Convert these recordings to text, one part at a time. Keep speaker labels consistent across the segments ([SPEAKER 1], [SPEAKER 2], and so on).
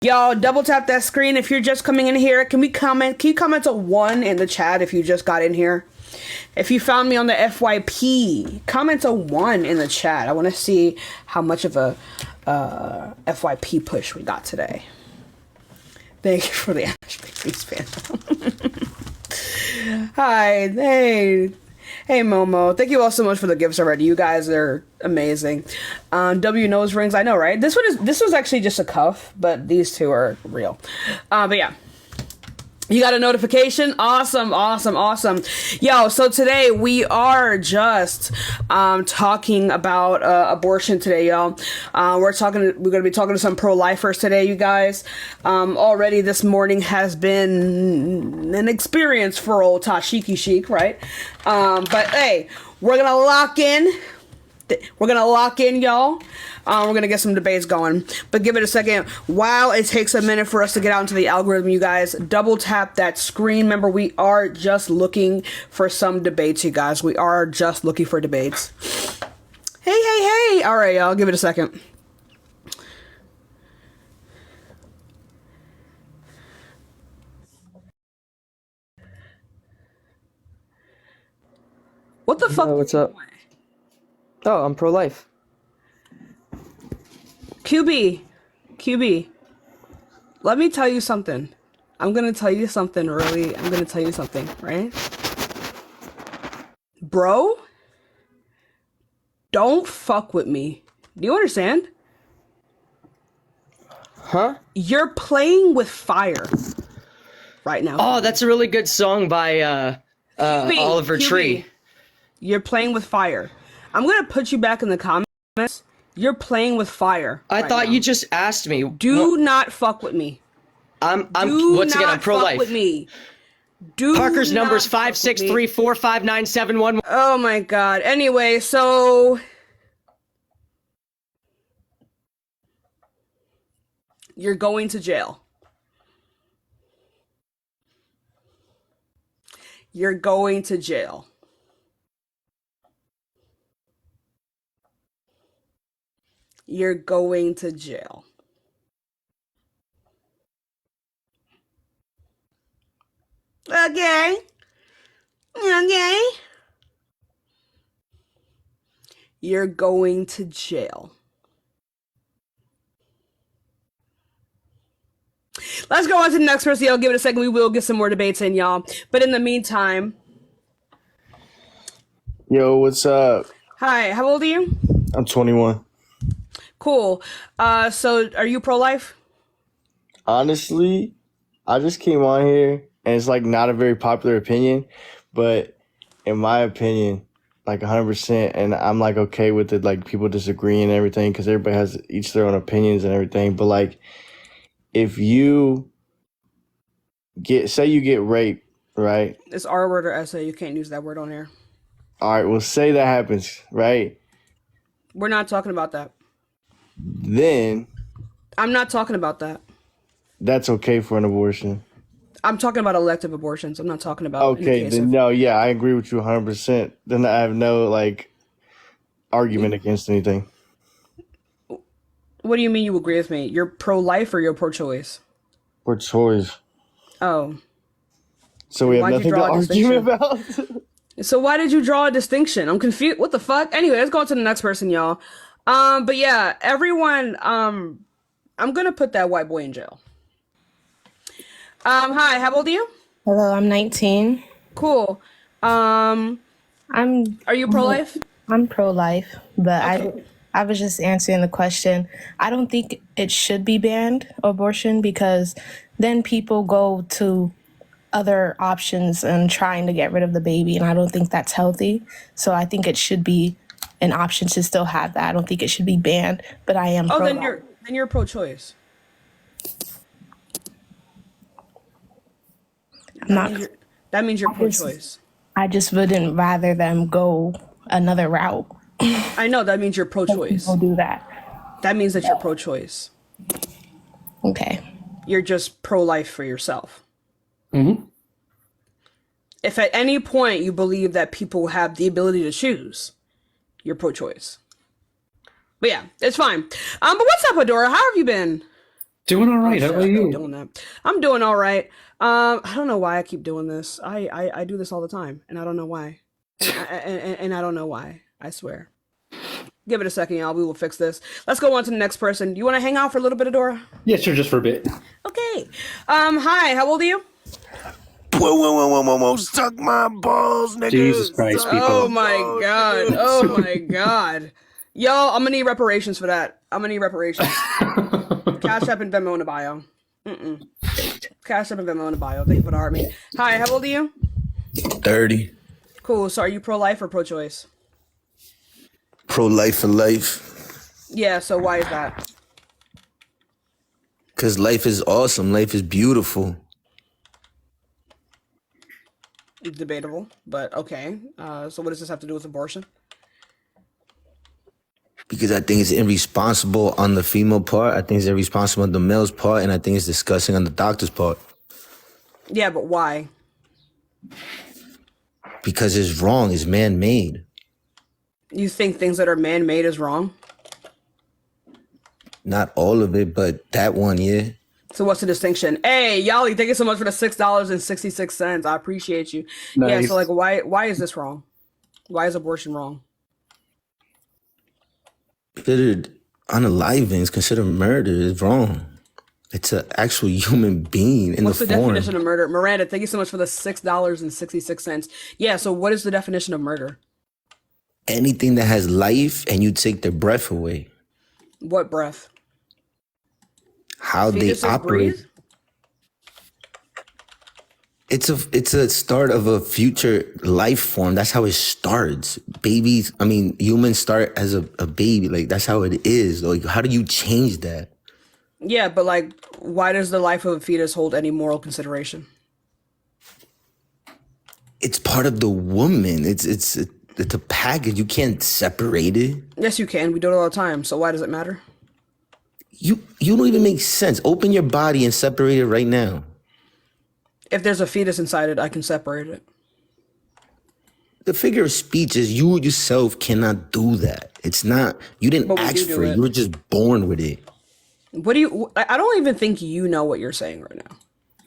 [SPEAKER 1] Y'all double tap that screen if you're just coming in here. Can we comment? Can you comment a 1 in the chat if you just got in here? If you found me on the FYP, comment a 1 in the chat. I want to see how much of a FYP push we got today. Thank you for the Ash Babies fandom. Hi, hey Momo. Thank you all so much for the gifts already. You guys are amazing. W nose rings, I know, right? This was actually just a cuff, but these two are real. But yeah. You got a notification? Awesome. Yo, so today we are just talking about abortion today, y'all. We're going to be talking to some pro-lifers today, you guys. Already this morning has been an experience for old Tashiki Chic, right? But hey, we're going to lock in. Y'all. We're going to get some debates going, but give it a second. While it takes a minute for us to get out into the algorithm, you guys, double tap that screen. Remember, we are just looking for some debates, you guys. We are just looking for debates. Hey. All right, y'all, give it a second. What the fuck?
[SPEAKER 2] What's up? Oh, I'm pro-life. QB, let me tell you something. I'm gonna tell you something, right? Bro, don't fuck with me. Do you understand?
[SPEAKER 3] Huh?
[SPEAKER 2] You're playing with fire right now.
[SPEAKER 3] Oh, that's a really good song by Oliver Tree.
[SPEAKER 2] You're playing with fire. I'm gonna put you back in the comments. You're playing with fire.
[SPEAKER 3] I thought you just asked me.
[SPEAKER 2] Do not fuck with me.
[SPEAKER 3] I'm once again, I'm pro-life.
[SPEAKER 2] Fuck with me.
[SPEAKER 3] Parker's number is 563459711.
[SPEAKER 2] Oh my god. Anyway, so you're going to jail. You're going to jail. You're going to jail. Okay. You're going to jail. Let's go on to the next person. Y'all give it a second. We will get some more debates in, y'all. But in the meantime.
[SPEAKER 4] Yo, what's up?
[SPEAKER 2] Hi, how old are you?
[SPEAKER 4] I'm 21.
[SPEAKER 2] Cool. So are you pro-life?
[SPEAKER 4] Honestly, I just came on here and it's like not a very popular opinion, but in my opinion, like 100%, and I'm like okay with it, like people disagreeing and everything because everybody has each their own opinions and everything. But like if you say you get raped, right?
[SPEAKER 2] It's R word or essay. You can't use that word on here.
[SPEAKER 4] All right, well, say that happens, right?
[SPEAKER 2] We're not talking about that.
[SPEAKER 4] Then
[SPEAKER 2] I'm not talking about that.
[SPEAKER 4] That's okay for an abortion.
[SPEAKER 2] I'm talking about elective abortions. I'm not talking about
[SPEAKER 4] Okay, then no, yeah, I agree with you 100%. Then I have no like argument against anything.
[SPEAKER 2] What do you mean you agree with me? You're pro-life or you're pro-choice?
[SPEAKER 4] Pro-choice.
[SPEAKER 2] Oh.
[SPEAKER 4] So we have nothing to argue about?
[SPEAKER 2] So why did you draw a distinction? I'm confused. What the fuck? Anyway, let's go on to the next person, y'all. But yeah, everyone, I'm gonna put that white boy in jail. Hi, how old are you?
[SPEAKER 5] Hello, I'm 19.
[SPEAKER 2] Cool. Are you pro-life?
[SPEAKER 5] I'm pro-life, but
[SPEAKER 2] Okay.
[SPEAKER 5] I was just answering the question. I don't think it should be banned, abortion, because then people go to other options and trying to get rid of the baby, and I don't think that's healthy. So I think it should be an option to still have that. I don't think it should be banned, but I am pro-life.
[SPEAKER 2] Then you're pro-choice. That means you're pro-choice.
[SPEAKER 5] I just wouldn't rather them go another route.
[SPEAKER 2] I know, that means you're pro-choice.
[SPEAKER 5] People do that.
[SPEAKER 2] That means that you're pro-choice.
[SPEAKER 5] Okay.
[SPEAKER 2] You're just pro-life for yourself.
[SPEAKER 3] Mm-hmm.
[SPEAKER 2] If at any point you believe that people have the ability to choose, you're pro-choice. But yeah, it's fine. But what's up, Adora? How have you been?
[SPEAKER 6] Doing all
[SPEAKER 2] Oh
[SPEAKER 6] right. How
[SPEAKER 2] shit,
[SPEAKER 6] about
[SPEAKER 2] I keep
[SPEAKER 6] you?
[SPEAKER 2] doing that. I'm doing all right. I don't know why I keep doing this. I do this all the time, and I don't know why. And I don't know why. I swear. Give it a second, y'all. We will fix this. Let's go on to the next person. You want to hang out for a little bit, Adora?
[SPEAKER 6] Yeah, sure, just for a bit.
[SPEAKER 2] Okay. Hi. How old are you?
[SPEAKER 7] Whoa, suck my balls,
[SPEAKER 6] Jesus
[SPEAKER 7] nigga.
[SPEAKER 6] Christ,
[SPEAKER 7] Suck my
[SPEAKER 2] Oh
[SPEAKER 6] people.
[SPEAKER 2] my
[SPEAKER 7] balls,
[SPEAKER 2] god.
[SPEAKER 7] nigga.
[SPEAKER 2] Oh my god. Y'all, I'm gonna need reparations for that. I'm gonna need reparations. Cash App and Venmo in the bio. Cash App and Venmo in the bio. Thank you for the heart me. Hi. How old are you?
[SPEAKER 7] 30.
[SPEAKER 2] Cool. So are you pro-life or pro-choice?
[SPEAKER 7] Pro-life for life.
[SPEAKER 2] Yeah. So why is that?
[SPEAKER 7] Because life is awesome. Life is beautiful.
[SPEAKER 2] Debatable, but okay. So what does this have to do with abortion?
[SPEAKER 7] Because I think it's irresponsible on the female part. I think it's irresponsible on the male's part. And I think it's disgusting on the doctor's part.
[SPEAKER 2] Yeah, but why?
[SPEAKER 7] Because it's wrong. It's man-made.
[SPEAKER 2] You think things that are man-made is wrong?
[SPEAKER 7] Not all of it, but that one, yeah.
[SPEAKER 2] So what's the distinction? Hey, Yali, thank you so much for the $6.66. I appreciate you. Yeah,
[SPEAKER 6] Nice.
[SPEAKER 2] so like why is this wrong? Why is abortion wrong?
[SPEAKER 7] Considered unaliving. It's considered murder. It's wrong. It's an actual human being in
[SPEAKER 2] What's
[SPEAKER 7] the
[SPEAKER 2] the
[SPEAKER 7] form.
[SPEAKER 2] definition of murder? Miranda, thank you so much for the $6.66. Yeah, so what is the definition of murder?
[SPEAKER 7] Anything that has life and you take their breath away.
[SPEAKER 2] What breath?
[SPEAKER 7] How they
[SPEAKER 2] Fetuses
[SPEAKER 7] operate.
[SPEAKER 2] breathe?
[SPEAKER 7] It's a start of a future life form. That's how it starts. Babies, I mean, humans start as a baby. Like, that's how it is. Like, how do you change that?
[SPEAKER 2] Yeah, but like, why does the life of a fetus hold any moral consideration?
[SPEAKER 7] It's part of the woman. It's a package. You can't separate it.
[SPEAKER 2] Yes, you can. We do it all the time. So why does it matter?
[SPEAKER 7] You don't even make sense. Open your body and separate it right now.
[SPEAKER 2] If there's a fetus inside it, I can separate it.
[SPEAKER 7] The figure of speech is you yourself cannot do that. It's not, you didn't
[SPEAKER 2] But we
[SPEAKER 7] ask
[SPEAKER 2] do
[SPEAKER 7] for it.
[SPEAKER 2] it.
[SPEAKER 7] You were just born with it.
[SPEAKER 2] What do you? I don't even think you know what you're saying right now.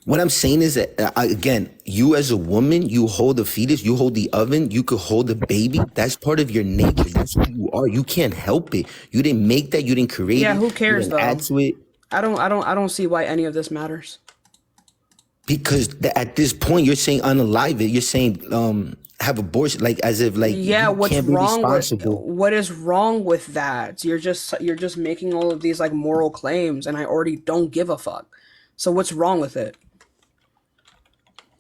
[SPEAKER 7] What I'm saying is that, again, you as a woman, you hold the fetus, you hold the oven, you could hold the baby. That's part of your nature. That's who you are. You can't help it. You didn't make that. You didn't create
[SPEAKER 2] Yeah,
[SPEAKER 7] it.
[SPEAKER 2] who cares,
[SPEAKER 7] You didn't add
[SPEAKER 2] though?
[SPEAKER 7] to it.
[SPEAKER 2] I don't see why any of this matters.
[SPEAKER 7] Because at this point, you're saying unalive it. You're saying have abortion, like as if like
[SPEAKER 2] Yeah,
[SPEAKER 7] you
[SPEAKER 2] what's
[SPEAKER 7] can't be
[SPEAKER 2] wrong with
[SPEAKER 7] responsible.
[SPEAKER 2] what is wrong with that? You're just making all of these like moral claims, and I already don't give a fuck. So what's wrong with it?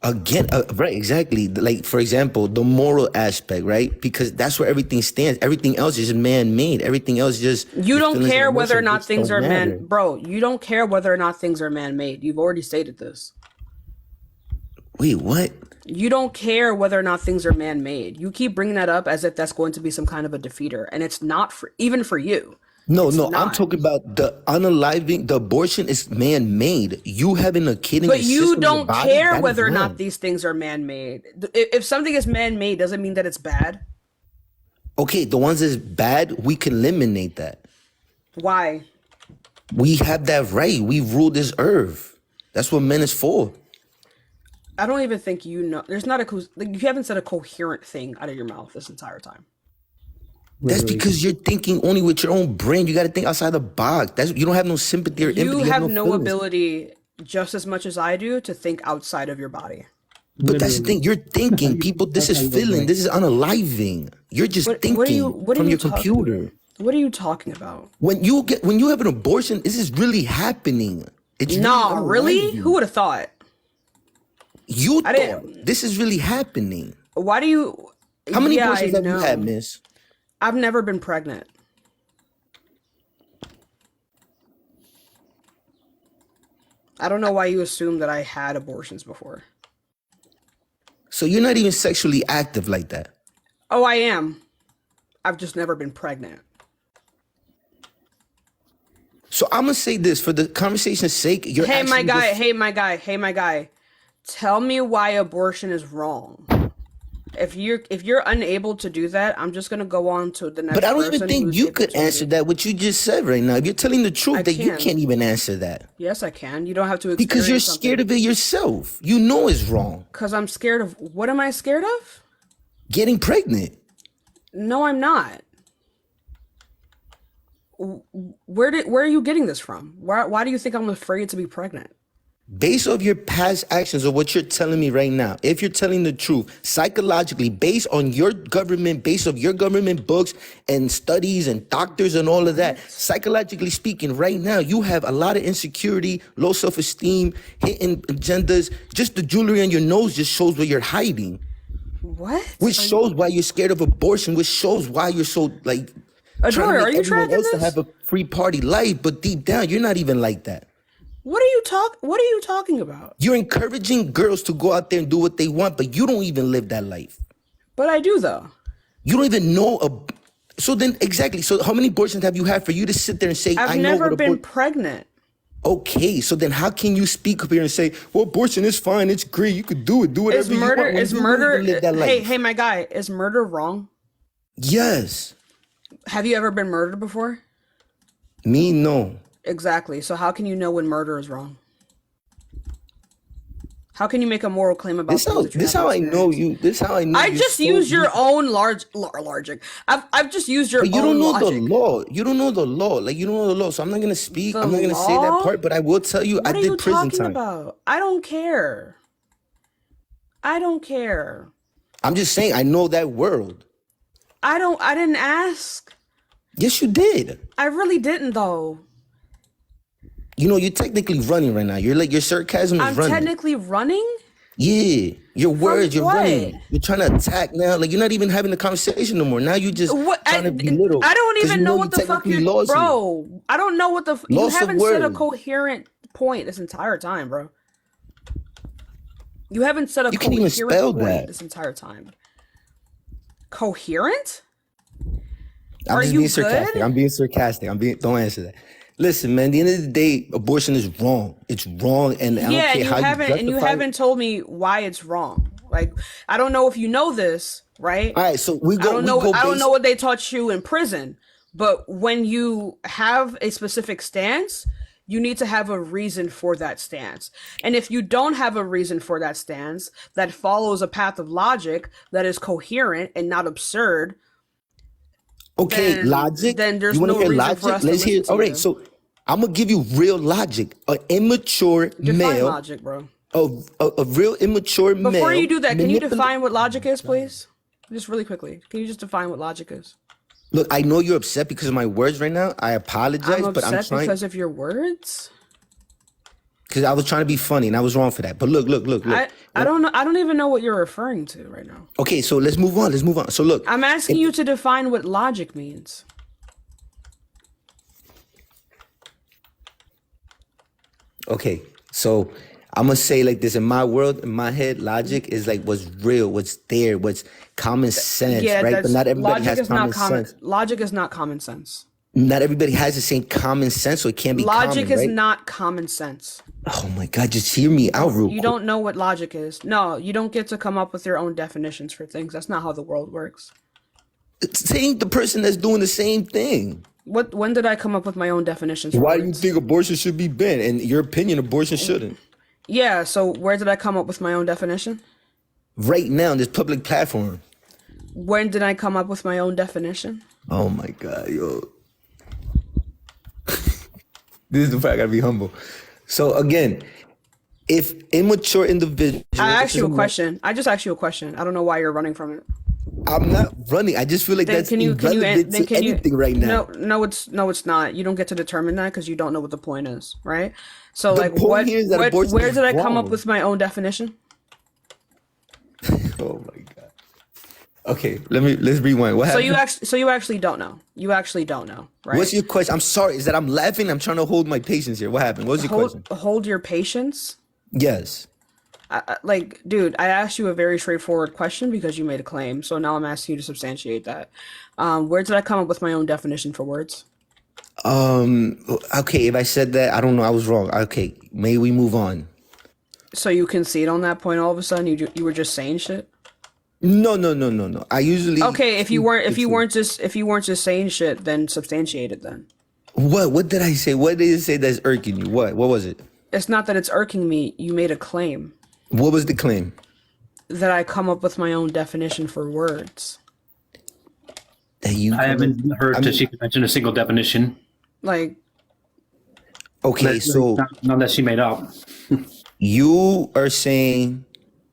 [SPEAKER 7] Again, right, exactly. Like, for example, the moral aspect, right? Because that's where everything stands. Everything else is man-made. Everything else just
[SPEAKER 2] You
[SPEAKER 7] your
[SPEAKER 2] don't
[SPEAKER 7] feelings and
[SPEAKER 2] care whether or
[SPEAKER 7] emotions
[SPEAKER 2] not
[SPEAKER 7] just
[SPEAKER 2] things
[SPEAKER 7] don't
[SPEAKER 2] are
[SPEAKER 7] matter.
[SPEAKER 2] bro. You don't care whether or not things are man-made. You've already stated this.
[SPEAKER 7] Wait, what?
[SPEAKER 2] You don't care whether or not things are man-made. You keep bringing that up as if that's going to be some kind of a defeater, and it's not for even for you.
[SPEAKER 7] No,
[SPEAKER 2] It's
[SPEAKER 7] no, I'm
[SPEAKER 2] not.
[SPEAKER 7] talking about the unaliving. The abortion is man-made. You having a kid in
[SPEAKER 2] But
[SPEAKER 7] your
[SPEAKER 2] you
[SPEAKER 7] system, your
[SPEAKER 2] don't
[SPEAKER 7] body,
[SPEAKER 2] care
[SPEAKER 7] that is
[SPEAKER 2] whether or not
[SPEAKER 7] wrong.
[SPEAKER 2] these things are man-made. If something is man-made, doesn't mean that it's bad.
[SPEAKER 7] Okay, the ones that's bad, we can eliminate that.
[SPEAKER 2] Why?
[SPEAKER 7] We have that right. We rule this earth. That's what men is for.
[SPEAKER 2] I don't even think you know. There's not like, you haven't said a coherent thing out of your mouth this entire time.
[SPEAKER 7] That's
[SPEAKER 6] Literally.
[SPEAKER 7] because you're thinking only with your own brain. You got to think outside the box. You don't have no sympathy or empathy.
[SPEAKER 2] You
[SPEAKER 7] You
[SPEAKER 2] have
[SPEAKER 7] have
[SPEAKER 2] no
[SPEAKER 7] feelings.
[SPEAKER 2] ability, just as much as I do, to think outside of your body.
[SPEAKER 7] But that's the
[SPEAKER 6] Literally.
[SPEAKER 7] thing. You're thinking, people. This
[SPEAKER 6] That's
[SPEAKER 7] is
[SPEAKER 6] how you
[SPEAKER 7] feeling.
[SPEAKER 6] brain.
[SPEAKER 7] This is unaliving. You're just
[SPEAKER 2] What are
[SPEAKER 7] thinking
[SPEAKER 2] you
[SPEAKER 7] from your
[SPEAKER 2] talking
[SPEAKER 7] computer.
[SPEAKER 2] about? What are you talking about?
[SPEAKER 7] When you have an abortion, this is really happening. It's
[SPEAKER 2] Nah, really?
[SPEAKER 7] unaliving.
[SPEAKER 2] Who would have thought?
[SPEAKER 7] You
[SPEAKER 2] I
[SPEAKER 7] thought
[SPEAKER 2] didn't.
[SPEAKER 7] this is really happening.
[SPEAKER 2] Why do you?
[SPEAKER 7] How many
[SPEAKER 2] Yeah,
[SPEAKER 7] abortions
[SPEAKER 2] I
[SPEAKER 7] have you had,
[SPEAKER 2] know.
[SPEAKER 7] miss?
[SPEAKER 2] I've never been pregnant. I don't know why you assume that I had abortions before.
[SPEAKER 7] So you're not even sexually active like that.
[SPEAKER 2] Oh, I am. I've just never been pregnant.
[SPEAKER 7] So I'm gonna say this for the conversation's sake. You're
[SPEAKER 2] Hey, my
[SPEAKER 7] actually
[SPEAKER 2] guy.
[SPEAKER 7] just-
[SPEAKER 2] Hey, my guy. Hey, my guy. Tell me why abortion is wrong. if you're unable to do that, I'm just gonna go on to the next.
[SPEAKER 7] But I don't even
[SPEAKER 2] person
[SPEAKER 7] think
[SPEAKER 2] who's
[SPEAKER 7] you
[SPEAKER 2] able
[SPEAKER 7] could
[SPEAKER 2] to
[SPEAKER 7] answer
[SPEAKER 2] do-
[SPEAKER 7] that, what you just said right now. If you're telling the truth,
[SPEAKER 2] I
[SPEAKER 7] that you
[SPEAKER 2] can.
[SPEAKER 7] can't even answer that.
[SPEAKER 2] Yes, I can. You don't have to
[SPEAKER 7] Because you're
[SPEAKER 2] experience
[SPEAKER 7] scared of it yourself. You know it's wrong.
[SPEAKER 2] Because I'm scared of. What am I scared of?
[SPEAKER 7] Getting pregnant.
[SPEAKER 2] No, I'm not. Where are you getting this from? Why do you think I'm afraid to be pregnant?
[SPEAKER 7] Based off your past actions or what you're telling me right now, if you're telling the truth, psychologically, based on your government, based off your government books and studies and doctors and all of that, psychologically speaking, right now, you have a lot of insecurity, low self-esteem, hidden agendas. Just the jewelry on your nose just shows what you're hiding.
[SPEAKER 2] What?
[SPEAKER 7] Which shows why you're scared of abortion, which shows why you're so, like, trying to
[SPEAKER 2] Adora,
[SPEAKER 7] make
[SPEAKER 2] are you
[SPEAKER 7] everyone
[SPEAKER 2] tracking
[SPEAKER 7] else to
[SPEAKER 2] this?
[SPEAKER 7] have a free party life, but deep down, you're not even like that.
[SPEAKER 2] What are you talking about?
[SPEAKER 7] You're encouraging girls to go out there and do what they want, but you don't even live that life.
[SPEAKER 2] But I do though.
[SPEAKER 7] You don't even know. So then, exactly. So how many abortions have you had for you to sit there and say,
[SPEAKER 2] I've
[SPEAKER 7] I know
[SPEAKER 2] never
[SPEAKER 7] what
[SPEAKER 2] been pregnant.
[SPEAKER 7] Okay, so then how can you speak up here and say, well, abortion is fine, it's great, you could do it, do whatever
[SPEAKER 2] Is
[SPEAKER 7] you
[SPEAKER 2] murder
[SPEAKER 7] want. when
[SPEAKER 2] is
[SPEAKER 7] you don't
[SPEAKER 2] murder
[SPEAKER 7] even live that life.
[SPEAKER 2] hey my guy, is murder wrong?
[SPEAKER 7] Yes.
[SPEAKER 2] Have you ever been murdered before?
[SPEAKER 7] Me, no.
[SPEAKER 2] Exactly. So how can you know when murder is wrong? How can you make a moral claim about
[SPEAKER 7] This how I know you. This how I know.
[SPEAKER 2] I just use your own logic. I've just used your
[SPEAKER 7] But you
[SPEAKER 2] own
[SPEAKER 7] don't know
[SPEAKER 2] logic.
[SPEAKER 7] the law. You don't know the law. Like, you don't know the law. So I'm not gonna speak. I'm not gonna say that
[SPEAKER 2] law?
[SPEAKER 7] part. But I will tell you,
[SPEAKER 2] What
[SPEAKER 7] I
[SPEAKER 2] are you
[SPEAKER 7] did prison
[SPEAKER 2] talking
[SPEAKER 7] time.
[SPEAKER 2] about? I don't care. I don't care.
[SPEAKER 7] I'm just saying, I know that world.
[SPEAKER 2] I didn't ask.
[SPEAKER 7] Yes, you did.
[SPEAKER 2] I really didn't though.
[SPEAKER 7] You know, you're technically running right now. You're like, your sarcasm is
[SPEAKER 2] I'm
[SPEAKER 7] running.
[SPEAKER 2] technically running?
[SPEAKER 7] Yeah, your words, you're
[SPEAKER 2] what?
[SPEAKER 7] running. You're trying to attack now. Like, you're not even having the conversation no more. Now you just
[SPEAKER 2] What
[SPEAKER 7] trying to belittle.
[SPEAKER 2] I don't
[SPEAKER 7] 'Cause
[SPEAKER 2] even
[SPEAKER 7] you
[SPEAKER 2] know
[SPEAKER 7] you
[SPEAKER 2] what the fuck
[SPEAKER 7] technically
[SPEAKER 2] you're
[SPEAKER 7] lost me.
[SPEAKER 2] bro. I don't know what the you
[SPEAKER 7] Loss of
[SPEAKER 2] haven't said a
[SPEAKER 7] word.
[SPEAKER 2] coherent point this entire time, bro. You haven't said a
[SPEAKER 7] You can't
[SPEAKER 2] coherent
[SPEAKER 7] even spell
[SPEAKER 2] point
[SPEAKER 7] that.
[SPEAKER 2] this entire time. Coherent?
[SPEAKER 7] I'm
[SPEAKER 2] Are
[SPEAKER 7] just
[SPEAKER 2] you
[SPEAKER 7] being sarcastic.
[SPEAKER 2] good?
[SPEAKER 7] I'm being sarcastic. Don't answer that. Listen, man, at the end of the day, abortion is wrong. It's wrong, and I don't
[SPEAKER 2] Yeah,
[SPEAKER 7] care how
[SPEAKER 2] and you
[SPEAKER 7] justify it.
[SPEAKER 2] haven't told me why it's wrong. Like, I don't know if you know this, right?
[SPEAKER 7] All right, so we
[SPEAKER 2] I
[SPEAKER 7] go.
[SPEAKER 2] don't
[SPEAKER 7] We
[SPEAKER 2] know.
[SPEAKER 7] go
[SPEAKER 2] I don't
[SPEAKER 7] based-
[SPEAKER 2] know what they taught you in prison, but when you have a specific stance, you need to have a reason for that stance. And if you don't have a reason for that stance that follows a path of logic that is coherent and not absurd,
[SPEAKER 7] Okay,
[SPEAKER 2] then-
[SPEAKER 7] logic.
[SPEAKER 2] then there's
[SPEAKER 7] you wanna
[SPEAKER 2] no
[SPEAKER 7] hear
[SPEAKER 2] reason
[SPEAKER 7] logic?
[SPEAKER 2] for us to
[SPEAKER 7] Let's hear.
[SPEAKER 2] listen to
[SPEAKER 7] All right,
[SPEAKER 2] you.
[SPEAKER 7] so I'm gonna give you real logic. An immature
[SPEAKER 2] define
[SPEAKER 7] male,
[SPEAKER 2] logic, bro.
[SPEAKER 7] a real immature male.
[SPEAKER 2] Before you do that, can you
[SPEAKER 7] manipul-
[SPEAKER 2] define what logic is, please? Just really quickly. Can you just define what logic is?
[SPEAKER 7] Look, I know you're upset because of my words right now. I apologize,
[SPEAKER 2] I'm
[SPEAKER 7] but I'm
[SPEAKER 2] upset
[SPEAKER 7] trying
[SPEAKER 2] because of your words.
[SPEAKER 7] because I was trying to be funny and I was wrong for that. But look.
[SPEAKER 2] I don't know. I don't even know what you're referring to right now.
[SPEAKER 7] Okay, so let's move on. So look,
[SPEAKER 2] I'm asking you to define what logic means.
[SPEAKER 7] okay, so I'm gonna say like this in my world, in my head, logic is like what's real, what's there, what's common sense,
[SPEAKER 2] Yeah,
[SPEAKER 7] right?
[SPEAKER 2] that's
[SPEAKER 7] But not everybody
[SPEAKER 2] logic
[SPEAKER 7] has
[SPEAKER 2] is not
[SPEAKER 7] common
[SPEAKER 2] common.
[SPEAKER 7] sense.
[SPEAKER 2] Logic is not common sense.
[SPEAKER 7] Not everybody has the same common sense, so it can't be
[SPEAKER 2] Logic
[SPEAKER 7] common,
[SPEAKER 2] is
[SPEAKER 7] right?
[SPEAKER 2] not common sense.
[SPEAKER 7] Oh my God, just hear me out real
[SPEAKER 2] You
[SPEAKER 7] quick.
[SPEAKER 2] don't know what logic is. No, you don't get to come up with your own definitions for things. That's not how the world works.
[SPEAKER 7] Saying the person that's doing the same thing.
[SPEAKER 2] When did I come up with my own definitions for
[SPEAKER 7] Why do you
[SPEAKER 2] words?
[SPEAKER 7] think abortion should be banned? In your opinion, abortion shouldn't.
[SPEAKER 2] Yeah, so where did I come up with my own definition?
[SPEAKER 7] Right now, on this public platform.
[SPEAKER 2] When did I come up with my own definition?
[SPEAKER 7] Oh my God, yo. This is the part I gotta be humble. So again, if immature individuals,
[SPEAKER 2] I asked you a question. I just asked you a question. I don't know why you're running from it.
[SPEAKER 7] I'm not running. I just feel like
[SPEAKER 2] Then
[SPEAKER 7] that's irrelevant to anything right now.
[SPEAKER 2] No, it's not. You don't get to determine that because you don't know what the point is, right? So
[SPEAKER 7] The
[SPEAKER 2] like,
[SPEAKER 7] point here is that abortion
[SPEAKER 2] where
[SPEAKER 7] is
[SPEAKER 2] did I come up
[SPEAKER 7] wrong.
[SPEAKER 2] with my own definition?
[SPEAKER 7] Oh my God. Okay, let's rewind. What happened?
[SPEAKER 2] So you actually don't know. You actually don't know, right?
[SPEAKER 7] What's your question? I'm sorry. Is that I'm laughing? I'm trying to hold my patience here. What happened? What was your question?
[SPEAKER 2] Hold your patience.
[SPEAKER 7] Yes.
[SPEAKER 2] Like, dude, I asked you a very straightforward question because you made a claim. So now I'm asking you to substantiate that. Where did I come up with my own definition for words?
[SPEAKER 7] Okay, if I said that, I don't know. I was wrong. Okay, may we move on?
[SPEAKER 2] So you concede on that point all of a sudden? You were just saying shit?
[SPEAKER 7] No, no, no, no, no. I usually
[SPEAKER 2] Okay, if you
[SPEAKER 7] speak
[SPEAKER 2] weren't
[SPEAKER 7] the truth.
[SPEAKER 2] if you weren't just saying shit, then substantiate it then.
[SPEAKER 7] What? What did I say? What did it say that's irking you? What? What was it?
[SPEAKER 2] It's not that it's irking me. You made a claim
[SPEAKER 7] What was the claim?
[SPEAKER 2] that I come up with my own definition for words.
[SPEAKER 7] That you
[SPEAKER 6] I haven't heard
[SPEAKER 7] I mean,
[SPEAKER 6] Tashika mention a single definition.
[SPEAKER 2] Like,
[SPEAKER 7] okay, so
[SPEAKER 6] None that she made up.
[SPEAKER 7] you are saying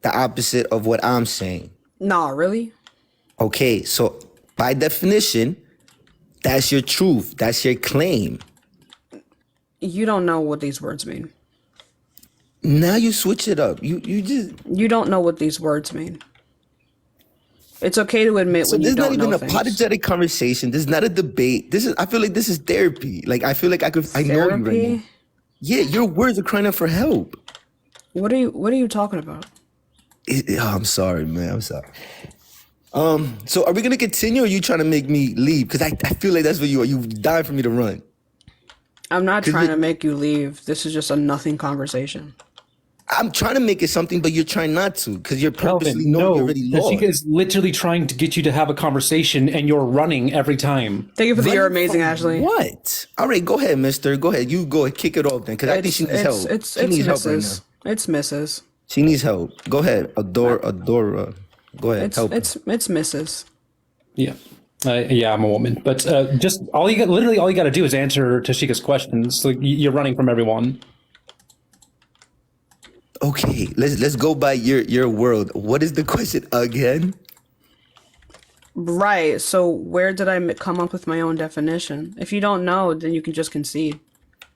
[SPEAKER 7] the opposite of what I'm saying.
[SPEAKER 2] nah, really?
[SPEAKER 7] Okay, so by definition, that's your truth. That's your claim.
[SPEAKER 2] You don't know what these words mean.
[SPEAKER 7] Now you switch it up. You just
[SPEAKER 2] You don't know what these words mean. It's okay to admit
[SPEAKER 7] so
[SPEAKER 2] when
[SPEAKER 7] this
[SPEAKER 2] you
[SPEAKER 7] is not
[SPEAKER 2] don't
[SPEAKER 7] even
[SPEAKER 2] know
[SPEAKER 7] a
[SPEAKER 2] things.
[SPEAKER 7] apologetic conversation. This is not a debate. This is I feel like this is therapy. Like I feel like I know you right now.
[SPEAKER 2] Therapy?
[SPEAKER 7] Yeah, your words are crying out for help.
[SPEAKER 2] What are you talking about?
[SPEAKER 7] I'm sorry, man. I'm sorry. So are we gonna continue or are you trying to make me leave? Because I feel like that's what you are. You dying for me to run.
[SPEAKER 2] I'm not
[SPEAKER 7] Could
[SPEAKER 2] trying
[SPEAKER 7] you-
[SPEAKER 2] to make you leave. This is just a nothing conversation.
[SPEAKER 7] I'm trying to make it something, but you're trying not to because you're purposely
[SPEAKER 8] Kelvin,
[SPEAKER 7] knowing
[SPEAKER 8] no.
[SPEAKER 7] you're already lost.
[SPEAKER 8] Tashika is literally trying to get you to have a conversation, and you're running every time.
[SPEAKER 2] Thank you for the you're
[SPEAKER 7] Running
[SPEAKER 2] amazing,
[SPEAKER 7] from
[SPEAKER 2] Ashley.
[SPEAKER 7] What? All right, go ahead, mister. Go ahead. You go ahead. Kick it off then because I think she needs help. She needs help right
[SPEAKER 2] Mrs.
[SPEAKER 7] now.
[SPEAKER 2] It's Mrs.
[SPEAKER 7] She needs help. Go ahead. Adora. Go ahead.
[SPEAKER 2] It's
[SPEAKER 7] help. her.
[SPEAKER 2] it's Mrs.
[SPEAKER 8] Yeah. Yeah, I'm a woman, but just literally all you got to do is answer Tashika's questions. Like you're running from everyone.
[SPEAKER 7] Okay, let's go by your world. What is the question again?
[SPEAKER 2] Right. So where did I come up with my own definition? If you don't know, then you can just concede.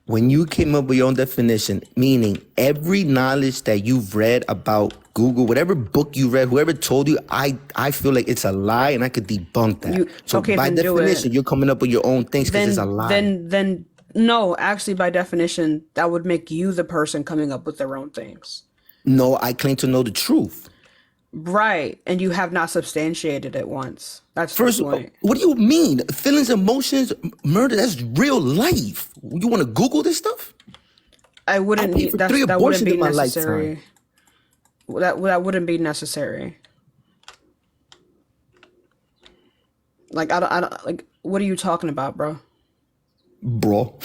[SPEAKER 7] When you came up with your own definition, meaning every knowledge that you've read about Google, whatever book you read, whoever told you, I feel like it's a lie and I could debunk that. So
[SPEAKER 2] okay,
[SPEAKER 7] by
[SPEAKER 2] then do
[SPEAKER 7] definition,
[SPEAKER 2] it.
[SPEAKER 7] you're coming up with your own things because it's a lie.
[SPEAKER 2] Then no, actually by definition, that would make you the person coming up with their own things.
[SPEAKER 7] No, I claim to know the truth.
[SPEAKER 2] Right. And you have not substantiated it once. That's
[SPEAKER 7] First,
[SPEAKER 2] the point.
[SPEAKER 7] what do you mean? Feelings, emotions, murder, that's real life. You want to Google this stuff?
[SPEAKER 2] I wouldn't
[SPEAKER 7] I paid
[SPEAKER 2] need
[SPEAKER 7] for
[SPEAKER 2] that
[SPEAKER 7] 3
[SPEAKER 2] wouldn't
[SPEAKER 7] abortions
[SPEAKER 2] be
[SPEAKER 7] in my
[SPEAKER 2] necessary. That wouldn't be necessary. Like I don't like what are you talking about, bro?
[SPEAKER 7] Bro.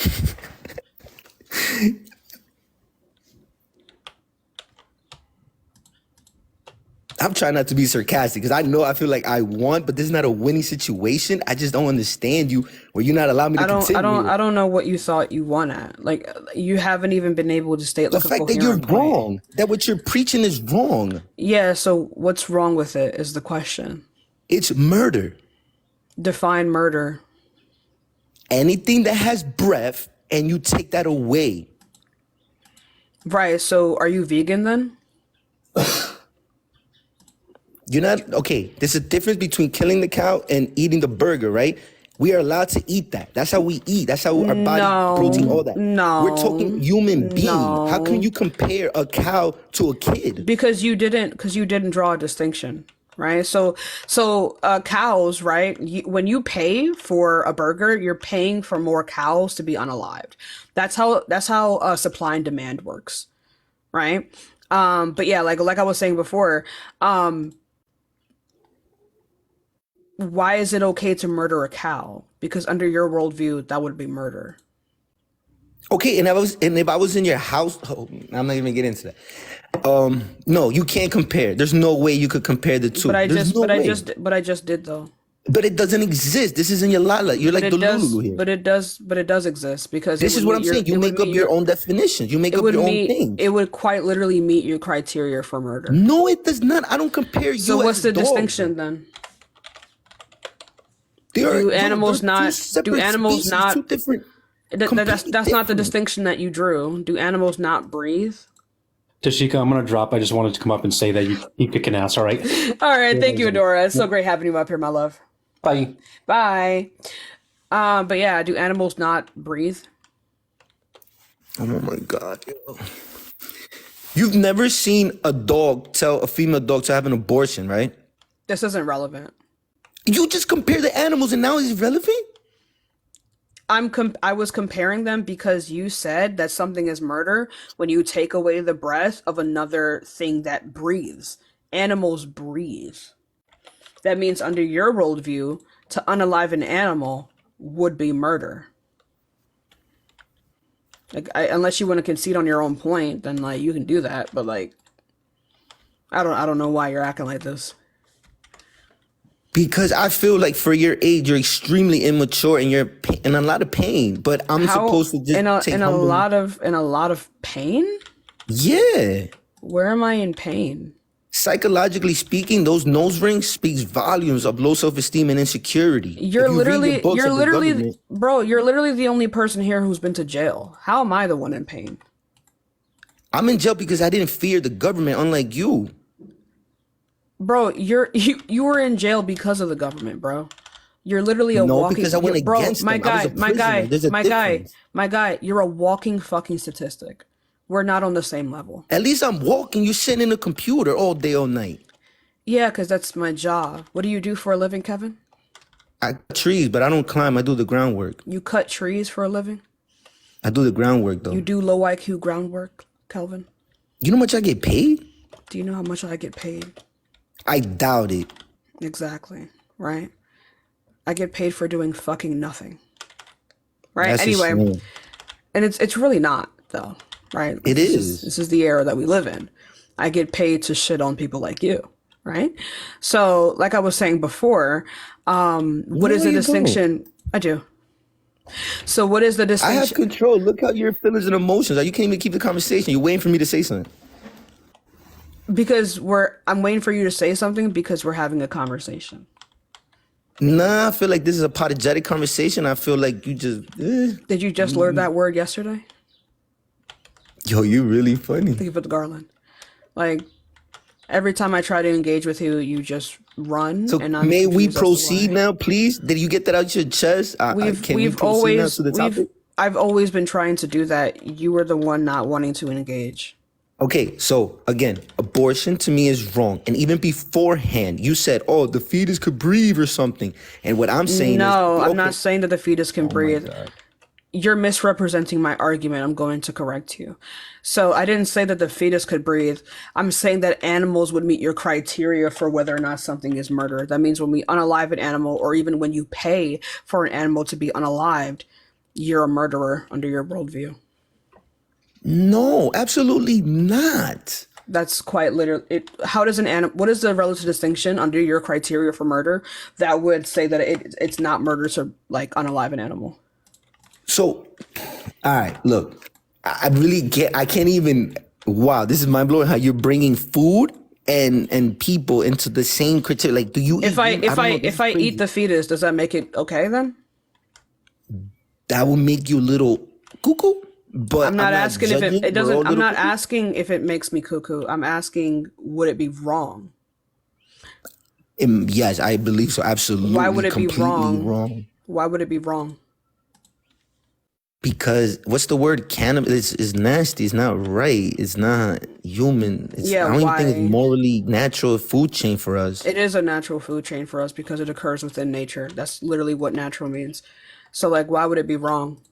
[SPEAKER 7] I'm trying not to be sarcastic because I feel like I won, but this is not a winning situation. I just don't understand you where you're not allowing me to continue.
[SPEAKER 2] I don't know what you thought you won at. Like you haven't even been able to state
[SPEAKER 7] The
[SPEAKER 2] like a
[SPEAKER 7] fact that you're
[SPEAKER 2] coherent point.
[SPEAKER 7] wrong, that what you're preaching is wrong.
[SPEAKER 2] Yeah, so what's wrong with it is the question.
[SPEAKER 7] It's murder.
[SPEAKER 2] Define murder.
[SPEAKER 7] Anything that has breath and you take that away.
[SPEAKER 2] Right, so are you vegan then?
[SPEAKER 7] You're not okay. There's a difference between killing the cow and eating the burger, right? We are allowed to eat that. That's how we eat. That's how our body protein, all that.
[SPEAKER 2] No.
[SPEAKER 7] We're talking human being.
[SPEAKER 2] No.
[SPEAKER 7] How can you compare a cow to a kid?
[SPEAKER 2] Because you didn't draw a distinction, right? So cows, right? When you pay for a burger, you're paying for more cows to be unalived. That's how supply and demand works, right? But yeah, like I was saying before, why is it okay to murder a cow? Because under your worldview, that would be murder.
[SPEAKER 7] Okay, and if I was in your house, I'm not even getting into that. No, you can't compare. There's no way you could compare the two.
[SPEAKER 2] But I
[SPEAKER 7] There's
[SPEAKER 2] just
[SPEAKER 7] no
[SPEAKER 2] but I
[SPEAKER 7] way.
[SPEAKER 2] just but I just did though.
[SPEAKER 7] But it doesn't exist. This isn't your lala. You're like
[SPEAKER 2] But
[SPEAKER 7] the
[SPEAKER 2] it does
[SPEAKER 7] Lulu here.
[SPEAKER 2] but it does exist because
[SPEAKER 7] This
[SPEAKER 2] it
[SPEAKER 7] is
[SPEAKER 2] would
[SPEAKER 7] what I'm
[SPEAKER 2] meet
[SPEAKER 7] saying. You
[SPEAKER 2] it would
[SPEAKER 7] make up
[SPEAKER 2] meet
[SPEAKER 7] your own definitions. You make
[SPEAKER 2] it
[SPEAKER 7] up
[SPEAKER 2] would
[SPEAKER 7] your own
[SPEAKER 2] meet
[SPEAKER 7] things.
[SPEAKER 2] it would quite literally meet your criteria for murder.
[SPEAKER 7] No, it does not. I don't compare you.
[SPEAKER 2] So what's
[SPEAKER 7] as
[SPEAKER 2] the
[SPEAKER 7] dogs.
[SPEAKER 2] distinction then?
[SPEAKER 7] Do
[SPEAKER 2] animals not- do animals not-
[SPEAKER 7] two different?
[SPEAKER 2] That's
[SPEAKER 7] Completely
[SPEAKER 2] not the
[SPEAKER 7] different.
[SPEAKER 2] distinction that you drew. Do animals not breathe?
[SPEAKER 8] Tashika, I'm gonna drop. I just wanted to come up and say that you keep kicking ass. All right.
[SPEAKER 2] All right, thank you, Adora. It's so great having you up here, my love.
[SPEAKER 8] Bye.
[SPEAKER 2] Bye. But yeah, do animals not breathe?
[SPEAKER 7] Oh my god! Yo. You've never seen a dog tell a female dog to have an abortion, right?
[SPEAKER 2] This isn't relevant.
[SPEAKER 7] You just compare the animals, and now it's relevant.
[SPEAKER 2] I was comparing them because you said that something is murder when you take away the breath of another thing that breathes. Animals breathe. that means under your worldview, to unalive an animal would be murder. Like, unless you want to concede on your own point, then like you can do that. But like, I don't know why you're acting like this.
[SPEAKER 7] Because I feel like for your age, you're extremely immature and you're in a lot of pain. But I'm supposed to just take
[SPEAKER 2] in a lot of pain.
[SPEAKER 7] Yeah.
[SPEAKER 2] Where am I in pain?
[SPEAKER 7] Psychologically speaking, those nose rings speaks volumes of low self-esteem and insecurity.
[SPEAKER 2] You're literally, bro, you're literally the only person here who's been to jail. How am I the one in pain?
[SPEAKER 7] I'm in jail because I didn't fear the government, unlike you.
[SPEAKER 2] Bro, you were in jail because of the government, bro. You're literally a walking.
[SPEAKER 7] Because I went against them.
[SPEAKER 2] My guy. You're a walking fucking statistic. We're not on the same level.
[SPEAKER 7] At least I'm walking. You're sitting in a computer all day, all night.
[SPEAKER 2] Yeah, because that's my job. What do you do for a living, Kevin?
[SPEAKER 7] I cut trees, but I don't climb. I do the groundwork.
[SPEAKER 2] You cut trees for a living?
[SPEAKER 7] I do the groundwork, though.
[SPEAKER 2] You do low IQ groundwork, Kelvin?
[SPEAKER 7] You know how much I get paid?
[SPEAKER 2] Do you know how much I get paid?
[SPEAKER 7] I doubt it.
[SPEAKER 2] Exactly, right? I get paid for doing fucking nothing. Right?
[SPEAKER 7] That's
[SPEAKER 2] anyway, and it's really not, though, right?
[SPEAKER 7] It is.
[SPEAKER 2] This is the era that we live in. I get paid to shit on people like you, right? So, like I was saying before, what is the distinction? I do. So what is the distinction?
[SPEAKER 7] I have control. Look how your feelings and emotions are. You can't even keep the conversation. You're waiting for me to say something.
[SPEAKER 2] Because I'm waiting for you to say something because we're having a conversation.
[SPEAKER 7] Nah, I feel like this is a apologetic conversation. I feel like you just...
[SPEAKER 2] Did you just learn that word yesterday?
[SPEAKER 7] Yo, you really funny.
[SPEAKER 2] Thank you for the garland. Like, every time I try to engage with you, you just run.
[SPEAKER 7] So
[SPEAKER 2] and I'm
[SPEAKER 7] may we
[SPEAKER 2] confused as to
[SPEAKER 7] proceed
[SPEAKER 2] why.
[SPEAKER 7] now, please? Did you get that out your chest? Can we proceed now to the topic?
[SPEAKER 2] I've always been trying to do that. You were the one not wanting to engage.
[SPEAKER 7] Okay, so again, abortion to me is wrong. And even beforehand, you said, oh, the fetus could breathe or something. And what I'm saying
[SPEAKER 2] No,
[SPEAKER 7] is...
[SPEAKER 2] I'm not saying that the fetus can breathe. You're misrepresenting my argument. I'm going to correct you. So I didn't say that the fetus could breathe. I'm saying that animals would meet your criteria for whether or not something is murder. That means when we unalive an animal, or even when you pay for an animal to be unalived, you're a murderer under your worldview.
[SPEAKER 7] No, absolutely not.
[SPEAKER 2] That's quite literally. How does an animal? What is the relative distinction under your criteria for murder that would say that it's not murder to like unalive an animal?
[SPEAKER 7] So, all right, look, I can't even. Wow, this is mind blowing. How you're bringing food and people into the same criteria. Like, do you?
[SPEAKER 2] If I eat the fetus, does that make it okay then?
[SPEAKER 7] That will make you a little cuckoo. But
[SPEAKER 2] I'm not asking if it doesn't. I'm not
[SPEAKER 7] cuckoo.
[SPEAKER 2] asking if it makes me cuckoo. I'm asking, would it be wrong?
[SPEAKER 7] Yes, I believe so. Absolutely.
[SPEAKER 2] Why would it be wrong?
[SPEAKER 7] wrong?
[SPEAKER 2] Why would it be wrong?
[SPEAKER 7] Because what's the word? Cannabis is nasty. It's not right. It's not human. I don't even think it's morally natural food chain for us.
[SPEAKER 2] It is a natural food chain for us because it occurs within nature. That's literally what natural means. So, like, why would it be wrong?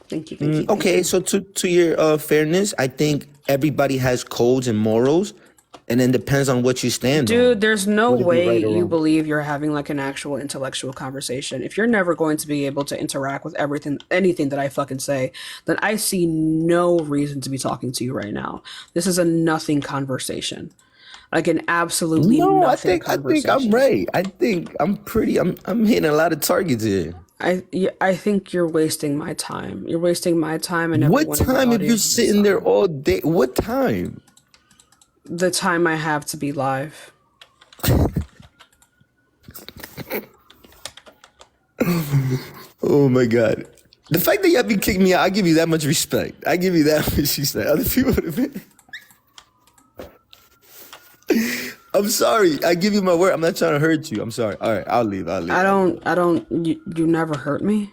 [SPEAKER 2] Thank you.
[SPEAKER 7] Okay, so to your fairness, I think everybody has codes and morals, and then depends on what you stand on.
[SPEAKER 2] Dude, there's no way
[SPEAKER 7] right or
[SPEAKER 2] you
[SPEAKER 7] wrong?
[SPEAKER 2] believe you're having like an actual intellectual conversation. If you're never going to be able to interact with anything that I fucking say, then I see no reason to be talking to you right now. This is a nothing conversation. Like an absolutely nothing conversation.
[SPEAKER 7] I think I'm right. I think I'm hitting a lot of targets here.
[SPEAKER 2] I think you're wasting my time. You're wasting my time and everyone.
[SPEAKER 7] What time if you're sitting there all day? What time?
[SPEAKER 2] The time I have to be live.
[SPEAKER 7] Oh my God. The fact that you have been kicking me out, I give you that much respect. I give you that much respect. Other people would have been... I'm sorry. I give you my word. I'm not trying to hurt you. I'm sorry. All right, I'll leave.
[SPEAKER 2] You never hurt me.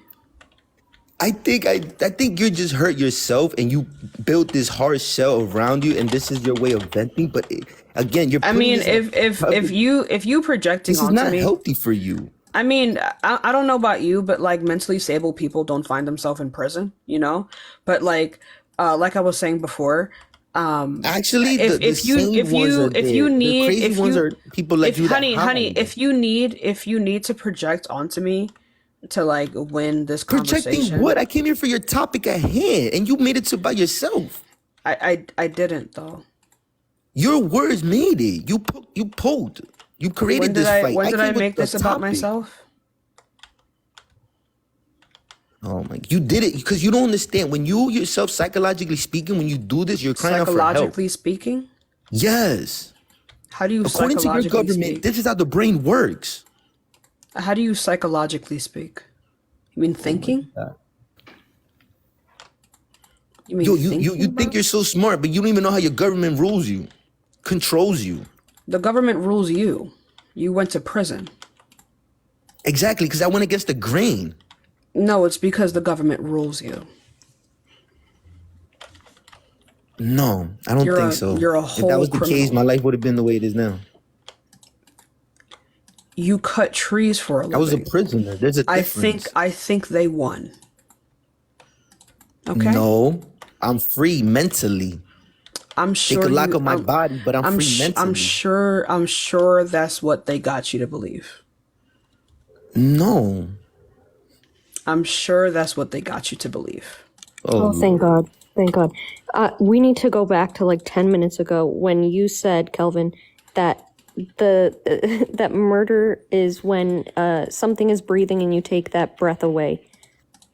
[SPEAKER 7] I think you just hurt yourself and you built this hard shell around you and this is your way of venting. But again, you're.
[SPEAKER 2] I mean, if you projecting
[SPEAKER 7] this is
[SPEAKER 2] onto
[SPEAKER 7] not
[SPEAKER 2] me,
[SPEAKER 7] healthy for you.
[SPEAKER 2] I mean, I don't know about you, but like mentally stable people don't find themselves in prison, you know? But like I was saying before,
[SPEAKER 7] Actually, the sane ones are there. The crazy ones are people like you that
[SPEAKER 2] honey,
[SPEAKER 7] hide.
[SPEAKER 2] if you need to project onto me to like win this
[SPEAKER 7] Projecting
[SPEAKER 2] conversation,
[SPEAKER 7] what? I came here for your topic at hand, and you made it to by yourself.
[SPEAKER 2] I didn't though.
[SPEAKER 7] Your words made it. You poked. You created this fight.
[SPEAKER 2] When did I
[SPEAKER 7] came with
[SPEAKER 2] make
[SPEAKER 7] the
[SPEAKER 2] this about
[SPEAKER 7] topic.
[SPEAKER 2] myself?
[SPEAKER 7] Oh my! You did it because you don't understand. When you yourself, psychologically speaking, when you do this, you're crying out for help.
[SPEAKER 2] Psychologically speaking?
[SPEAKER 7] Yes.
[SPEAKER 2] How do you
[SPEAKER 7] According to your
[SPEAKER 2] psychologically
[SPEAKER 7] government,
[SPEAKER 2] speak?
[SPEAKER 7] this is how the brain works.
[SPEAKER 2] How do you psychologically speak? You mean thinking? You mean
[SPEAKER 7] Yo,
[SPEAKER 2] thinking,
[SPEAKER 7] you
[SPEAKER 2] bro?
[SPEAKER 7] think you're so smart, but you don't even know how your government rules you, controls you.
[SPEAKER 2] The government rules you. You went to prison.
[SPEAKER 7] Exactly, because I went against the grain.
[SPEAKER 2] No, it's because the government rules you.
[SPEAKER 7] No, I don't think so.
[SPEAKER 2] You're a
[SPEAKER 7] If
[SPEAKER 2] whole
[SPEAKER 7] that was the case,
[SPEAKER 2] criminal.
[SPEAKER 7] my life would have been the way it is now.
[SPEAKER 2] You cut trees for a living.
[SPEAKER 7] I was a prisoner. There's a difference.
[SPEAKER 2] I think they won. Okay.
[SPEAKER 7] No, I'm free mentally.
[SPEAKER 2] I'm
[SPEAKER 7] They
[SPEAKER 2] sure
[SPEAKER 7] could lock
[SPEAKER 2] you-
[SPEAKER 7] up my body, but I'm free mentally.
[SPEAKER 2] I'm sure that's what they got you to believe.
[SPEAKER 7] No.
[SPEAKER 2] I'm sure that's what they got you to believe.
[SPEAKER 9] Oh, thank God. Thank God. We need to go back to like 10 minutes ago when you said, Kelvin, that that murder is when something is breathing and you take that breath away.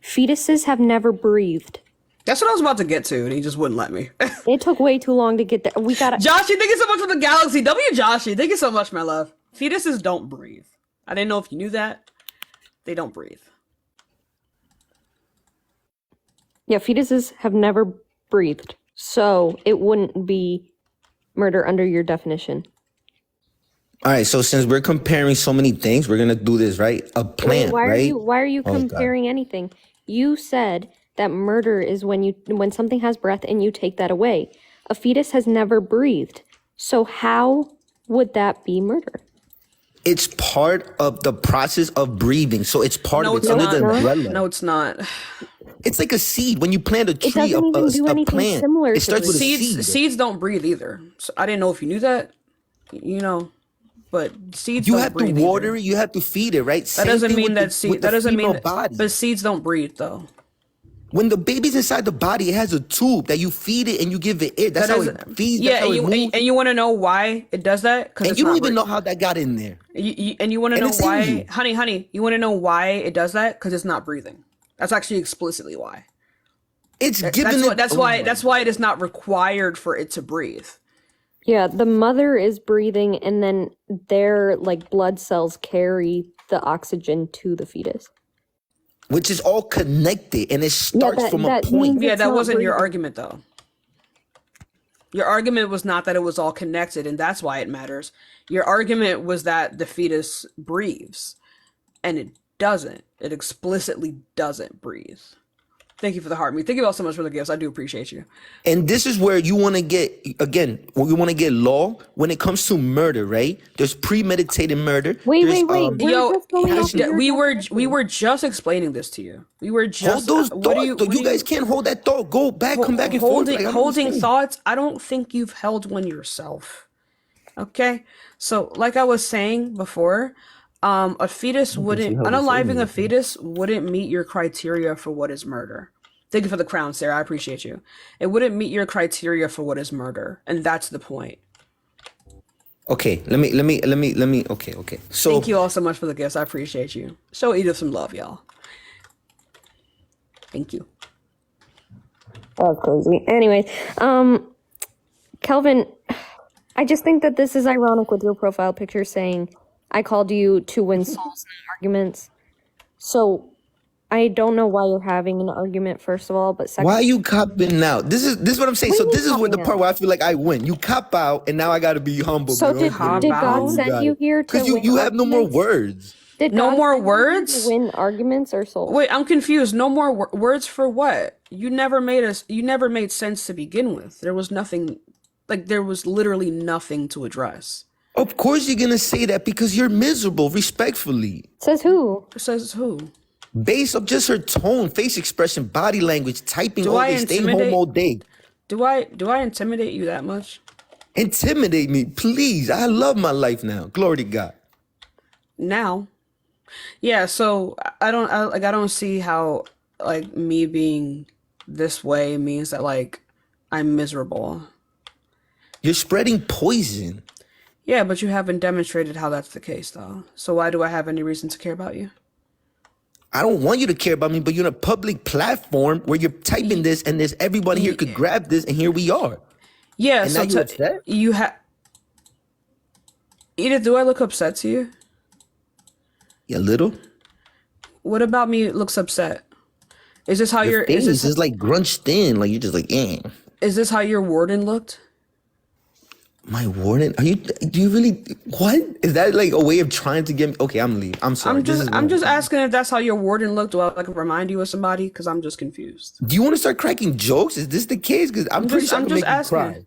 [SPEAKER 9] Fetuses have never breathed.
[SPEAKER 2] That's what I was about to get to, and he just wouldn't let me.
[SPEAKER 9] It took way too long to get there. We gotta.
[SPEAKER 2] Joshy, thank you so much for the galaxy. Joshy, thank you so much, my love. Fetuses don't breathe. I didn't know if you knew that. They don't breathe.
[SPEAKER 9] Yeah, fetuses have never breathed, so it wouldn't be murder under your definition.
[SPEAKER 7] All right, so since we're comparing so many things, we're gonna do this, right? A plant,
[SPEAKER 9] Why
[SPEAKER 7] right?
[SPEAKER 9] are you
[SPEAKER 7] Oh, God.
[SPEAKER 9] comparing anything? You said that murder is when something has breath and you take that away. A fetus has never breathed. So how would that be murder?
[SPEAKER 7] It's part of the process of breathing, so it's part
[SPEAKER 2] No,
[SPEAKER 7] of it.
[SPEAKER 2] it's
[SPEAKER 7] Under
[SPEAKER 2] not.
[SPEAKER 7] the umbrella.
[SPEAKER 2] No, it's not.
[SPEAKER 7] It's like a seed. When you plant a tree,
[SPEAKER 9] doesn't even do
[SPEAKER 7] a
[SPEAKER 9] anything
[SPEAKER 7] plant,
[SPEAKER 9] similar
[SPEAKER 7] it
[SPEAKER 9] to
[SPEAKER 7] starts
[SPEAKER 9] it.
[SPEAKER 7] with a seed.
[SPEAKER 2] Seeds don't breathe either. So I didn't know if you knew that. You know, but seeds
[SPEAKER 7] You
[SPEAKER 2] don't
[SPEAKER 7] have to
[SPEAKER 2] breathe
[SPEAKER 7] water
[SPEAKER 2] either.
[SPEAKER 7] it. You have to feed it, right?
[SPEAKER 2] That
[SPEAKER 7] Same
[SPEAKER 2] doesn't
[SPEAKER 7] thing
[SPEAKER 2] mean
[SPEAKER 7] with
[SPEAKER 2] that
[SPEAKER 7] the-
[SPEAKER 2] seed.
[SPEAKER 7] with
[SPEAKER 2] That
[SPEAKER 7] the
[SPEAKER 2] doesn't mean
[SPEAKER 7] female
[SPEAKER 2] that.
[SPEAKER 7] body.
[SPEAKER 2] But seeds don't breathe though.
[SPEAKER 7] When the baby's inside the body, it has a tube that you feed it and you give it air. That's how it feeds.
[SPEAKER 2] Yeah,
[SPEAKER 7] That's how
[SPEAKER 2] and
[SPEAKER 7] it
[SPEAKER 2] you
[SPEAKER 7] moves.
[SPEAKER 2] and you want to know why it does that? Because
[SPEAKER 7] And you don't even know how that got in there.
[SPEAKER 2] And you want to
[SPEAKER 7] And
[SPEAKER 2] know
[SPEAKER 7] it's in
[SPEAKER 2] why,
[SPEAKER 7] you.
[SPEAKER 2] honey? You want to know why it does that? Because it's not breathing. That's actually explicitly why.
[SPEAKER 7] It's given
[SPEAKER 2] That's why it is not required for it to breathe.
[SPEAKER 9] Yeah, the mother is breathing and then their like blood cells carry the oxygen to the fetus.
[SPEAKER 7] Which is all connected, and it starts from a
[SPEAKER 9] that
[SPEAKER 7] point.
[SPEAKER 9] means
[SPEAKER 2] Yeah,
[SPEAKER 9] it's
[SPEAKER 2] that
[SPEAKER 9] not
[SPEAKER 2] wasn't your
[SPEAKER 9] breathing.
[SPEAKER 2] argument though. Your argument was not that it was all connected and that's why it matters. Your argument was that the fetus breathes, and it doesn't. It explicitly doesn't breathe. Thank you for the heart. Thank you all so much for the gifts. I do appreciate you.
[SPEAKER 7] And this is where you want to get, again, when you want to get law, when it comes to murder, right? There's premeditated murder.
[SPEAKER 9] Wait.
[SPEAKER 7] There's,
[SPEAKER 9] We're
[SPEAKER 2] Yo,
[SPEAKER 9] just going off of your
[SPEAKER 2] we
[SPEAKER 9] definition.
[SPEAKER 2] were just explaining this to you. We were
[SPEAKER 7] hold
[SPEAKER 2] just
[SPEAKER 7] those
[SPEAKER 2] what
[SPEAKER 7] thoughts,
[SPEAKER 2] do you,
[SPEAKER 7] though.
[SPEAKER 2] what do
[SPEAKER 7] You guys can't hold that thought. Go back, come back and forth. Like, I don't
[SPEAKER 2] holding
[SPEAKER 7] understand.
[SPEAKER 2] thoughts. I don't think you've held one yourself. Okay, so like I was saying before, a fetus wouldn't
[SPEAKER 7] held it for
[SPEAKER 2] unaliving
[SPEAKER 7] me.
[SPEAKER 2] a fetus wouldn't meet your criteria for what is murder. Thank you for the crown, Sarah. I appreciate you. It wouldn't meet your criteria for what is murder, and that's the point.
[SPEAKER 7] Okay, let me. Okay. So
[SPEAKER 2] Thank you all so much for the gifts. I appreciate you. Show Edith some love, y'all. Thank you.
[SPEAKER 9] That was crazy. Anyways, Kelvin, I just think that this is ironic with your profile picture saying, I called you to win souls and arguments. So I don't know why you're having an argument, first of all, but second,
[SPEAKER 7] why are you copping now? This is what I'm saying.
[SPEAKER 9] What do
[SPEAKER 7] So
[SPEAKER 9] you
[SPEAKER 7] this is what the
[SPEAKER 9] copping
[SPEAKER 7] part
[SPEAKER 9] out?
[SPEAKER 7] where I feel like I win. You cop out, and now I got to be humble.
[SPEAKER 9] So did
[SPEAKER 2] Calm
[SPEAKER 9] God
[SPEAKER 2] down.
[SPEAKER 9] send you here to
[SPEAKER 7] Because
[SPEAKER 9] win
[SPEAKER 7] you have no more
[SPEAKER 9] arguments?
[SPEAKER 7] words.
[SPEAKER 9] Did
[SPEAKER 2] No
[SPEAKER 9] God
[SPEAKER 2] more
[SPEAKER 9] send you here
[SPEAKER 2] words?
[SPEAKER 9] to win arguments or souls?
[SPEAKER 2] Wait, I'm confused. No more words for what? You never made sense to begin with. There was nothing, like there was literally nothing to address.
[SPEAKER 7] Of course you're gonna say that because you're miserable. Respectfully,
[SPEAKER 9] Says who?
[SPEAKER 2] Says who?
[SPEAKER 7] based off just her tone, face expression, body language, typing
[SPEAKER 2] Do
[SPEAKER 7] all
[SPEAKER 2] I
[SPEAKER 7] day, stay home
[SPEAKER 2] intimidate-
[SPEAKER 7] all day.
[SPEAKER 2] Do I intimidate you that much?
[SPEAKER 7] Intimidate me, please. I love my life now. Glory to God.
[SPEAKER 2] Now. Yeah, so I don't see how like me being this way means that like I'm miserable.
[SPEAKER 7] You're spreading poison.
[SPEAKER 2] Yeah, but you haven't demonstrated how that's the case though. So why do I have any reason to care about you?
[SPEAKER 7] I don't want you to care about me, but you're in a public platform where you're typing this and there's everybody here could grab this and here we are.
[SPEAKER 2] Yeah,
[SPEAKER 7] And
[SPEAKER 2] so
[SPEAKER 7] now you upset?
[SPEAKER 2] you have Edith, do I look upset to you?
[SPEAKER 7] Yeah, little.
[SPEAKER 2] What about me looks upset? Is this how
[SPEAKER 7] Your
[SPEAKER 2] is
[SPEAKER 7] face
[SPEAKER 2] this
[SPEAKER 7] is like grunched in, like you're just like, eh.
[SPEAKER 2] is this how your warden looked?
[SPEAKER 7] My warden? Do you really, what? Is that like a way of trying to get me? Okay, I'm leaving. I'm sorry.
[SPEAKER 2] I'm just asking if that's how your warden looked. Do I like remind you of somebody? Because I'm just confused.
[SPEAKER 7] Do you want to start cracking jokes? Is this the case? Because I'm pretty sure I
[SPEAKER 2] I'm
[SPEAKER 7] can
[SPEAKER 2] just
[SPEAKER 7] make you
[SPEAKER 2] asking.
[SPEAKER 7] cry.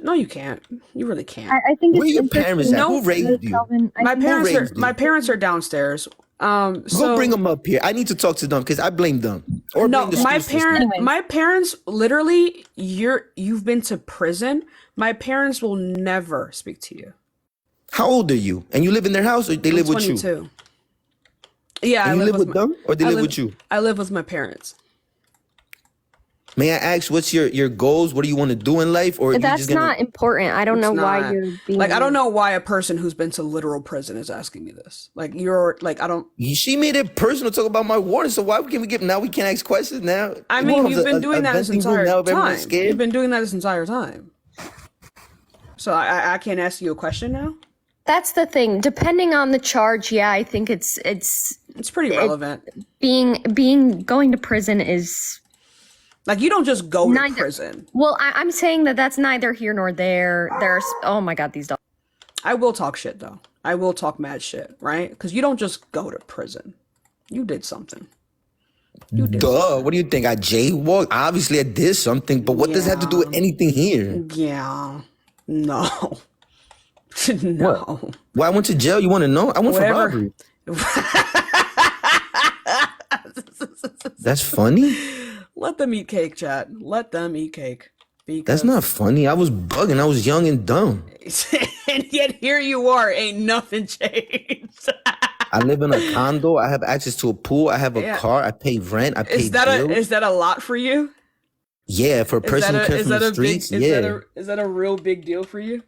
[SPEAKER 2] No, you can't. You really can't.
[SPEAKER 9] I think
[SPEAKER 7] Where
[SPEAKER 9] it's
[SPEAKER 7] your parents
[SPEAKER 9] interesting
[SPEAKER 7] at? Who raised you?
[SPEAKER 9] Calvin, I
[SPEAKER 2] My
[SPEAKER 9] think
[SPEAKER 2] parents
[SPEAKER 7] raised you?
[SPEAKER 2] my parents are downstairs.
[SPEAKER 7] Go
[SPEAKER 2] So
[SPEAKER 7] bring them up here. I need to talk to them because I blame them. Or
[SPEAKER 2] no,
[SPEAKER 7] bring the school system.
[SPEAKER 9] Anyways.
[SPEAKER 2] my parents literally you've been to prison. My parents will never speak to you.
[SPEAKER 7] How old are you? And you live in their house or they live with you?
[SPEAKER 2] 22. Yeah,
[SPEAKER 7] And
[SPEAKER 2] I
[SPEAKER 7] you
[SPEAKER 2] live
[SPEAKER 7] live with them or they
[SPEAKER 2] I
[SPEAKER 7] live with you?
[SPEAKER 2] I live with my parents.
[SPEAKER 7] May I ask what's your goals? What do you want to do in life? Or are you
[SPEAKER 9] that's
[SPEAKER 7] just gonna,
[SPEAKER 9] not important. I don't know why
[SPEAKER 2] Not-
[SPEAKER 9] you're being
[SPEAKER 2] like I don't know why a person who's been to literal prison is asking me this. Like you're like I don't.
[SPEAKER 7] She made it personal talk about my warden, so why can we get now we can't ask questions now?
[SPEAKER 2] I
[SPEAKER 7] It
[SPEAKER 2] mean,
[SPEAKER 7] becomes
[SPEAKER 2] you've been
[SPEAKER 7] a
[SPEAKER 2] doing that this
[SPEAKER 7] venting room
[SPEAKER 2] entire
[SPEAKER 7] now if everyone's
[SPEAKER 2] time.
[SPEAKER 7] scared.
[SPEAKER 2] You've been doing that this entire time. So I can't ask you a question now.
[SPEAKER 9] That's the thing. Depending on the charge, yeah, I think it's
[SPEAKER 2] It's pretty relevant.
[SPEAKER 9] being going to prison is
[SPEAKER 2] Like you don't just go to
[SPEAKER 9] Neither.
[SPEAKER 2] prison.
[SPEAKER 9] well. I'm saying that that's neither here nor there. There's oh my god, these dogs.
[SPEAKER 2] I will talk shit though. I will talk mad shit, right? Because you don't just go to prison. You did something. You did.
[SPEAKER 7] Duh, what do you think? I jaywalked? Obviously I did something, but what does that have to do with anything here?
[SPEAKER 2] Yeah. No. No.
[SPEAKER 7] Well, I went to jail, you want to know? I went
[SPEAKER 2] Whatever.
[SPEAKER 7] for robbery. That's funny?
[SPEAKER 2] Let them eat cake, chat. Let them eat cake. Because
[SPEAKER 7] That's not funny. I was bugging. I was young and dumb.
[SPEAKER 2] and yet here you are. Ain't nothing changed.
[SPEAKER 7] I live in a condo. I have access to a pool. I have a
[SPEAKER 2] Yeah.
[SPEAKER 7] car. I pay rent. I pay
[SPEAKER 2] Is that
[SPEAKER 7] bills.
[SPEAKER 2] a lot for you?
[SPEAKER 7] Yeah, for a person who comes from the
[SPEAKER 2] big
[SPEAKER 7] streets, yeah.
[SPEAKER 2] is that a real big deal for you?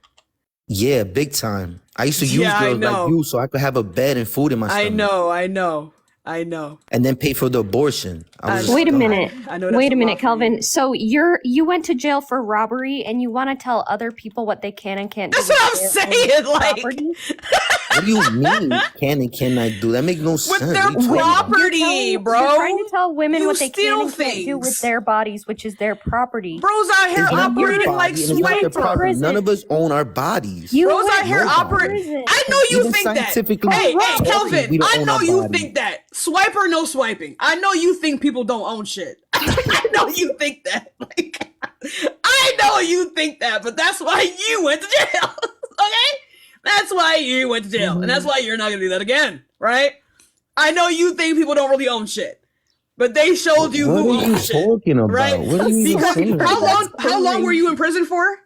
[SPEAKER 7] Yeah, big time. I used to use
[SPEAKER 2] Yeah, I
[SPEAKER 7] girls
[SPEAKER 2] know.
[SPEAKER 7] like you so I could have a bed and food in my stomach.
[SPEAKER 2] I know.
[SPEAKER 7] And then pay for the abortion. I was just
[SPEAKER 9] Wait a
[SPEAKER 7] dumb.
[SPEAKER 9] minute.
[SPEAKER 2] I know that's
[SPEAKER 9] Wait
[SPEAKER 2] a
[SPEAKER 9] a
[SPEAKER 2] lot
[SPEAKER 9] minute,
[SPEAKER 2] for you.
[SPEAKER 9] Calvin. So you went to jail for robbery, and you want to tell other people what they can and can't do.
[SPEAKER 2] That's what I'm
[SPEAKER 9] with their own
[SPEAKER 2] saying, like-
[SPEAKER 9] property?
[SPEAKER 7] What do you mean can and cannot do? That makes no sense.
[SPEAKER 2] With
[SPEAKER 7] What
[SPEAKER 2] their
[SPEAKER 7] are you talking about?
[SPEAKER 2] property, bro.
[SPEAKER 9] You're trying to tell women
[SPEAKER 2] You
[SPEAKER 9] what they
[SPEAKER 2] steal
[SPEAKER 9] can and can't do with
[SPEAKER 2] things.
[SPEAKER 9] their bodies, which is their property.
[SPEAKER 2] Bro's out here
[SPEAKER 7] It's not their
[SPEAKER 2] operating
[SPEAKER 7] body
[SPEAKER 2] like
[SPEAKER 7] and it's not their
[SPEAKER 2] swiper.
[SPEAKER 7] property.
[SPEAKER 9] prison.
[SPEAKER 7] None of us own our bodies.
[SPEAKER 9] You
[SPEAKER 2] Bro's
[SPEAKER 9] went
[SPEAKER 2] out here
[SPEAKER 9] to
[SPEAKER 2] operating.
[SPEAKER 9] prison.
[SPEAKER 2] I know you
[SPEAKER 7] Even
[SPEAKER 2] think that.
[SPEAKER 7] scientifically,
[SPEAKER 2] Hey,
[SPEAKER 7] we
[SPEAKER 2] Kelvin,
[SPEAKER 7] don't
[SPEAKER 2] I
[SPEAKER 7] own
[SPEAKER 2] know
[SPEAKER 7] our
[SPEAKER 2] you
[SPEAKER 7] bodies.
[SPEAKER 2] think that. Swipe or no swiping. I know you think people don't own shit. I know you think that. Like, I know you think that, but that's why you went to jail. Okay? That's why you went to jail. And that's why you're not gonna do that again. Right? I know you think people don't really own shit. But they showed you
[SPEAKER 7] What
[SPEAKER 2] who
[SPEAKER 7] are you
[SPEAKER 2] owns shit.
[SPEAKER 7] talking about?
[SPEAKER 2] Right?
[SPEAKER 7] What are you even
[SPEAKER 2] Because
[SPEAKER 7] saying?
[SPEAKER 2] how long were you in prison for?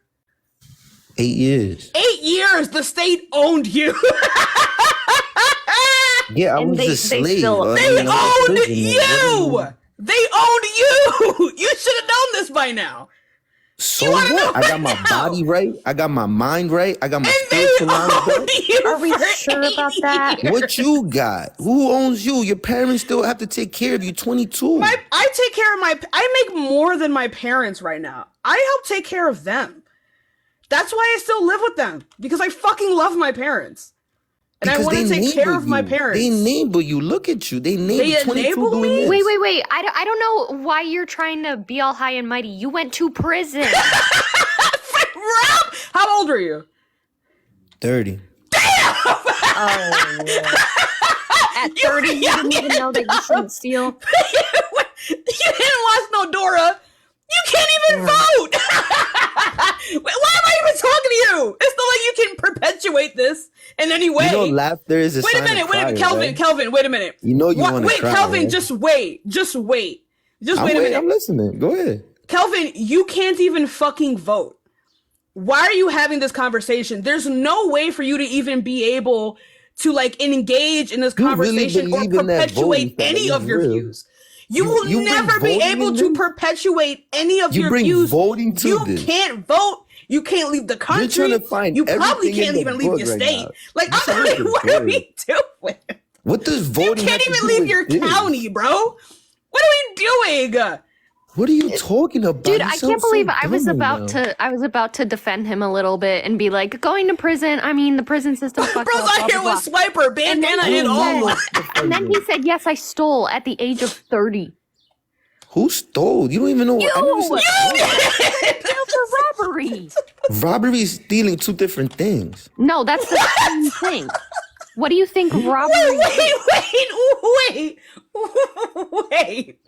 [SPEAKER 7] 8 years.
[SPEAKER 2] 8 years. The state owned you.
[SPEAKER 7] Yeah, I
[SPEAKER 9] And
[SPEAKER 7] was
[SPEAKER 9] they
[SPEAKER 7] a slave.
[SPEAKER 9] still-
[SPEAKER 7] I
[SPEAKER 2] They
[SPEAKER 7] mean, I was
[SPEAKER 2] owned
[SPEAKER 7] a prisoner. What
[SPEAKER 2] you. They owned you. You should have known this by now.
[SPEAKER 7] So
[SPEAKER 2] wanna know
[SPEAKER 7] what? I got my
[SPEAKER 2] right now?
[SPEAKER 7] body right. I got my mind right. I got my
[SPEAKER 2] And they
[SPEAKER 7] spiritual lines right.
[SPEAKER 2] owned you.
[SPEAKER 9] Are we
[SPEAKER 2] for
[SPEAKER 9] sure
[SPEAKER 2] 8
[SPEAKER 9] about that?
[SPEAKER 2] years.
[SPEAKER 7] What you got? Who owns you? Your parents still have to take care of you. 22.
[SPEAKER 2] I take care of I make more than my parents right now. I help take care of them. That's why I still live with them. Because I fucking love my parents. And
[SPEAKER 7] Because
[SPEAKER 2] I want to
[SPEAKER 7] they
[SPEAKER 2] take care
[SPEAKER 7] enable
[SPEAKER 2] of my
[SPEAKER 7] you.
[SPEAKER 2] parents.
[SPEAKER 7] They enable you. Look at you. They enable
[SPEAKER 2] They
[SPEAKER 7] you. 22
[SPEAKER 2] enable
[SPEAKER 7] doing
[SPEAKER 2] me?
[SPEAKER 7] this.
[SPEAKER 9] Wait. I don't know why you're trying to be all high and mighty. You went to prison.
[SPEAKER 2] Rob, how old are you?
[SPEAKER 7] 30.
[SPEAKER 9] Oh, Lord. At 30, you didn't even know that you shouldn't steal.
[SPEAKER 2] You didn't watch no Dora. You can't even vote. Why am I even talking to you? It's not like you can perpetuate this in any way.
[SPEAKER 7] You know, laughter is a
[SPEAKER 2] Wait a
[SPEAKER 7] sign
[SPEAKER 2] minute,
[SPEAKER 7] of pride, right?
[SPEAKER 2] Kelvin, wait a minute.
[SPEAKER 7] You know you wanna
[SPEAKER 2] Wait,
[SPEAKER 7] cry,
[SPEAKER 2] Kelvin,
[SPEAKER 7] right?
[SPEAKER 2] just wait a minute.
[SPEAKER 7] I'm listening. Go ahead.
[SPEAKER 2] Kelvin,
[SPEAKER 1] Kelvin, you can't even fucking vote. Why are you having this conversation? There's no way for you to even be able to like engage in this conversation or perpetuate any of your views. You will never be able to perpetuate any of your views.
[SPEAKER 7] Voting to
[SPEAKER 1] you
[SPEAKER 7] this.
[SPEAKER 1] can't vote. You can't leave the country.
[SPEAKER 7] You're trying to find
[SPEAKER 1] you probably
[SPEAKER 7] everything
[SPEAKER 1] can't
[SPEAKER 7] in
[SPEAKER 1] even
[SPEAKER 7] the
[SPEAKER 1] leave
[SPEAKER 7] book
[SPEAKER 1] your
[SPEAKER 7] right
[SPEAKER 1] state.
[SPEAKER 7] now.
[SPEAKER 1] Like, I mean, what are we doing?
[SPEAKER 7] What does voting?
[SPEAKER 1] You can't
[SPEAKER 7] have to
[SPEAKER 1] even
[SPEAKER 7] do
[SPEAKER 1] leave
[SPEAKER 7] with
[SPEAKER 1] your
[SPEAKER 7] this?
[SPEAKER 1] county, bro. What are we doing?
[SPEAKER 7] What are you talking about?
[SPEAKER 9] Dude,
[SPEAKER 7] You
[SPEAKER 9] I
[SPEAKER 7] sound
[SPEAKER 9] can't
[SPEAKER 7] so
[SPEAKER 9] believe I was
[SPEAKER 7] dumb right
[SPEAKER 9] about to defend him a little bit and be like, going to prison. I mean, the prison system fucked
[SPEAKER 1] Bro's
[SPEAKER 9] up.
[SPEAKER 1] out here with Swiper, bandana, and all.
[SPEAKER 9] And then he said, "Yes, I stole at the age of 30."
[SPEAKER 7] Who stole? You don't even know.
[SPEAKER 9] You did for robbery.
[SPEAKER 7] Robbery is stealing two different things.
[SPEAKER 9] No, that's the same thing. What do you think robbery is?
[SPEAKER 1] Wait.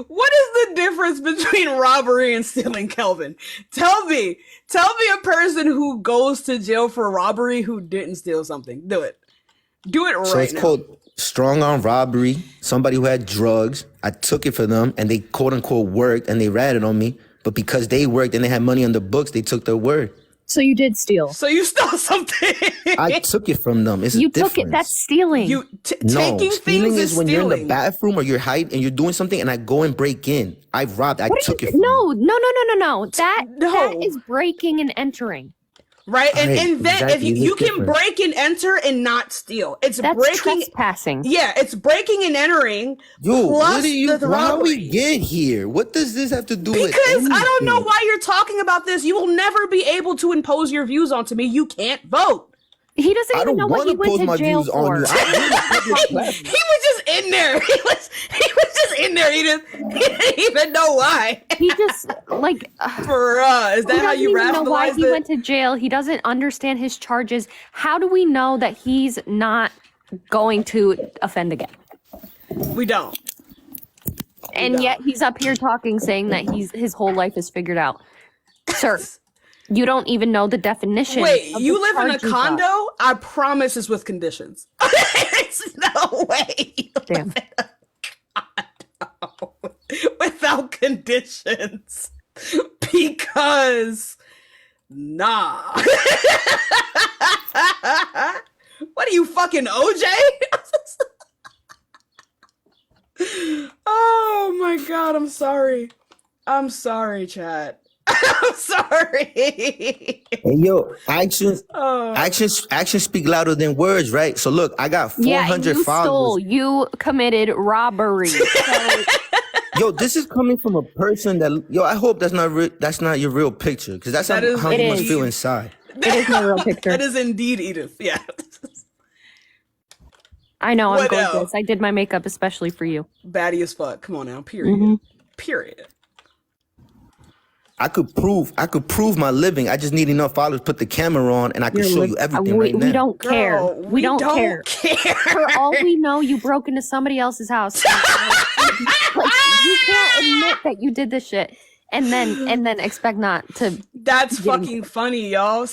[SPEAKER 1] What is the difference between robbery and stealing, Kelvin? Tell me a person who goes to jail for robbery who didn't steal something. Do it right now.
[SPEAKER 7] So it's called strong arm robbery. Somebody who had drugs. I took it for them and they quote unquote worked and they ratted on me. But because they worked and they had money on the books, they took their word.
[SPEAKER 9] So you did steal.
[SPEAKER 1] So you stole something.
[SPEAKER 7] I took it from them. It's
[SPEAKER 9] You
[SPEAKER 7] a difference.
[SPEAKER 9] took it. That's stealing.
[SPEAKER 1] No,
[SPEAKER 7] Stealing
[SPEAKER 1] things
[SPEAKER 7] is when
[SPEAKER 1] stealing.
[SPEAKER 7] you're in the bathroom or you're hiding and you're doing something and I go and break in. I robbed. I took it from
[SPEAKER 9] No.
[SPEAKER 7] you.
[SPEAKER 9] No. That is breaking and entering.
[SPEAKER 1] Right, and
[SPEAKER 7] Right,
[SPEAKER 1] then
[SPEAKER 7] exactly.
[SPEAKER 1] if you
[SPEAKER 7] It's
[SPEAKER 1] can
[SPEAKER 7] different.
[SPEAKER 1] break and enter and not steal, it's
[SPEAKER 9] That's
[SPEAKER 1] breaking.
[SPEAKER 9] trespassing.
[SPEAKER 1] Yeah, it's breaking and entering.
[SPEAKER 7] Yo,
[SPEAKER 1] plus the
[SPEAKER 7] how
[SPEAKER 1] robbery.
[SPEAKER 7] we get here? What does this have to do with
[SPEAKER 1] Because I don't know
[SPEAKER 7] anything?
[SPEAKER 1] why you're talking about this. You will never be able to impose your views onto me. You can't vote.
[SPEAKER 9] He doesn't
[SPEAKER 7] I
[SPEAKER 9] even
[SPEAKER 7] don't
[SPEAKER 9] know what
[SPEAKER 7] want
[SPEAKER 9] he
[SPEAKER 7] to
[SPEAKER 9] went
[SPEAKER 7] pose
[SPEAKER 9] to
[SPEAKER 7] my
[SPEAKER 9] jail
[SPEAKER 7] views on
[SPEAKER 9] for.
[SPEAKER 7] you.
[SPEAKER 1] He was just in there. He was just in there. He didn't even know why.
[SPEAKER 9] He just like
[SPEAKER 1] Bruh, is that how you
[SPEAKER 9] he doesn't even know why
[SPEAKER 1] rationalize
[SPEAKER 9] he
[SPEAKER 1] it?
[SPEAKER 9] went to jail. He doesn't understand his charges. How do we know that he's not going to offend again?
[SPEAKER 1] We don't.
[SPEAKER 9] And yet he's up here talking, saying that his whole life is figured out. Sir, you don't even know the definition.
[SPEAKER 1] Wait,
[SPEAKER 9] of
[SPEAKER 1] you
[SPEAKER 9] the
[SPEAKER 1] live in a
[SPEAKER 9] charge you got.
[SPEAKER 1] condo? I promise it's with conditions. There's no way.
[SPEAKER 9] Damn.
[SPEAKER 1] Without conditions. Because nah. What are you, fucking OJ? Oh my god, I'm sorry. I'm sorry, chat. I'm sorry.
[SPEAKER 7] Hey, yo, actions speak louder than words, right? So look, I got 400
[SPEAKER 9] Yeah, and you
[SPEAKER 7] followers.
[SPEAKER 9] stole. You committed robbery. So
[SPEAKER 7] Yo, this is coming from a person that I hope that's not your real picture because that's
[SPEAKER 1] That is
[SPEAKER 7] how you
[SPEAKER 9] It
[SPEAKER 7] must
[SPEAKER 9] is.
[SPEAKER 7] feel inside.
[SPEAKER 9] it is my real picture.
[SPEAKER 1] That is indeed Edith. Yeah.
[SPEAKER 9] I know, I'm
[SPEAKER 1] What else?
[SPEAKER 9] gorgeous. I did my makeup especially for you.
[SPEAKER 1] Baddie as fuck. Come on now. Period.
[SPEAKER 9] Mm-hmm.
[SPEAKER 1] Period.
[SPEAKER 7] I could prove my living. I just need enough followers. Put the camera on, and I can show you everything right now.
[SPEAKER 9] We don't care.
[SPEAKER 1] Girl,
[SPEAKER 9] we don't care. For all we know, you broke into somebody else's house. Like, you can't admit that you did this shit and then expect not to.
[SPEAKER 1] That's fucking funny, y'all.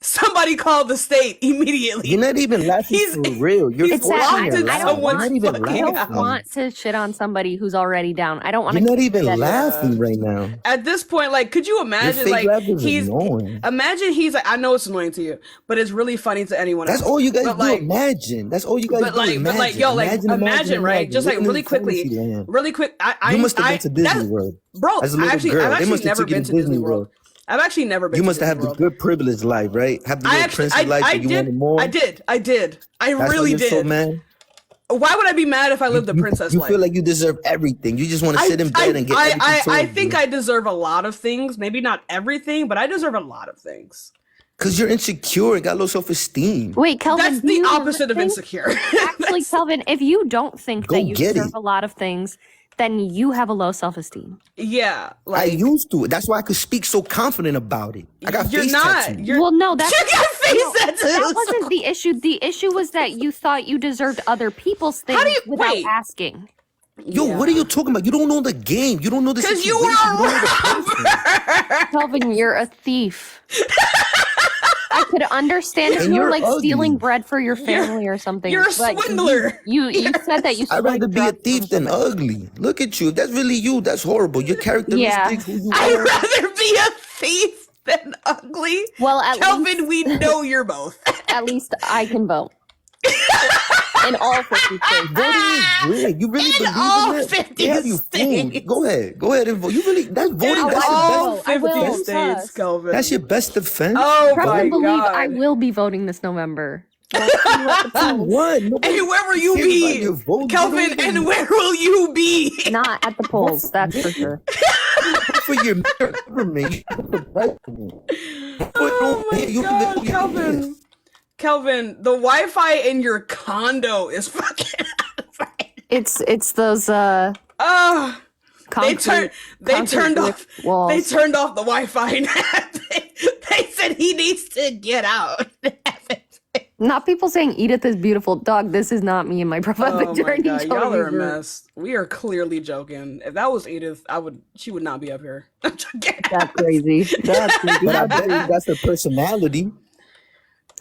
[SPEAKER 1] Somebody called the state immediately.
[SPEAKER 7] You're not even laughing for real. You're
[SPEAKER 1] he's
[SPEAKER 7] forcing
[SPEAKER 1] locked
[SPEAKER 7] your
[SPEAKER 1] in
[SPEAKER 7] laugh.
[SPEAKER 1] someone's
[SPEAKER 7] You're not even
[SPEAKER 1] fucking
[SPEAKER 9] I don't
[SPEAKER 7] laughing.
[SPEAKER 9] want to shit on somebody who's already down. I don't want to.
[SPEAKER 7] You're not even laughing right now.
[SPEAKER 1] At this point, like, could you imagine,
[SPEAKER 7] fake
[SPEAKER 1] like,
[SPEAKER 7] laugh is
[SPEAKER 1] he's
[SPEAKER 7] annoying.
[SPEAKER 1] imagine he's like, I know it's annoying to you, but it's really funny to anyone
[SPEAKER 7] That's
[SPEAKER 1] else.
[SPEAKER 7] all you guys
[SPEAKER 1] But,
[SPEAKER 7] do.
[SPEAKER 1] like,
[SPEAKER 7] Imagine. That's all you guys
[SPEAKER 1] but
[SPEAKER 7] do.
[SPEAKER 1] like,
[SPEAKER 7] Imagine.
[SPEAKER 1] but like, yo, like, imagine, right? Just like
[SPEAKER 7] Living
[SPEAKER 1] really
[SPEAKER 7] in
[SPEAKER 1] quickly,
[SPEAKER 7] Fantasyland.
[SPEAKER 1] really quick.
[SPEAKER 7] You must have been to Disney
[SPEAKER 1] that's-
[SPEAKER 7] World.
[SPEAKER 1] bro.
[SPEAKER 7] As a little girl,
[SPEAKER 1] I've
[SPEAKER 7] they
[SPEAKER 1] actually
[SPEAKER 7] must have
[SPEAKER 1] never
[SPEAKER 7] took you
[SPEAKER 1] been to Disney World. I've actually never been.
[SPEAKER 7] You
[SPEAKER 1] to
[SPEAKER 7] must have
[SPEAKER 1] Disney
[SPEAKER 7] the
[SPEAKER 1] World.
[SPEAKER 7] good privileged life, right? Have the little princess life,
[SPEAKER 1] I
[SPEAKER 7] but you
[SPEAKER 1] did.
[SPEAKER 7] wanted more.
[SPEAKER 1] I did. I
[SPEAKER 7] That's
[SPEAKER 1] really
[SPEAKER 7] why you're
[SPEAKER 1] did.
[SPEAKER 7] so mad.
[SPEAKER 1] Why would I be mad if I lived the princess
[SPEAKER 7] You
[SPEAKER 1] life?
[SPEAKER 7] feel like you deserve everything. You just want to sit in bed and get everything
[SPEAKER 1] I
[SPEAKER 7] told
[SPEAKER 1] think
[SPEAKER 7] you.
[SPEAKER 1] I deserve a lot of things. Maybe not everything, but I deserve a lot of things.
[SPEAKER 7] Because you're insecure and got low self-esteem.
[SPEAKER 9] Wait, Kelvin.
[SPEAKER 1] That's
[SPEAKER 9] do
[SPEAKER 1] the
[SPEAKER 9] you
[SPEAKER 1] opposite of
[SPEAKER 9] think-
[SPEAKER 1] insecure.
[SPEAKER 9] Actually, Kelvin, if you don't think
[SPEAKER 7] Go
[SPEAKER 9] that you
[SPEAKER 7] get
[SPEAKER 9] deserve
[SPEAKER 7] it.
[SPEAKER 9] a lot of things, then you have a low self-esteem.
[SPEAKER 1] Yeah,
[SPEAKER 7] I
[SPEAKER 1] like
[SPEAKER 7] used to. That's why I could speak so confident about it. I got
[SPEAKER 1] you're
[SPEAKER 7] face
[SPEAKER 1] not.
[SPEAKER 7] tattoos.
[SPEAKER 1] You're
[SPEAKER 9] Well, no, that's
[SPEAKER 1] you got face tattoos.
[SPEAKER 9] that wasn't the issue. The issue was that you thought you deserved other people's things
[SPEAKER 1] do you-
[SPEAKER 9] without
[SPEAKER 1] wait.
[SPEAKER 9] asking.
[SPEAKER 7] Yo, what are you talking about? You don't know the game. You don't know the
[SPEAKER 1] 'Cause
[SPEAKER 7] situation.
[SPEAKER 1] you are
[SPEAKER 7] don't know the person.
[SPEAKER 9] Kelvin, you're a thief. I could understand if
[SPEAKER 7] And
[SPEAKER 9] you were
[SPEAKER 7] you're
[SPEAKER 9] like
[SPEAKER 7] ugly.
[SPEAKER 9] stealing bread for your family or something.
[SPEAKER 1] You're a
[SPEAKER 9] but
[SPEAKER 1] swindler.
[SPEAKER 9] You said that you.
[SPEAKER 7] I'd rather be a
[SPEAKER 9] drugs
[SPEAKER 7] thief
[SPEAKER 9] from
[SPEAKER 7] than
[SPEAKER 9] somebody.
[SPEAKER 7] ugly. Look at you. If that's really you, that's horrible. Your characteristics, who you
[SPEAKER 1] I'd
[SPEAKER 7] are.
[SPEAKER 1] rather be a thief than ugly.
[SPEAKER 9] Well, at
[SPEAKER 1] Kelvin,
[SPEAKER 9] least
[SPEAKER 1] we know you're both.
[SPEAKER 9] at least I can vote. In all 50 states.
[SPEAKER 7] Voting is great. You really
[SPEAKER 1] In
[SPEAKER 7] believe
[SPEAKER 1] all
[SPEAKER 7] in that?
[SPEAKER 1] 50
[SPEAKER 7] They have you fooled.
[SPEAKER 1] states.
[SPEAKER 7] Go ahead and vote. You really, that's voting. That's your
[SPEAKER 1] all
[SPEAKER 7] best.
[SPEAKER 9] I will,
[SPEAKER 1] 50
[SPEAKER 9] trust.
[SPEAKER 1] states, Kelvin.
[SPEAKER 7] That's your best defense.
[SPEAKER 1] Oh
[SPEAKER 9] Trust
[SPEAKER 1] my
[SPEAKER 9] and believe
[SPEAKER 1] god.
[SPEAKER 9] I will be voting this November. We'll see what the polls-
[SPEAKER 7] What?
[SPEAKER 1] And where will you be? Kelvin, and where will you be?
[SPEAKER 9] Not at the polls, that's for sure.
[SPEAKER 7] For your government.
[SPEAKER 1] Oh my god, Kelvin. Kelvin, the Wi-Fi in your condo is fucking
[SPEAKER 9] It's those
[SPEAKER 1] they
[SPEAKER 9] concrete,
[SPEAKER 1] turned off
[SPEAKER 9] walls.
[SPEAKER 1] they turned off the Wi-Fi now. They said he needs to get out.
[SPEAKER 9] Not people saying Edith is beautiful. Dog, this is not me in my profile
[SPEAKER 1] Oh
[SPEAKER 9] picture.
[SPEAKER 1] my
[SPEAKER 9] I need
[SPEAKER 1] god,
[SPEAKER 9] you
[SPEAKER 1] y'all
[SPEAKER 9] to
[SPEAKER 1] are a
[SPEAKER 9] be sure.
[SPEAKER 1] mess. We are clearly joking. If that was Edith, she would not be up here.
[SPEAKER 9] That's crazy. That's crazy.
[SPEAKER 7] But I bet you that's her personality.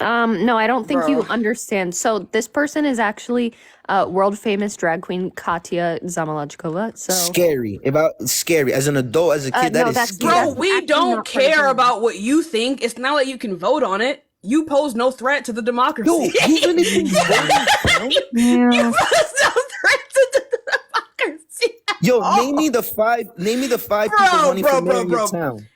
[SPEAKER 9] No, I don't think you
[SPEAKER 1] Bro.
[SPEAKER 9] understand. So this person is actually world famous drag queen Katya Zamalajkova. So
[SPEAKER 7] Scary. Scary. As an adult, as a kid,
[SPEAKER 9] no,
[SPEAKER 7] that is
[SPEAKER 9] that's-
[SPEAKER 7] scary.
[SPEAKER 1] Bro,
[SPEAKER 9] That's
[SPEAKER 1] we
[SPEAKER 9] actually
[SPEAKER 1] don't
[SPEAKER 9] not part of
[SPEAKER 1] care
[SPEAKER 9] the-
[SPEAKER 1] about what you think. It's not like you can vote on it. You pose no threat to the democracy.
[SPEAKER 7] Yo, you really think
[SPEAKER 9] yeah.
[SPEAKER 1] You pose no threat to the democracy.
[SPEAKER 7] Yo, name me the five
[SPEAKER 1] Bro,
[SPEAKER 7] people running
[SPEAKER 1] bro,
[SPEAKER 7] for mayor
[SPEAKER 1] bro,
[SPEAKER 7] in your
[SPEAKER 1] bro.
[SPEAKER 7] town.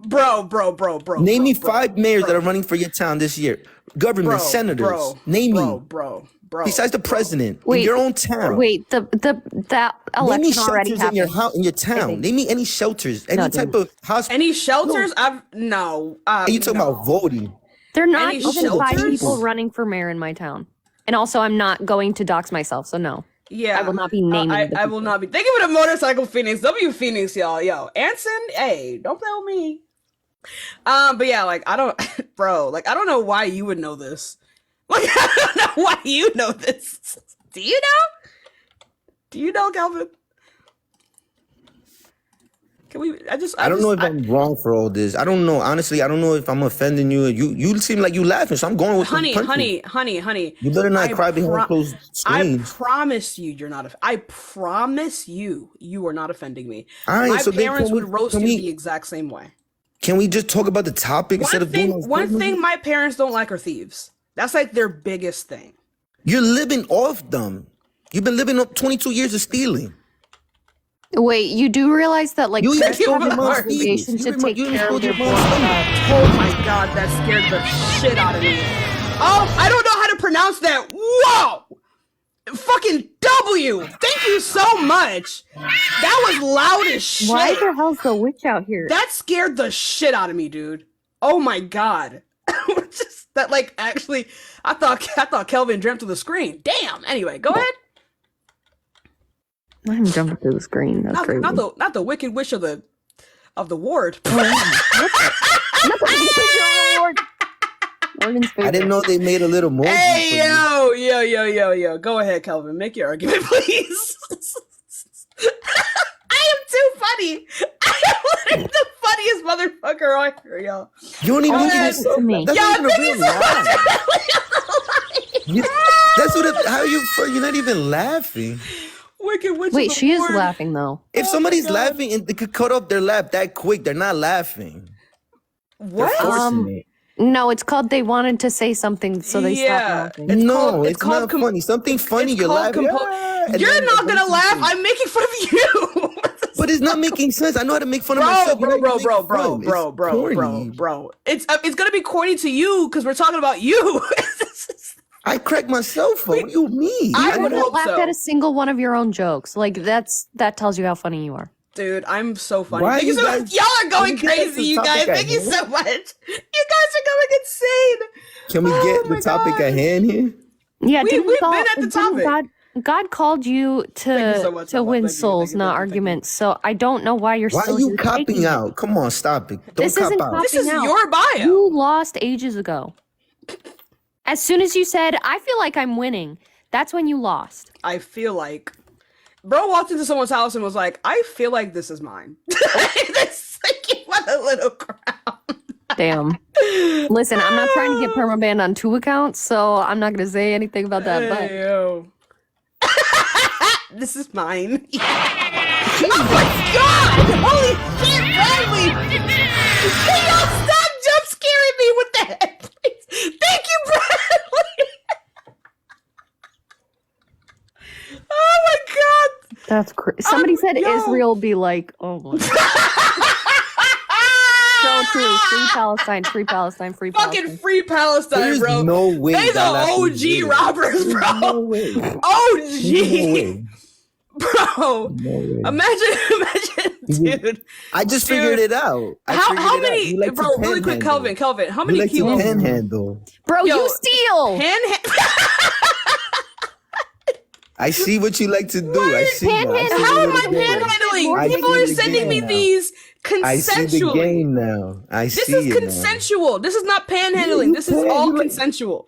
[SPEAKER 1] Bro.
[SPEAKER 7] Name me
[SPEAKER 1] bro,
[SPEAKER 7] five mayors
[SPEAKER 1] bro,
[SPEAKER 7] that are running for your town this year. Government,
[SPEAKER 1] bro,
[SPEAKER 7] senators.
[SPEAKER 1] bro,
[SPEAKER 7] Name me.
[SPEAKER 1] bro.
[SPEAKER 7] Besides the president,
[SPEAKER 9] Wait,
[SPEAKER 7] in your own town.
[SPEAKER 9] Wait, that
[SPEAKER 7] Name me
[SPEAKER 9] election already
[SPEAKER 7] shelters in your
[SPEAKER 9] happened.
[SPEAKER 7] house, in your
[SPEAKER 9] I
[SPEAKER 7] town.
[SPEAKER 9] think.
[SPEAKER 7] Name me any shelters, any
[SPEAKER 9] No,
[SPEAKER 7] type
[SPEAKER 9] dude.
[SPEAKER 7] of hospital.
[SPEAKER 1] Any shelters? No.
[SPEAKER 7] You talking
[SPEAKER 1] no.
[SPEAKER 7] about voting?
[SPEAKER 9] There are not
[SPEAKER 1] Any
[SPEAKER 9] even 5
[SPEAKER 1] shelters?
[SPEAKER 9] people running for mayor in my town. And also, I'm not going to dox myself, so no.
[SPEAKER 1] Yeah,
[SPEAKER 9] I will not be naming the
[SPEAKER 1] I will
[SPEAKER 9] people.
[SPEAKER 1] not be. They give it a motorcycle Phoenix. W Phoenix, y'all. Yo, Anson, hey, don't play with me. But yeah, like I don't, bro. Like I don't know why you would know this. Like I don't know why you know this. Do you know? Do you know, Calvin? Can we?
[SPEAKER 7] I don't know if I'm wrong for all this. I don't know. Honestly, I don't know if I'm offending you. You seem like you laughing, so I'm going with the
[SPEAKER 1] honey.
[SPEAKER 7] You better not
[SPEAKER 1] I
[SPEAKER 7] cry behind
[SPEAKER 1] pro-
[SPEAKER 7] closed
[SPEAKER 1] I
[SPEAKER 7] screens.
[SPEAKER 1] promise you're not. I promise you are not offending me.
[SPEAKER 7] All right,
[SPEAKER 1] My
[SPEAKER 7] so then
[SPEAKER 1] parents
[SPEAKER 7] can we-
[SPEAKER 1] would roast
[SPEAKER 7] can
[SPEAKER 1] you
[SPEAKER 7] we-
[SPEAKER 1] the exact same way.
[SPEAKER 7] Can we just talk about the topic instead of doing those
[SPEAKER 1] One
[SPEAKER 7] segments?
[SPEAKER 1] thing my parents don't like are thieves. That's like their biggest thing.
[SPEAKER 7] You're living off them. You've been living up 22 years of stealing.
[SPEAKER 9] Wait, you do realize that like
[SPEAKER 7] You even
[SPEAKER 9] parents
[SPEAKER 7] stole
[SPEAKER 9] have
[SPEAKER 7] your
[SPEAKER 9] an
[SPEAKER 7] mom's
[SPEAKER 9] obligation
[SPEAKER 7] feelings.
[SPEAKER 9] to take
[SPEAKER 7] You even
[SPEAKER 9] care
[SPEAKER 7] stole
[SPEAKER 9] of their
[SPEAKER 7] your mom's
[SPEAKER 9] born
[SPEAKER 7] feelings.
[SPEAKER 9] child.
[SPEAKER 1] Oh my god, that scared the shit out of me. Oh, I don't know how to pronounce that. Whoa! Fucking W! Thank you so much. That was loud as shit.
[SPEAKER 9] Why the hell's the witch out here?
[SPEAKER 1] That scared the shit out of me, dude. Oh my god. Just that like actually I thought Kelvin dreamt to the screen. Damn. Anyway, go ahead.
[SPEAKER 9] I'm jumping through the screen. That's crazy.
[SPEAKER 1] Not the wicked wish of the ward.
[SPEAKER 9] Morgan's
[SPEAKER 7] I
[SPEAKER 9] favorite.
[SPEAKER 7] didn't know they made a little more.
[SPEAKER 1] Hey yo. Go ahead, Kelvin. Make your argument, please. I am too funny. I am literally the funniest motherfucker on here, y'all.
[SPEAKER 7] You don't even
[SPEAKER 1] Oh,
[SPEAKER 7] think
[SPEAKER 1] that's
[SPEAKER 7] yourself.
[SPEAKER 9] to me.
[SPEAKER 7] That's
[SPEAKER 1] Y'all
[SPEAKER 7] not even a
[SPEAKER 1] think
[SPEAKER 7] real
[SPEAKER 1] it's so
[SPEAKER 7] laugh. That's what. How you? You're not even laughing.
[SPEAKER 1] Wicked witch.
[SPEAKER 9] Wait,
[SPEAKER 1] of the
[SPEAKER 9] she is
[SPEAKER 1] ward.
[SPEAKER 9] laughing though.
[SPEAKER 7] If
[SPEAKER 1] Oh my
[SPEAKER 7] somebody's
[SPEAKER 1] God.
[SPEAKER 7] laughing and they could cut off their laugh that quick, they're not laughing.
[SPEAKER 1] What?
[SPEAKER 7] They're forcing it.
[SPEAKER 9] No, it's called they wanted to say something, so they
[SPEAKER 1] Yeah.
[SPEAKER 9] stopped laughing.
[SPEAKER 1] It's
[SPEAKER 7] No,
[SPEAKER 1] called-
[SPEAKER 7] it's not funny. Something funny,
[SPEAKER 1] it's
[SPEAKER 7] you're
[SPEAKER 1] called
[SPEAKER 7] laughing.
[SPEAKER 1] compo-
[SPEAKER 7] "Ah," and
[SPEAKER 1] You're
[SPEAKER 7] then
[SPEAKER 1] not gonna
[SPEAKER 7] eventually
[SPEAKER 1] laugh.
[SPEAKER 7] say-
[SPEAKER 1] I'm making fun of you.
[SPEAKER 7] But it's not making sense. I know how to make fun of myself. You're not even making fun. It's corny.
[SPEAKER 1] bro. It's gonna be corny to you because we're talking about you.
[SPEAKER 7] I crack myself up. What do you mean?
[SPEAKER 1] I
[SPEAKER 9] You
[SPEAKER 1] would
[SPEAKER 9] haven't
[SPEAKER 1] hope
[SPEAKER 9] laughed
[SPEAKER 1] so.
[SPEAKER 9] at a single one of your own jokes. Like that tells you how funny you are.
[SPEAKER 1] Dude, I'm so funny.
[SPEAKER 7] Why
[SPEAKER 1] Thank you
[SPEAKER 7] you
[SPEAKER 1] so
[SPEAKER 7] guys-
[SPEAKER 1] much. Y'all are going
[SPEAKER 7] Can we get back to
[SPEAKER 1] crazy,
[SPEAKER 7] the
[SPEAKER 1] you guys.
[SPEAKER 7] topic at
[SPEAKER 1] Thank you
[SPEAKER 7] hand?
[SPEAKER 1] so much. You guys are going insane.
[SPEAKER 7] Can we
[SPEAKER 1] Oh
[SPEAKER 7] get
[SPEAKER 1] my
[SPEAKER 7] the topic
[SPEAKER 1] God.
[SPEAKER 7] at hand here?
[SPEAKER 9] Yeah,
[SPEAKER 1] We've been at the topic.
[SPEAKER 9] God called you
[SPEAKER 1] Thank you so much,
[SPEAKER 9] to
[SPEAKER 1] Emma.
[SPEAKER 9] win
[SPEAKER 1] Thank you,
[SPEAKER 9] souls,
[SPEAKER 1] thank you,
[SPEAKER 9] not
[SPEAKER 1] thank you, thank you.
[SPEAKER 9] arguments. So I don't know why you're
[SPEAKER 7] Why
[SPEAKER 9] still
[SPEAKER 7] are you
[SPEAKER 9] here taking
[SPEAKER 7] copping
[SPEAKER 9] it.
[SPEAKER 7] out? Come on, stop it. Don't
[SPEAKER 9] This
[SPEAKER 7] cop
[SPEAKER 9] isn't
[SPEAKER 7] out.
[SPEAKER 1] This is
[SPEAKER 9] copping out.
[SPEAKER 1] your bio.
[SPEAKER 9] You lost ages ago. As soon as you said, "I feel like I'm winning," that's when you lost.
[SPEAKER 1] I feel like bro walked into someone's house and was like, I feel like this is mine. That's like he won a little crown.
[SPEAKER 9] Damn. Listen, I'm not trying to get permabanned on 2 accounts, so I'm not going to say anything about that. But
[SPEAKER 2] Hey, yo. This is mine. Oh my god! Holy shit, Bradley! Can y'all stop jump scaring me with that, please? Thank you, Bradley! Oh my god!
[SPEAKER 9] that's crazy. Somebody said
[SPEAKER 2] yo.
[SPEAKER 9] Israel be like, oh my god. So true. Free Palestine, free Palestine, free
[SPEAKER 2] Fucking
[SPEAKER 9] Palestine.
[SPEAKER 2] free Palestine,
[SPEAKER 7] There's
[SPEAKER 2] bro.
[SPEAKER 7] no way
[SPEAKER 2] They the
[SPEAKER 7] that
[SPEAKER 2] OG
[SPEAKER 7] is real.
[SPEAKER 2] robbers,
[SPEAKER 7] There's
[SPEAKER 2] bro.
[SPEAKER 7] no way.
[SPEAKER 2] OG!
[SPEAKER 7] No way.
[SPEAKER 2] Bro,
[SPEAKER 7] No way.
[SPEAKER 2] imagine, dude.
[SPEAKER 7] I just figured it out.
[SPEAKER 2] How many, bro? Really quick, Kelvin. How many
[SPEAKER 7] You like to
[SPEAKER 2] kilos?
[SPEAKER 7] panhandle.
[SPEAKER 9] Bro,
[SPEAKER 2] Yo,
[SPEAKER 9] you steal.
[SPEAKER 7] I see what you like to do. I see that. I see
[SPEAKER 2] How
[SPEAKER 7] the
[SPEAKER 2] am I
[SPEAKER 7] game.
[SPEAKER 2] panhandling?
[SPEAKER 7] I
[SPEAKER 2] People
[SPEAKER 7] see
[SPEAKER 2] are
[SPEAKER 7] the
[SPEAKER 2] sending me
[SPEAKER 7] game now.
[SPEAKER 2] these
[SPEAKER 7] I see the
[SPEAKER 2] consensually.
[SPEAKER 7] game now. I
[SPEAKER 2] This
[SPEAKER 7] see
[SPEAKER 2] is
[SPEAKER 7] it now.
[SPEAKER 2] consensual. This is not panhandling.
[SPEAKER 7] you
[SPEAKER 2] This is
[SPEAKER 7] pan-
[SPEAKER 2] all
[SPEAKER 7] you like-
[SPEAKER 2] consensual.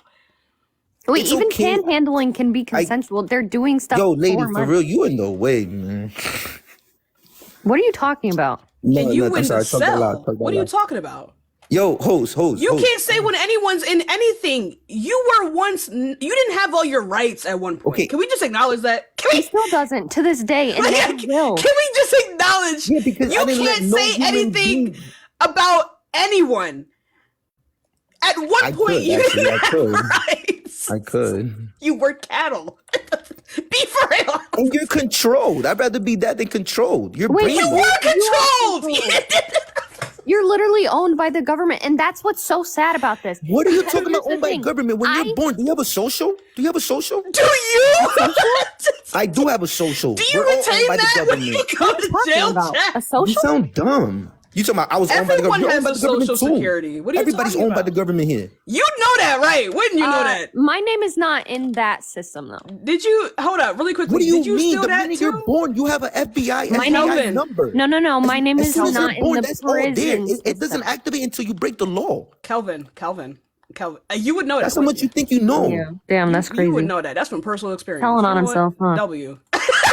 [SPEAKER 9] Wait,
[SPEAKER 7] It's
[SPEAKER 9] even
[SPEAKER 7] okay.
[SPEAKER 9] panhandling can be consensual. They're doing stuff
[SPEAKER 7] Yo, lady,
[SPEAKER 9] for
[SPEAKER 7] for
[SPEAKER 9] money.
[SPEAKER 7] real, you in the way, man.
[SPEAKER 9] What are you talking about?
[SPEAKER 7] No,
[SPEAKER 2] And you
[SPEAKER 7] I'm
[SPEAKER 2] in
[SPEAKER 7] sorry,
[SPEAKER 2] the
[SPEAKER 7] talk that
[SPEAKER 2] cell.
[SPEAKER 7] loud, talk that
[SPEAKER 2] What are you
[SPEAKER 7] loud.
[SPEAKER 2] talking about?
[SPEAKER 7] Yo, host.
[SPEAKER 2] You can't say when anyone's in anything. You were once. You didn't have all your rights at one point.
[SPEAKER 7] Okay.
[SPEAKER 2] Can we just acknowledge that? Can
[SPEAKER 9] He
[SPEAKER 2] we?
[SPEAKER 9] still doesn't to this day, and never will.
[SPEAKER 2] Can we just acknowledge?
[SPEAKER 7] Yeah, because
[SPEAKER 2] you
[SPEAKER 7] I didn't let
[SPEAKER 2] can't
[SPEAKER 7] no
[SPEAKER 2] say
[SPEAKER 7] human
[SPEAKER 2] anything
[SPEAKER 7] being-
[SPEAKER 2] about anyone. At one
[SPEAKER 7] I
[SPEAKER 2] point,
[SPEAKER 7] could,
[SPEAKER 2] you
[SPEAKER 7] actually,
[SPEAKER 2] didn't
[SPEAKER 7] I could.
[SPEAKER 2] have rights.
[SPEAKER 7] I could.
[SPEAKER 2] You were cattle. Be for real.
[SPEAKER 7] And you're controlled. I'd rather be that than controlled. You're
[SPEAKER 9] Wait,
[SPEAKER 2] You
[SPEAKER 7] brainwashed.
[SPEAKER 2] were controlled.
[SPEAKER 9] You're literally owned by the government, and that's what's so sad about this.
[SPEAKER 7] What are you talking
[SPEAKER 9] Here's
[SPEAKER 7] about
[SPEAKER 9] the
[SPEAKER 7] owned by
[SPEAKER 9] thing.
[SPEAKER 7] government? When you're born, do you have a social? Do you have a social?
[SPEAKER 2] Do you?
[SPEAKER 7] I do have a social.
[SPEAKER 2] Do you
[SPEAKER 7] We're all owned
[SPEAKER 2] retain
[SPEAKER 7] by the
[SPEAKER 2] that when you
[SPEAKER 7] government.
[SPEAKER 2] go to jail?
[SPEAKER 9] About
[SPEAKER 2] Jack?
[SPEAKER 9] a
[SPEAKER 7] You
[SPEAKER 9] social?
[SPEAKER 7] sound dumb. You talking about I was owned by the
[SPEAKER 2] Everyone
[SPEAKER 7] government?
[SPEAKER 2] has
[SPEAKER 7] You're owned by
[SPEAKER 2] a
[SPEAKER 7] the government
[SPEAKER 2] social
[SPEAKER 7] too.
[SPEAKER 2] security. What are you
[SPEAKER 7] Everybody's
[SPEAKER 2] talking
[SPEAKER 7] owned by
[SPEAKER 2] about?
[SPEAKER 7] the government here.
[SPEAKER 2] You know that, right? Wouldn't you know that?
[SPEAKER 9] My name is not in that system, though.
[SPEAKER 2] Did you hold up really quickly?
[SPEAKER 7] What do
[SPEAKER 2] Did
[SPEAKER 7] you
[SPEAKER 2] you
[SPEAKER 7] mean?
[SPEAKER 2] steal
[SPEAKER 7] The
[SPEAKER 2] that
[SPEAKER 7] minute
[SPEAKER 2] too?
[SPEAKER 7] you're born, you have an FBI
[SPEAKER 9] My
[SPEAKER 7] FBI
[SPEAKER 2] name-
[SPEAKER 7] number.
[SPEAKER 9] No. My name
[SPEAKER 7] As
[SPEAKER 9] is
[SPEAKER 7] soon as
[SPEAKER 9] not
[SPEAKER 7] you're born,
[SPEAKER 9] in the
[SPEAKER 7] that's all there.
[SPEAKER 9] prison.
[SPEAKER 7] It doesn't
[SPEAKER 9] system.
[SPEAKER 7] activate until you break the law.
[SPEAKER 2] Kelvin. You would know that.
[SPEAKER 7] That's how much you think you know.
[SPEAKER 9] Yeah, damn, that's crazy.
[SPEAKER 2] You would know that. That's from personal experience.
[SPEAKER 9] Telling on
[SPEAKER 2] You know what?
[SPEAKER 9] himself, huh?
[SPEAKER 2] W.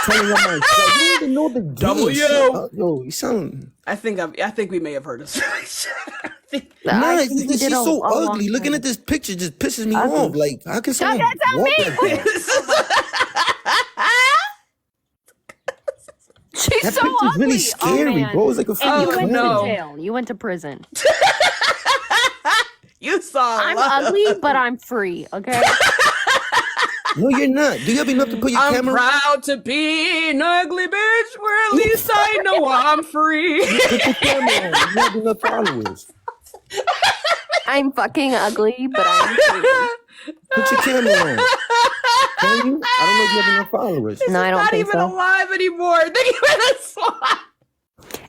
[SPEAKER 7] Telling on myself. You don't even know the game.
[SPEAKER 2] W.
[SPEAKER 7] Shut up. Yo, you sound.
[SPEAKER 2] I think we may have heard this. I think-
[SPEAKER 7] Nah,
[SPEAKER 9] I
[SPEAKER 7] it's
[SPEAKER 9] think he
[SPEAKER 7] just,
[SPEAKER 9] did
[SPEAKER 7] she's
[SPEAKER 9] a
[SPEAKER 7] so
[SPEAKER 9] long
[SPEAKER 7] ugly.
[SPEAKER 9] time.
[SPEAKER 7] Looking at this picture just pisses me
[SPEAKER 9] Ugly.
[SPEAKER 7] off. Like, how can someone
[SPEAKER 9] that's not
[SPEAKER 7] walk
[SPEAKER 9] me.
[SPEAKER 7] like that?
[SPEAKER 9] She's
[SPEAKER 7] That
[SPEAKER 9] so
[SPEAKER 7] picture's
[SPEAKER 9] ugly.
[SPEAKER 7] really scary,
[SPEAKER 9] man.
[SPEAKER 7] bro. It's like a
[SPEAKER 9] And
[SPEAKER 7] fucking
[SPEAKER 9] you went
[SPEAKER 2] no.
[SPEAKER 9] to jail. You went to prison.
[SPEAKER 2] You saw. a
[SPEAKER 9] I'm
[SPEAKER 2] lot of-
[SPEAKER 9] ugly, but I'm free. Okay.
[SPEAKER 7] No, you're not. Do you have enough to put your
[SPEAKER 2] I'm
[SPEAKER 7] camera?
[SPEAKER 2] proud to be an ugly bitch, where at least I know I'm free.
[SPEAKER 7] Put your camera on. You have enough followers.
[SPEAKER 9] I'm fucking ugly, but I'm free.
[SPEAKER 7] Put your camera on. Can you? I don't know if you have enough followers.
[SPEAKER 9] No, I don't
[SPEAKER 2] Not
[SPEAKER 9] think
[SPEAKER 2] even
[SPEAKER 9] so.
[SPEAKER 2] alive anymore. Think about this one.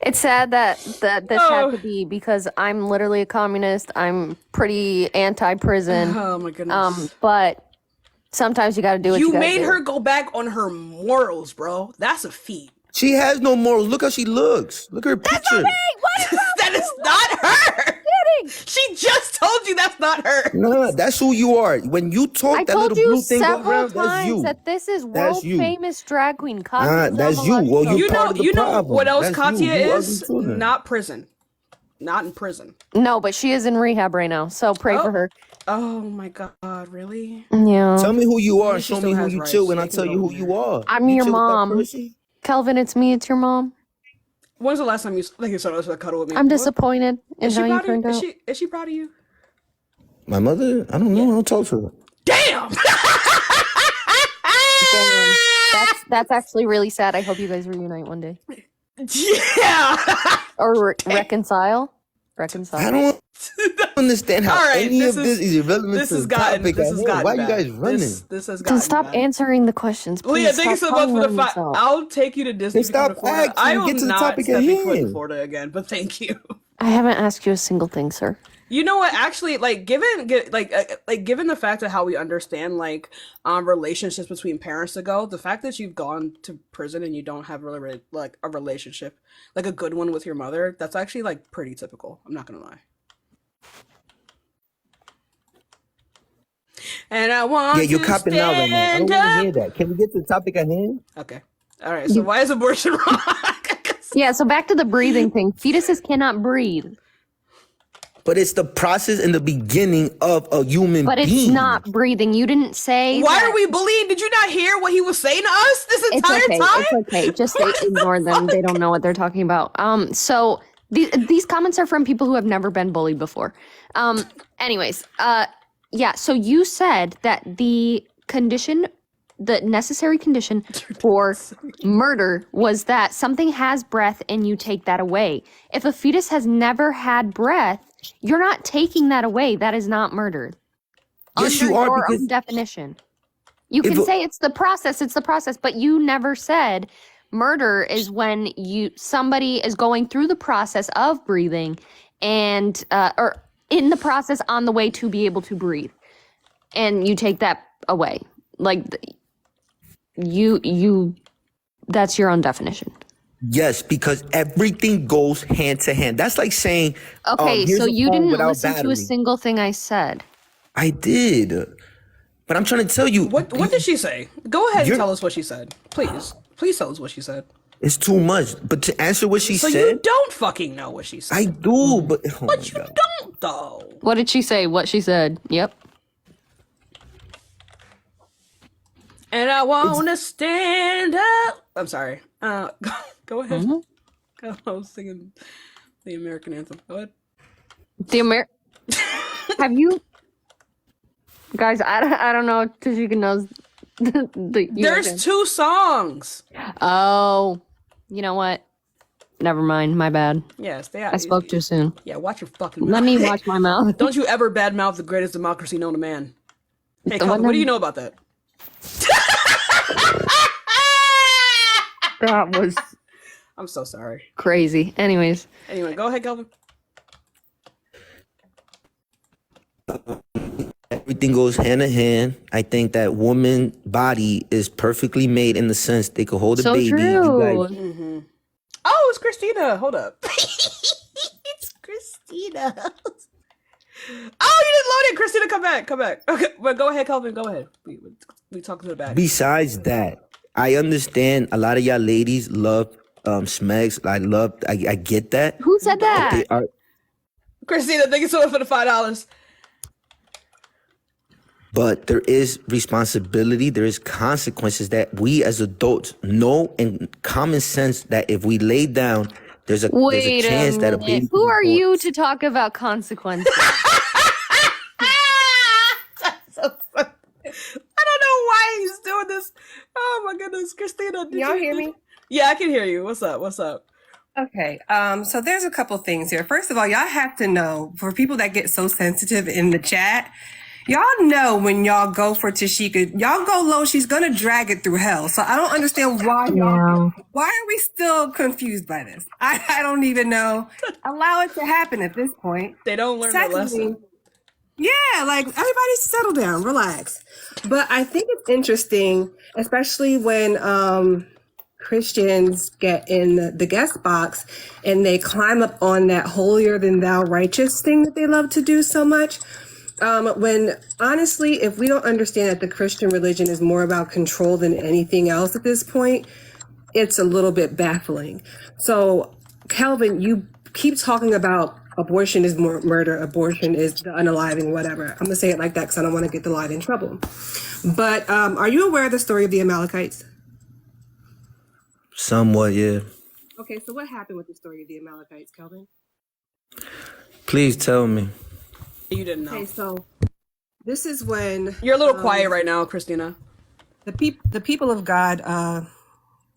[SPEAKER 9] It's sad that this
[SPEAKER 2] Oh.
[SPEAKER 9] had to be because I'm literally a communist. I'm pretty anti-prison.
[SPEAKER 2] Oh my goodness.
[SPEAKER 9] But sometimes you got to do what you
[SPEAKER 2] You
[SPEAKER 9] gotta
[SPEAKER 2] made
[SPEAKER 9] do.
[SPEAKER 2] her go back on her morals, bro. That's a feat.
[SPEAKER 7] She has no morals. Look how she looks. Look at her picture.
[SPEAKER 2] That is not her. She just told you that's not her.
[SPEAKER 7] Nah, that's who you are. When you talk,
[SPEAKER 9] I
[SPEAKER 7] that
[SPEAKER 9] told
[SPEAKER 7] little
[SPEAKER 9] you
[SPEAKER 7] blue thing go
[SPEAKER 9] several
[SPEAKER 7] around, that's
[SPEAKER 9] times
[SPEAKER 7] you.
[SPEAKER 9] that this is
[SPEAKER 7] That's
[SPEAKER 9] world
[SPEAKER 7] you.
[SPEAKER 9] famous drag queen.
[SPEAKER 7] That's you. Well,
[SPEAKER 2] You
[SPEAKER 7] part
[SPEAKER 2] know,
[SPEAKER 7] of the
[SPEAKER 2] you know
[SPEAKER 7] problem.
[SPEAKER 2] what else
[SPEAKER 7] That's
[SPEAKER 2] Katya
[SPEAKER 7] you. You
[SPEAKER 2] is?
[SPEAKER 7] ugly too, then.
[SPEAKER 2] Not prison. Not in prison.
[SPEAKER 9] No, but she is in rehab right now, so pray for her.
[SPEAKER 2] Oh my god, really?
[SPEAKER 9] Yeah.
[SPEAKER 7] Tell me who you are and
[SPEAKER 2] She
[SPEAKER 7] show
[SPEAKER 2] still
[SPEAKER 7] me who
[SPEAKER 2] has
[SPEAKER 7] you
[SPEAKER 2] rights.
[SPEAKER 7] chill when I
[SPEAKER 2] They can
[SPEAKER 7] tell
[SPEAKER 2] go
[SPEAKER 7] you who
[SPEAKER 2] in
[SPEAKER 7] you
[SPEAKER 2] there.
[SPEAKER 7] are.
[SPEAKER 9] I'm
[SPEAKER 7] You
[SPEAKER 9] your
[SPEAKER 7] chill with that
[SPEAKER 9] mom.
[SPEAKER 7] person?
[SPEAKER 9] Kelvin, it's me. It's your mom.
[SPEAKER 2] When's the last time you saw us cuddle with me?
[SPEAKER 9] I'm
[SPEAKER 2] What?
[SPEAKER 9] disappointed in
[SPEAKER 2] Is she
[SPEAKER 9] how you
[SPEAKER 2] proud of
[SPEAKER 9] turned
[SPEAKER 2] you?
[SPEAKER 9] out.
[SPEAKER 2] Is she proud of you?
[SPEAKER 7] My mother? I don't know. I don't talk to her.
[SPEAKER 2] Damn!
[SPEAKER 9] Damn. That's actually really sad. I hope you guys reunite one day.
[SPEAKER 2] Yeah!
[SPEAKER 9] Or reconcile. Reconcile.
[SPEAKER 7] I don't understand how
[SPEAKER 2] All right,
[SPEAKER 7] any
[SPEAKER 2] this
[SPEAKER 7] of this is irrelevant
[SPEAKER 2] This
[SPEAKER 7] to
[SPEAKER 2] has
[SPEAKER 7] the
[SPEAKER 2] gotten.
[SPEAKER 7] topic
[SPEAKER 2] This
[SPEAKER 7] at
[SPEAKER 2] has
[SPEAKER 7] hand.
[SPEAKER 2] gotten.
[SPEAKER 7] Why you
[SPEAKER 2] bad.
[SPEAKER 7] guys running?
[SPEAKER 2] This has gotten.
[SPEAKER 9] Then stop
[SPEAKER 2] bad.
[SPEAKER 9] answering the questions. Please
[SPEAKER 2] Leah, thank you
[SPEAKER 9] stop
[SPEAKER 2] so much for the
[SPEAKER 9] calling
[SPEAKER 2] fact.
[SPEAKER 9] yourself.
[SPEAKER 2] I'll take you to Disney.
[SPEAKER 7] Then stop
[SPEAKER 2] if you come to Florida.
[SPEAKER 7] asking.
[SPEAKER 2] I will
[SPEAKER 7] Get to the
[SPEAKER 2] not
[SPEAKER 7] topic
[SPEAKER 2] step
[SPEAKER 7] at
[SPEAKER 2] foot in
[SPEAKER 7] hand.
[SPEAKER 2] Florida again. But thank you.
[SPEAKER 9] I haven't asked you a single thing, sir.
[SPEAKER 2] You know what? Actually, like given the fact of how we understand relationships between parents ago, the fact that you've gone to prison and you don't have really like a relationship, like a good one with your mother, that's actually like pretty typical. I'm not gonna lie. And I want
[SPEAKER 7] Yeah, you're
[SPEAKER 2] to
[SPEAKER 7] copping out right now. I don't
[SPEAKER 2] stand
[SPEAKER 7] want to
[SPEAKER 2] up.
[SPEAKER 7] hear that. Can we get to the topic at hand?
[SPEAKER 2] Okay. All right. So why is abortion wrong?
[SPEAKER 9] Yeah, so back to the breathing thing. Fetuses cannot breathe.
[SPEAKER 7] But it's the process in the beginning of a human
[SPEAKER 9] But it's
[SPEAKER 7] being.
[SPEAKER 9] not breathing. You didn't say.
[SPEAKER 2] Why
[SPEAKER 9] that-
[SPEAKER 2] are we bullied? Did you not hear what he was saying to us this
[SPEAKER 9] It's
[SPEAKER 2] entire
[SPEAKER 9] okay.
[SPEAKER 2] time?
[SPEAKER 9] It's okay. Just ignore them. They don't know what they're talking about. So these comments are from people who have never been bullied before. Anyways, yeah. So you said that the necessary condition for murder was that something has breath and you take that away. If a fetus has never had breath, you're not taking that away. That is not murder.
[SPEAKER 7] Yes,
[SPEAKER 9] Under
[SPEAKER 7] you are,
[SPEAKER 9] your
[SPEAKER 7] because
[SPEAKER 9] own definition. You
[SPEAKER 7] if
[SPEAKER 9] can
[SPEAKER 7] a-
[SPEAKER 9] say it's the process, but you never said murder is when somebody is going through the process of breathing and or in the process on the way to be able to breathe, and you take that away. Like you that's your own definition.
[SPEAKER 7] Yes, because everything goes hand to hand. That's like saying,
[SPEAKER 9] Okay,
[SPEAKER 7] here's
[SPEAKER 9] so
[SPEAKER 7] a
[SPEAKER 9] you
[SPEAKER 7] phone
[SPEAKER 9] didn't
[SPEAKER 7] without
[SPEAKER 9] listen to
[SPEAKER 7] battery.
[SPEAKER 9] a single thing I said.
[SPEAKER 7] I did, but I'm trying to tell you.
[SPEAKER 2] What did she say? Go ahead and
[SPEAKER 7] You're-
[SPEAKER 2] tell us what she said. Please. Please tell us what she said.
[SPEAKER 7] It's too much. But to answer what she
[SPEAKER 2] So
[SPEAKER 7] said,
[SPEAKER 2] you don't fucking know what she said.
[SPEAKER 7] I do. But oh my
[SPEAKER 2] But you
[SPEAKER 7] God.
[SPEAKER 2] don't, though.
[SPEAKER 9] What did she say? What she said? Yep.
[SPEAKER 2] And I wanna stand up. I'm sorry. Go ahead. I was singing the American anthem. Go ahead.
[SPEAKER 9] Have you guys? I don't know if Tashika knows.
[SPEAKER 2] There's 2 songs.
[SPEAKER 9] Oh, you know what? Never mind. My bad.
[SPEAKER 2] Yes, they
[SPEAKER 9] I spoke too soon.
[SPEAKER 2] Yeah, watch your fucking mouth.
[SPEAKER 9] Let me watch my mouth.
[SPEAKER 2] Don't you ever badmouth the greatest democracy known to man. Hey,
[SPEAKER 9] The
[SPEAKER 2] Colin,
[SPEAKER 9] one
[SPEAKER 2] what do
[SPEAKER 9] that-
[SPEAKER 2] you know about that?
[SPEAKER 9] That was
[SPEAKER 2] I'm so sorry.
[SPEAKER 9] crazy. Anyways,
[SPEAKER 2] Anyway, go ahead, Kelvin.
[SPEAKER 7] Everything goes hand in hand. I think that woman body is perfectly made in the sense they could hold a
[SPEAKER 9] so
[SPEAKER 7] baby.
[SPEAKER 9] true.
[SPEAKER 7] You guys,
[SPEAKER 2] Oh, it's Christina. Hold up. It's Christina. Oh, you didn't load it. Christina, come back. Come back. Okay, well, go ahead, Kelvin. Go ahead. We talking to the back.
[SPEAKER 7] besides that, I understand a lot of y'all ladies love smegs. I get that.
[SPEAKER 9] Who said that?
[SPEAKER 7] They are,
[SPEAKER 2] Christina, thank you so much for the $5.
[SPEAKER 7] but there is responsibility. There is consequences that we as adults know, and common sense that if we lay down, there's a
[SPEAKER 9] Wait
[SPEAKER 7] chance
[SPEAKER 9] a
[SPEAKER 7] that a
[SPEAKER 9] minute.
[SPEAKER 7] baby.
[SPEAKER 9] Who
[SPEAKER 7] can
[SPEAKER 9] are
[SPEAKER 7] be born.
[SPEAKER 9] you to talk about consequences?
[SPEAKER 2] I don't know why he's doing this. Oh my goodness, Christina. Did
[SPEAKER 10] Y'all
[SPEAKER 2] you
[SPEAKER 10] hear me?
[SPEAKER 2] Yeah, I can hear you. What's up? What's up?
[SPEAKER 10] Okay, so there's a couple things here. First of all, y'all have to know, for people that get so sensitive in the chat, y'all know when y'all go for Tashika, y'all go low, she's gonna drag it through hell. So I don't understand why why are we still confused by this? I don't even know. Allow it to happen at this point.
[SPEAKER 2] They don't learn their lesson.
[SPEAKER 10] Yeah, like everybody settle down, relax. But I think it's interesting, especially when Christians get in the guest box and they climb up on that holier than thou righteous thing that they love to do so much. When honestly, if we don't understand that the Christian religion is more about control than anything else at this point, it's a little bit baffling. So, Calvin, you keep talking about abortion is murder, abortion is the unaliving, whatever. I'm gonna say it like that because I don't want to get the line in trouble. But are you aware of the story of the Amalekites?
[SPEAKER 7] Somewhat, yeah.
[SPEAKER 10] Okay, so what happened with the story of the Amalekites, Calvin?
[SPEAKER 7] Please tell me.
[SPEAKER 2] You didn't know.
[SPEAKER 10] Okay, so this is when
[SPEAKER 2] You're a little quiet right now, Christina.
[SPEAKER 10] the people of God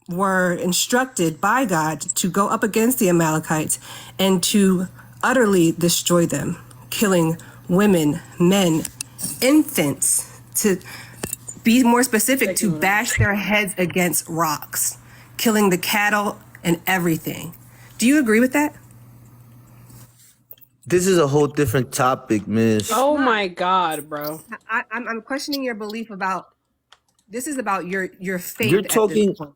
[SPEAKER 10] were instructed by God to go up against the Amalekites and to utterly destroy them, killing women, men, infants, to be more specific, to bash their heads against rocks, killing the cattle and everything. Do you agree with that?
[SPEAKER 7] This is a whole different topic, miss.
[SPEAKER 2] Oh my God, bro.
[SPEAKER 10] I'm questioning your belief about. This is about your faith.
[SPEAKER 7] You're
[SPEAKER 10] at this
[SPEAKER 7] talking.
[SPEAKER 10] point.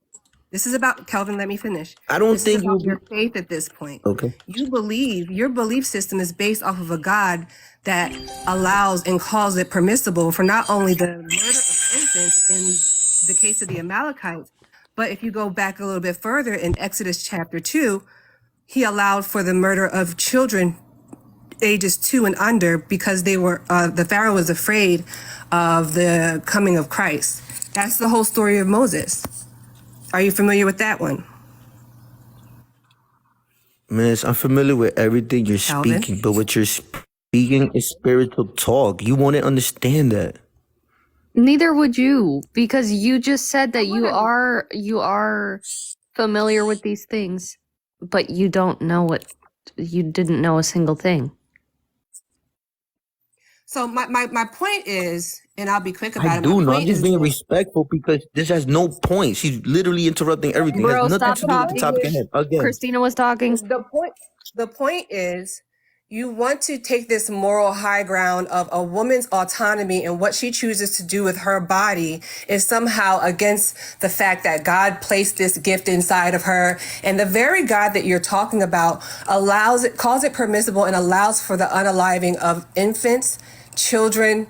[SPEAKER 10] This is about Kelvin. Let me finish.
[SPEAKER 7] I don't
[SPEAKER 10] This is
[SPEAKER 7] think
[SPEAKER 10] about
[SPEAKER 7] you.
[SPEAKER 10] your faith at this point.
[SPEAKER 7] Okay.
[SPEAKER 10] Your belief system is based off of a God that allows and calls it permissible for not only the murder of infants in the case of the Amalekites, but if you go back a little bit further in Exodus chapter 2, he allowed for the murder of children ages 2 and under because they were the Pharaoh was afraid of the coming of Christ. That's the whole story of Moses. Are you familiar with that one?
[SPEAKER 7] Miss, I'm familiar with everything you're
[SPEAKER 10] Calvin?
[SPEAKER 7] speaking, but what you're speaking is spiritual talk. You won't understand that.
[SPEAKER 9] Neither would you, because you just said that you are familiar with these things, but you don't know you didn't know a single thing.
[SPEAKER 10] So my point is, and I'll be quick
[SPEAKER 7] I
[SPEAKER 10] about it.
[SPEAKER 7] do
[SPEAKER 10] My
[SPEAKER 7] know. I'm
[SPEAKER 10] point
[SPEAKER 7] just
[SPEAKER 10] is
[SPEAKER 7] being
[SPEAKER 10] this.
[SPEAKER 7] respectful because this has no point. She's literally interrupting everything. It
[SPEAKER 9] Bro,
[SPEAKER 7] has nothing
[SPEAKER 9] stop
[SPEAKER 7] to do with the topic
[SPEAKER 9] talking.
[SPEAKER 7] ahead. Again,
[SPEAKER 9] Christina was talking.
[SPEAKER 10] The point is, you want to take this moral high ground of a woman's autonomy and what she chooses to do with her body is somehow against the fact that God placed this gift inside of her. And the very God that you're talking about calls it permissible and allows for the unaliving of infants, children,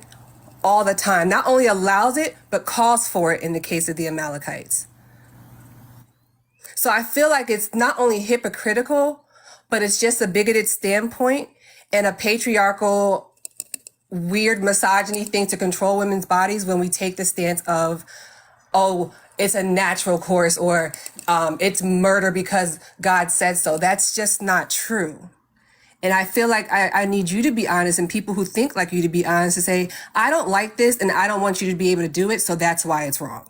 [SPEAKER 10] all the time. Not only allows it, but calls for it in the case of the Amalekites. So I feel like it's not only hypocritical, but it's just a bigoted standpoint and a patriarchal, weird misogyny thing to control women's bodies when we take the stance of, oh, it's a natural course or it's murder because God said so. That's just not true. And I feel like I need you to be honest and people who think like you to be honest to say, I don't like this and I don't want you to be able to do it, so that's why it's wrong.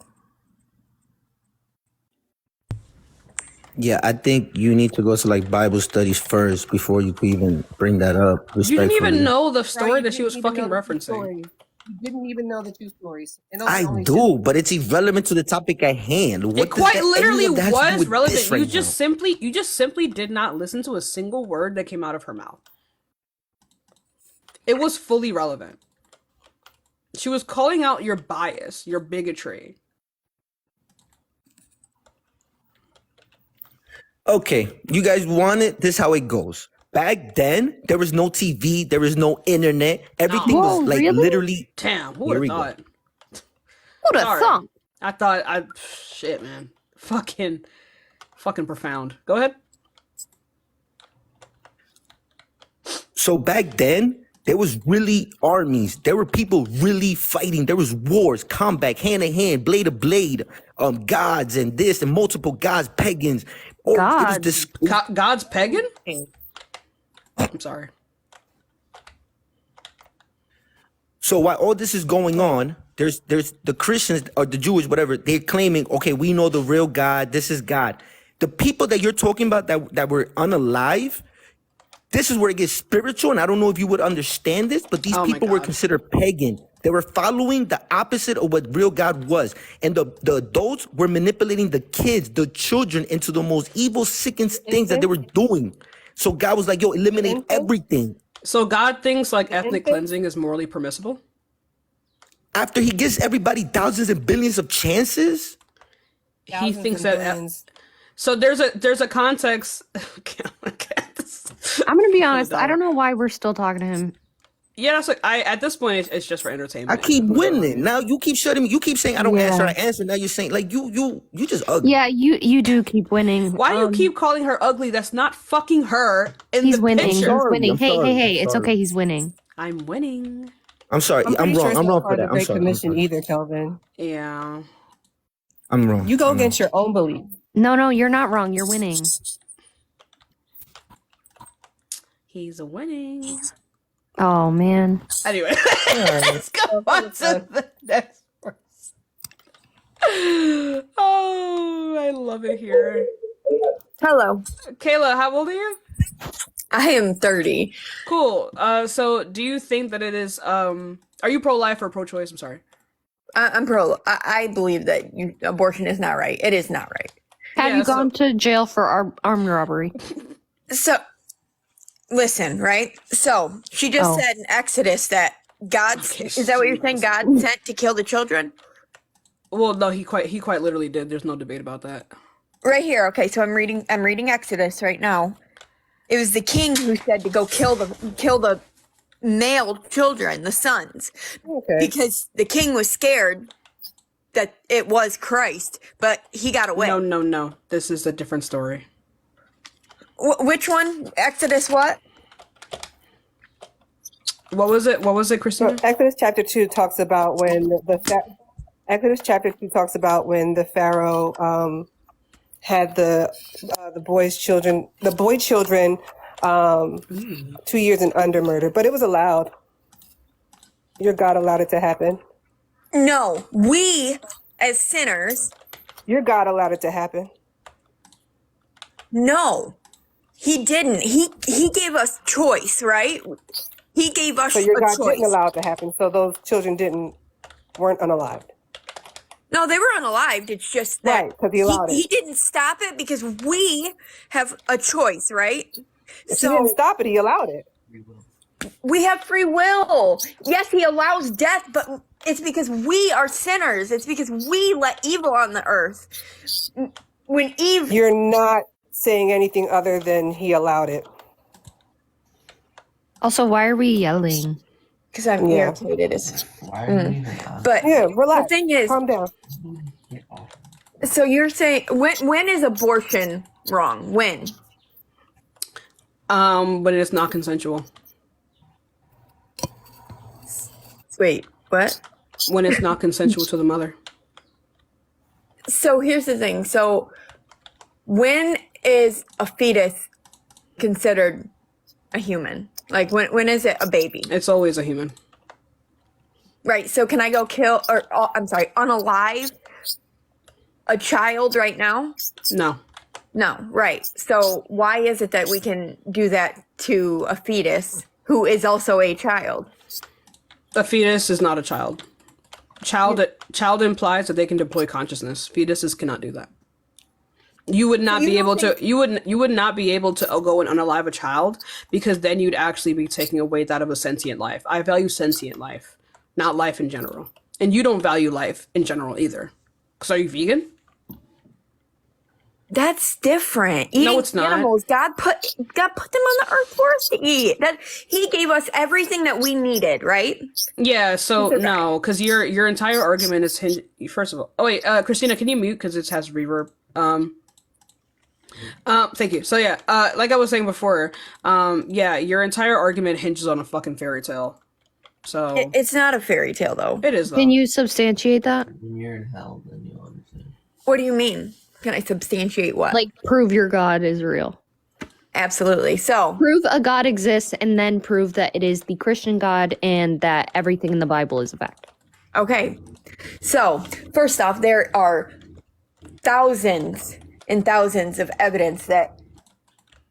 [SPEAKER 7] yeah, I think you need to go to like Bible studies first before you could even bring that up.
[SPEAKER 2] You didn't even
[SPEAKER 7] Respectfully.
[SPEAKER 2] know the story
[SPEAKER 10] Right?
[SPEAKER 2] that she was
[SPEAKER 10] You didn't
[SPEAKER 2] fucking
[SPEAKER 10] even know the two
[SPEAKER 2] referencing.
[SPEAKER 10] stories. You didn't even know the two stories. And those are
[SPEAKER 7] I
[SPEAKER 10] only
[SPEAKER 7] do,
[SPEAKER 10] two.
[SPEAKER 7] but it's irrelevant to the topic at hand. What
[SPEAKER 2] It quite literally
[SPEAKER 7] any of that have to do
[SPEAKER 2] was
[SPEAKER 7] with
[SPEAKER 2] relevant.
[SPEAKER 7] this right
[SPEAKER 2] You just simply did not listen to a single word that came out of her mouth. It was fully relevant. She was calling out your bias, your bigotry.
[SPEAKER 7] Okay, you guys want it? This is how it goes. Back then, there was no TV, there was no internet. Everything
[SPEAKER 9] Whoa,
[SPEAKER 7] was like
[SPEAKER 9] really?
[SPEAKER 7] literally.
[SPEAKER 2] Damn, who
[SPEAKER 7] Here
[SPEAKER 2] would
[SPEAKER 7] we
[SPEAKER 2] have
[SPEAKER 7] go.
[SPEAKER 2] thought?
[SPEAKER 9] Who'd have
[SPEAKER 2] Sorry.
[SPEAKER 9] thought?
[SPEAKER 2] Shit, man. Fucking profound. Go ahead.
[SPEAKER 7] So back then, there was really armies. There were people really fighting. There was wars, combat, hand to hand, blade to blade, gods and this and multiple gods, pagans. Oh, it was
[SPEAKER 9] Gods.
[SPEAKER 7] this.
[SPEAKER 2] God's pagan? I'm sorry.
[SPEAKER 7] So while all this is going on, there's the Christians or the Jewish, whatever, they're claiming, okay, we know the real God. This is God. The people that you're talking about that were unalive, this is where it gets spiritual, and I don't know if you would understand this, but these
[SPEAKER 2] Oh my
[SPEAKER 7] people were
[SPEAKER 2] God.
[SPEAKER 7] considered pagan. They were following the opposite of what real God was. And the adults were manipulating the kids, the children, into the most evil, sickened things that they were doing. So God was like, yo, eliminate everything.
[SPEAKER 2] So God thinks like ethnic cleansing is morally permissible?
[SPEAKER 7] After he gives everybody thousands and billions of chances?
[SPEAKER 2] He thinks that. So there's a context.
[SPEAKER 9] I'm gonna be honest. I don't know why we're still talking to him.
[SPEAKER 2] Yeah, that's like at this point it's just for entertainment.
[SPEAKER 7] I keep winning. Now you keep shutting me. You keep saying I don't
[SPEAKER 9] Yeah.
[SPEAKER 7] answer. Now you're saying like you just ugly.
[SPEAKER 9] Yeah, you do keep winning.
[SPEAKER 2] Why do you keep calling her ugly? That's not fucking her in
[SPEAKER 9] He's
[SPEAKER 2] the
[SPEAKER 9] winning.
[SPEAKER 2] picture.
[SPEAKER 9] He's
[SPEAKER 7] sorry,
[SPEAKER 9] winning.
[SPEAKER 7] I'm
[SPEAKER 9] Hey,
[SPEAKER 7] sorry,
[SPEAKER 9] hey,
[SPEAKER 7] I'm
[SPEAKER 9] hey! It's
[SPEAKER 7] sorry.
[SPEAKER 9] okay. He's winning.
[SPEAKER 2] I'm winning.
[SPEAKER 7] I'm sorry. I'm wrong. I'm wrong for that. I'm sorry. I'm
[SPEAKER 10] Commission
[SPEAKER 7] sorry.
[SPEAKER 10] either, Kelvin.
[SPEAKER 2] Yeah.
[SPEAKER 7] I'm wrong.
[SPEAKER 10] You go
[SPEAKER 7] I'm wrong.
[SPEAKER 10] against your own belief.
[SPEAKER 9] No, you're not wrong. You're winning.
[SPEAKER 2] He's winning.
[SPEAKER 9] Oh man.
[SPEAKER 2] Anyway, let's go on to the next person. Oh, I love it here.
[SPEAKER 11] Hello.
[SPEAKER 2] Kayla, how old are you?
[SPEAKER 11] I am 30.
[SPEAKER 2] Cool. So do you think that it is are you pro-life or pro-choice? I'm sorry.
[SPEAKER 11] I'm pro. I believe that abortion is not right. It is not right.
[SPEAKER 9] Have you gone to jail for armed robbery?
[SPEAKER 11] So, listen, right? So, she just said in Exodus that God, is that what you're saying? God sent to kill the children?
[SPEAKER 2] Well, no, he quite literally did. There's no debate about that.
[SPEAKER 11] Right here. Okay, so I'm reading Exodus right now. It was the king who said to go kill the male children, the sons.
[SPEAKER 10] Okay.
[SPEAKER 11] Because the king was scared that it was Christ, but he got away.
[SPEAKER 2] No. This is a different story.
[SPEAKER 11] Which one? Exodus what?
[SPEAKER 2] What was it? What was it,
[SPEAKER 10] So
[SPEAKER 2] Christina?
[SPEAKER 10] Exodus chapter 2 talks about when Exodus chapter 2 talks about when the Pharaoh had the boy children 2 years and under murdered, but it was allowed. Your God allowed it to happen.
[SPEAKER 11] No, we as sinners,
[SPEAKER 10] Your God allowed it to happen.
[SPEAKER 11] no, he didn't. He gave us choice, right? He gave us
[SPEAKER 10] So your
[SPEAKER 11] a
[SPEAKER 10] God didn't
[SPEAKER 11] choice.
[SPEAKER 10] allow it to happen. So those children weren't unalived.
[SPEAKER 11] No, they were unalived. It's just that
[SPEAKER 10] Right, because he allowed
[SPEAKER 11] he
[SPEAKER 10] it.
[SPEAKER 11] didn't stop it because we have a choice, right?
[SPEAKER 10] If he didn't
[SPEAKER 11] So
[SPEAKER 10] stop it, he allowed it.
[SPEAKER 11] we have free will. Yes, he allows death, but it's because we are sinners. It's because we let evil on the earth. When Eve,
[SPEAKER 10] You're not saying anything other than he allowed it.
[SPEAKER 9] Also, why are we yelling?
[SPEAKER 11] because I'm
[SPEAKER 10] Yeah.
[SPEAKER 11] irritated, is but
[SPEAKER 10] Yeah,
[SPEAKER 11] the
[SPEAKER 10] relax.
[SPEAKER 11] thing is,
[SPEAKER 10] Calm down.
[SPEAKER 11] so you're saying when is abortion wrong? When?
[SPEAKER 2] But it's not consensual.
[SPEAKER 11] Wait, what?
[SPEAKER 2] When it's not consensual to the mother.
[SPEAKER 11] So here's the thing. So when is a fetus considered a human? Like when is it a baby?
[SPEAKER 2] It's always a human.
[SPEAKER 11] Right. So can I go kill or I'm sorry, unalive a child right now?
[SPEAKER 2] No.
[SPEAKER 11] No. Right. So why is it that we can do that to a fetus who is also a child?
[SPEAKER 2] A fetus is not a child. Child implies that they can deploy consciousness. Fetuses cannot do that. You would not be able to. You would not be able to go and unalive a child, because then you'd actually be taking away that of a sentient life. I value sentient life, not life in general. And you don't value life in general either. Because are you vegan?
[SPEAKER 11] That's different. Eating
[SPEAKER 2] No, it's not.
[SPEAKER 11] animals. God put them on the earth for us to eat. That He gave us everything that we needed, right?
[SPEAKER 2] Yeah. So
[SPEAKER 11] Because
[SPEAKER 2] no, because your entire argument is hinged. First of all, oh wait, Christina, can you mute because it has reverb? Thank you. So yeah, like I was saying before, yeah, your entire argument hinges on a fucking fairy tale. So
[SPEAKER 11] It's not a fairy tale, though.
[SPEAKER 2] it is though.
[SPEAKER 9] Can you substantiate that?
[SPEAKER 3] When you're in hell, then you'll understand.
[SPEAKER 11] What do you mean? Can I substantiate what?
[SPEAKER 9] Like, prove your God is real.
[SPEAKER 11] Absolutely. So
[SPEAKER 9] Prove a God exists, and then prove that it is the Christian God and that everything in the Bible is a fact.
[SPEAKER 11] okay. So first off, there are thousands and thousands of evidence that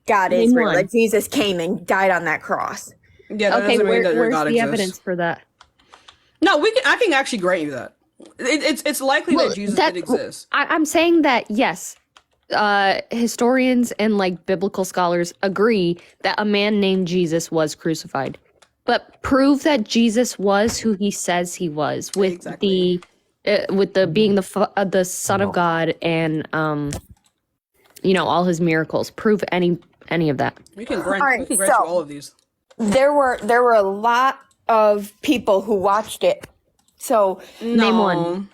[SPEAKER 11] God is
[SPEAKER 9] Name
[SPEAKER 11] real.
[SPEAKER 9] one.
[SPEAKER 11] That Jesus came and died on that cross.
[SPEAKER 2] Yeah, that
[SPEAKER 9] Okay,
[SPEAKER 2] doesn't mean that your
[SPEAKER 9] where's
[SPEAKER 2] God
[SPEAKER 9] the
[SPEAKER 2] exists.
[SPEAKER 9] evidence for that?
[SPEAKER 2] No, I can actually grant you that. It's likely that Jesus did exist.
[SPEAKER 9] I'm saying that, yes, historians and like biblical scholars agree that a man named Jesus was crucified. But prove that Jesus was who he says he was, with
[SPEAKER 2] Exactly.
[SPEAKER 9] the being the Son of God and all his miracles. Prove any of that.
[SPEAKER 2] We can grant
[SPEAKER 11] All right,
[SPEAKER 2] we can grant
[SPEAKER 11] so-
[SPEAKER 2] you all of these.
[SPEAKER 11] There were a lot of people who watched it. So
[SPEAKER 9] Name
[SPEAKER 2] No.
[SPEAKER 9] one.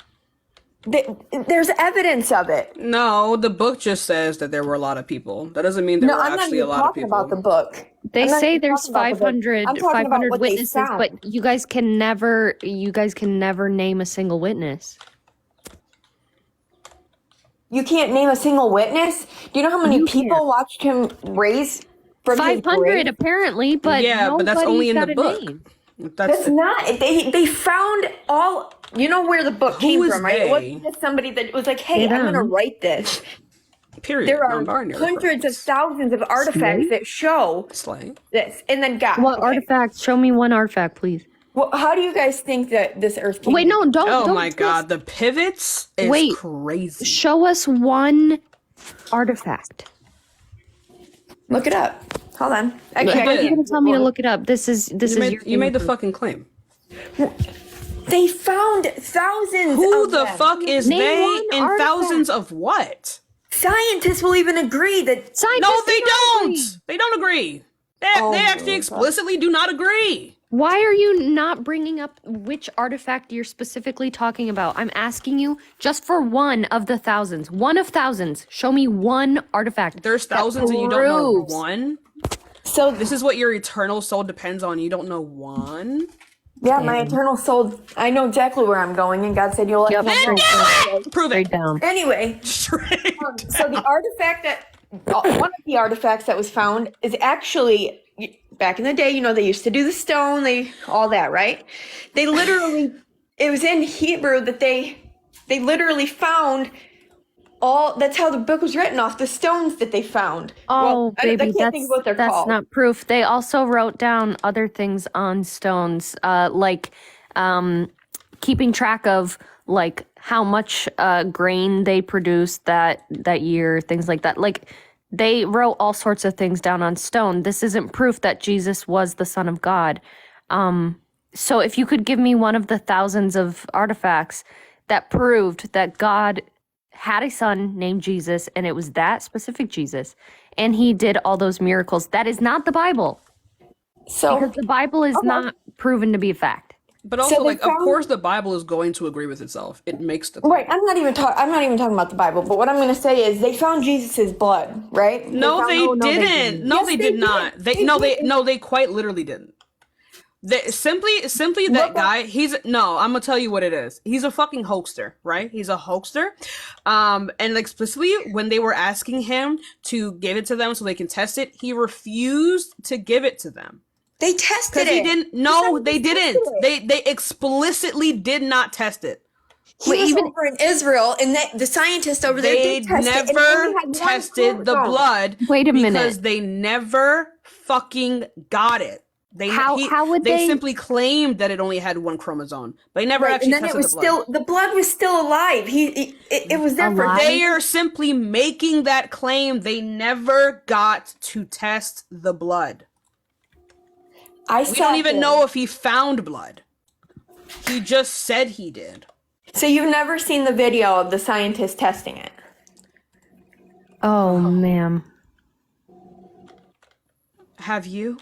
[SPEAKER 11] there's evidence of it.
[SPEAKER 2] No, the book just says that there were a lot of people. That doesn't mean there
[SPEAKER 11] No,
[SPEAKER 2] were
[SPEAKER 11] I'm not
[SPEAKER 2] actually
[SPEAKER 11] even
[SPEAKER 2] a lot of
[SPEAKER 11] talking
[SPEAKER 2] people.
[SPEAKER 11] about the book.
[SPEAKER 9] They
[SPEAKER 11] I'm not
[SPEAKER 9] say
[SPEAKER 11] even
[SPEAKER 9] there's
[SPEAKER 11] talking about the book.
[SPEAKER 9] 500,
[SPEAKER 11] I'm talking about
[SPEAKER 9] 500
[SPEAKER 11] what they
[SPEAKER 9] witnesses,
[SPEAKER 11] found.
[SPEAKER 9] but you guys can never name a single witness.
[SPEAKER 11] You can't name a single witness? Do you know how many
[SPEAKER 9] You
[SPEAKER 11] people
[SPEAKER 9] can't.
[SPEAKER 11] watched him raise from his
[SPEAKER 9] 500
[SPEAKER 11] grave?
[SPEAKER 9] apparently, but
[SPEAKER 2] Yeah, but that's only in the book.
[SPEAKER 9] Name.
[SPEAKER 11] That's not. They found all. You know where the book came
[SPEAKER 2] is
[SPEAKER 11] from, right? It
[SPEAKER 2] they?
[SPEAKER 11] wasn't just somebody that was like, "Hey,
[SPEAKER 9] They
[SPEAKER 11] I'm going to
[SPEAKER 9] them.
[SPEAKER 11] write this."
[SPEAKER 2] Period.
[SPEAKER 11] There are
[SPEAKER 2] Non-binary
[SPEAKER 11] hundreds of
[SPEAKER 2] pronouns.
[SPEAKER 11] thousands of artifacts that show
[SPEAKER 2] Slang.
[SPEAKER 11] this, and then God.
[SPEAKER 9] What
[SPEAKER 11] okay.
[SPEAKER 9] artifact? Show me one artifact, please.
[SPEAKER 11] Well, how do you guys think that this Earth came?
[SPEAKER 9] Wait, no, don't.
[SPEAKER 2] Oh
[SPEAKER 9] don't
[SPEAKER 2] my
[SPEAKER 9] twist.
[SPEAKER 2] god, the pivots is
[SPEAKER 9] Wait.
[SPEAKER 2] crazy.
[SPEAKER 9] Show us one artifact.
[SPEAKER 11] Look it up. Hold on.
[SPEAKER 2] Look,
[SPEAKER 11] Okay.
[SPEAKER 2] I
[SPEAKER 9] You're
[SPEAKER 2] did.
[SPEAKER 9] gonna tell me to look it up. This is
[SPEAKER 2] You made the
[SPEAKER 9] thing.
[SPEAKER 2] fucking claim.
[SPEAKER 11] They found thousands.
[SPEAKER 2] Who
[SPEAKER 11] of
[SPEAKER 2] the
[SPEAKER 11] them.
[SPEAKER 2] fuck is
[SPEAKER 9] Name
[SPEAKER 2] they
[SPEAKER 9] one
[SPEAKER 2] and
[SPEAKER 9] artifact.
[SPEAKER 2] thousands of what?
[SPEAKER 11] Scientists will even agree that.
[SPEAKER 9] Scientists
[SPEAKER 2] No, they
[SPEAKER 9] do not
[SPEAKER 2] don't.
[SPEAKER 9] agree.
[SPEAKER 2] They don't agree.
[SPEAKER 11] Oh
[SPEAKER 2] They
[SPEAKER 11] my
[SPEAKER 2] actually
[SPEAKER 11] God.
[SPEAKER 2] explicitly do not agree.
[SPEAKER 9] Why are you not bringing up which artifact you're specifically talking about? I'm asking you just for one of the thousands. One of thousands. Show me one artifact.
[SPEAKER 2] There's
[SPEAKER 9] that
[SPEAKER 2] thousands and you don't know
[SPEAKER 9] proves-
[SPEAKER 2] one.
[SPEAKER 11] So
[SPEAKER 2] This is what your eternal soul depends on. You don't know one.
[SPEAKER 11] yeah, my eternal soul. I know exactly where I'm going, and God said you'll let
[SPEAKER 9] Yep.
[SPEAKER 11] me know.
[SPEAKER 2] Prove
[SPEAKER 9] Straight
[SPEAKER 2] it.
[SPEAKER 9] down.
[SPEAKER 11] Anyway,
[SPEAKER 2] Straight.
[SPEAKER 11] so the artifact that one of the artifacts that was found is actually back in the day. You know, they used to do the stone, all that, right? They literally, it was in Hebrew that they literally found all. That's how the book was written, off the stones that they found.
[SPEAKER 9] Oh,
[SPEAKER 11] I
[SPEAKER 9] baby,
[SPEAKER 11] can't think of what they're
[SPEAKER 9] that's
[SPEAKER 11] called.
[SPEAKER 9] not proof. They also wrote down other things on stones, like keeping track of like how much grain they produced that year, things like that. Like they wrote all sorts of things down on stone. This isn't proof that Jesus was the Son of God. So if you could give me one of the thousands of artifacts that proved that God had a son named Jesus, and it was that specific Jesus, and he did all those miracles. That is not the Bible.
[SPEAKER 11] So
[SPEAKER 9] Because the Bible is not proven to be a fact.
[SPEAKER 2] But also,
[SPEAKER 11] they
[SPEAKER 2] like, of
[SPEAKER 11] found-
[SPEAKER 2] course, the Bible is going to agree with itself. It makes the
[SPEAKER 11] Right, I'm not even talking about the Bible, but what I'm going to say is they found Jesus's blood, right?
[SPEAKER 2] No, they
[SPEAKER 11] found-
[SPEAKER 2] didn't. No,
[SPEAKER 11] Yes,
[SPEAKER 2] they did not. They quite literally didn't. Simply that guy. I'm gonna tell you what it is. He's a fucking hoaxer, right? He's a hoaxer. And explicitly when they were asking him to give it to them so they can test it, he refused to give it to them.
[SPEAKER 11] They tested
[SPEAKER 2] Because he
[SPEAKER 11] it.
[SPEAKER 2] didn't. No, they didn't. They explicitly did not test it.
[SPEAKER 11] He was over in Israel, and the scientists over there
[SPEAKER 2] They
[SPEAKER 11] did test it. And they
[SPEAKER 2] never
[SPEAKER 11] only had one
[SPEAKER 2] tested the
[SPEAKER 11] chromosome.
[SPEAKER 2] blood.
[SPEAKER 9] Wait a
[SPEAKER 2] because
[SPEAKER 9] minute.
[SPEAKER 2] they never fucking got it.
[SPEAKER 9] How would
[SPEAKER 2] they
[SPEAKER 9] they
[SPEAKER 2] simply claimed that it only had one chromosome, but they never
[SPEAKER 11] Right,
[SPEAKER 2] actually
[SPEAKER 11] and then
[SPEAKER 2] tested
[SPEAKER 11] it was
[SPEAKER 2] the blood.
[SPEAKER 11] the blood was still alive. It was there for
[SPEAKER 9] Alive?
[SPEAKER 2] They are simply making that claim. They never got to test the blood. We don't even know if he found blood. He just said he did.
[SPEAKER 11] So you've never seen the video of the scientist testing it?
[SPEAKER 9] Oh, ma'am.
[SPEAKER 2] Have you?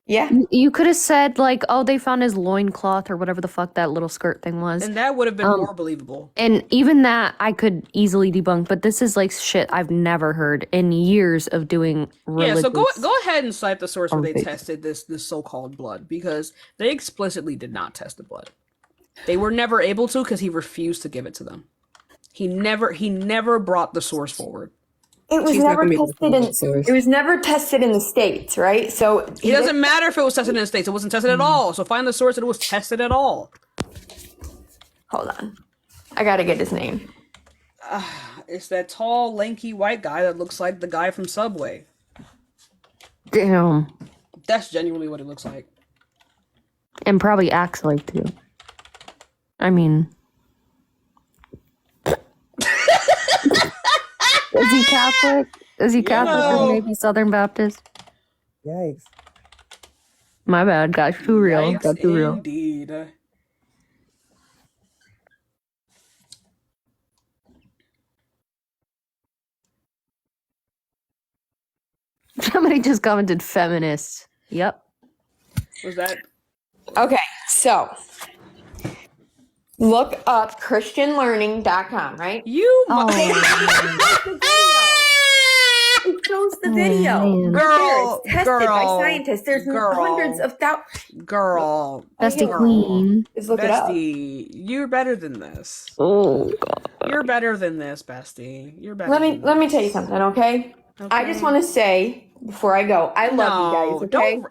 [SPEAKER 11] Yeah.
[SPEAKER 9] You could have said, like, oh, they found his loincloth or whatever the fuck that little skirt thing was.
[SPEAKER 2] And that would have been more believable.
[SPEAKER 9] And even that I could easily debunk, but this is like shit I've never heard in years of doing religious.
[SPEAKER 2] Yeah, so go ahead and cite the source where they tested this so-called blood, because they explicitly did not test the blood. They were never able to because he refused to give it to them. He never brought the source forward.
[SPEAKER 11] It was never tested in the States, right? So
[SPEAKER 2] It doesn't matter if it was tested in the States. It wasn't tested at all. So find the source that it was tested at all.
[SPEAKER 11] Hold on. I gotta get his name.
[SPEAKER 2] It's that tall, lanky white guy that looks like the guy from Subway.
[SPEAKER 9] Damn.
[SPEAKER 2] That's genuinely what it looks like.
[SPEAKER 9] And probably acts like too. I mean. Is he Catholic? Is he Catholic or maybe Southern Baptist?
[SPEAKER 10] Yikes.
[SPEAKER 9] My bad, got too real.
[SPEAKER 2] Yikes,
[SPEAKER 9] Got too real.
[SPEAKER 2] indeed.
[SPEAKER 9] Somebody just commented feminist. Yep.
[SPEAKER 2] Was that?
[SPEAKER 11] Okay, so look up ChristianLearning.com, right?
[SPEAKER 2] You
[SPEAKER 11] It shows the video.
[SPEAKER 2] Girl,
[SPEAKER 11] It's tested by
[SPEAKER 2] girl,
[SPEAKER 11] scientists. There's
[SPEAKER 2] girl.
[SPEAKER 11] hundreds of thousands.
[SPEAKER 2] girl.
[SPEAKER 9] Bestie
[SPEAKER 11] yeah.
[SPEAKER 9] queen.
[SPEAKER 11] Just look it up.
[SPEAKER 2] Bestie, you're better than this.
[SPEAKER 9] Oh god.
[SPEAKER 2] You're better than this, Bestie. You're better.
[SPEAKER 11] Let me tell you something, okay? I just want to say before I go, I love you guys. Okay,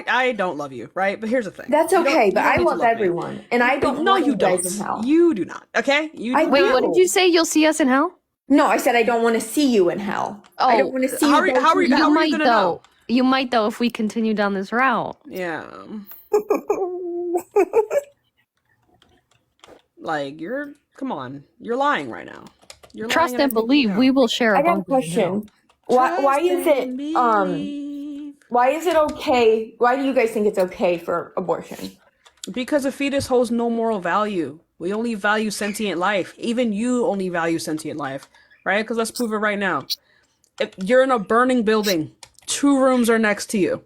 [SPEAKER 2] I don't love you, right? But here's the thing.
[SPEAKER 11] that's
[SPEAKER 2] You don't-
[SPEAKER 11] okay,
[SPEAKER 2] you
[SPEAKER 11] but
[SPEAKER 2] don't
[SPEAKER 11] I
[SPEAKER 2] need to
[SPEAKER 11] love
[SPEAKER 2] me.
[SPEAKER 11] everyone, and I don't.
[SPEAKER 2] No,
[SPEAKER 11] want
[SPEAKER 2] you don't.
[SPEAKER 11] guys in hell.
[SPEAKER 2] You do not. Okay. You.
[SPEAKER 11] I
[SPEAKER 2] do
[SPEAKER 9] Wait,
[SPEAKER 2] not.
[SPEAKER 9] what did you say? You'll see us in hell?
[SPEAKER 11] No, I said I don't want to see you in hell. I don't want to see you. go
[SPEAKER 2] How are
[SPEAKER 11] through
[SPEAKER 2] you? How
[SPEAKER 11] hell.
[SPEAKER 2] are you gonna know?
[SPEAKER 9] You might though if we continue down this route.
[SPEAKER 2] Yeah. Like come on, you're lying right now. You're
[SPEAKER 9] Trust
[SPEAKER 2] lying
[SPEAKER 9] and believe. We will share a
[SPEAKER 11] I got a
[SPEAKER 9] bunker in hell.
[SPEAKER 11] question. Why is it why is it okay? Why do you guys think it's okay for abortion?
[SPEAKER 2] Because a fetus holds no moral value. We only value sentient life. Even you only value sentient life, right? Because let's prove it right now. If you're in a burning building, 2 rooms are next to you,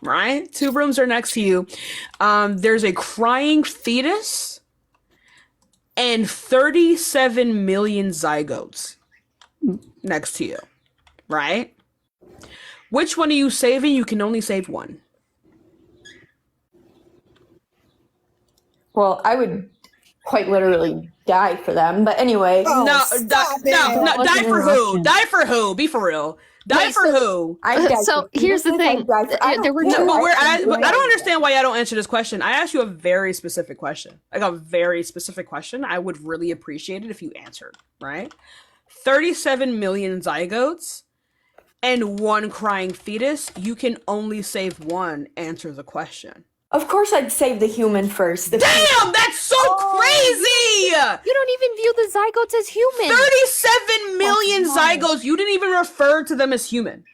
[SPEAKER 2] right? 2 rooms are next to you. There's a crying fetus and 37 million zygotes next to you, right? Which one are you saving? You can only save one.
[SPEAKER 11] Well, I would quite literally die for them. But anyway.
[SPEAKER 2] No, die for who? Die for who? Be for real. Die for who?
[SPEAKER 9] So here's the thing. There were two.
[SPEAKER 2] But I don't understand why I don't answer this question. I asked you a very specific question. Like a very specific question. I would really appreciate it if you answered, right? 37 million zygotes and one crying fetus. You can only save one. Answer the question.
[SPEAKER 11] Of course I'd save the human first.
[SPEAKER 2] Damn, that's so crazy!
[SPEAKER 9] You don't even view the zygotes as human.
[SPEAKER 2] 37 million zygotes. You didn't even refer to them as human.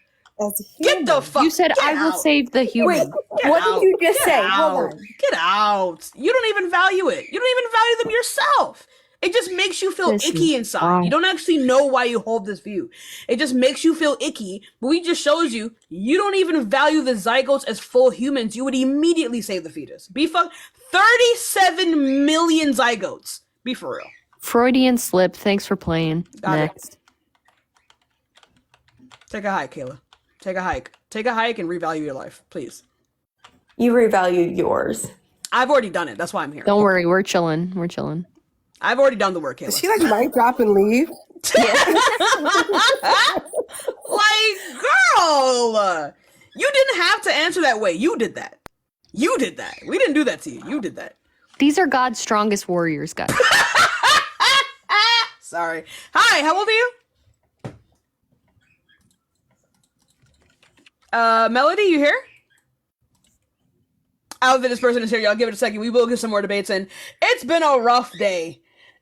[SPEAKER 2] Get the fuck.
[SPEAKER 9] You said I will save the human.
[SPEAKER 11] Wait, what did you just say? Hold on.
[SPEAKER 2] Get out. You don't even value it. You don't even value them yourself. It just makes you feel icky inside. You don't actually know why you hold this view. It just makes you feel icky. But we just shows you don't even value the zygotes as full humans. You would immediately save the fetus. 37 million zygotes. Be for real.
[SPEAKER 9] Freudian slip. Thanks for playing. Next.
[SPEAKER 2] Take a hike, Kayla. Take a hike. Take a hike and revalue your life, please.
[SPEAKER 11] You revalued yours.
[SPEAKER 2] I've already done it. That's why I'm here.
[SPEAKER 9] Don't worry. We're chilling. We're chilling.
[SPEAKER 2] I've already done the work, Kayla.
[SPEAKER 10] Is she like mic drop and leave?
[SPEAKER 2] Like, girl, you didn't have to answer that way. You did that. You did that. We didn't do that to you. You did that.
[SPEAKER 9] These are God's strongest warriors, guys.
[SPEAKER 2] Sorry. Hi, how old are you? Melody, you here? I don't think this person is here, y'all. Give it a second. We will get some more debates in. It's been a rough day.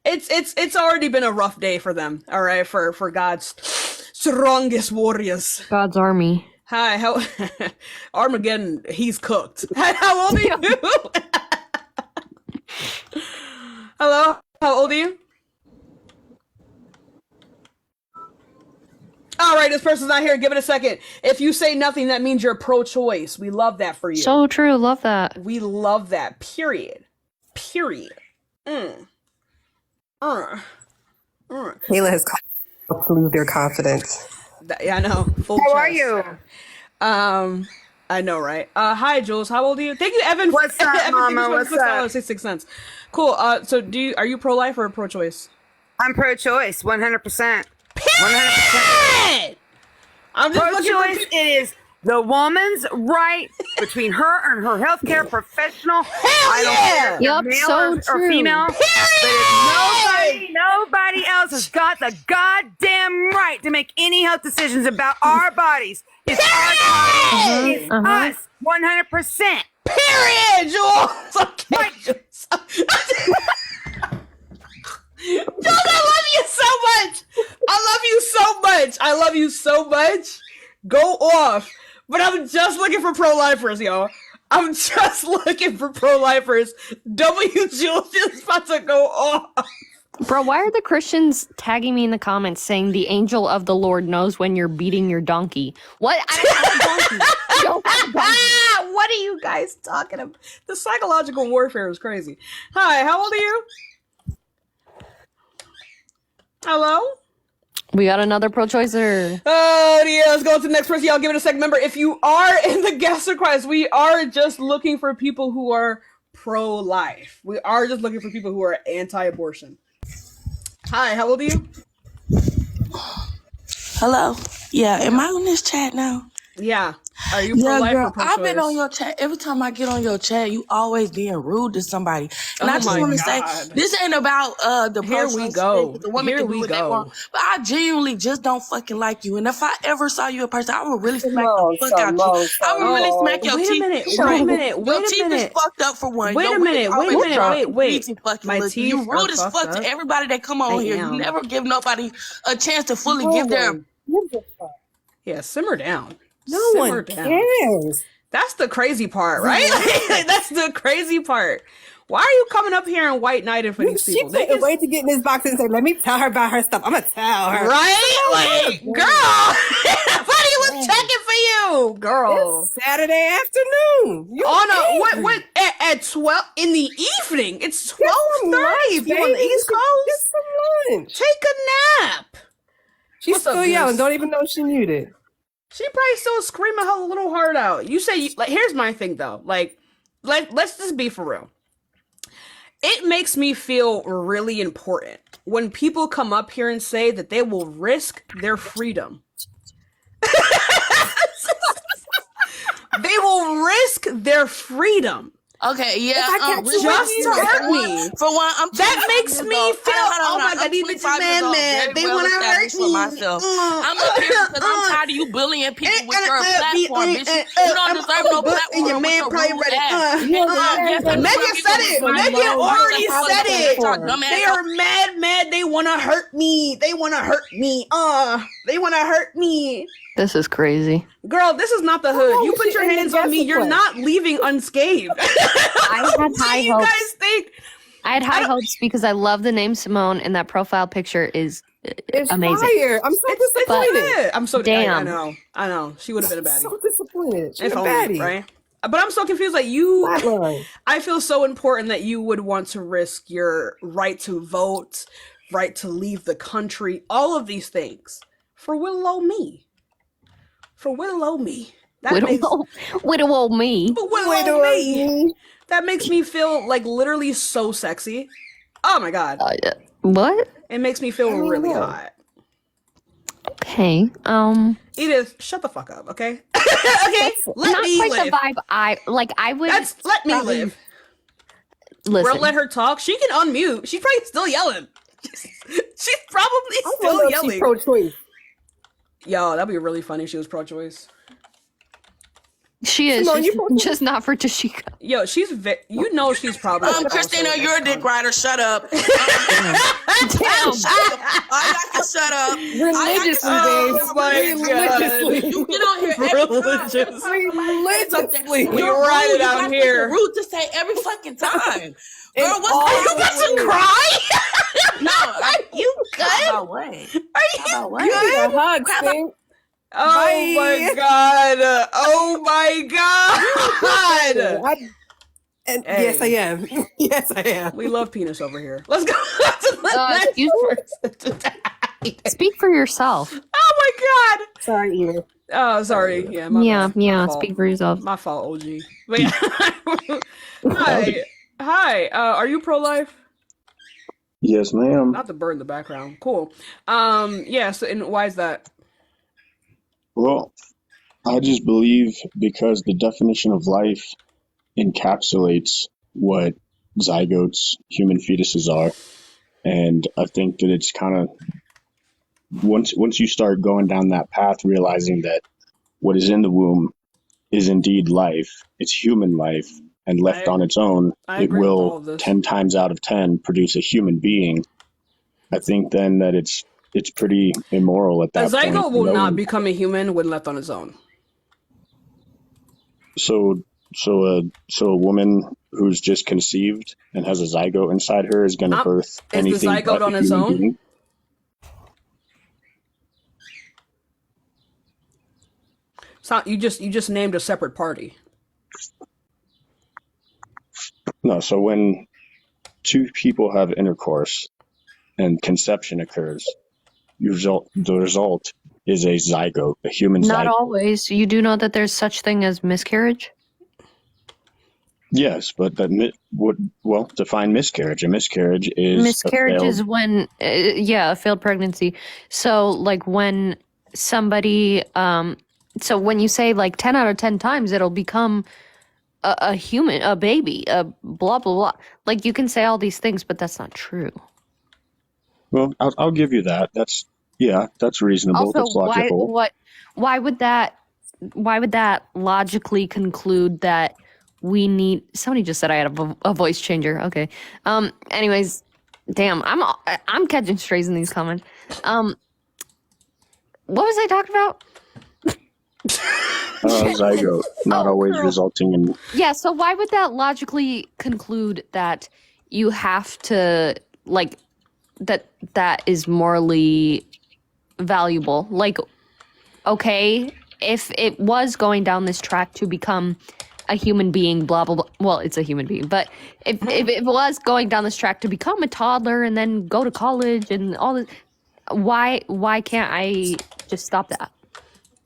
[SPEAKER 2] It's already been a rough day for them. All right, for God's strongest warriors.
[SPEAKER 9] God's army.
[SPEAKER 2] Hi, how Armageddon? He's cooked. How old are you? Hello, how old are you? All right, this person's not here. Give it a second. If you say nothing, that means you're pro-choice. We love that for you.
[SPEAKER 9] So true. Love that.
[SPEAKER 2] We love that. Period. Period.
[SPEAKER 10] Kayla has to lose their confidence.
[SPEAKER 2] Yeah, I know.
[SPEAKER 12] How are you?
[SPEAKER 2] I know, right? Hi, Jules. How old are you? Thank you, Evan.
[SPEAKER 12] What's up,
[SPEAKER 2] Evan,
[SPEAKER 12] Mama? What's up?
[SPEAKER 2] 66 cents. Cool. So, are you pro-life or pro-choice?
[SPEAKER 12] I'm pro-choice, 100%.
[SPEAKER 2] 100%. I'm just
[SPEAKER 12] pro-choice. It is the woman's right between her and her healthcare professional. I don't care if you're male or female. But if nobody else has got the goddamn right to make any health decisions about our bodies. It's our body. It's us. 100%.
[SPEAKER 2] Period, Jules. Okay. Jules, I love you so much. I love you so much. I love you so much. Go off. But I'm just looking for pro-lifers, y'all. I'm just looking for pro-lifers. W. Jules is about to go off.
[SPEAKER 9] Bro, why are the Christians tagging me in the comments saying the angel of the Lord knows when you're beating your donkey? What? I don't have a donkey. I don't have a donkey.
[SPEAKER 2] What are you guys talking about? The psychological warfare is crazy. Hi, how old are you? Hello?
[SPEAKER 9] We got another pro-choicer.
[SPEAKER 2] Oh, yeah, let's go to the next person. Y'all give it a second. Remember, if you are in the guest request, we are just looking for people who are pro-life. We are just looking for people who are anti-abortion. Hi, how old are you?
[SPEAKER 13] Hello. Yeah, am I on this chat now?
[SPEAKER 2] Yeah. Are you pro-life
[SPEAKER 13] girl,
[SPEAKER 2] or pro-choice?
[SPEAKER 13] I've been on your chat. Every time I get on your chat, you always being rude to somebody. And I just want to say, this ain't about the
[SPEAKER 2] Here we go.
[SPEAKER 13] The woman can do what they want. But I genuinely just don't fucking like you. And if I ever saw you in person, I would really smack the fuck out you. I would really smack your teeth.
[SPEAKER 2] Wait a minute.
[SPEAKER 13] Your teeth is fucked up for one.
[SPEAKER 2] Wait a minute. My teeth
[SPEAKER 13] You rude as fuck to everybody that come on here. You never give nobody a chance to fully give their...
[SPEAKER 2] Yeah, simmer down.
[SPEAKER 10] No one cares.
[SPEAKER 2] That's the crazy part, right? That's the crazy part. Why are you coming up here and white knighting for these people?
[SPEAKER 10] She couldn't wait to get in this box and say, let me tell her about her stuff. I'm going to tell her.
[SPEAKER 2] Right? Like, girl, somebody was checking for you, girl.
[SPEAKER 10] It's Saturday afternoon.
[SPEAKER 2] What? At 12 in the evening. It's 12:30. You on the East Coast?
[SPEAKER 10] Get some lunch.
[SPEAKER 2] Take a nap.
[SPEAKER 10] She's still young. Don't even know she muted.
[SPEAKER 2] She probably still screaming her little heart out. You say, like, here's my thing though. Like, let's just be for real. It makes me feel really important when people come up here and say that they will risk their freedom. They will risk their freedom.
[SPEAKER 13] Okay, yeah,
[SPEAKER 2] just to hurt me.
[SPEAKER 13] For one,
[SPEAKER 2] that makes me feel. Oh my God, these bitches mad. They want to hurt me.
[SPEAKER 13] Myself. I'm up here because I'm tired of you bullying people with your platform, bitch. You don't deserve no platform. Your man probably ready.
[SPEAKER 2] Megan said it. Megan already said it. They are mad. They want to hurt me. They want to hurt me. They want to hurt me.
[SPEAKER 9] This is crazy.
[SPEAKER 2] Girl, this is not the hood. You put your hands on me, you're not leaving unscathed.
[SPEAKER 9] I had high hopes.
[SPEAKER 2] You guys think?
[SPEAKER 9] I had high hopes because I love the name Simone, and that profile picture is amazing.
[SPEAKER 10] Fire. I'm so disappointed.
[SPEAKER 2] I'm so
[SPEAKER 9] damn.
[SPEAKER 2] I know. She would have been a baddie.
[SPEAKER 10] So disappointed. She's
[SPEAKER 2] If
[SPEAKER 10] a
[SPEAKER 2] only,
[SPEAKER 10] baddie.
[SPEAKER 2] right? But I'm so confused. Like I feel so important that you would want to risk your right to vote, right to leave the country, all of these things for Willow me. For Willow me.
[SPEAKER 9] Widow old me.
[SPEAKER 2] But Willow me. That makes me feel like literally so sexy. Oh my God.
[SPEAKER 9] What?
[SPEAKER 2] It makes me feel really hot.
[SPEAKER 9] Okay.
[SPEAKER 2] Edith, shut the fuck up, okay? Okay, let me
[SPEAKER 9] quite
[SPEAKER 2] live.
[SPEAKER 9] the vibe I would.
[SPEAKER 2] Let me live.
[SPEAKER 9] Listen.
[SPEAKER 2] We'll let her talk. She can unmute. She's probably still yelling. She's probably still yelling.
[SPEAKER 10] She's pro-choice.
[SPEAKER 2] Yo, that'd be really funny if she was pro-choice.
[SPEAKER 9] She is.
[SPEAKER 10] Simone,
[SPEAKER 9] just not for Tashika.
[SPEAKER 2] Yo, she's you know she's probably.
[SPEAKER 13] Christina, you're a dick rider. Shut up. Damn. I got to shut up.
[SPEAKER 10] Religiously,
[SPEAKER 2] oh my God.
[SPEAKER 13] You get on here
[SPEAKER 10] religiously.
[SPEAKER 2] We ride it out here.
[SPEAKER 13] Rude to say every fucking time. Girl,
[SPEAKER 2] are you about to cry?
[SPEAKER 13] No,
[SPEAKER 2] you good?
[SPEAKER 13] How about what?
[SPEAKER 2] Are you
[SPEAKER 10] good? Hug, Stink.
[SPEAKER 2] Oh my God! Oh my God!
[SPEAKER 10] Yes, I am. Yes, I am.
[SPEAKER 2] We love penis over here. Let's go.
[SPEAKER 9] Speak for yourself.
[SPEAKER 2] Oh my God!
[SPEAKER 10] Sorry, Edith.
[SPEAKER 2] Oh, sorry. Yeah,
[SPEAKER 9] my fault. Speak for yourself.
[SPEAKER 2] My fault, OG. But yeah. Hi. Are you pro-life?
[SPEAKER 14] Yes, ma'am.
[SPEAKER 2] Not the bird in the background. Cool. Yes. And why is that?
[SPEAKER 14] Well, I just believe because the definition of life encapsulates what zygotes, human fetuses are. And I think that it's kind of, once you start going down that path, realizing that what is in the womb is indeed life, it's human life, and left on its own, it will 10 times out of 10 produce a human being. I think then that it's pretty immoral at that point.
[SPEAKER 2] A zygote will not become a human when left on its own.
[SPEAKER 14] So a woman who's just conceived and has a zygote inside her is going to birth anything.
[SPEAKER 2] Is the zygote on its own?
[SPEAKER 14] Being.
[SPEAKER 2] So you just named a separate party.
[SPEAKER 14] No, so when two people have intercourse and conception occurs, the result is a zygote, a human zygote.
[SPEAKER 9] Not always. You do know that there's such thing as miscarriage?
[SPEAKER 14] Yes, but define miscarriage. A miscarriage is
[SPEAKER 9] when, a failed pregnancy. So like when somebody, so when you say like 10 out of 10 times, it'll become a human, a baby, a blah, blah, blah. Like you can say all these things, but that's not true.
[SPEAKER 14] Well, I'll give you that. That's reasonable.
[SPEAKER 9] Also,
[SPEAKER 14] that's logical.
[SPEAKER 9] Why would that logically conclude that we need? Somebody just said I had a voice changer. Okay. Anyways, damn, I'm catching strays in these comments. What was I talking about?
[SPEAKER 14] Zygote, not always resulting in.
[SPEAKER 9] Yeah. So why would that logically conclude that you have to like that is morally valuable? Like, okay, if it was going down this track to become a human being, blah, blah, blah. Well, it's a human being, but if it was going down this track to become a toddler and then go to college and all this, why can't I just stop that?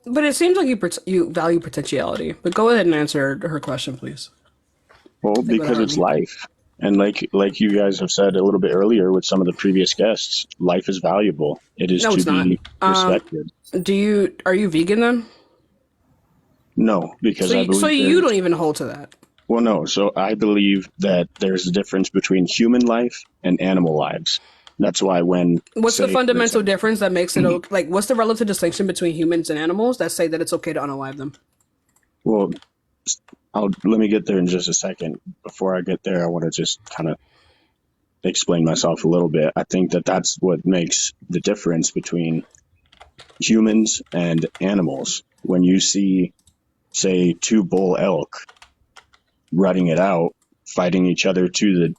[SPEAKER 2] But it seems like you value potentiality. But go ahead and answer her question, please.
[SPEAKER 14] Well, because it's life. And like you guys have said a little bit earlier with some of the previous guests, life is valuable. It is to be respected.
[SPEAKER 2] Are you vegan then?
[SPEAKER 14] No, because I believe
[SPEAKER 2] so you don't even hold to that.
[SPEAKER 14] Well, no. So I believe that there's a difference between human life and animal lives. That's why
[SPEAKER 2] what's the fundamental difference that makes it okay? Like, what's the relative distinction between humans and animals that say that it's okay to unalive them?
[SPEAKER 14] Well, let me get there in just a second. Before I get there, I want to just kind of explain myself a little bit. I think that that's what makes the difference between humans and animals. When you see, say, two bull elk rutting it out, fighting each other to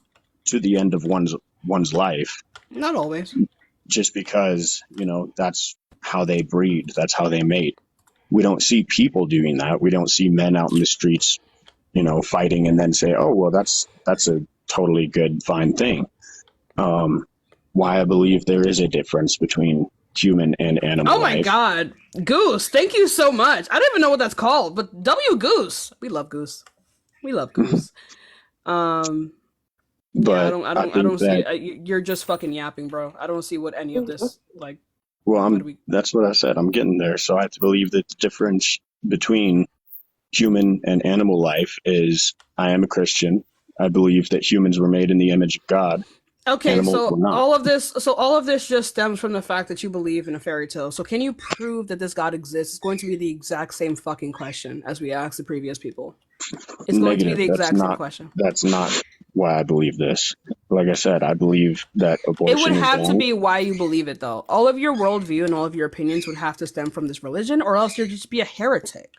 [SPEAKER 14] the end of one's life.
[SPEAKER 2] Not always.
[SPEAKER 14] Just because, that's how they breed. That's how they mate. We don't see people doing that. We don't see men out in the streets, fighting and then say, oh, well, that's a totally good, fine thing. Why I believe there is a difference between human and animal life.
[SPEAKER 2] Oh my God. Goose, thank you so much. I don't even know what that's called, but W Goose. We love Goose. We love Goose.
[SPEAKER 14] But
[SPEAKER 2] yeah, I don't see. You're just fucking yapping, bro. I don't see what any of this like.
[SPEAKER 14] Well, that's what I said. I'm getting there. So I have to believe that the difference between human and animal life is I am a Christian. I believe that humans were made in the image of God.
[SPEAKER 2] Okay, so all of this just stems from the fact that you believe in a fairy tale. So can you prove that this God exists? It's going to be the exact same fucking question as we asked the previous people. It's going to be the exact same question.
[SPEAKER 14] That's not why I believe this. Like I said, I believe that abortion.
[SPEAKER 2] It would have to be why you believe it, though. All of your worldview and all of your opinions would have to stem from this religion, or else you'd just be a heretic.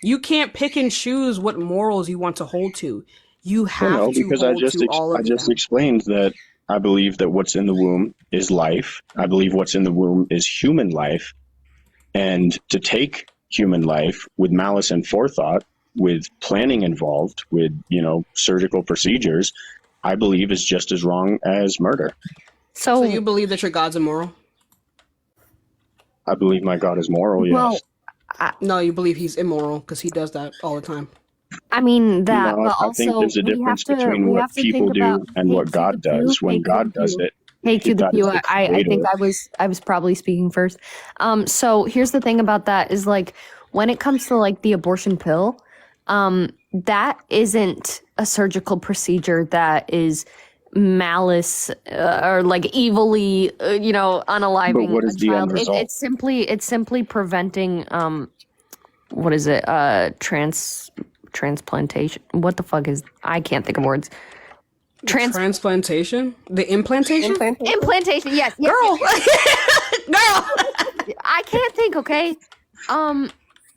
[SPEAKER 2] You can't pick and choose what morals you want to hold to. You have to
[SPEAKER 14] because
[SPEAKER 2] hold to all of them.
[SPEAKER 14] I just explained that I believe that what's in the womb is life. I believe what's in the womb is human life. And to take human life with malice and forethought, with planning involved, with, surgical procedures, I believe is just as wrong as murder.
[SPEAKER 2] So you believe that your God's immoral?
[SPEAKER 14] I believe my God is moral, yes.
[SPEAKER 2] No, you believe he's immoral because he does that all the time.
[SPEAKER 9] I mean that, but also
[SPEAKER 14] I think there's a difference between what people do and what God does. When God does it,
[SPEAKER 9] Hey, Q the Pew. I think I was probably speaking first. So here's the thing about that is like when it comes to like the abortion pill, that isn't a surgical procedure that is malice or like evilly, unaliving
[SPEAKER 14] but what is
[SPEAKER 9] a
[SPEAKER 14] the
[SPEAKER 9] child.
[SPEAKER 14] end result?
[SPEAKER 9] It's simply preventing what is it? Transplantation. What the fuck is? I can't think of words.
[SPEAKER 2] Transplantation? The implantation?
[SPEAKER 9] Implantation. Yes.
[SPEAKER 2] Girl.
[SPEAKER 9] Girl. I can't think. Okay.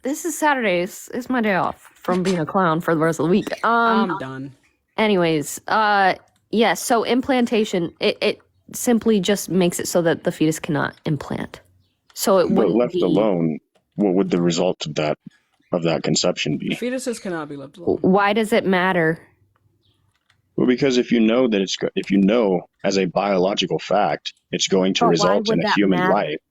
[SPEAKER 9] This is Saturday. It's my day off from being a clown for the rest of the week.
[SPEAKER 2] I'm done.
[SPEAKER 9] Anyways, yeah. So implantation. It simply just makes it so that the fetus cannot implant. So it
[SPEAKER 14] But
[SPEAKER 9] wouldn't
[SPEAKER 14] left
[SPEAKER 9] be.
[SPEAKER 14] alone, what would the result of that conception be?
[SPEAKER 2] Fetuses cannot be left alone.
[SPEAKER 9] Why does it matter?
[SPEAKER 14] Well, because if you know as a biological fact, it's going to result in a human life.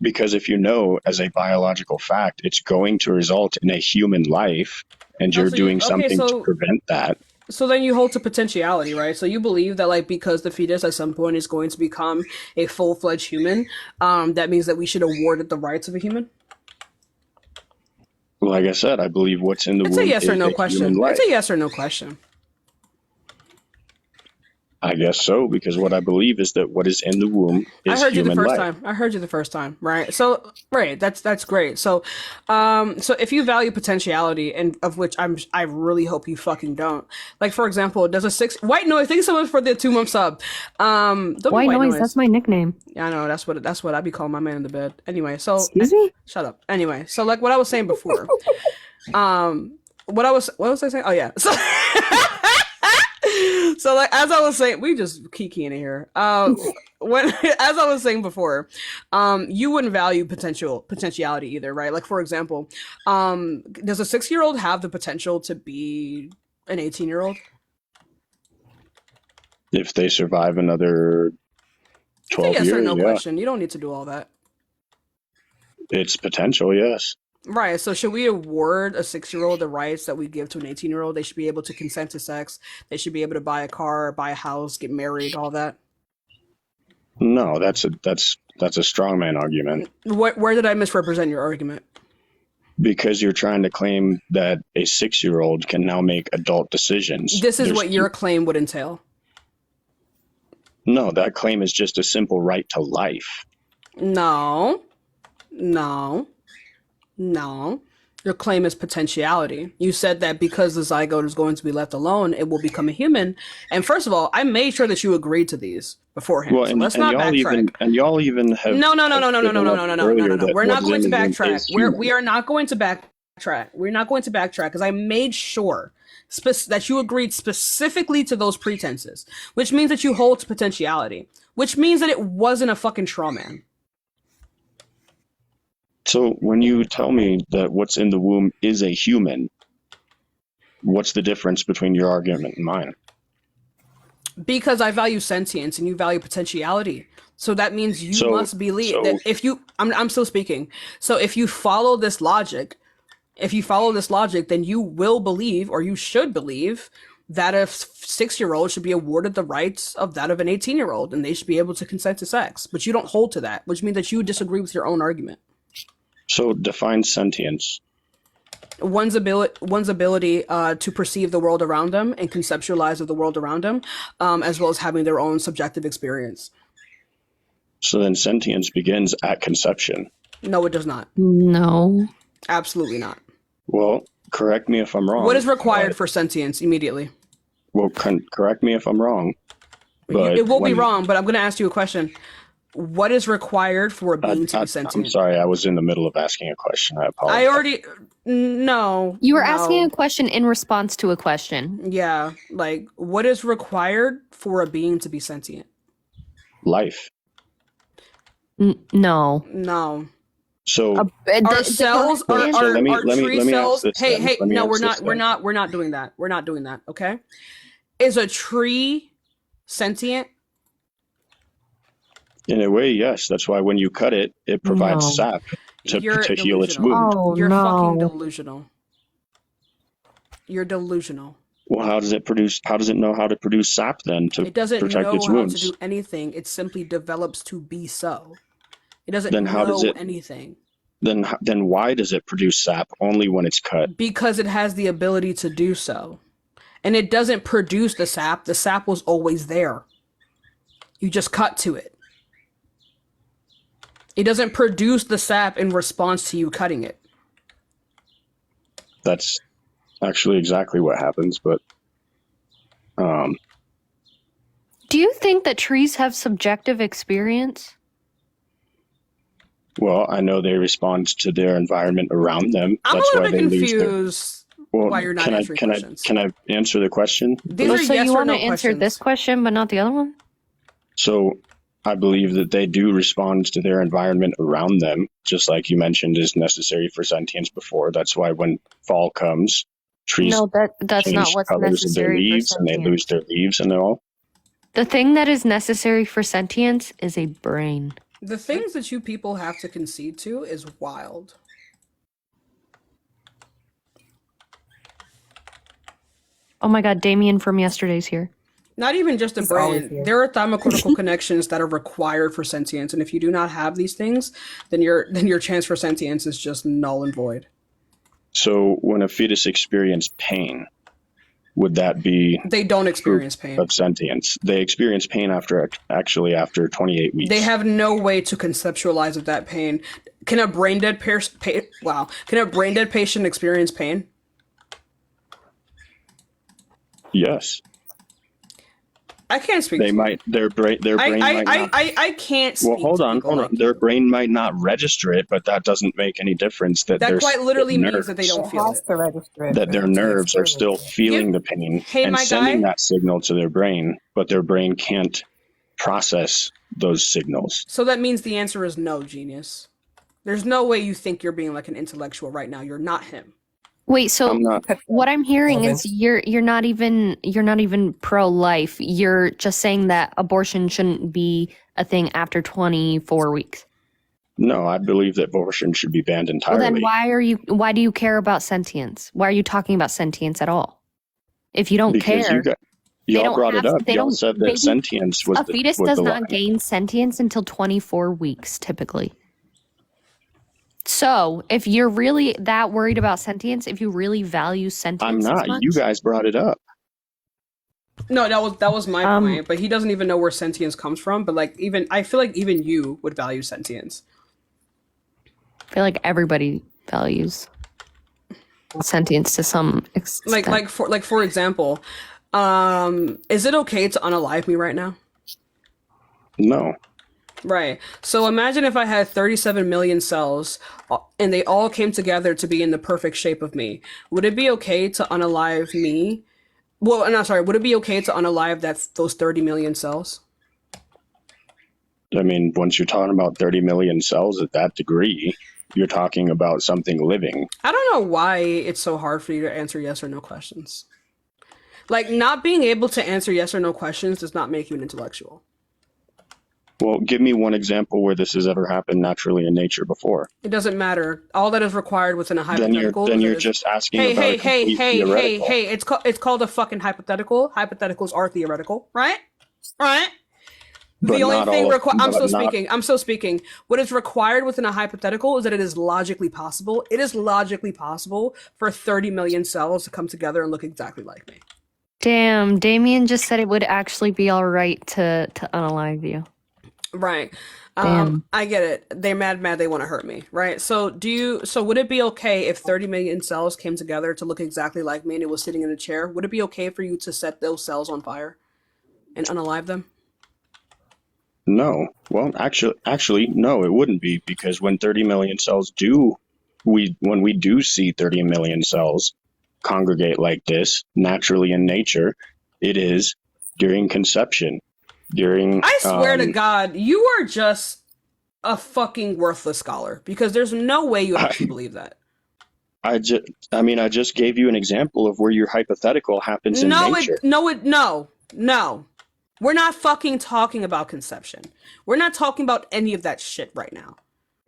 [SPEAKER 14] Because if you know as a biological fact, it's going to result in a human life, and you're doing something to prevent that.
[SPEAKER 2] So then you hold to potentiality, right? So you believe that like because the fetus at some point is going to become a full-fledged human, that means that we should award it the rights of a human?
[SPEAKER 14] Like I said, I believe what's in the womb is a
[SPEAKER 2] yes or no question.
[SPEAKER 14] human life.
[SPEAKER 2] It's a yes or no question.
[SPEAKER 14] I guess so, because what I believe is that what is in the womb is human life.
[SPEAKER 2] I heard you the first time, right? So, right, that's great. So, so if you value potentiality, and of which I really hope you fucking don't. Like, for example, does a white noise? Thank you so much for the 2-month sub.
[SPEAKER 9] White noise. That's my nickname.
[SPEAKER 2] Yeah, I know. That's what I be calling my man in the bed. Anyway, so
[SPEAKER 9] excuse me.
[SPEAKER 2] Shut up. Anyway, so like what I was saying before. What was I saying? Oh yeah. So like as I was saying, we just kiki in here. As I was saying before, you wouldn't value potentiality either, right? Like for example, does a 6-year-old have the potential to be an 18-year-old?
[SPEAKER 14] If they survive another 12
[SPEAKER 2] yes
[SPEAKER 14] years,
[SPEAKER 2] or no question. You don't need to do all that.
[SPEAKER 14] It's potential, yes.
[SPEAKER 2] Right. So should we award a 6-year-old the rights that we give to an 18-year-old? They should be able to consent to sex. They should be able to buy a car, buy a house, get married, all that.
[SPEAKER 14] No, that's a strongman argument.
[SPEAKER 2] Where did I misrepresent your argument?
[SPEAKER 14] Because you're trying to claim that a 6-year-old can now make adult decisions.
[SPEAKER 2] This is what your claim would entail.
[SPEAKER 14] No, that claim is just a simple right to life.
[SPEAKER 2] No. Your claim is potentiality. You said that because the zygote is going to be left alone, it will become a human. And first of all, I made sure that you agreed to these beforehand.
[SPEAKER 14] Well,
[SPEAKER 2] so let's not backtrack.
[SPEAKER 14] Y'all even have
[SPEAKER 2] No. We're not going to backtrack. We are not going to backtrack. We're not going to backtrack because I made sure that you agreed specifically to those pretenses, which means that you hold to potentiality, which means that it wasn't a fucking straw man.
[SPEAKER 14] So when you tell me that what's in the womb is a human, what's the difference between your argument and mine?
[SPEAKER 2] Because I value sentience and you value potentiality. So that means you must believe that if you, I'm still speaking. So if you follow this logic, then you will believe, or you should believe, that a 6-year-old should be awarded the rights of that of an 18-year-old, and they should be able to consent to sex. But you don't hold to that, which means that you disagree with your own argument.
[SPEAKER 14] So define sentience.
[SPEAKER 2] One's ability to perceive the world around them and conceptualize of the world around them, as well as having their own subjective experience.
[SPEAKER 14] So then sentience begins at conception.
[SPEAKER 2] No, it does not.
[SPEAKER 9] No.
[SPEAKER 2] Absolutely not.
[SPEAKER 14] Well, correct me if I'm wrong.
[SPEAKER 2] What is required for sentience immediately?
[SPEAKER 14] Well, correct me if I'm wrong. But
[SPEAKER 2] it will be wrong, but I'm going to ask you a question. What is required for a being to be sentient?
[SPEAKER 14] I'm sorry, I was in the middle of asking a question. I apologize.
[SPEAKER 2] No.
[SPEAKER 9] You were asking a question in response to a question.
[SPEAKER 2] Yeah, like, what is required for a being to be sentient?
[SPEAKER 14] Life.
[SPEAKER 9] No.
[SPEAKER 14] So
[SPEAKER 2] our cells are tree cells. Hey, no, we're not doing that. We're not doing that, okay? Is a tree sentient?
[SPEAKER 14] In a way, yes. That's why when you cut it, it provides sap to heal its wound.
[SPEAKER 2] You're fucking delusional. You're delusional.
[SPEAKER 14] Well, how does it know how to produce sap then to
[SPEAKER 2] it doesn't
[SPEAKER 14] protect
[SPEAKER 2] know
[SPEAKER 14] its
[SPEAKER 2] how
[SPEAKER 14] wounds?
[SPEAKER 2] to do anything. It simply develops to be so. It doesn't
[SPEAKER 14] Then how
[SPEAKER 2] know
[SPEAKER 14] does it,
[SPEAKER 2] anything.
[SPEAKER 14] Then why does it produce sap only when it's cut?
[SPEAKER 2] Because it has the ability to do so. And it doesn't produce the sap. The sap was always there. You just cut to it. It doesn't produce the sap in response to you cutting it.
[SPEAKER 14] That's actually exactly what happens, but
[SPEAKER 9] do you think that trees have subjective experience?
[SPEAKER 14] Well, I know they respond to their environment around them.
[SPEAKER 2] I'm
[SPEAKER 14] That's
[SPEAKER 2] a little
[SPEAKER 14] why
[SPEAKER 2] bit
[SPEAKER 14] they
[SPEAKER 2] confused why you're not answering questions.
[SPEAKER 14] Can I answer the question?
[SPEAKER 9] So you want to answer this question but not the other one?
[SPEAKER 14] So I believe that they do respond to their environment around them, just like you mentioned is necessary for sentience before. That's why when fall comes, trees
[SPEAKER 9] that's not what's
[SPEAKER 14] colors of their
[SPEAKER 9] necessary
[SPEAKER 14] leaves
[SPEAKER 9] for
[SPEAKER 14] and they
[SPEAKER 9] sentience.
[SPEAKER 14] lose their leaves and all.
[SPEAKER 9] The thing that is necessary for sentience is a brain.
[SPEAKER 2] The things that you people have to concede to is wild.
[SPEAKER 9] Oh my god, Damien from yesterday's here.
[SPEAKER 2] Not even just a brain. There are thymocortical connections that are required for sentience, and if you do not have these things, then your chance for sentience is just null and void.
[SPEAKER 14] So when a fetus experiences pain, would that be...
[SPEAKER 2] They don't experience pain.
[SPEAKER 14] ...of sentience? They experience pain after 28 weeks.
[SPEAKER 2] They have no way to conceptualize of that pain. Can a brain dead patient experience pain?
[SPEAKER 14] Yes.
[SPEAKER 2] I can't speak.
[SPEAKER 14] They might. Their brain might not.
[SPEAKER 2] I can't speak.
[SPEAKER 14] Well, hold on. Their brain might not register it, but that doesn't make any difference. That
[SPEAKER 2] quite literally means that they don't feel it.
[SPEAKER 10] To register it
[SPEAKER 14] that their nerves are still feeling the pain and sending that signal to their brain, but their brain can't process those signals.
[SPEAKER 2] So that means the answer is no, genius. There's no way you think you're being like an intellectual right now. You're not him.
[SPEAKER 9] Wait, so what I'm hearing is you're not even pro-life. You're just saying that abortion shouldn't be a thing after 24 weeks.
[SPEAKER 14] No, I believe that abortion should be banned
[SPEAKER 9] Well,
[SPEAKER 14] entirely.
[SPEAKER 9] then why do you care about sentience? Why are you talking about sentience at all? If you don't
[SPEAKER 14] Because
[SPEAKER 9] care,
[SPEAKER 14] y'all brought it up.
[SPEAKER 9] they
[SPEAKER 14] Y'all
[SPEAKER 9] don't,
[SPEAKER 14] said that sentience was
[SPEAKER 9] a fetus
[SPEAKER 14] was
[SPEAKER 9] does
[SPEAKER 14] the
[SPEAKER 9] not
[SPEAKER 14] line.
[SPEAKER 9] gain sentience until 24 weeks, typically. So, if you're really that worried about sentience, if you really value sentience
[SPEAKER 14] I'm
[SPEAKER 9] as
[SPEAKER 14] not.
[SPEAKER 9] much,
[SPEAKER 14] You guys brought it up.
[SPEAKER 1] No, that was my point. But he doesn't even know where sentience comes from. But like, even I feel like even you would value sentience.
[SPEAKER 9] I feel like everybody values sentience to some extent.
[SPEAKER 1] Like for example, is it okay to unalive me right now?
[SPEAKER 14] No.
[SPEAKER 1] Right. So imagine if I had 37 million cells and they all came together to be in the perfect shape of me. Would it be okay to unalive me? Well, no, sorry. Would it be okay to unalive those 30 million cells?
[SPEAKER 14] I mean, once you're talking about 30 million cells at that degree, you're talking about something living.
[SPEAKER 1] I don't know why it's so hard for you to answer yes or no questions. Like, not being able to answer yes or no questions does not make you an intellectual.
[SPEAKER 14] Well, give me one example where this has ever happened naturally in nature before.
[SPEAKER 1] It doesn't matter. All that is required within a hypothetical.
[SPEAKER 14] Then you're just asking about a complete theoretical.
[SPEAKER 1] Hey! It's called a fucking hypothetical. Hypotheticals are theoretical, right? Right.
[SPEAKER 14] But
[SPEAKER 1] The only thing I'm still speaking. What is required within a hypothetical is that it is logically possible. It is logically possible for 30 million cells to come together and look exactly like me.
[SPEAKER 9] Damn, Damien just said it would actually be all right to unalive you.
[SPEAKER 1] Right.
[SPEAKER 9] Damn.
[SPEAKER 1] I get it. They're mad, they want to hurt me, right? So would it be okay if 30 million cells came together to look exactly like me and it was sitting in a chair? Would it be okay for you to set those cells on fire and unalive them?
[SPEAKER 14] No. Well, actually, no, it wouldn't be, because when 30 million cells when we do see 30 million cells congregate like this naturally in nature, it is during conception.
[SPEAKER 1] I swear to God, you are just a fucking worthless scholar, because there's no way you actually believe that.
[SPEAKER 14] I just gave you an example of where your hypothetical happens in nature.
[SPEAKER 1] No. We're not fucking talking about conception. We're not talking about any of that shit right now.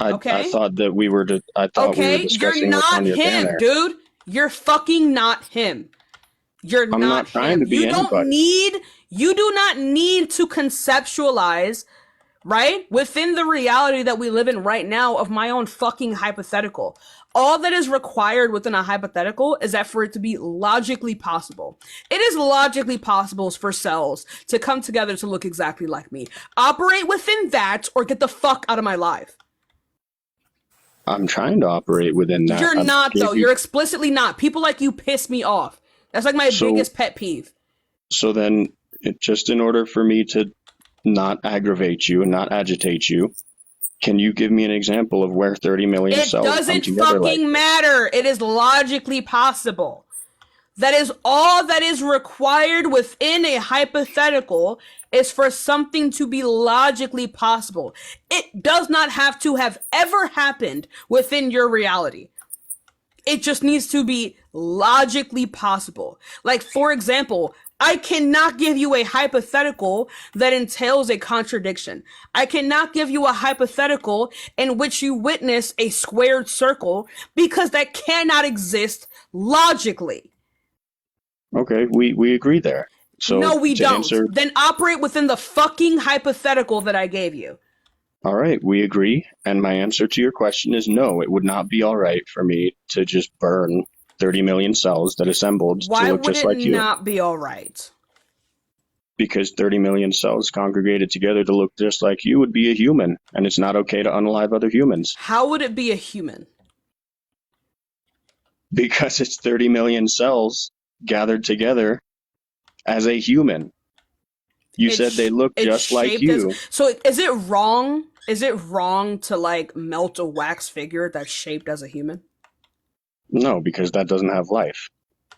[SPEAKER 1] Okay?
[SPEAKER 14] I thought that we were discussing
[SPEAKER 1] you're not
[SPEAKER 14] what's on your
[SPEAKER 1] him,
[SPEAKER 14] banner.
[SPEAKER 1] dude. You're fucking not him. You're
[SPEAKER 14] I'm not trying to be anybody.
[SPEAKER 1] You do not need to conceptualize, right? Within the reality that we live in right now of my own fucking hypothetical. All that is required within a hypothetical is that for it to be logically possible. It is logically possible for cells to come together to look exactly like me. Operate within that or get the fuck out of my life.
[SPEAKER 14] I'm trying to operate within that.
[SPEAKER 1] You're not, though. You're explicitly not. People like you piss me off. That's like my biggest pet peeve.
[SPEAKER 14] So then, just in order for me to not aggravate you and not agitate you, can you give me an example of where 30 million cells come together?
[SPEAKER 1] It doesn't fucking matter. It is logically possible. That is all that is required within a hypothetical, is for something to be logically possible. It does not have to have ever happened within your reality. It just needs to be logically possible. Like, for example, I cannot give you a hypothetical that entails a contradiction. I cannot give you a hypothetical in which you witness a squared circle, because that cannot exist logically.
[SPEAKER 14] Okay, we agree there. So
[SPEAKER 1] no, we don't.
[SPEAKER 14] Answer,
[SPEAKER 1] then operate within the fucking hypothetical that I gave you.
[SPEAKER 14] All right, we agree. And my answer to your question is no, it would not be all right for me to just burn 30 million cells that assembled to look just like you.
[SPEAKER 1] Why would it not be all right?
[SPEAKER 14] Because 30 million cells congregated together to look just like you would be a human, and it's not okay to unalive other humans.
[SPEAKER 1] How would it be a human?
[SPEAKER 14] Because it's 30 million cells gathered together as a human. You said they look just like you.
[SPEAKER 1] So is it wrong? Is it wrong to like melt a wax figure that's shaped as a human?
[SPEAKER 14] No, because that doesn't have life.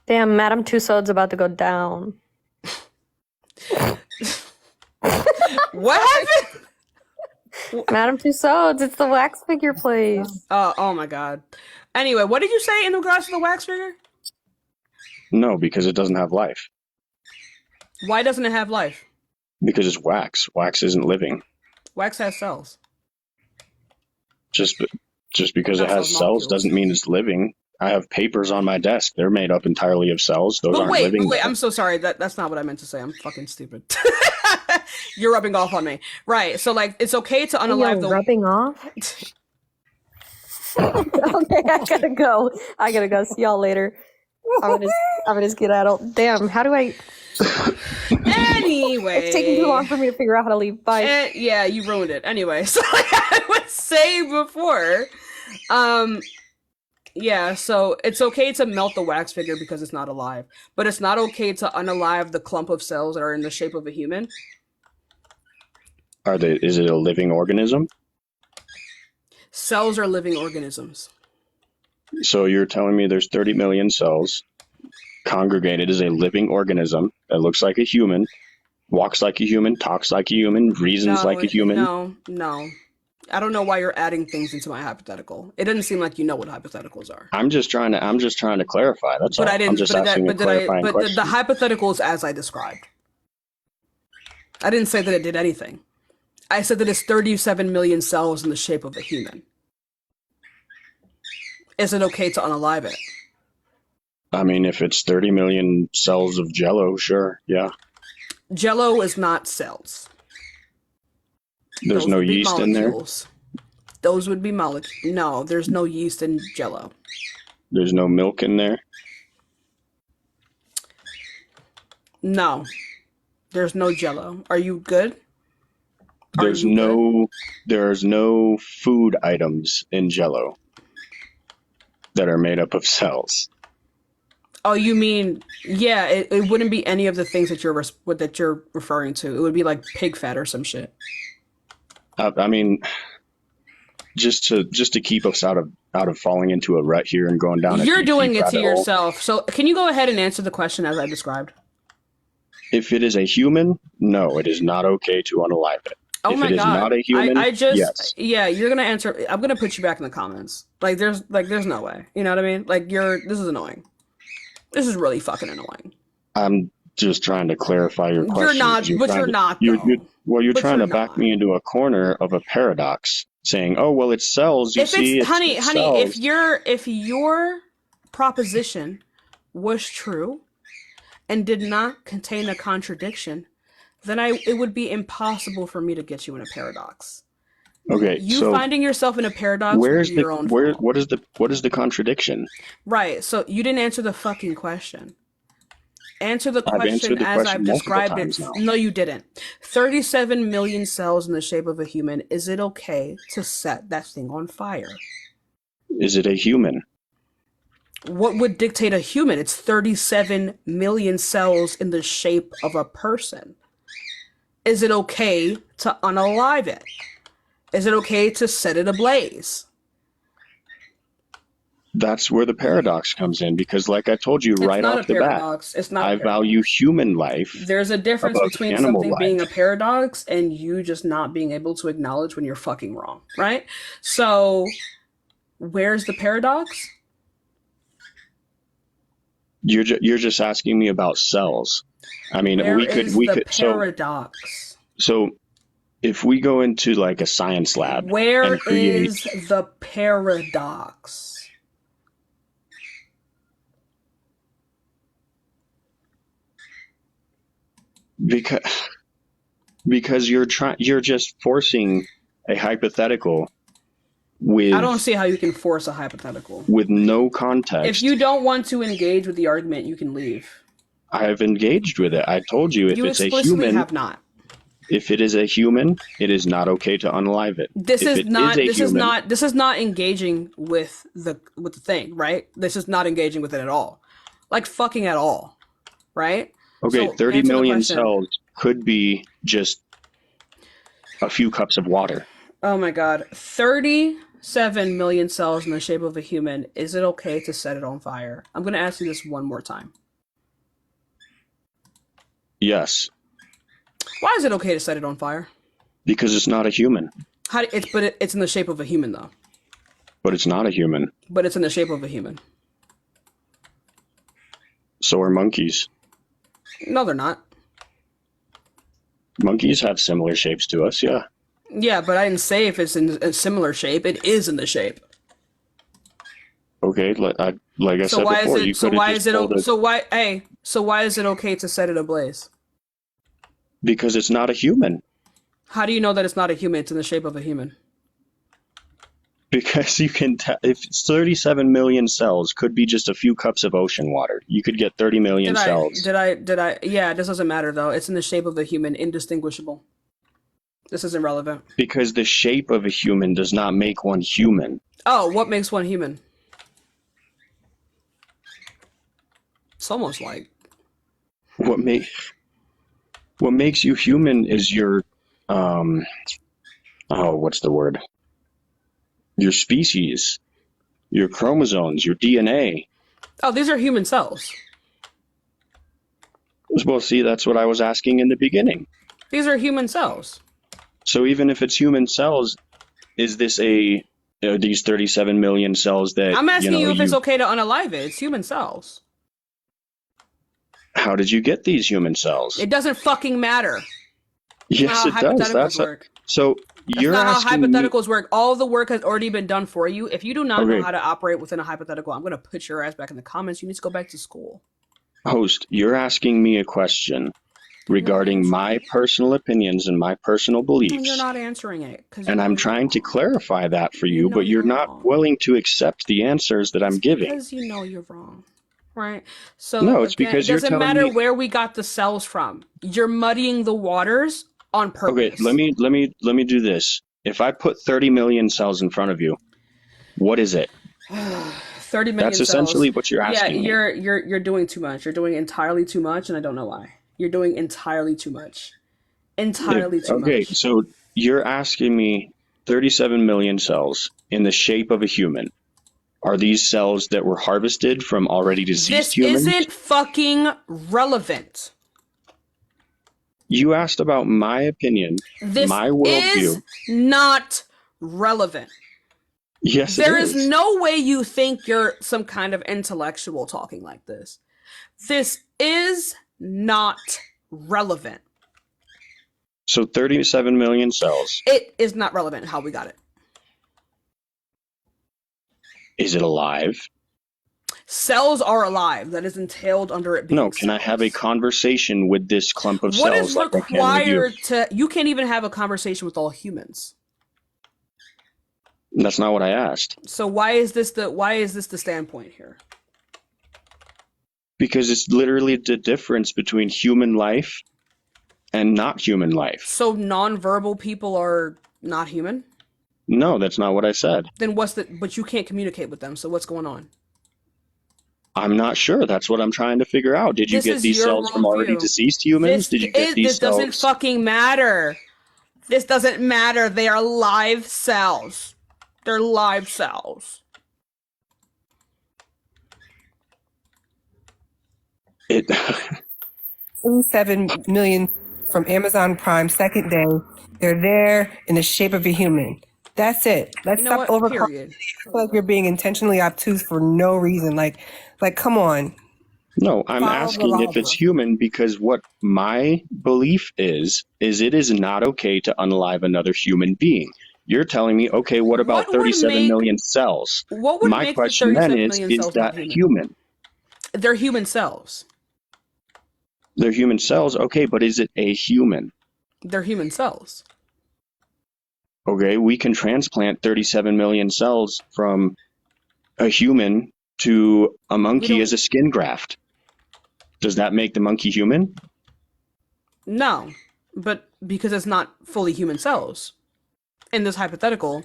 [SPEAKER 9] Damn, Madame Tussauds about to go down.
[SPEAKER 1] What happened?
[SPEAKER 9] Madame Tussauds, it's the wax figure place.
[SPEAKER 1] Oh my god. Anyway, what did you say in regards to the wax figure?
[SPEAKER 14] No, because it doesn't have life.
[SPEAKER 1] Why doesn't it have life?
[SPEAKER 14] Because it's wax. Wax isn't living.
[SPEAKER 1] Wax has cells.
[SPEAKER 14] Just because it
[SPEAKER 2] That's
[SPEAKER 14] has
[SPEAKER 2] those
[SPEAKER 14] cells
[SPEAKER 2] molecules.
[SPEAKER 14] doesn't mean it's living. I have papers on my desk. They're made up entirely of cells. Those
[SPEAKER 2] But
[SPEAKER 14] aren't
[SPEAKER 2] wait,
[SPEAKER 14] living.
[SPEAKER 2] I'm so sorry. That's not what I meant to say. I'm fucking stupid. You're rubbing off on me. Right. So like it's okay to unalive the
[SPEAKER 9] rubbing off? Okay, I gotta go. See y'all later. I'm gonna just get out. Damn, how do I...
[SPEAKER 2] Anyway.
[SPEAKER 9] It's taking too long for me to figure out how to leave. Bye.
[SPEAKER 2] Yeah, you ruined it. Anyway, so like I was saying before, yeah, so it's okay to melt the wax figure because it's not alive, but it's not okay to unalive the clump of cells that are in the shape of a human.
[SPEAKER 14] Is it a living organism?
[SPEAKER 2] Cells are living organisms.
[SPEAKER 14] So you're telling me there's 30 million cells congregated as a living organism that looks like a human, walks like a human, talks like a human, reasons like a human?
[SPEAKER 2] No. I don't know why you're adding things into my hypothetical. It doesn't seem like you know what hypotheticals are.
[SPEAKER 14] I'm just trying to clarify. That's
[SPEAKER 2] But
[SPEAKER 14] all.
[SPEAKER 2] I didn't.
[SPEAKER 14] I'm just asking a clarifying question.
[SPEAKER 2] The hypothetical is as I described. I didn't say that it did anything. I said that it's 37 million cells in the shape of a human. Is it okay to unalive it?
[SPEAKER 14] I mean, if it's 30 million cells of Jello, sure, yeah.
[SPEAKER 2] Jello is not cells.
[SPEAKER 14] There's no yeast in there?
[SPEAKER 2] Those would be molecules. No, there's no yeast in Jello.
[SPEAKER 14] There's no milk in there?
[SPEAKER 2] No. There's no Jello. Are you good?
[SPEAKER 14] There's no food items in Jello that are made up of cells.
[SPEAKER 2] Oh, you mean, yeah, it wouldn't be any of the things that you're referring to. It would be like pig fat or some shit.
[SPEAKER 14] I mean, just to keep us out of falling into a rut here and going down.
[SPEAKER 2] You're doing it to yourself. So can you go ahead and answer the question as I described?
[SPEAKER 14] If it is a human, no, it is not okay to unalive it.
[SPEAKER 2] Oh
[SPEAKER 14] if
[SPEAKER 2] my
[SPEAKER 14] it
[SPEAKER 2] God.
[SPEAKER 14] is not a human, yes.
[SPEAKER 2] Yeah, you're gonna answer. I'm gonna put you back in the comments. There's no way. You know what I mean? This is annoying. This is really fucking annoying.
[SPEAKER 14] I'm just trying to clarify your question.
[SPEAKER 2] You're not.
[SPEAKER 14] You're trying to back me into a corner of a paradox, saying, "Oh, well, it's cells."
[SPEAKER 2] Honey, if your proposition was true and did not contain a contradiction, then it would be impossible for me to get you in a paradox.
[SPEAKER 14] Okay, so
[SPEAKER 2] finding yourself in a paradox would be your own fault.
[SPEAKER 14] What is the contradiction?
[SPEAKER 2] Right. So you didn't answer the fucking question. Answer the question as I've described it. No, you didn't. 37 million cells in the shape of a human. Is it okay to set that thing on fire?
[SPEAKER 14] Is it a human?
[SPEAKER 2] What would dictate a human? It's 37 million cells in the shape of a person. Is it okay to unalive it? Is it okay to set it ablaze?
[SPEAKER 14] That's where the paradox comes in, because like I told you right off the bat, I value human life.
[SPEAKER 2] There's a difference between something being a paradox and you just not being able to acknowledge when you're fucking wrong, right? So, where's the paradox?
[SPEAKER 14] You're just asking me about cells. I mean, we could
[SPEAKER 2] paradox.
[SPEAKER 14] So if we go into like a science lab,
[SPEAKER 2] where is the paradox?
[SPEAKER 14] Because you're just forcing a hypothetical with.
[SPEAKER 2] I don't see how you can force a hypothetical
[SPEAKER 14] with no context.
[SPEAKER 2] If you don't want to engage with the argument, you can leave.
[SPEAKER 14] I have engaged with it. I told you, if it's a human. You explicitly have not. If it is a human, it is not okay to unalive it.
[SPEAKER 2] This is not engaging with the thing, right? This is not engaging with it at all. Like fucking at all, right?
[SPEAKER 14] Okay, so 30 million cells could be just a few cups of water.
[SPEAKER 2] Oh my God. 37 million cells in the shape of a human. Is it okay to set it on fire? I'm going to ask you this one more time.
[SPEAKER 14] Yes.
[SPEAKER 2] Why is it okay to set it on fire?
[SPEAKER 14] Because it's not a human.
[SPEAKER 2] It's in the shape of a human, though.
[SPEAKER 14] But it's not a human.
[SPEAKER 2] But it's in the shape of a human.
[SPEAKER 14] So are monkeys.
[SPEAKER 2] No, they're not.
[SPEAKER 14] Monkeys have similar shapes to us, yeah.
[SPEAKER 2] Yeah, but I didn't say if it's in a similar shape. It is in the shape.
[SPEAKER 14] Okay, like I
[SPEAKER 2] So
[SPEAKER 14] said
[SPEAKER 2] why is
[SPEAKER 14] before, you
[SPEAKER 2] it? So
[SPEAKER 14] could have
[SPEAKER 2] why
[SPEAKER 14] just
[SPEAKER 2] is it?
[SPEAKER 14] pulled it
[SPEAKER 2] So why? Hey, so why is it okay to set it ablaze?
[SPEAKER 14] because it's not a human.
[SPEAKER 2] How do you know that it's not a human? It's in the shape of a human.
[SPEAKER 14] Because you can tell if it's 37 million cells could be just a few cups of ocean water. You could get 30 million cells.
[SPEAKER 2] Did I? Yeah, this doesn't matter though. It's in the shape of a human, indistinguishable. This isn't relevant.
[SPEAKER 14] Because the shape of a human does not make one human.
[SPEAKER 2] Oh, what makes one human? It's almost like
[SPEAKER 14] What makes you human is your what's the word? Your species, your chromosomes, your DNA.
[SPEAKER 2] oh, these are human cells.
[SPEAKER 14] Well, see, that's what I was asking in the beginning.
[SPEAKER 2] These are human cells.
[SPEAKER 14] So even if it's human cells, is this these 37 million cells that
[SPEAKER 2] I'm asking you if it's okay to unalive it. It's human cells.
[SPEAKER 14] How did you get these human cells?
[SPEAKER 2] It doesn't fucking matter.
[SPEAKER 14] Yes, it does. So you're
[SPEAKER 2] not how
[SPEAKER 14] asking
[SPEAKER 2] hypotheticals work. All the work has already been done for you. If you do not know
[SPEAKER 14] Okay.
[SPEAKER 2] how to operate within a hypothetical, I'm going to put your ass back in the comments. You need to go back to school.
[SPEAKER 14] Host, you're asking me a question regarding my personal opinions and my personal
[SPEAKER 2] And
[SPEAKER 14] beliefs.
[SPEAKER 2] you're not answering it.
[SPEAKER 14] And I'm trying to clarify that for you, but you're not willing to accept the answers that I'm giving.
[SPEAKER 2] Because you know you're wrong. Right? So
[SPEAKER 14] No, it's
[SPEAKER 2] again,
[SPEAKER 14] because
[SPEAKER 2] it
[SPEAKER 14] you're
[SPEAKER 2] doesn't
[SPEAKER 14] telling
[SPEAKER 2] matter
[SPEAKER 14] me.
[SPEAKER 2] where we got the cells from. You're muddying the waters on purpose.
[SPEAKER 14] Okay, let me do this. If I put 30 million cells in front of you, what is it?
[SPEAKER 2] 30 million
[SPEAKER 14] That's
[SPEAKER 2] cells.
[SPEAKER 14] essentially what you're asking me.
[SPEAKER 2] Yeah, you're doing too much. You're doing entirely too much, and I don't know why. You're doing entirely too much. Entirely too
[SPEAKER 14] Okay,
[SPEAKER 2] much.
[SPEAKER 14] so you're asking me 37 million cells in the shape of a human. Are these cells that were harvested from already deceased
[SPEAKER 2] This
[SPEAKER 14] humans?
[SPEAKER 2] isn't fucking relevant.
[SPEAKER 14] You asked about my opinion,
[SPEAKER 2] This
[SPEAKER 14] my
[SPEAKER 2] is
[SPEAKER 14] worldview.
[SPEAKER 2] not relevant.
[SPEAKER 14] Yes,
[SPEAKER 2] There
[SPEAKER 14] it
[SPEAKER 2] is
[SPEAKER 14] is.
[SPEAKER 2] no way you think you're some kind of intellectual talking like this. This is not relevant.
[SPEAKER 14] So 37 million cells.
[SPEAKER 2] It is not relevant how we got it.
[SPEAKER 14] Is it alive?
[SPEAKER 2] Cells are alive. That is entailed under it being
[SPEAKER 14] No, can I have a conversation with this clump of
[SPEAKER 2] what
[SPEAKER 14] cells
[SPEAKER 2] is
[SPEAKER 14] like I can with you?
[SPEAKER 2] required to you can't even have a conversation with all humans.
[SPEAKER 14] That's not what I asked.
[SPEAKER 2] So why is this the standpoint here?
[SPEAKER 14] Because it's literally the difference between human life and not human life.
[SPEAKER 2] So nonverbal people are not human?
[SPEAKER 14] No, that's not what I said.
[SPEAKER 2] Then but you can't communicate with them, so what's going on?
[SPEAKER 14] I'm not sure. That's what I'm trying to figure out. Did you
[SPEAKER 2] This
[SPEAKER 14] get
[SPEAKER 2] is
[SPEAKER 14] these
[SPEAKER 2] your
[SPEAKER 14] cells from already
[SPEAKER 2] worldview.
[SPEAKER 14] deceased humans? Did you get these
[SPEAKER 2] This doesn't
[SPEAKER 14] cells?
[SPEAKER 2] fucking matter. This doesn't matter. They are live cells. They're live cells.
[SPEAKER 14] It
[SPEAKER 10] 7 million from Amazon Prime, second day. They're there in the shape of a human. That's it. Let's stop
[SPEAKER 2] Period.
[SPEAKER 10] I feel like you're being intentionally obtuse for no reason. Like, come on.
[SPEAKER 14] No, I'm
[SPEAKER 10] Follow the
[SPEAKER 14] asking
[SPEAKER 10] law,
[SPEAKER 14] if it's human because what my belief is it is not okay to unalive another human being. You're telling me, okay, what about 37 million cells?
[SPEAKER 2] What would
[SPEAKER 14] My
[SPEAKER 2] make the
[SPEAKER 14] question then
[SPEAKER 2] 37 million
[SPEAKER 14] is
[SPEAKER 2] cells not
[SPEAKER 14] that
[SPEAKER 2] human?
[SPEAKER 14] human?
[SPEAKER 2] They're human cells.
[SPEAKER 14] They're human cells, okay, but is it a human?
[SPEAKER 2] They're human cells.
[SPEAKER 14] Okay, we can transplant 37 million cells from a human to a monkey as a skin graft. Does that make the monkey human?
[SPEAKER 2] No, but because it's not fully human cells. In this hypothetical,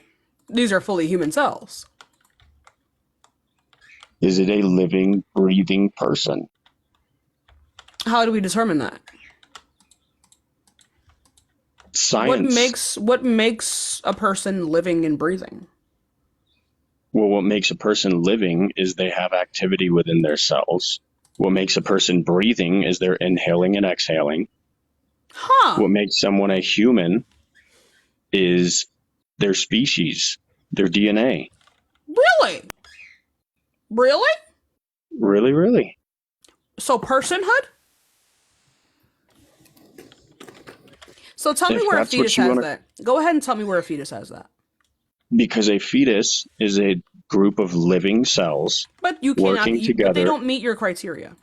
[SPEAKER 2] these are fully human cells.
[SPEAKER 14] Is it a living, breathing person?
[SPEAKER 2] How do we determine that?
[SPEAKER 14] Science.
[SPEAKER 2] What makes a person living and breathing?
[SPEAKER 14] Well, what makes a person living is they have activity within their cells. What makes a person breathing is they're inhaling and exhaling.
[SPEAKER 2] Huh.
[SPEAKER 14] What makes someone a human is their species, their DNA.
[SPEAKER 2] Really? Really?
[SPEAKER 14] Really, really.
[SPEAKER 2] So personhood? So tell me
[SPEAKER 14] If
[SPEAKER 2] where a
[SPEAKER 14] that's what
[SPEAKER 2] fetus
[SPEAKER 14] you
[SPEAKER 2] has
[SPEAKER 14] wanna-
[SPEAKER 2] that. Go ahead and tell me where a fetus has that.
[SPEAKER 14] Because a fetus is a group of living cells
[SPEAKER 2] But you cannot.
[SPEAKER 14] working
[SPEAKER 2] But they
[SPEAKER 14] together.
[SPEAKER 2] don't meet your criteria.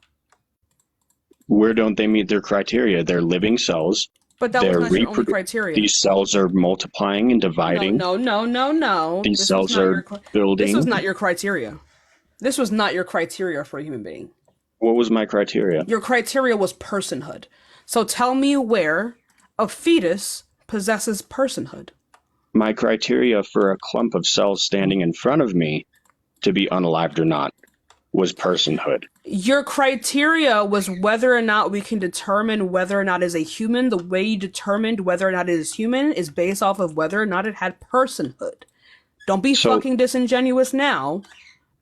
[SPEAKER 14] Where don't they meet their criteria? They're living cells.
[SPEAKER 2] But that was not your only criteria.
[SPEAKER 14] These cells are multiplying and dividing.
[SPEAKER 2] No.
[SPEAKER 14] These cells are building.
[SPEAKER 2] This was not your criteria. This was not your criteria for a human being.
[SPEAKER 14] What was my criteria?
[SPEAKER 2] Your criteria was personhood. So tell me where a fetus possesses personhood.
[SPEAKER 14] My criteria for a clump of cells standing in front of me to be unalived or not was personhood.
[SPEAKER 2] Your criteria was whether or not we can determine whether or not it is a human. The way you determined whether or not it is human is based off of whether or not it had personhood. Don't be fucking disingenuous now.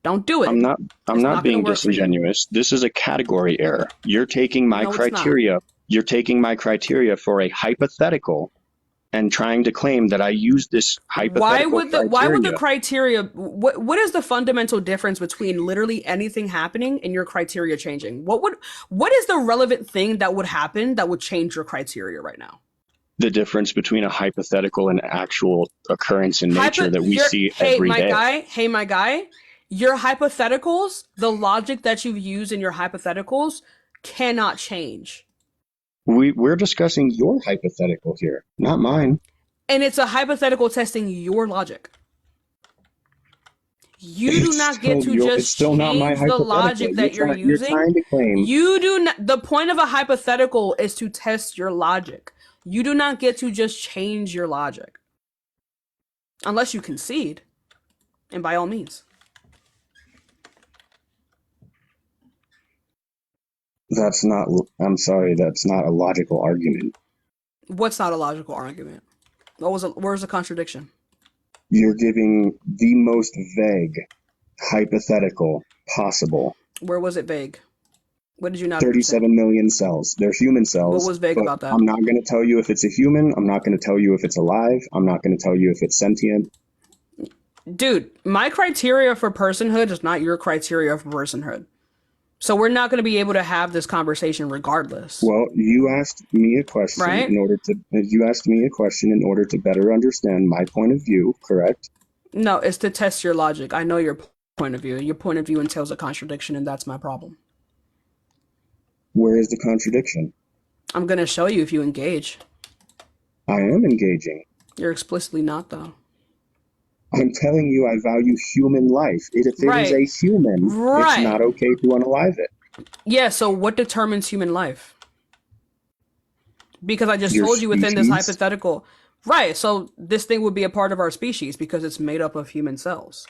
[SPEAKER 2] Don't do it.
[SPEAKER 14] I'm not being disingenuous. This is a category error. You're taking my criteria. You're taking my criteria for a hypothetical and trying to claim that I used this hypothetical
[SPEAKER 2] Why would the criteria what is the fundamental difference between literally anything happening and your criteria changing? What is the relevant thing that would happen that would change your criteria right now?
[SPEAKER 14] The difference between a hypothetical and actual occurrence in nature that we see every day.
[SPEAKER 2] Hey, my guy, your hypotheticals, the logic that you've used in your hypotheticals cannot change.
[SPEAKER 14] We're discussing your hypothetical here, not mine.
[SPEAKER 2] And it's a hypothetical testing your logic. You do not get to just change the logic that you're using.
[SPEAKER 14] You're trying to claim.
[SPEAKER 2] You do not. The point of a hypothetical is to test your logic. You do not get to just change your logic. Unless you concede. And by all means.
[SPEAKER 14] I'm sorry, that's not a logical argument.
[SPEAKER 2] What's not a logical argument? Where's the contradiction?
[SPEAKER 14] You're giving the most vague hypothetical possible.
[SPEAKER 2] Where was it vague? What did you not
[SPEAKER 14] 37 million cells. They're human cells.
[SPEAKER 2] What was vague about that?
[SPEAKER 14] I'm not going to tell you if it's a human. I'm not going to tell you if it's alive. I'm not going to tell you if it's sentient.
[SPEAKER 2] Dude, my criteria for personhood is not your criteria for personhood. So we're not going to be able to have this conversation regardless.
[SPEAKER 14] Well, you asked me a question
[SPEAKER 2] right?
[SPEAKER 14] in order to better understand my point of view, correct?
[SPEAKER 2] No, it's to test your logic. I know your point of view. Your point of view entails a contradiction, and that's my problem.
[SPEAKER 14] Where is the contradiction?
[SPEAKER 2] I'm going to show you if you engage.
[SPEAKER 14] I am engaging.
[SPEAKER 2] You're explicitly not, though.
[SPEAKER 14] I'm telling you I value human life. If it is a human, it's not okay to unalive it.
[SPEAKER 2] Yeah, so what determines human life? Because I just told you within this hypothetical. Right, so this thing would be a part of our species because it's made up of human cells.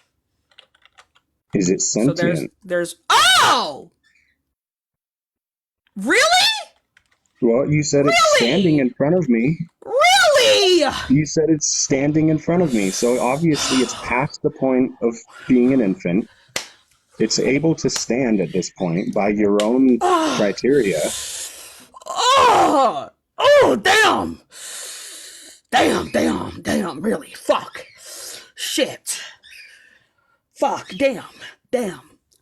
[SPEAKER 14] Is it sentient?
[SPEAKER 2] So there's Oh! Really?
[SPEAKER 14] Well, you said it's standing in front of me.
[SPEAKER 2] Really?
[SPEAKER 14] You said it's standing in front of me. So obviously it's past the point of being an infant. It's able to stand at this point by your own criteria.
[SPEAKER 2] Oh, damn. Damn, really. Fuck. Shit. Fuck, damn.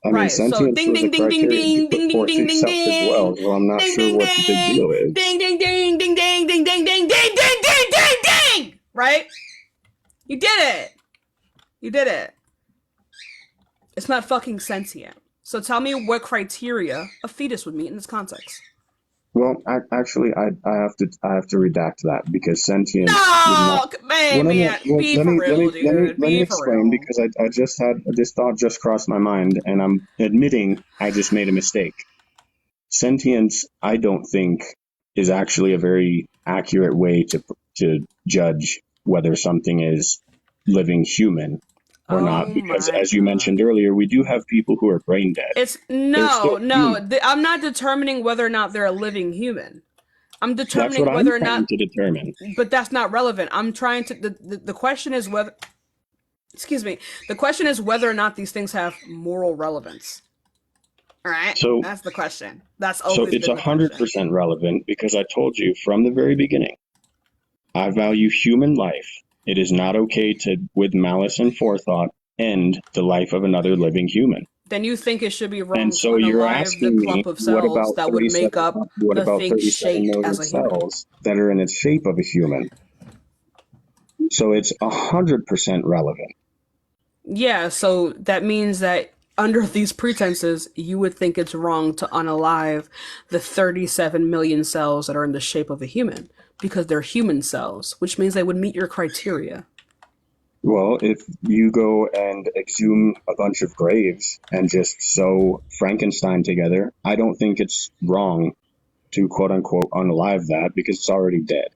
[SPEAKER 14] I mean, so ding ding ding ding ding ding ding ding ding ding. Well, I'm not sure what the big deal is.
[SPEAKER 2] Ding ding ding ding ding ding ding ding ding ding ding ding ding. Right? You did it. It's not fucking sentient. So tell me what criteria a fetus would meet in this context.
[SPEAKER 14] Well, I have to redact that because sentient.
[SPEAKER 2] Be for real, dude.
[SPEAKER 14] Let me explain because this thought just crossed my mind, and I'm admitting I just made a mistake. Sentience, I don't think, is actually a very accurate way to judge whether something is living human or not, because as you mentioned earlier, we do have people who are brain dead.
[SPEAKER 2] I'm not determining whether or not they're a living human. I'm determining whether or not
[SPEAKER 14] to determine.
[SPEAKER 2] But that's not relevant. I'm trying to the question is whether the question is whether or not these things have moral relevance. All right?
[SPEAKER 14] So
[SPEAKER 2] that's the question. That's always
[SPEAKER 14] it's 100% relevant because I told you from the very beginning, I value human life. It is not okay to, with malice and forethought, end the life of another living human.
[SPEAKER 2] Then you think it should be wrong
[SPEAKER 14] And
[SPEAKER 2] to
[SPEAKER 14] so you're
[SPEAKER 2] unalive the
[SPEAKER 14] asking me,
[SPEAKER 2] clump of cells that would make up
[SPEAKER 14] what
[SPEAKER 2] the
[SPEAKER 14] about
[SPEAKER 2] thing
[SPEAKER 14] 37
[SPEAKER 2] shaped
[SPEAKER 14] million
[SPEAKER 2] as a human.
[SPEAKER 14] cells that are in its shape of a human? So it's 100% relevant.
[SPEAKER 2] Yeah, so that means that under these pretenses, you would think it's wrong to unalive the 37 million cells that are in the shape of a human because they're human cells, which means they would meet your criteria.
[SPEAKER 14] Well, if you go and exhume a bunch of graves and just sew Frankenstein together, I don't think it's wrong to quote unquote unalive that because it's already dead.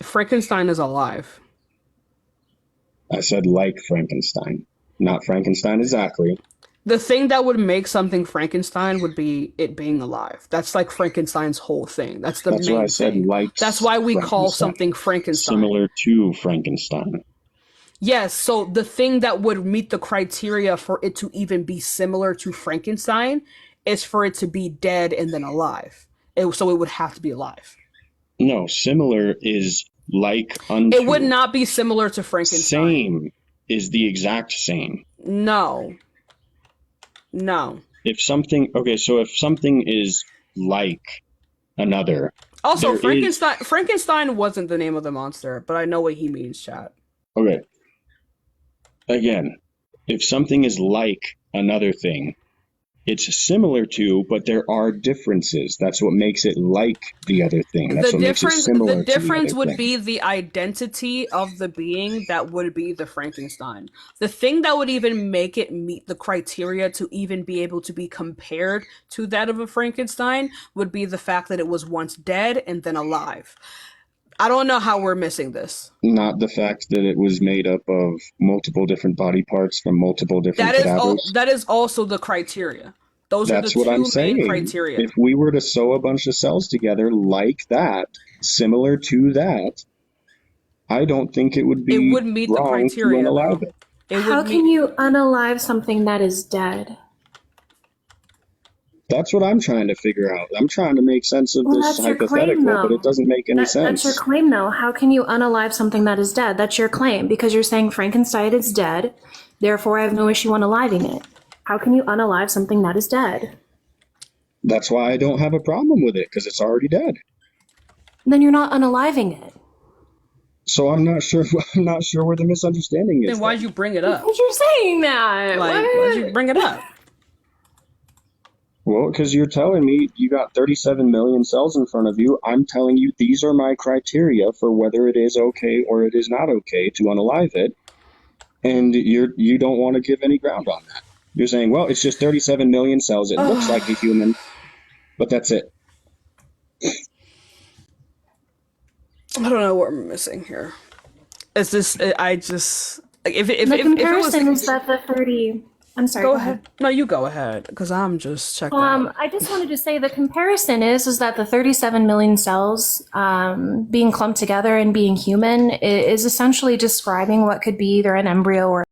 [SPEAKER 2] Frankenstein is alive.
[SPEAKER 14] I said like Frankenstein, not Frankenstein exactly.
[SPEAKER 2] The thing that would make something Frankenstein would be it being alive. That's like Frankenstein's whole thing. That's the
[SPEAKER 14] That's why I
[SPEAKER 2] main
[SPEAKER 14] said
[SPEAKER 2] thing.
[SPEAKER 14] like
[SPEAKER 2] That's why we call
[SPEAKER 14] Frankenstein.
[SPEAKER 2] something Frankenstein.
[SPEAKER 14] Similar to Frankenstein.
[SPEAKER 2] Yes, so the thing that would meet the criteria for it to even be similar to Frankenstein is for it to be dead and then alive. So it would have to be alive.
[SPEAKER 14] No, similar is like unto.
[SPEAKER 2] It would not be similar to Frankenstein.
[SPEAKER 14] Same is the exact same.
[SPEAKER 2] No.
[SPEAKER 14] If something is like another.
[SPEAKER 2] Also, Frankenstein wasn't the name of the monster, but I know what he means, chat.
[SPEAKER 14] Okay. Again, if something is like another thing, it's similar to, but there are differences. That's what makes it like the other thing. That's what makes it similar
[SPEAKER 2] The difference
[SPEAKER 14] to the
[SPEAKER 2] would
[SPEAKER 14] other
[SPEAKER 2] be the identity of the being that would be the Frankenstein. The thing that would even make it meet the criteria to even be able to be compared to that of a Frankenstein would be the fact that it was once dead and then alive. I don't know how we're missing this.
[SPEAKER 14] Not the fact that it was made up of multiple different body parts from multiple different cadavers.
[SPEAKER 2] That is also the criteria. Those
[SPEAKER 14] That's
[SPEAKER 2] are
[SPEAKER 14] what
[SPEAKER 2] the
[SPEAKER 14] I'm
[SPEAKER 2] two
[SPEAKER 14] saying.
[SPEAKER 2] main criteria.
[SPEAKER 14] If we were to sew a bunch of cells together like that, similar to that, I don't think it would be
[SPEAKER 2] It would meet the
[SPEAKER 14] wrong
[SPEAKER 2] criteria,
[SPEAKER 14] to unalive
[SPEAKER 2] though.
[SPEAKER 14] it.
[SPEAKER 15] How can you unalive something that is dead?
[SPEAKER 14] That's what I'm trying to figure out. I'm trying to make sense of this
[SPEAKER 15] That's your
[SPEAKER 14] hypothetical,
[SPEAKER 15] claim, though.
[SPEAKER 14] but it doesn't make any sense.
[SPEAKER 15] That's your claim, though. How can you unalive something that is dead? That's your claim, because you're saying Frankenstein is dead, therefore I have no issue unaliving it. How can you unalive something that is dead?
[SPEAKER 14] That's why I don't have a problem with it, because it's already dead.
[SPEAKER 15] Then you're not unaliving it.
[SPEAKER 14] So I'm not sure where the misunderstanding is.
[SPEAKER 2] Then why'd you bring it up?
[SPEAKER 15] Because you're saying that.
[SPEAKER 2] Why'd you bring it up?
[SPEAKER 14] Well, because you're telling me you got 37 million cells in front of you. I'm telling you these are my criteria for whether it is okay or it is not okay to unalive it. And you don't want to give any ground on that. You're saying, well, it's just 37 million cells. It looks like a human, but that's it.
[SPEAKER 2] I don't know what we're missing here. It's just, I just, if
[SPEAKER 15] the comparison is that the 30... I'm sorry,
[SPEAKER 2] go ahead. No, you go ahead, because I'm just checking out.
[SPEAKER 15] I just wanted to say the comparison is that the 37 million cells being clumped together and being human is essentially describing what could be either an embryo or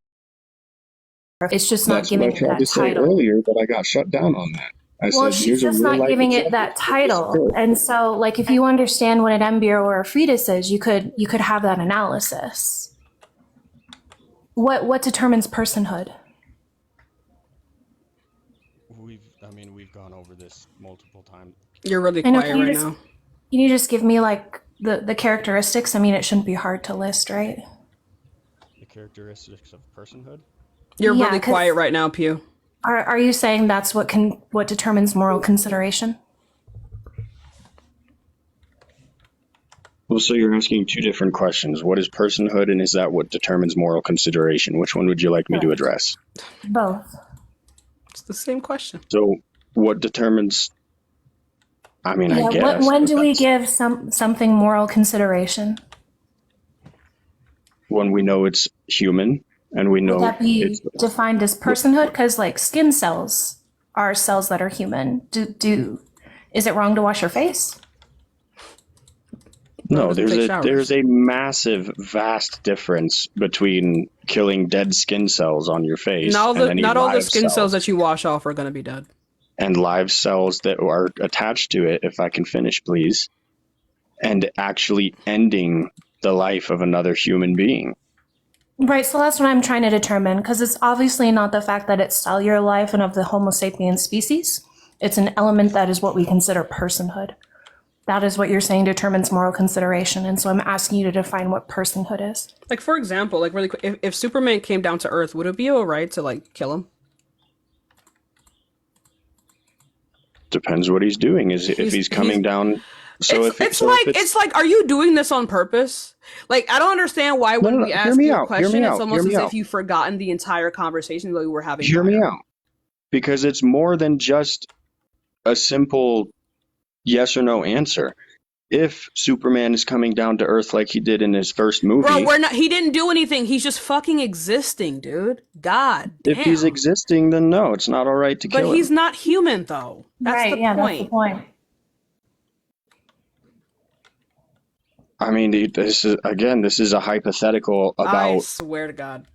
[SPEAKER 15] it's just not giving it that title.
[SPEAKER 14] That's what I tried to say earlier, but I got shut down on that.
[SPEAKER 15] Well, she's just not giving it that title. And so, like, if you understand what an embryo or a fetus is, you could have that analysis. What determines personhood?
[SPEAKER 14] We've gone over this multiple times.
[SPEAKER 2] You're really quiet right now.
[SPEAKER 15] Can you just give me, like, the characteristics? I mean, it shouldn't be hard to list, right?
[SPEAKER 14] The characteristics of personhood?
[SPEAKER 2] You're really quiet right now, Pew.
[SPEAKER 15] Are you saying that's what determines moral consideration?
[SPEAKER 14] Well, so you're asking two different questions. What is personhood, and is that what determines moral consideration? Which one would you like me to address?
[SPEAKER 15] Both.
[SPEAKER 2] It's the same question.
[SPEAKER 14] So what determines... I guess.
[SPEAKER 15] When do we give something moral consideration?
[SPEAKER 14] When we know it's human, and we know...
[SPEAKER 15] Would that be defined as personhood? Because, like, skin cells are cells that are human. Is it wrong to wash your face?
[SPEAKER 14] No, there's a massive, vast difference between killing dead skin cells on your face.
[SPEAKER 2] Not all the skin cells that you wash off are going to be dead.
[SPEAKER 14] And live cells that are attached to it, if I can finish, please, and actually ending the life of another human being.
[SPEAKER 15] Right, so that's what I'm trying to determine, because it's obviously not the fact that it's cellular life and of the Homo sapiens species. It's an element that is what we consider personhood. That is what you're saying determines moral consideration, and so I'm asking you to define what personhood is.
[SPEAKER 2] Like, for example, like really quick, if Superman came down to Earth, would it be alright to like kill him?
[SPEAKER 14] Depends what he's doing. If he's coming down. So
[SPEAKER 2] it's like, are you doing this on purpose? Like, I don't understand why when we ask you a question, it's almost as if you've forgotten the entire conversation that we were having.
[SPEAKER 14] Hear me out. Because it's more than just a simple yes or no answer. If Superman is coming down to Earth like he did in his first movie.
[SPEAKER 2] Bro, he didn't do anything. He's just fucking existing, dude. God damn.
[SPEAKER 14] If he's existing, then no, it's not all right to kill him.
[SPEAKER 2] But he's not human, though. That's the point.
[SPEAKER 15] That's the point.
[SPEAKER 14] I mean, this is a hypothetical about.
[SPEAKER 2] I swear to God.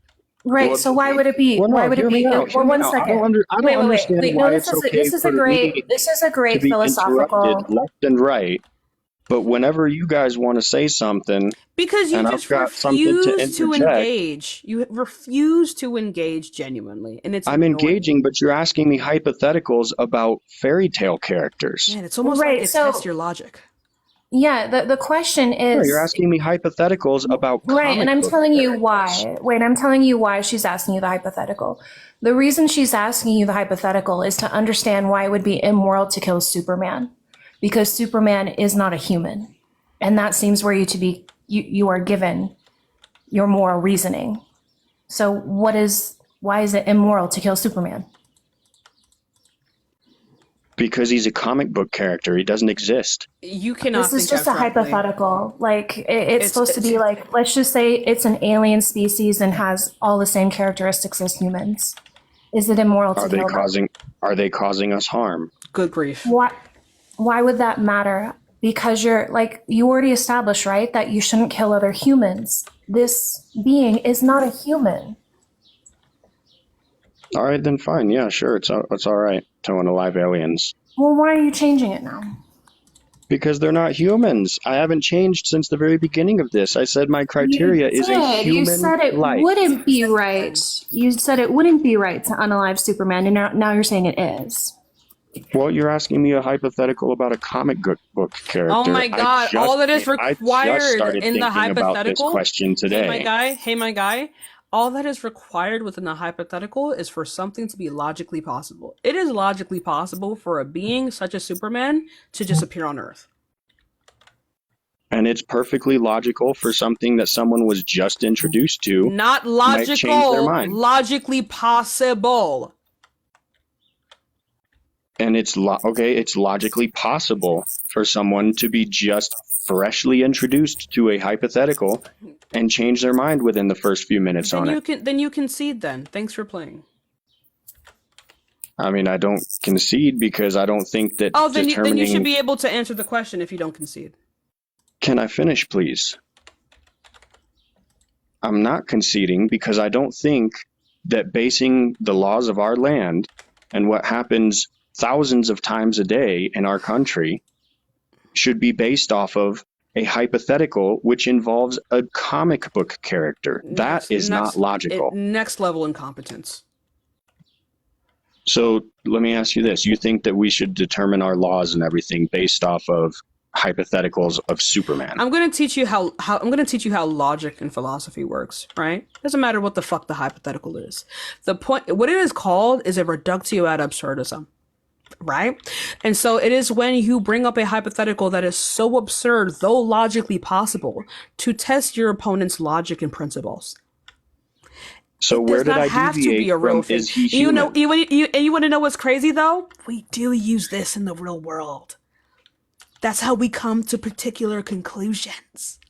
[SPEAKER 15] Right.
[SPEAKER 14] Well,
[SPEAKER 15] so why would it be?
[SPEAKER 14] well, no,
[SPEAKER 15] why would it be?
[SPEAKER 14] hear me out,
[SPEAKER 15] Well, one
[SPEAKER 14] I
[SPEAKER 15] second.
[SPEAKER 14] don't understand
[SPEAKER 15] Wait.
[SPEAKER 14] why
[SPEAKER 15] No,
[SPEAKER 14] it's okay
[SPEAKER 15] this is
[SPEAKER 14] for
[SPEAKER 15] a
[SPEAKER 14] the
[SPEAKER 15] great.
[SPEAKER 14] meeting
[SPEAKER 15] This is a great
[SPEAKER 14] to be
[SPEAKER 15] philosophical.
[SPEAKER 14] interrupted left and right. But whenever you guys want to say something,
[SPEAKER 2] because you
[SPEAKER 14] and
[SPEAKER 2] just
[SPEAKER 14] I've got something to
[SPEAKER 2] refuse to
[SPEAKER 14] interject,
[SPEAKER 2] engage. You refuse to engage genuinely, and it's.
[SPEAKER 14] I'm
[SPEAKER 2] annoying.
[SPEAKER 14] engaging, but you're asking me hypotheticals about fairy tale characters.
[SPEAKER 2] Man, it's almost
[SPEAKER 15] Right,
[SPEAKER 2] like it
[SPEAKER 15] so-
[SPEAKER 2] tests your logic.
[SPEAKER 15] Yeah. The question
[SPEAKER 14] No,
[SPEAKER 15] is.
[SPEAKER 14] you're asking me hypotheticals about
[SPEAKER 15] Right,
[SPEAKER 14] comic
[SPEAKER 15] and I'm
[SPEAKER 14] book
[SPEAKER 15] telling you
[SPEAKER 14] characters.
[SPEAKER 15] why. Wait, I'm telling you why she's asking you the hypothetical. The reason she's asking you the hypothetical is to understand why it would be immoral to kill Superman, because Superman is not a human, and that seems where you are given your moral reasoning. So why is it immoral to kill Superman?
[SPEAKER 14] Because he's a comic book character. He doesn't exist.
[SPEAKER 2] You cannot.
[SPEAKER 15] This is
[SPEAKER 2] think
[SPEAKER 15] just a
[SPEAKER 2] abstractly.
[SPEAKER 15] hypothetical. Like it's supposed to be like, let's just say it's an alien species and has all the same characteristics as humans. Is it immoral to kill them?
[SPEAKER 14] Are they causing us harm?
[SPEAKER 2] Good grief.
[SPEAKER 15] Why would that matter? Because you already established, right, that you shouldn't kill other humans. This being is not a human.
[SPEAKER 14] All right, then fine. Yeah, sure. It's all right to unalive aliens.
[SPEAKER 15] Well, why are you changing it now?
[SPEAKER 14] Because they're not humans. I haven't changed since the very beginning of this. I said my criteria is a human
[SPEAKER 15] You said it
[SPEAKER 14] life.
[SPEAKER 15] wouldn't be right. You said it wouldn't be right to unalive Superman, and now you're saying it is.
[SPEAKER 14] Well, you're asking me a hypothetical about a comic book character.
[SPEAKER 2] Oh my God! All that is required in the hypothetical.
[SPEAKER 14] About this question today.
[SPEAKER 2] Hey, my guy. All that is required within the hypothetical is for something to be logically possible. It is logically possible for a being such as Superman to just appear on Earth.
[SPEAKER 14] And it's perfectly logical for something that someone was just introduced to.
[SPEAKER 2] Not
[SPEAKER 14] might change their
[SPEAKER 2] logical,
[SPEAKER 14] mind.
[SPEAKER 2] logically possible.
[SPEAKER 14] And it's logically possible for someone to be just freshly introduced to a hypothetical and change their mind within the first few minutes on it.
[SPEAKER 2] Then you concede then. Thanks for playing.
[SPEAKER 14] I mean, I don't concede because I don't think that
[SPEAKER 2] then you should be able to answer the question if you don't concede.
[SPEAKER 14] Can I finish, please? I'm not conceding because I don't think that basing the laws of our land and what happens thousands of times a day in our country should be based off of a hypothetical which involves a comic book character. That is not logical.
[SPEAKER 2] Next level incompetence.
[SPEAKER 14] So let me ask you this. You think that we should determine our laws and everything based off of hypotheticals of Superman?
[SPEAKER 2] I'm going to teach you how logic and philosophy works, right? Doesn't matter what the fuck the hypothetical is. The point, what it is called is a reductio ad absurdism. Right? And so it is when you bring up a hypothetical that is so absurd, though logically possible, to test your opponent's logic and principles.
[SPEAKER 14] So where did I deviate from is he human?
[SPEAKER 2] You want to know what's crazy though? We do use this in the real world. That's how we come to particular conclusions.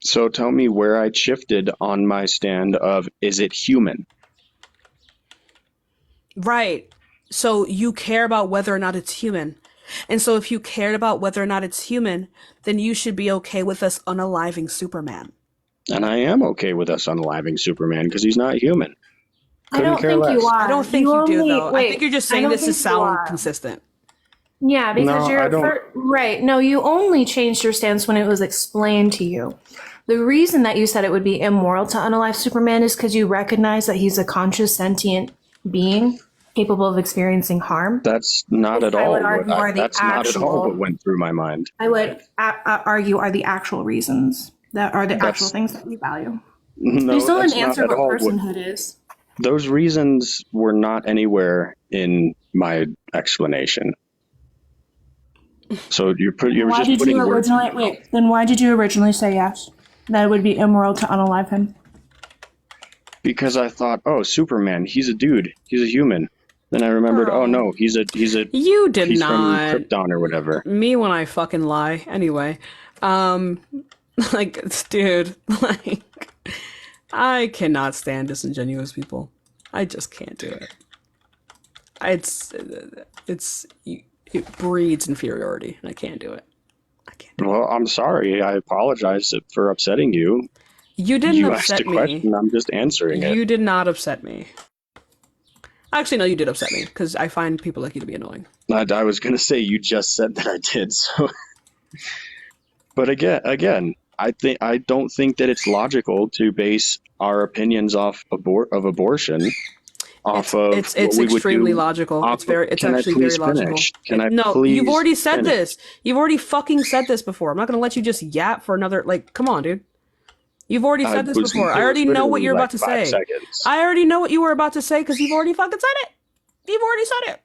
[SPEAKER 14] So tell me where I shifted on my stand of, is it human?
[SPEAKER 2] Right. So you care about whether or not it's human. And so if you cared about whether or not it's human, then you should be okay with us unaliving Superman.
[SPEAKER 14] And I am okay with us unaliving Superman because he's not human.
[SPEAKER 15] I don't think you are.
[SPEAKER 2] I don't think you do, though. I think you're just saying this to
[SPEAKER 15] you
[SPEAKER 2] sound
[SPEAKER 15] are.
[SPEAKER 2] consistent.
[SPEAKER 15] Yeah, because
[SPEAKER 14] No, I don't.
[SPEAKER 15] right. No, you only changed your stance when it was explained to you. The reason that you said it would be immoral to unalive Superman is because you recognize that he's a conscious, sentient being capable of experiencing harm.
[SPEAKER 14] That's not at
[SPEAKER 15] I
[SPEAKER 14] all
[SPEAKER 15] would argue
[SPEAKER 14] what
[SPEAKER 15] are the
[SPEAKER 14] that's not at all what
[SPEAKER 15] actual.
[SPEAKER 14] went through my mind.
[SPEAKER 15] I would argue are the actual reasons that are the actual things that we value.
[SPEAKER 14] No,
[SPEAKER 15] You still
[SPEAKER 14] that's
[SPEAKER 15] didn't
[SPEAKER 14] not
[SPEAKER 15] answer
[SPEAKER 14] at
[SPEAKER 15] what
[SPEAKER 14] all what
[SPEAKER 15] personhood is.
[SPEAKER 14] those reasons were not anywhere in my explanation. So you're
[SPEAKER 15] Why
[SPEAKER 14] just
[SPEAKER 15] did
[SPEAKER 14] putting
[SPEAKER 15] you
[SPEAKER 14] words.
[SPEAKER 15] originally wait? Then why did you originally say yes? That it would be immoral to unalive him.
[SPEAKER 14] Because I thought, oh, Superman, he's a dude, he's a human. Then I remembered, oh no, he's a
[SPEAKER 2] You did
[SPEAKER 14] he's from
[SPEAKER 2] not.
[SPEAKER 14] Krypton or whatever.
[SPEAKER 2] Me when I fucking lie. Anyway, like, dude, like, I cannot stand disingenuous people. I just can't do it. It breeds inferiority, and I can't do it.
[SPEAKER 14] Well, I'm sorry. I apologize for upsetting you.
[SPEAKER 2] You didn't
[SPEAKER 14] You
[SPEAKER 2] upset
[SPEAKER 14] asked a
[SPEAKER 2] me.
[SPEAKER 14] question. I'm just answering it.
[SPEAKER 2] You did not upset me. Actually, no, you did upset me because I find people like you to be annoying.
[SPEAKER 14] I was gonna say you just said that I did. So, but again, I don't think that it's logical to base our opinions off of abortion off of
[SPEAKER 2] It's
[SPEAKER 14] what we would
[SPEAKER 2] extremely
[SPEAKER 14] do
[SPEAKER 2] logical.
[SPEAKER 14] off
[SPEAKER 2] It's
[SPEAKER 14] Can I
[SPEAKER 2] actually
[SPEAKER 14] please
[SPEAKER 2] very logical.
[SPEAKER 14] finish? Can I
[SPEAKER 2] No,
[SPEAKER 14] please
[SPEAKER 2] you've already said
[SPEAKER 14] finish?
[SPEAKER 2] this. You've already fucking said this before. I'm not gonna let you just yap for another. Like, come on, dude. You've already said this before. I already know what you're about to say.
[SPEAKER 14] Seconds.
[SPEAKER 2] I already know what you were about to say because you've already fucking said it. You've already said it.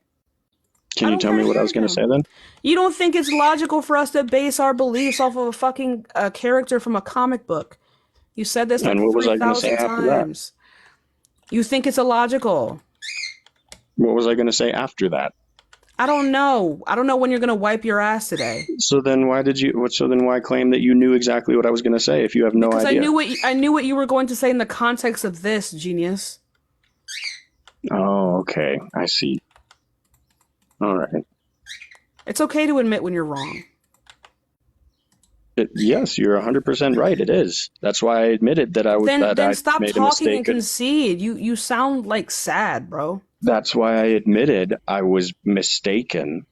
[SPEAKER 14] Can you tell me what I was going to say then?
[SPEAKER 2] You don't think it's logical for us to base our beliefs off of a fucking character from a comic book? You said this like
[SPEAKER 14] And what was I gonna say
[SPEAKER 2] 3,000
[SPEAKER 14] after that?
[SPEAKER 2] times. You think it's illogical.
[SPEAKER 14] What was I going to say after that?
[SPEAKER 2] I don't know. I don't know when you're gonna wipe your ass today.
[SPEAKER 14] So then why claim that you knew exactly what I was going to say if you have no
[SPEAKER 2] Because
[SPEAKER 14] idea?
[SPEAKER 2] I knew what you were going to say in the context of this, genius.
[SPEAKER 14] Oh, okay. I see. All right.
[SPEAKER 2] It's okay to admit when you're wrong.
[SPEAKER 14] Yes, you're 100% right. It is. That's why I admitted that I was that
[SPEAKER 2] Then
[SPEAKER 14] I
[SPEAKER 2] stop
[SPEAKER 14] made a
[SPEAKER 2] talking and
[SPEAKER 14] mistake.
[SPEAKER 2] concede. You sound like sad, bro.
[SPEAKER 14] That's why I admitted I was mistaken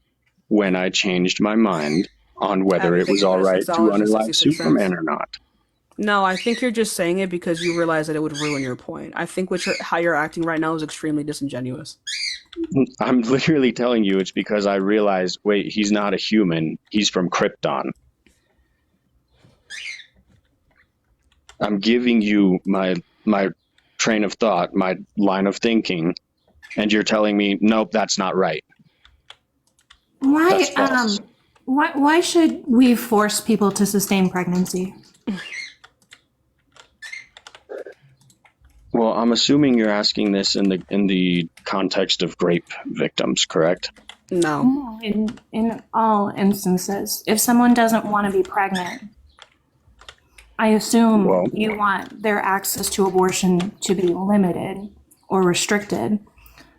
[SPEAKER 14] when I changed my mind on whether it was all right to unalive Superman or not.
[SPEAKER 2] No, I think you're just saying it because you realize that it would ruin your point. I think how you're acting right now is extremely disingenuous.
[SPEAKER 14] I'm literally telling you it's because I realized, wait, he's not a human. He's from Krypton. I'm giving you my train of thought, my line of thinking, and you're telling me, nope, that's not right.
[SPEAKER 15] Why should we force people to sustain pregnancy?
[SPEAKER 14] Well, I'm assuming you're asking this in the context of rape victims, correct?
[SPEAKER 2] No.
[SPEAKER 15] In all instances, if someone doesn't want to be pregnant, I assume you want their access to abortion to be limited or restricted.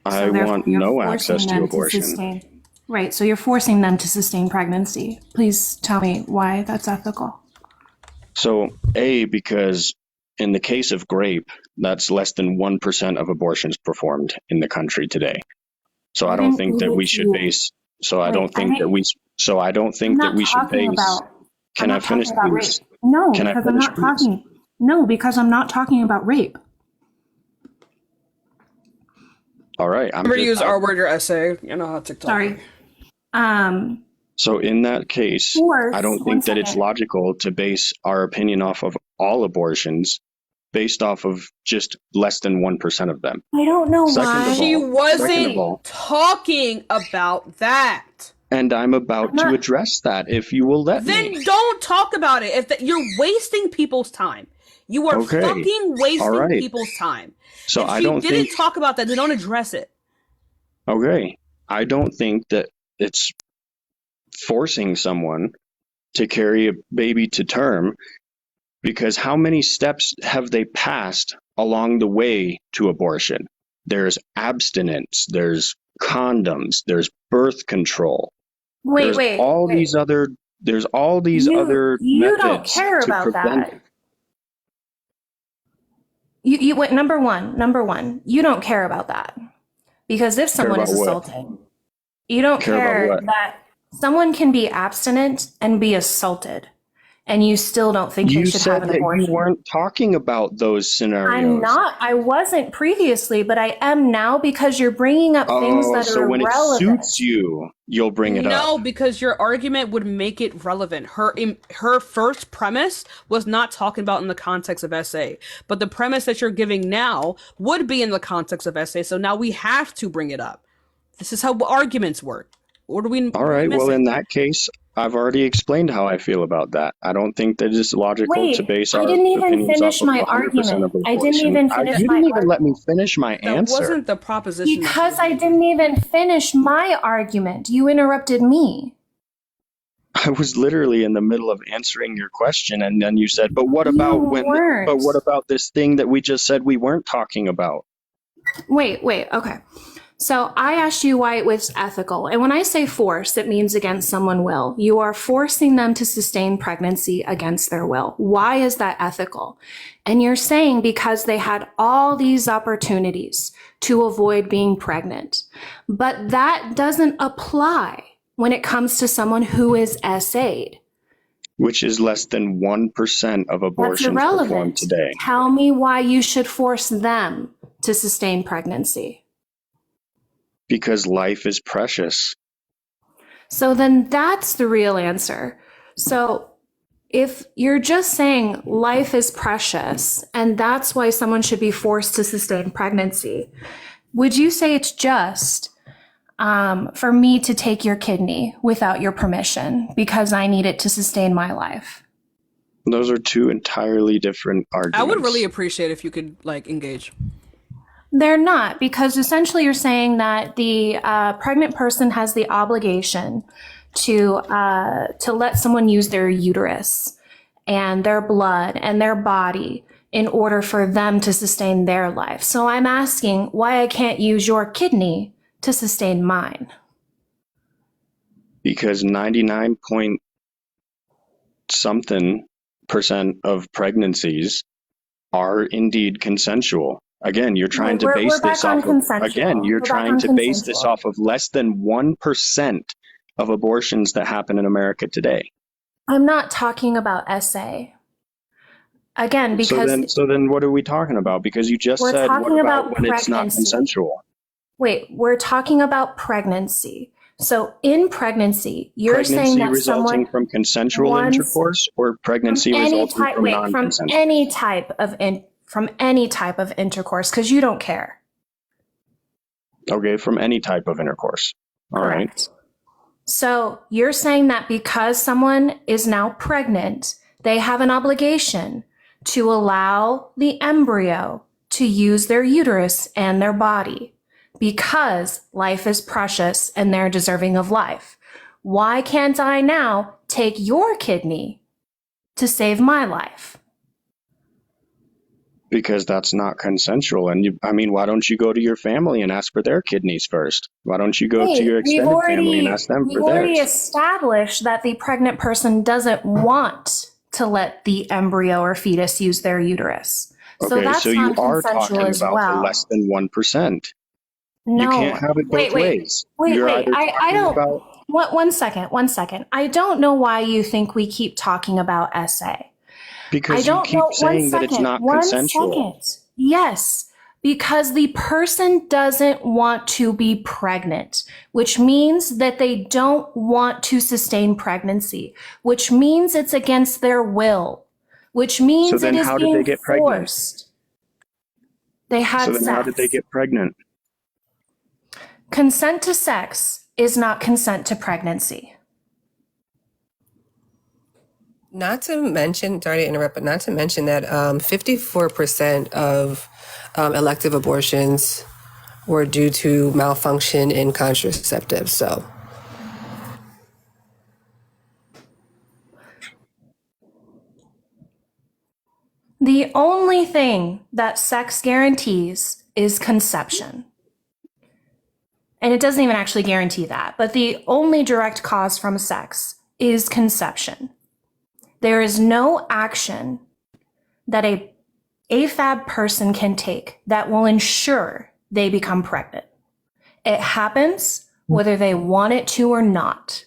[SPEAKER 14] I want no access to abortion.
[SPEAKER 15] Right, so you're forcing them to sustain pregnancy. Please tell me why that's ethical.
[SPEAKER 14] So, because in the case of grape, that's less than 1% of abortions performed in the country today. So I don't think that we should base. So I don't think that we. So I don't think that we should base. Can I finish, please?
[SPEAKER 15] No, because I'm not talking. No, because I'm not talking about rape.
[SPEAKER 14] All right, I'm
[SPEAKER 2] Remember to use our word your essay. You know how TikTok.
[SPEAKER 15] Sorry.
[SPEAKER 14] So in that case, I don't think that it's logical to base our opinion off of all abortions based off of just less than 1% of them.
[SPEAKER 15] I don't know why.
[SPEAKER 2] She wasn't talking about that.
[SPEAKER 14] And I'm about to address that if you will let me.
[SPEAKER 2] Then don't talk about it. You're wasting people's time. You are fucking wasting people's time.
[SPEAKER 14] So
[SPEAKER 2] if she didn't talk about that, then don't address it.
[SPEAKER 14] Okay. I don't think that it's forcing someone to carry a baby to term, because how many steps have they passed along the way to abortion? There's abstinence, there's condoms, there's birth control. There's all these other methods.
[SPEAKER 15] You don't care about that. You wait, number one, you don't care about that. Because if someone is assaulted, you don't care that someone can be abstinent and be assaulted. and you still don't think
[SPEAKER 14] You
[SPEAKER 15] they should have
[SPEAKER 14] said
[SPEAKER 15] an
[SPEAKER 14] that
[SPEAKER 15] abortion.
[SPEAKER 14] you weren't talking about those scenarios.
[SPEAKER 15] I wasn't previously, but I am now because you're bringing up things that
[SPEAKER 14] so
[SPEAKER 15] are
[SPEAKER 14] when it
[SPEAKER 15] irrelevant.
[SPEAKER 14] suits you, you'll bring it up.
[SPEAKER 2] No, because your argument would make it relevant. Her first premise was not talking about in the context of SA, but the premise that you're giving now would be in the context of SA. So now we have to bring it up. This is how arguments work. What are we?
[SPEAKER 14] All right. Well, in that case, I've already explained how I feel about that. I don't think that it's logical to base our
[SPEAKER 15] I didn't even
[SPEAKER 14] opinions
[SPEAKER 15] finish
[SPEAKER 14] off of
[SPEAKER 15] my
[SPEAKER 14] 100%
[SPEAKER 15] argument.
[SPEAKER 14] of
[SPEAKER 15] I didn't even finish
[SPEAKER 14] You
[SPEAKER 15] my
[SPEAKER 14] didn't even
[SPEAKER 15] argument.
[SPEAKER 14] let me finish my
[SPEAKER 2] That
[SPEAKER 14] answer.
[SPEAKER 2] wasn't the proposition.
[SPEAKER 15] Because I didn't even finish my argument. You interrupted me.
[SPEAKER 14] I was literally in the middle of answering your question, and then you said, "But what about
[SPEAKER 15] weren't.
[SPEAKER 14] But what about this thing that we just said we weren't talking about?"
[SPEAKER 15] Wait, okay. So I asked you why it was ethical. And when I say force, it means against someone's will. You are forcing them to sustain pregnancy against their will. Why is that ethical? And you're saying because they had all these opportunities to avoid being pregnant. But that doesn't apply when it comes to someone who is SA'd.
[SPEAKER 14] Which is less than 1% of
[SPEAKER 15] That's
[SPEAKER 14] abortions performed
[SPEAKER 15] irrelevant.
[SPEAKER 14] today.
[SPEAKER 15] Tell me why you should force them to sustain pregnancy.
[SPEAKER 14] Because life is precious.
[SPEAKER 15] So then that's the real answer. So if you're just saying life is precious and that's why someone should be forced to sustain pregnancy, would you say it's just for me to take your kidney without your permission because I need it to sustain my life?
[SPEAKER 14] Those are two entirely different arguments.
[SPEAKER 2] I would really appreciate if you could engage.
[SPEAKER 15] They're not, because essentially you're saying that the pregnant person has the obligation to let someone use their uterus and their blood and their body in order for them to sustain their life. So I'm asking why I can't use your kidney to sustain mine.
[SPEAKER 14] Because 99 point something % of pregnancies are indeed consensual. Again, you're trying to base this off of, you're trying to base this off of less than 1% of abortions that happen in America today.
[SPEAKER 15] I'm not talking about SA. Again, because
[SPEAKER 14] so then what are we talking about? Because you just said what about when it's not consensual?
[SPEAKER 15] Wait, we're talking about pregnancy. So in pregnancy, you're saying that
[SPEAKER 14] resulting from consensual intercourse or pregnancy resulting from non-consensual?
[SPEAKER 15] From any type of intercourse, because you don't care.
[SPEAKER 14] Okay, from any type of intercourse. All right.
[SPEAKER 15] So you're saying that because someone is now pregnant, they have an obligation to allow the embryo to use their uterus and their body because life is precious and they're deserving of life. Why can't I now take your kidney to save my life?
[SPEAKER 14] Because that's not consensual. And why don't you go to your family and ask for their kidneys first? Why don't you go to your extended family and ask them for theirs?
[SPEAKER 15] We've already established that the pregnant person doesn't want to let the embryo or fetus use their uterus. So that's
[SPEAKER 14] so you are
[SPEAKER 15] non-consensual
[SPEAKER 14] talking
[SPEAKER 15] as
[SPEAKER 14] about
[SPEAKER 15] well.
[SPEAKER 14] the less than 1%.
[SPEAKER 15] No.
[SPEAKER 14] You can't have it both ways.
[SPEAKER 15] Wait.
[SPEAKER 14] You're either
[SPEAKER 15] I don't.
[SPEAKER 14] about-
[SPEAKER 15] One second. I don't know why you think we keep talking about SA.
[SPEAKER 14] Because you keep saying that it's not consensual.
[SPEAKER 15] Yes, because the person doesn't want to be pregnant, which means that they don't want to sustain pregnancy, which means it's against their will, which means it is being forced. They had sex.
[SPEAKER 14] So then how did they get pregnant?
[SPEAKER 15] Consent to sex is not consent to pregnancy.
[SPEAKER 10] Not to mention, sorry to interrupt, but not to mention that 54% of elective abortions were due to malfunction in contraceptives. So,
[SPEAKER 15] the only thing that sex guarantees is conception. And it doesn't even actually guarantee that, but the only direct cause from sex is conception. There is no action that a AFAB person can take that will ensure they become pregnant. It happens whether they want it to or not.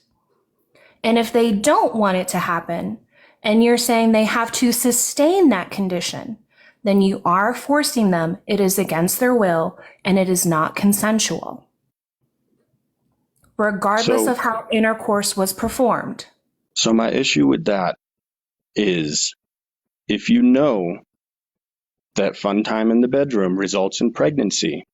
[SPEAKER 15] And if they don't want it to happen, and you're saying they have to sustain that condition, then you are forcing them. It is against their will, and it is not consensual, regardless of how intercourse was performed.
[SPEAKER 14] So my issue with that is, if you know that fun time in the bedroom results in pregnancy,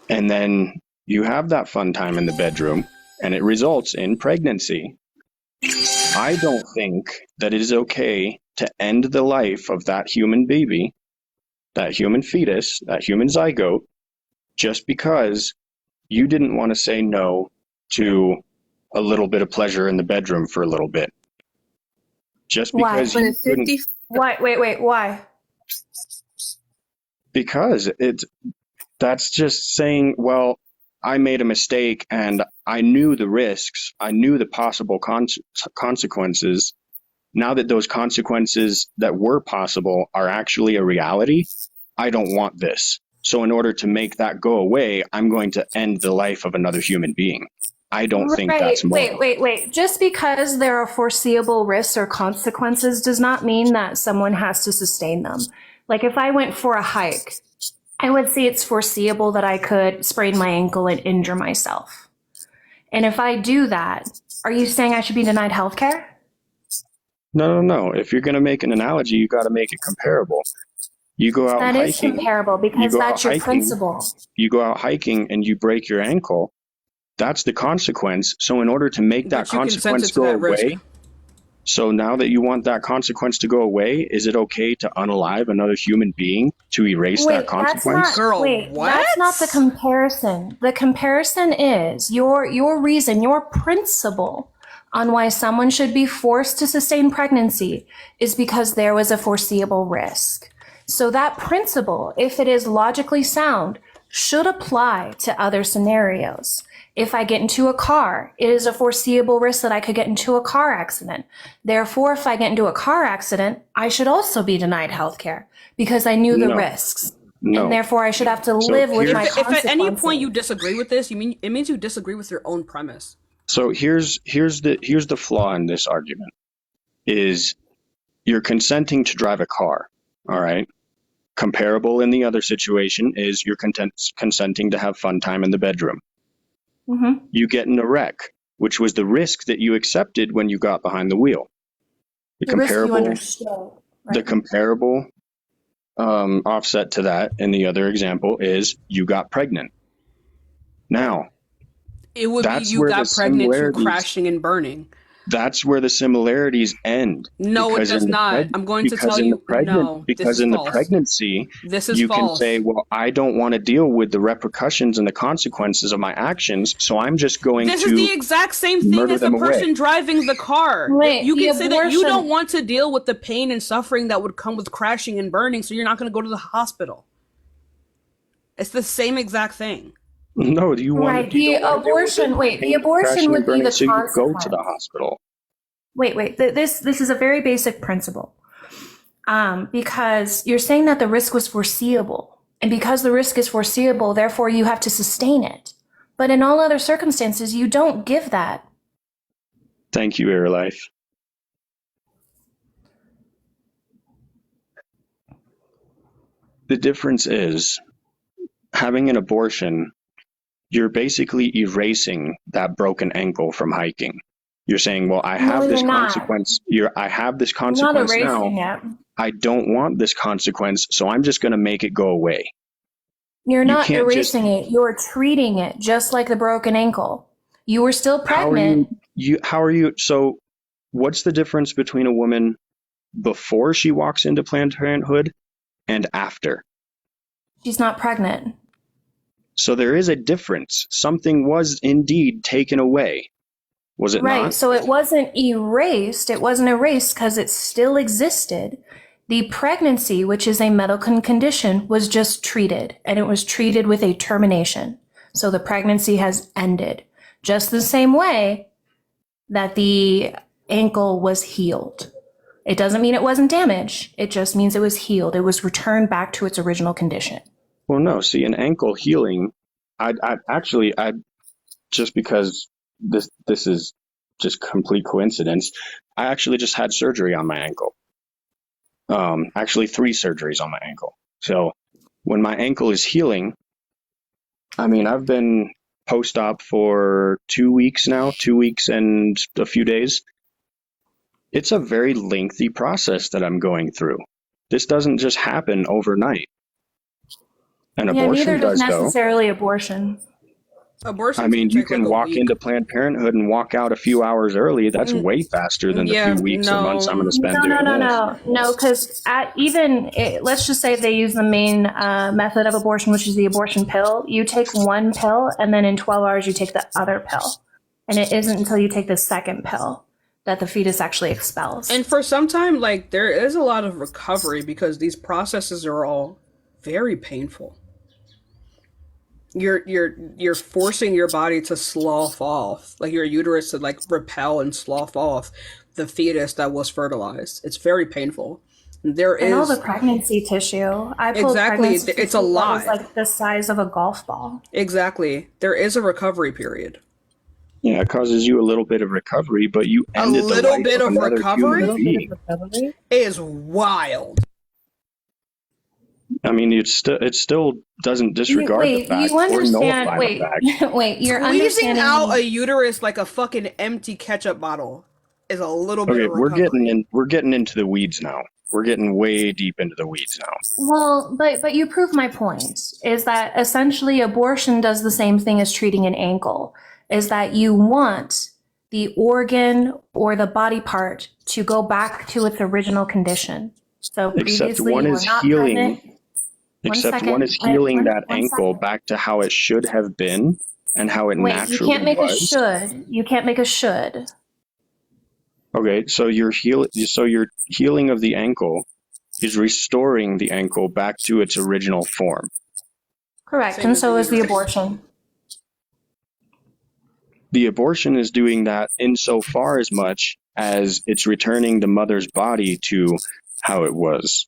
[SPEAKER 14] and then you have that fun time in the bedroom and it results in pregnancy, I don't think that it is okay to end the life of that human baby, that human fetus, that human zygote, just because you didn't want to say no to a little bit of pleasure in the bedroom for a little bit. Just because
[SPEAKER 15] Why?
[SPEAKER 14] you couldn't,
[SPEAKER 15] Why? Wait. Why?
[SPEAKER 14] because that's just saying, well, I made a mistake and I knew the risks. I knew the possible consequences. Now that those consequences that were possible are actually a reality, I don't want this. So in order to make that go away, I'm going to end the life of another human being. I don't think that's moral.
[SPEAKER 15] Wait. Just because there are foreseeable risks or consequences does not mean that someone has to sustain them. Like if I went for a hike, I would say it's foreseeable that I could sprain my ankle and injure myself. And if I do that, are you saying I should be denied health care?
[SPEAKER 14] No. If you're going to make an analogy, you got to make it comparable. You go out
[SPEAKER 15] That
[SPEAKER 14] hiking.
[SPEAKER 15] is comparable because that's your principle.
[SPEAKER 14] You go out hiking and you break your ankle. That's the consequence. So in order to make that consequence go away, so now that you want that consequence to go away, is it okay to unalive another human being to erase that consequence?
[SPEAKER 15] That's not the comparison. The comparison is your reason, your principle on why someone should be forced to sustain pregnancy is because there was a foreseeable risk. So that principle, if it is logically sound, should apply to other scenarios. If I get into a car, it is a foreseeable risk that I could get into a car accident. Therefore, if I get into a car accident, I should also be denied health care because I knew the risks.
[SPEAKER 14] No.
[SPEAKER 15] And therefore, I should have to live with my consequences.
[SPEAKER 2] If at any point you disagree with this, it means you disagree with your own premise.
[SPEAKER 14] So here's the flaw in this argument is you're consenting to drive a car, all right? Comparable in the other situation is you're consenting to have fun time in the bedroom.
[SPEAKER 15] Mm-hmm.
[SPEAKER 14] You get in a wreck, which was the risk that you accepted when you got behind the wheel. The comparable offset to that in the other example is you got pregnant. Now,
[SPEAKER 2] it would be you got pregnant through crashing and burning.
[SPEAKER 14] That's where the similarities end.
[SPEAKER 2] No, it does not. I'm going to tell you no.
[SPEAKER 14] Because in the pregnancy, you can say, well, I don't want to deal with the repercussions and the consequences of my actions, so I'm just going to
[SPEAKER 2] This is the exact same thing as the person driving the car. You can say that you don't want to deal with the pain and suffering that would come with crashing and burning, so you're not going to go to the hospital. It's the same exact thing.
[SPEAKER 14] No, you want
[SPEAKER 15] the abortion. Wait, the abortion would be the
[SPEAKER 14] so
[SPEAKER 15] consequence.
[SPEAKER 14] you go to the hospital.
[SPEAKER 15] Wait. This is a very basic principle. Because you're saying that the risk was foreseeable, and because the risk is foreseeable, therefore you have to sustain it. But in all other circumstances, you don't give that.
[SPEAKER 14] Thank you, Airlife. The difference is having an abortion. You're basically erasing that broken ankle from hiking. You're saying, well, I have this consequence. I have this consequence now. I don't want this consequence, so I'm just going to make it go away.
[SPEAKER 15] You're not erasing it. You're treating it just like the broken ankle. You were still pregnant.
[SPEAKER 14] How are you? So what's the difference between a woman before she walks into Planned Parenthood and after?
[SPEAKER 15] She's not pregnant.
[SPEAKER 14] So there is a difference. Something was indeed taken away. Was it not?
[SPEAKER 15] Right. So it wasn't erased. It wasn't erased because it still existed. The pregnancy, which is a medical condition, was just treated, and it was treated with a termination. So the pregnancy has ended. Just the same way that the ankle was healed. It doesn't mean it wasn't damaged. It just means it was healed. It was returned back to its original condition.
[SPEAKER 14] Well, no. See, an ankle healing, I'd just because this is just complete coincidence. I actually just had surgery on my ankle. Actually 3 surgeries on my ankle. So when my ankle is healing, I mean, I've been post-op for 2 weeks now, 2 weeks and a few days. It's a very lengthy process that I'm going through. This doesn't just happen overnight. An
[SPEAKER 15] Yeah,
[SPEAKER 14] abortion
[SPEAKER 15] neither does
[SPEAKER 14] does, though.
[SPEAKER 15] necessarily abortion.
[SPEAKER 1] Abortion.
[SPEAKER 14] I mean, you can walk into Planned Parenthood and walk out a few hours early. That's way faster than the few weeks or months I'm going to spend doing this.
[SPEAKER 15] No, because let's just say they use the main method of abortion, which is the abortion pill. You take one pill, and then in 12 hours you take the other pill, and it isn't until you take the second pill that the fetus actually expels.
[SPEAKER 1] And for some time, like, there is a lot of recovery because these processes are all very painful. You're forcing your body to slough off, like your uterus to like repel and slough off the fetus that was fertilized. It's very painful.
[SPEAKER 15] And all the pregnancy tissue. I pulled pregnancy
[SPEAKER 1] it's a
[SPEAKER 15] tissue
[SPEAKER 1] lot.
[SPEAKER 15] that was like the size of a golf ball.
[SPEAKER 1] Exactly. There is a recovery period.
[SPEAKER 14] Yeah, it causes you a little bit of recovery, but you ended the life of another human being.
[SPEAKER 1] Is wild.
[SPEAKER 14] I mean, it still doesn't disregard the fact or nullify the fact.
[SPEAKER 15] Wait, you're
[SPEAKER 1] Squeezing
[SPEAKER 15] understanding
[SPEAKER 1] out
[SPEAKER 15] me.
[SPEAKER 1] a uterus like a fucking empty ketchup bottle is a little bit of recovery.
[SPEAKER 14] We're getting into the weeds now. We're getting way deep into the weeds now.
[SPEAKER 15] Well, but you prove my point, is that essentially abortion does the same thing as treating an ankle, is that you want the organ or the body part to go back to its original condition. So
[SPEAKER 14] Except
[SPEAKER 15] previously
[SPEAKER 14] one
[SPEAKER 15] you were
[SPEAKER 14] is
[SPEAKER 15] not
[SPEAKER 14] healing.
[SPEAKER 15] pregnant.
[SPEAKER 14] Except one is healing that ankle back to how it should have been and how it naturally was.
[SPEAKER 15] You can't make a should. You can't make a should.
[SPEAKER 14] Okay, so your healing of the ankle is restoring the ankle back to its original form.
[SPEAKER 15] Correct, and so is the abortion.
[SPEAKER 14] The abortion is doing that insofar as much as it's returning the mother's body to how it was.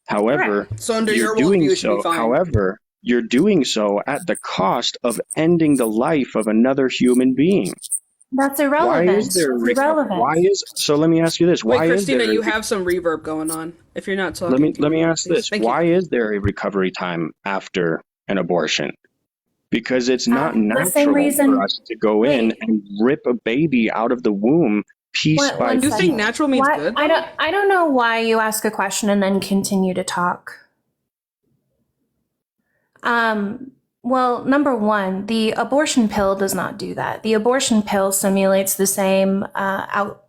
[SPEAKER 14] However, you're doing so at the cost of ending the life of another human being.
[SPEAKER 15] That's irrelevant.
[SPEAKER 14] Why is there so let me ask you this.
[SPEAKER 1] Wait, Christina, you have some reverb going on. If you're not talking.
[SPEAKER 14] Let me ask this. Why is there a recovery time after an abortion? Because it's not natural for us to go in and rip a baby out of the womb piece by piece.
[SPEAKER 1] You think natural means good?
[SPEAKER 15] I don't know why you ask a question and then continue to talk. Well, number one, the abortion pill does not do that. The abortion pill simulates the same,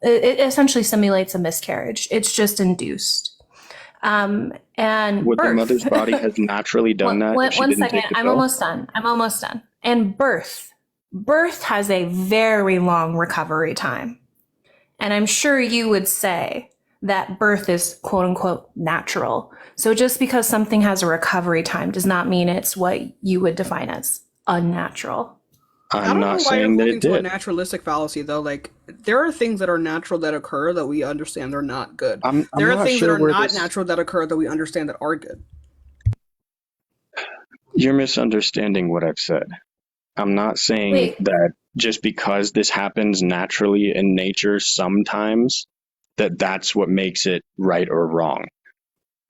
[SPEAKER 15] it essentially simulates a miscarriage. It's just induced. And
[SPEAKER 14] the mother's body has naturally done that?
[SPEAKER 15] One second, I'm almost done. And birth has a very long recovery time. And I'm sure you would say that birth is quote unquote natural. So just because something has a recovery time does not mean it's what you would define as unnatural.
[SPEAKER 14] I'm not saying that it did.
[SPEAKER 1] A naturalistic fallacy, though. Like, there are things that are natural that occur that we understand they're not good. There are things that are not natural that occur that we understand that are good.
[SPEAKER 14] You're misunderstanding what I've said. I'm not saying that just because this happens naturally in nature sometimes, that's what makes it right or wrong.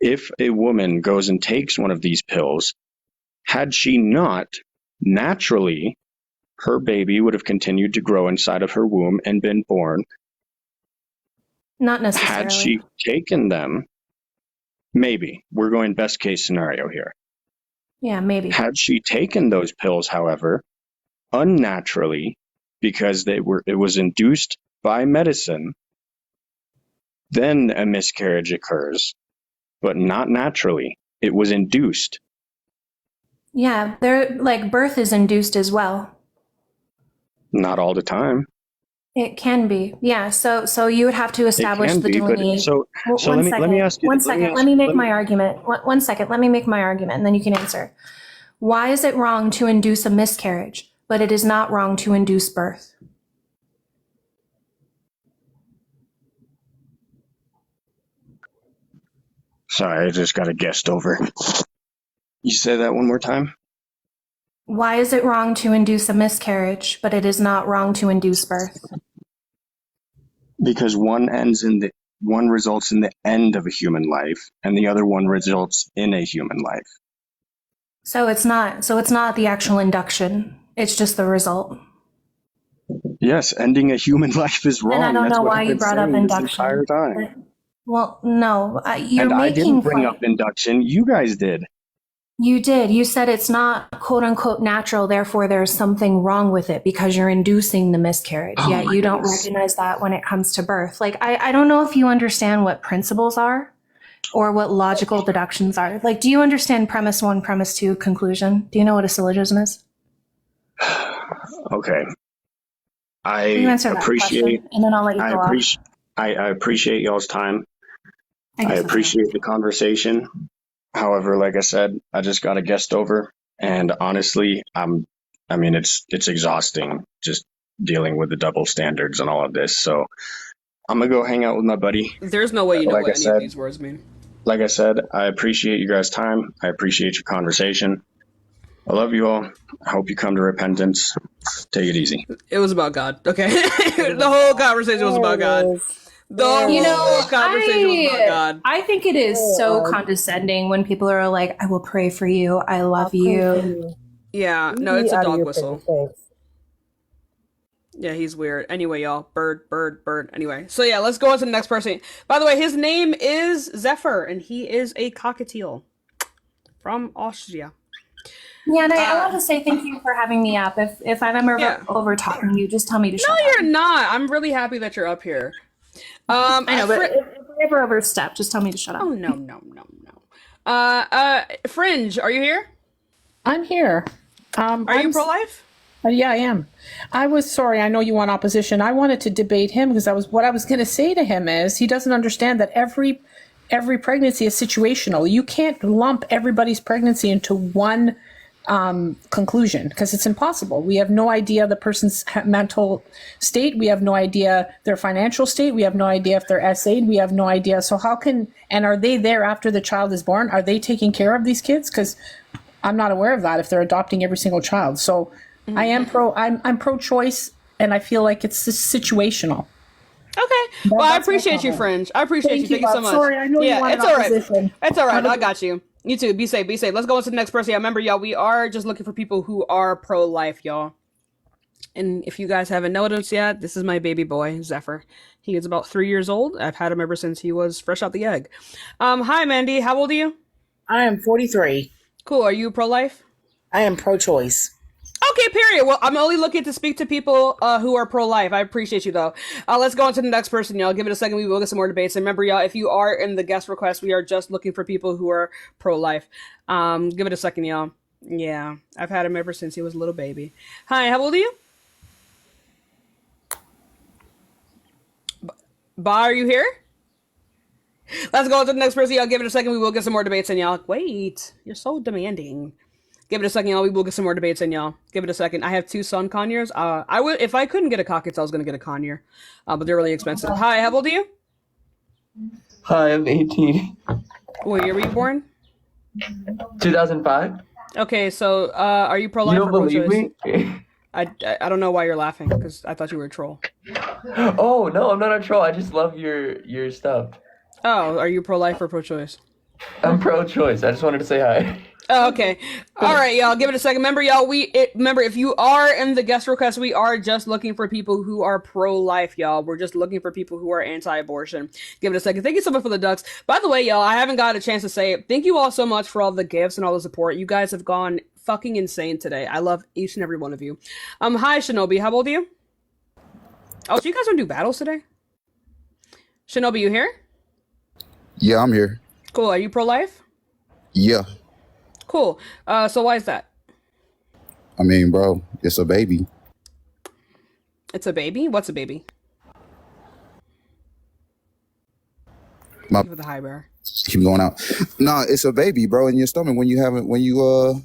[SPEAKER 14] If a woman goes and takes one of these pills, had she not, naturally, her baby would have continued to grow inside of her womb and been born.
[SPEAKER 15] Not necessarily.
[SPEAKER 14] Had she taken them, maybe. We're going best case scenario here.
[SPEAKER 15] Yeah, maybe.
[SPEAKER 14] Had she taken those pills, however, unnaturally, because it was induced by medicine, then a miscarriage occurs, but not naturally. It was induced.
[SPEAKER 15] Yeah, birth is induced as well.
[SPEAKER 14] Not all the time.
[SPEAKER 15] It can be. Yeah, so you would have to establish the delineation.
[SPEAKER 14] Let me ask you.
[SPEAKER 15] One second, let me make my argument. One second, let me make my argument, and then you can answer. Why is it wrong to induce a miscarriage, but it is not wrong to induce birth?
[SPEAKER 14] Sorry, I just got a guest over. You say that one more time?
[SPEAKER 15] Why is it wrong to induce a miscarriage, but it is not wrong to induce birth?
[SPEAKER 14] Because one results in the end of a human life, and the other one results in a human life.
[SPEAKER 15] So it's not the actual induction. It's just the result.
[SPEAKER 14] Yes, ending a human life is wrong.
[SPEAKER 15] And I don't
[SPEAKER 14] That's
[SPEAKER 15] know
[SPEAKER 14] what
[SPEAKER 15] why
[SPEAKER 14] I've
[SPEAKER 15] you
[SPEAKER 14] been
[SPEAKER 15] brought up
[SPEAKER 14] saying this
[SPEAKER 15] induction.
[SPEAKER 14] entire time.
[SPEAKER 15] Well, no, you're
[SPEAKER 14] And I didn't
[SPEAKER 15] making
[SPEAKER 14] bring up induction. You guys did.
[SPEAKER 15] You did. You said it's not quote unquote natural, therefore there's something wrong with it because you're inducing the miscarriage.
[SPEAKER 14] Oh
[SPEAKER 15] Yet
[SPEAKER 14] my
[SPEAKER 15] you don't
[SPEAKER 14] goodness.
[SPEAKER 15] recognize that when it comes to birth. Like, I don't know if you understand what principles are or what logical deductions are. Like, do you understand premise one, premise two, conclusion? Do you know what a syllogism is?
[SPEAKER 14] Okay.
[SPEAKER 15] Will you answer that question? And then I'll let you go off.
[SPEAKER 14] I appreciate y'all's time.
[SPEAKER 15] I guess
[SPEAKER 14] I
[SPEAKER 15] that's
[SPEAKER 14] appreciate the conversation. However, like I said, I just got a guest over, and honestly, it's exhausting just dealing with the double standards and all of this. So I'm gonna go hang out with my buddy.
[SPEAKER 2] There's no way you know
[SPEAKER 14] Like
[SPEAKER 2] what
[SPEAKER 14] I
[SPEAKER 2] any
[SPEAKER 14] said,
[SPEAKER 2] of these words mean.
[SPEAKER 14] Like I said, I appreciate you guys' time. I appreciate your conversation. I love you all. I hope you come to repentance. Take it easy.
[SPEAKER 2] It was about God. Okay, the whole conversation was about God. The whole conversation was about God.
[SPEAKER 15] I think it is so condescending when people are like, I will pray for you. I love you.
[SPEAKER 2] Yeah, no, it's a dog whistle. Yeah, he's weird. Anyway, y'all, bird. Anyway, so yeah, let's go on to the next person. By the way, his name is Zephyr, and he is a cockatiel from Austria.
[SPEAKER 15] Yeah, and I want to say thank you for having me up. If I'm ever over talking you, just tell me to shut up.
[SPEAKER 2] No, you're not. I'm really happy that you're up here.
[SPEAKER 15] I know, but if I ever overstep, just tell me to shut up.
[SPEAKER 2] Oh, no. Fringe, are you here?
[SPEAKER 16] I'm here.
[SPEAKER 2] Are you pro-life?
[SPEAKER 16] Yeah, I am. I was sorry. I know you want opposition. I wanted to debate him because what I was going to say to him is he doesn't understand that every pregnancy is situational. You can't lump everybody's pregnancy into one conclusion because it's impossible. We have no idea the person's mental state. We have no idea their financial state. We have no idea if they're SA'd. We have no idea. So and are they there after the child is born? Are they taking care of these kids? Because I'm not aware of that if they're adopting every single child. So I'm pro-choice, and I feel like it's just situational.
[SPEAKER 2] Okay. Well, I appreciate you, Fringe. I appreciate you. Thank you so much.
[SPEAKER 16] Sorry, I know you wanted opposition.
[SPEAKER 2] It's all right. I got you. You too. Be safe. Let's go on to the next person. Yeah, remember, y'all, we are just looking for people who are pro-life, y'all. And if you guys haven't noticed yet, this is my baby boy, Zephyr. He is about 3 years old. I've had him ever since he was fresh out the egg. Hi, Mandy. How old are you?
[SPEAKER 16] I am 43.
[SPEAKER 2] Cool. Are you pro-life?
[SPEAKER 16] I am pro-choice.
[SPEAKER 2] Okay, period. Well, I'm only looking to speak to people who are pro-life. I appreciate you, though. Let's go on to the next person, y'all. Give it a second. We will get some more debates. And remember, y'all, if you are in the guest request, we are just looking for people who are pro-life. Give it a second, y'all. Yeah, I've had him ever since he was a little baby. Hi, how old are you? Ba, are you here? Let's go on to the next person, y'all. Give it a second. We will get some more debates in, y'all. Wait, you're so demanding. Give it a second, y'all. We will get some more debates in, y'all. Give it a second. I have 2 son conures. I would, if I couldn't get a cockatiel, I was gonna get a conure, but they're really expensive. Hi, how old are you?
[SPEAKER 17] Hi, I'm 18.
[SPEAKER 2] What year were you born?
[SPEAKER 17] 2005.
[SPEAKER 2] Okay, so are you pro-life
[SPEAKER 17] You
[SPEAKER 2] or
[SPEAKER 17] don't believe
[SPEAKER 2] pro-choice?
[SPEAKER 17] me?
[SPEAKER 2] I don't know why you're laughing because I thought you were a troll.
[SPEAKER 17] Oh no, I'm not a troll. I just love your stuff.
[SPEAKER 2] Oh, are you pro-life or pro-choice?
[SPEAKER 17] I'm pro-choice. I just wanted to say hi.
[SPEAKER 2] Oh, okay. All right, y'all. Give it a second. Remember, y'all. Remember, if you are in the guest request, we are just looking for people who are pro-life, y'all. We're just looking for people who are anti-abortion. Give it a second. Thank you so much for the ducks. By the way, y'all, I haven't got a chance to say it. Thank you all so much for all the gifts and all the support. You guys have gone fucking insane today. I love each and every one of you. Hi, Shinobi. How old are you? Oh, so you guys don't do battles today? Shinobi, you here?
[SPEAKER 18] Yeah, I'm here.
[SPEAKER 2] Cool. Are you pro-life?
[SPEAKER 18] Yeah.
[SPEAKER 2] Cool. So why is that?
[SPEAKER 18] I mean, bro, it's a baby.
[SPEAKER 2] It's a baby? What's a baby?
[SPEAKER 18] With
[SPEAKER 2] the high bear.
[SPEAKER 18] Keep going out. Nah, it's a baby, bro, in your stomach when you're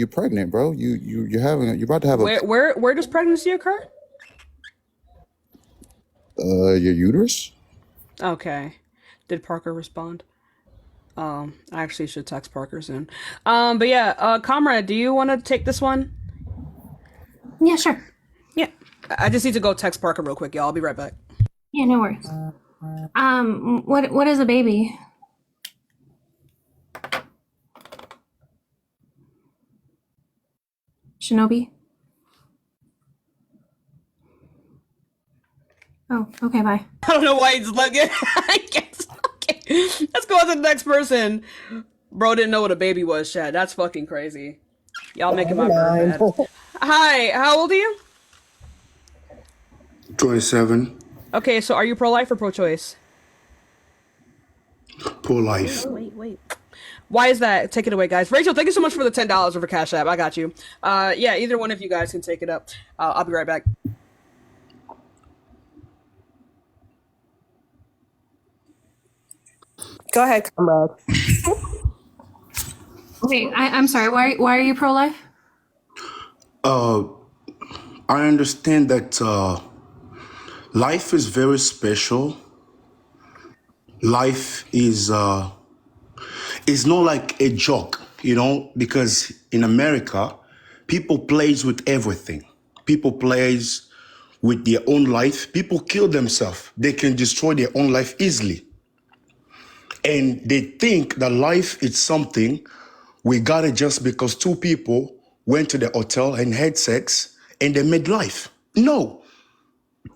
[SPEAKER 18] pregnant, bro. You're about to have
[SPEAKER 2] Where does pregnancy occur?
[SPEAKER 18] your uterus.
[SPEAKER 2] Okay. Did Parker respond? I actually should text Parker soon. But yeah, Comrade, do you want to take this one?
[SPEAKER 15] Yeah, sure.
[SPEAKER 2] Yeah. I just need to go text Parker real quick, y'all. I'll be right back.
[SPEAKER 15] Yeah, no worries. What is a baby? Shinobi? Oh, okay, bye.
[SPEAKER 2] I don't know why he's looking. I guess. Okay. Let's go on to the next person. Bro didn't know what a baby was, Chad. That's fucking crazy. Y'all making my bird bad. Hi, how old are you?
[SPEAKER 19] 27.
[SPEAKER 2] Okay, so are you pro-life or pro-choice?
[SPEAKER 19] Pro-life.
[SPEAKER 2] Wait. Why is that? Take it away, guys. Rachel, thank you so much for the $10 over Cash App. I got you. Yeah, either one of you guys can take it up. I'll be right back.
[SPEAKER 10] Go ahead, comrade.
[SPEAKER 15] Wait, I'm sorry. Why are you pro-life?
[SPEAKER 19] I understand that life is very special. Life is not like a joke, because in America, people plays with everything. People plays with their own life. People kill themselves. They can destroy their own life easily. And they think that life is something we got it just because two people went to the hotel and had sex and they made life. No.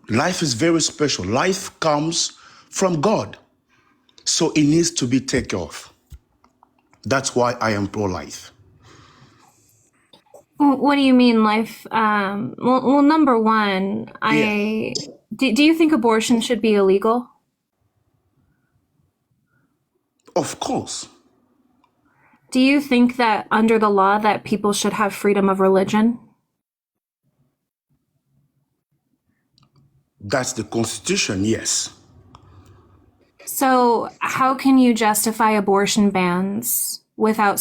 [SPEAKER 19] Life is very special. Life comes from God. So it needs to be taken off. That's why I am pro-life.
[SPEAKER 15] What do you mean, life? Well, number one, do you think abortion should be illegal?
[SPEAKER 19] Of course.
[SPEAKER 15] Do you think that under the law that people should have freedom of religion?
[SPEAKER 19] That's the Constitution, yes.
[SPEAKER 15] So how can you justify abortion bans without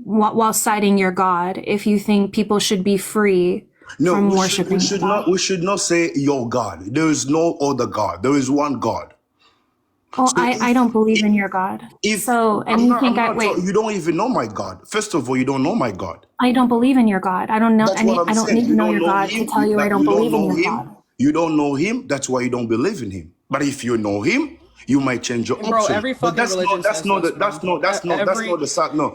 [SPEAKER 15] while citing your God if you think people should be free from worshiping God?
[SPEAKER 19] We should not say your God. There is no other God. There is one God.
[SPEAKER 15] Well, I don't believe in your God. You
[SPEAKER 19] don't even know my God. First of all, you don't know my God.
[SPEAKER 15] I don't believe in your God. I don't know.
[SPEAKER 19] That's what I'm
[SPEAKER 15] I don't
[SPEAKER 19] saying.
[SPEAKER 15] need to know your God to tell you I don't believe in your God.
[SPEAKER 19] You don't know him. That's why you don't believe in him. But if you know him, you might change your option.
[SPEAKER 2] Bro, every fucking religion says this.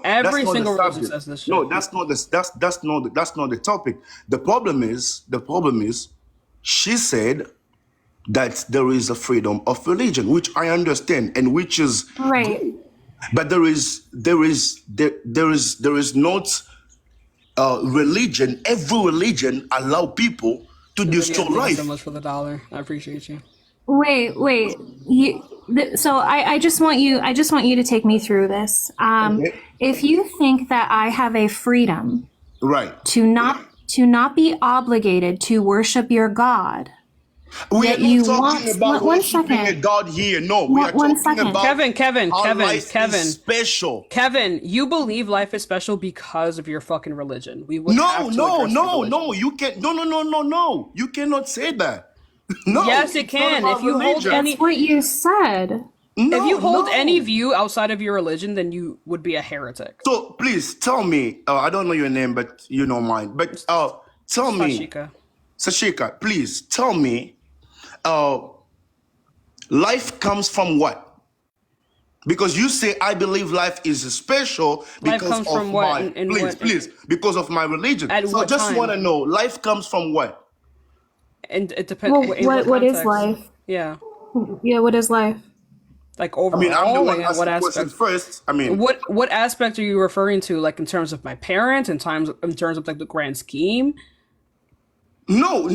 [SPEAKER 2] Every single religion says this shit.
[SPEAKER 19] No, that's not the topic. The problem is, she said that there is a freedom of religion, which I understand, and which is
[SPEAKER 15] right.
[SPEAKER 19] Good. But there is not religion. Every religion allow people to destroy life.
[SPEAKER 2] So much for the dollar. I appreciate you.
[SPEAKER 15] Wait. So I just want you to take me through this.
[SPEAKER 19] Okay.
[SPEAKER 15] If you think that I have a freedom,
[SPEAKER 19] right,
[SPEAKER 15] to not be obligated to worship your God.
[SPEAKER 19] We are not talking about worshiping a God here. No, we are talking about
[SPEAKER 2] Kevin,
[SPEAKER 19] is special.
[SPEAKER 2] Kevin, you believe life is special because of your fucking religion. We would
[SPEAKER 19] No. You can't. No. You cannot say that. No.
[SPEAKER 2] Yes, it can. If you hold any,
[SPEAKER 15] that's what you said.
[SPEAKER 2] If you hold any view outside of your religion, then you would be a heretic.
[SPEAKER 19] So please tell me. I don't know your name, but you know mine. But tell me, Tashika, please tell me. Life comes from what? Because you say I believe life is special because of my because of my religion. So I just want to know, life comes from what?
[SPEAKER 2] And it depends.
[SPEAKER 15] Well, what is life?
[SPEAKER 2] Yeah.
[SPEAKER 15] Yeah, what is life?
[SPEAKER 2] Like overall,
[SPEAKER 19] I mean, I'm the one
[SPEAKER 2] like,
[SPEAKER 19] asking
[SPEAKER 2] what
[SPEAKER 19] the
[SPEAKER 2] aspect?
[SPEAKER 19] question first. I mean,
[SPEAKER 2] what aspect are you referring to? Like in terms of my parents, in terms of like the grand scheme?
[SPEAKER 19] No.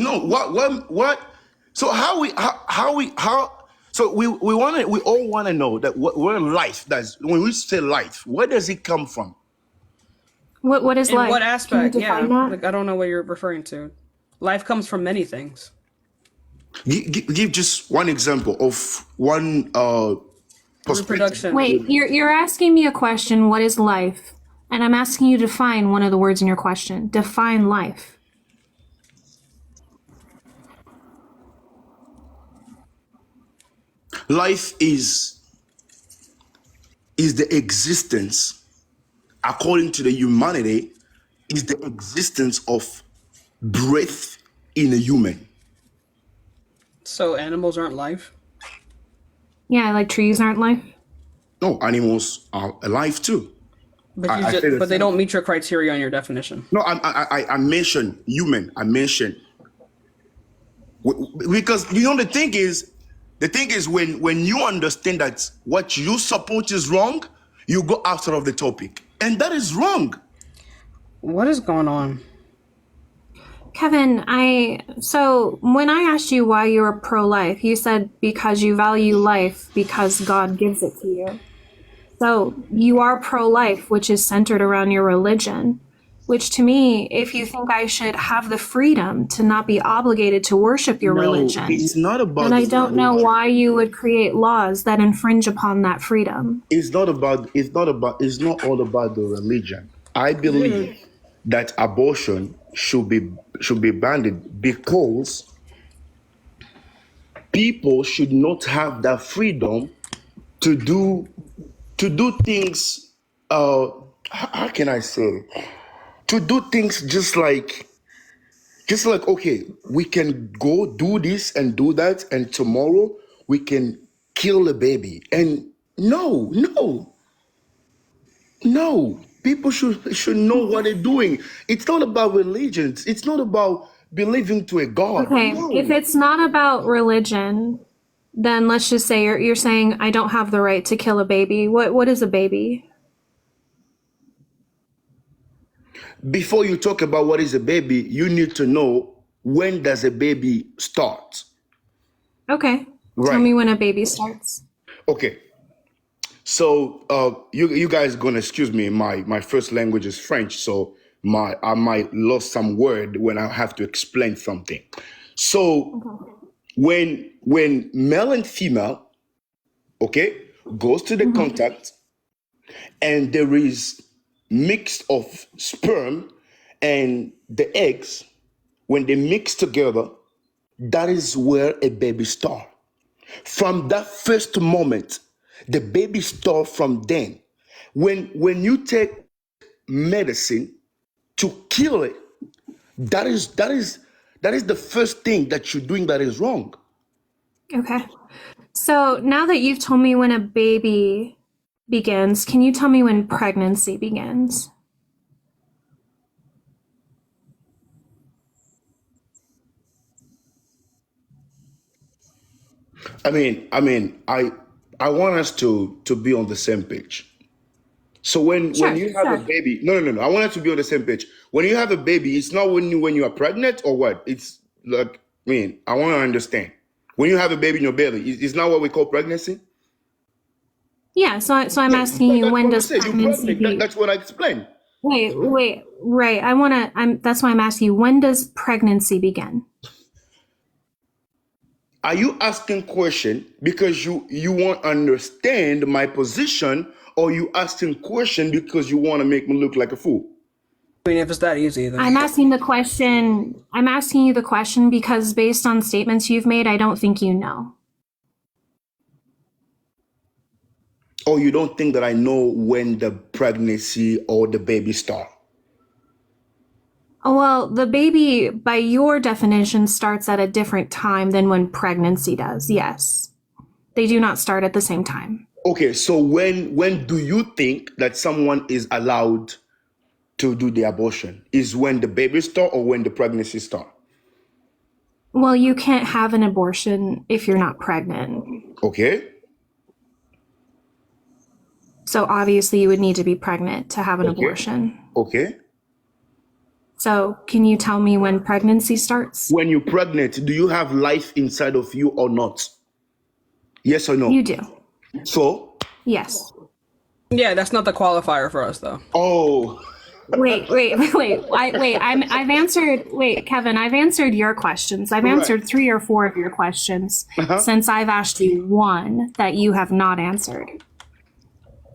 [SPEAKER 19] What? So we all want to know that where life when we say life, where does it come from?
[SPEAKER 15] What is life?
[SPEAKER 2] What aspect?
[SPEAKER 15] Can you define that?
[SPEAKER 2] Like I don't know what you're referring to. Life comes from many things.
[SPEAKER 19] Give just one example of one
[SPEAKER 2] reproduction.
[SPEAKER 15] Wait, you're asking me a question, what is life? And I'm asking you to define one of the words in your question. Define life.
[SPEAKER 19] Life is the existence, according to the humanity, is the existence of breath in a human.
[SPEAKER 2] So animals aren't life?
[SPEAKER 15] Yeah, like trees aren't life.
[SPEAKER 19] No, animals are alive too.
[SPEAKER 2] But they don't meet your criteria on your definition.
[SPEAKER 19] No, I mentioned human. I mentioned because the thing is when you understand that what you support is wrong, you go outside of the topic, and that is wrong.
[SPEAKER 2] What is going on?
[SPEAKER 15] Kevin, so when I asked you why you were pro-life, you said because you value life because God gives it to you. So you are pro-life, which is centered around your religion, which to me, if you think I should have the freedom to not be obligated to worship your religion,
[SPEAKER 19] it's not about.
[SPEAKER 15] And I don't know why you would create laws that infringe upon that freedom.
[SPEAKER 19] It's not all about the religion. I believe that abortion should be banned because people should not have that freedom to do things. How can I say? To do things just like okay, we can go do this and do that, and tomorrow we can kill a baby. And no. People should know what they're doing. It's not about religions. It's not about believing to a God.
[SPEAKER 15] Okay,
[SPEAKER 19] No.
[SPEAKER 15] if it's not about religion, then let's just say you're saying I don't have the right to kill a baby. What is a baby?
[SPEAKER 19] Before you talk about what is a baby, you need to know when does a baby start.
[SPEAKER 15] Okay,
[SPEAKER 19] Right.
[SPEAKER 15] Tell me when a baby starts.
[SPEAKER 19] Okay. So you guys gonna excuse me. My first language is French, so I might lose some word when I have to explain something. So when male and female, okay, goes to the contact, and there is mix of sperm and the eggs, when they mix together, that is where a baby starts. From that first moment, the baby starts from then. When you take medicine to kill it, that is the first thing that you're doing that is wrong.
[SPEAKER 15] Okay. So now that you've told me when a baby begins, can you tell me when pregnancy begins?
[SPEAKER 19] I want us to be on the same page. So when you have a baby, no. I want us to be on the same page. When you have a baby, it's not when you are pregnant or what? It's like, I want to understand. When you have a baby in your belly, it's not what we call pregnancy?
[SPEAKER 15] Yeah, so I'm asking you, when does pregnancy begin?
[SPEAKER 19] That's what I explained.
[SPEAKER 15] Wait, right. That's why I'm asking you, when does pregnancy begin?
[SPEAKER 19] Are you asking question because you want to understand my position, or you asking question because you want to make me look like a fool?
[SPEAKER 2] I mean, if it's that easy, then
[SPEAKER 15] I'm asking you the question because based on statements you've made, I don't think you know.
[SPEAKER 19] Oh, you don't think that I know when the pregnancy or the baby start?
[SPEAKER 15] Well, the baby, by your definition, starts at a different time than when pregnancy does. Yes. They do not start at the same time.
[SPEAKER 19] Okay, so when do you think that someone is allowed to do the abortion? Is when the baby start or when the pregnancy start?
[SPEAKER 15] Well, you can't have an abortion if you're not pregnant.
[SPEAKER 19] Okay.
[SPEAKER 15] So obviously you would need to be pregnant to have an abortion.
[SPEAKER 19] Okay.
[SPEAKER 15] So can you tell me when pregnancy starts?
[SPEAKER 19] When you're pregnant, do you have life inside of you or not? Yes or no?
[SPEAKER 15] You do.
[SPEAKER 19] So?
[SPEAKER 15] Yes.
[SPEAKER 2] Yeah, that's not the qualifier for us, though.
[SPEAKER 19] Oh.
[SPEAKER 15] Wait. I've answered. Wait, Kevin. I've answered your questions. I've answered 3 or 4 of your questions since I've asked you one that you have not answered.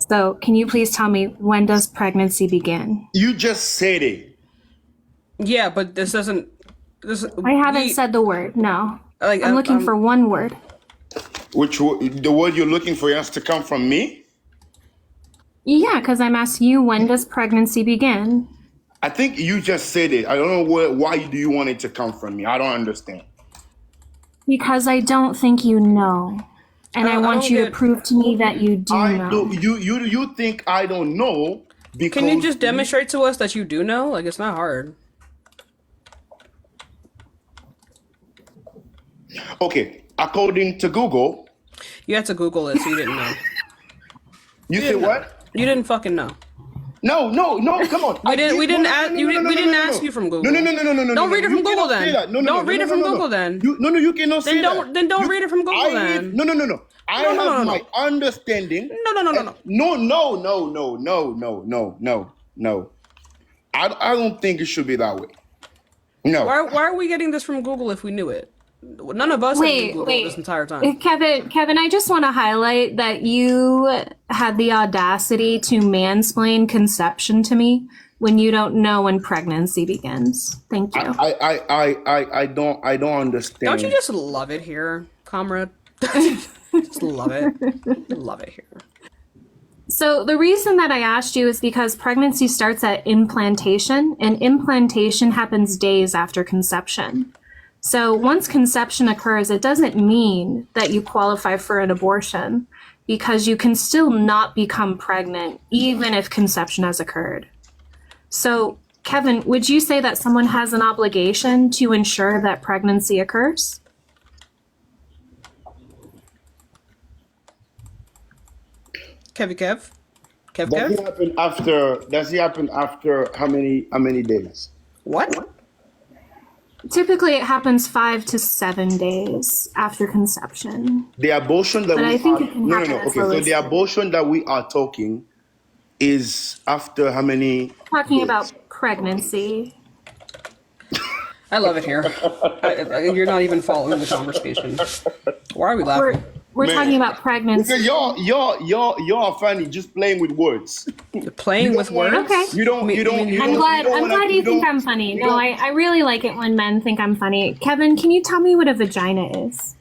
[SPEAKER 15] So, can you please tell me, when does pregnancy begin?
[SPEAKER 19] You just said it.
[SPEAKER 2] Yeah, but this doesn't.
[SPEAKER 15] I haven't said the word. No. I'm looking for one word.
[SPEAKER 19] The word you're looking for has to come from me?
[SPEAKER 15] Yeah, because I'm asking you, when does pregnancy begin?
[SPEAKER 19] I think you just said it. I don't know why do you want it to come from me. I don't understand.
[SPEAKER 15] Because I don't think you know. And I want
[SPEAKER 1] don't
[SPEAKER 15] you to
[SPEAKER 1] get-
[SPEAKER 15] prove to me that you do
[SPEAKER 19] I
[SPEAKER 15] know.
[SPEAKER 19] do. You think I don't know because
[SPEAKER 1] Can you just demonstrate to us that you do know? Like, it's not hard.
[SPEAKER 19] Okay, according to Google,
[SPEAKER 1] you had to Google it, so you didn't know.
[SPEAKER 19] You say what?
[SPEAKER 1] You didn't fucking know.
[SPEAKER 19] No, come on.
[SPEAKER 1] We didn't ask you from Google.
[SPEAKER 19] No.
[SPEAKER 1] Don't read it from Google then. Don't read it from Google then.
[SPEAKER 19] You cannot say that.
[SPEAKER 1] Then don't read it from Google then.
[SPEAKER 19] No. I have my understanding. No. I don't think it should be that way. No.
[SPEAKER 1] Why are we getting this from Google if we knew it? None of us have Googled this entire time.
[SPEAKER 15] Kevin, I just want to highlight that you had the audacity to mansplain conception to me when you don't know when pregnancy begins. Thank you.
[SPEAKER 19] I don't understand.
[SPEAKER 1] Don't you just love it here, comrade? Just love it. Love it here.
[SPEAKER 15] So the reason that I asked you is because pregnancy starts at implantation, and implantation happens days after conception. So once conception occurs, it doesn't mean that you qualify for an abortion, because you can still not become pregnant even if conception has occurred. So, Kevin, would you say that someone has an obligation to ensure that pregnancy occurs?
[SPEAKER 1] Kev?
[SPEAKER 19] Does it happen after how many days?
[SPEAKER 1] What?
[SPEAKER 15] Typically, it happens 5 to 7 days after conception.
[SPEAKER 19] The abortion that
[SPEAKER 15] But
[SPEAKER 19] we
[SPEAKER 15] I think
[SPEAKER 19] are,
[SPEAKER 15] it can
[SPEAKER 19] no.
[SPEAKER 15] happen as
[SPEAKER 19] Okay,
[SPEAKER 15] low
[SPEAKER 19] so
[SPEAKER 15] as-
[SPEAKER 19] the abortion that we are talking is after how many?
[SPEAKER 15] Talking about pregnancy.
[SPEAKER 1] I love it here. You're not even following the conversation. Why are we laughing?
[SPEAKER 15] We're talking about pregnancy.
[SPEAKER 19] Because y'all are funny, just playing with words.
[SPEAKER 1] Playing with words?
[SPEAKER 15] Okay.
[SPEAKER 19] You don't.
[SPEAKER 15] I'm glad you think I'm funny. No, I really like it when men think I'm funny. Kevin, can you tell me what a vagina is?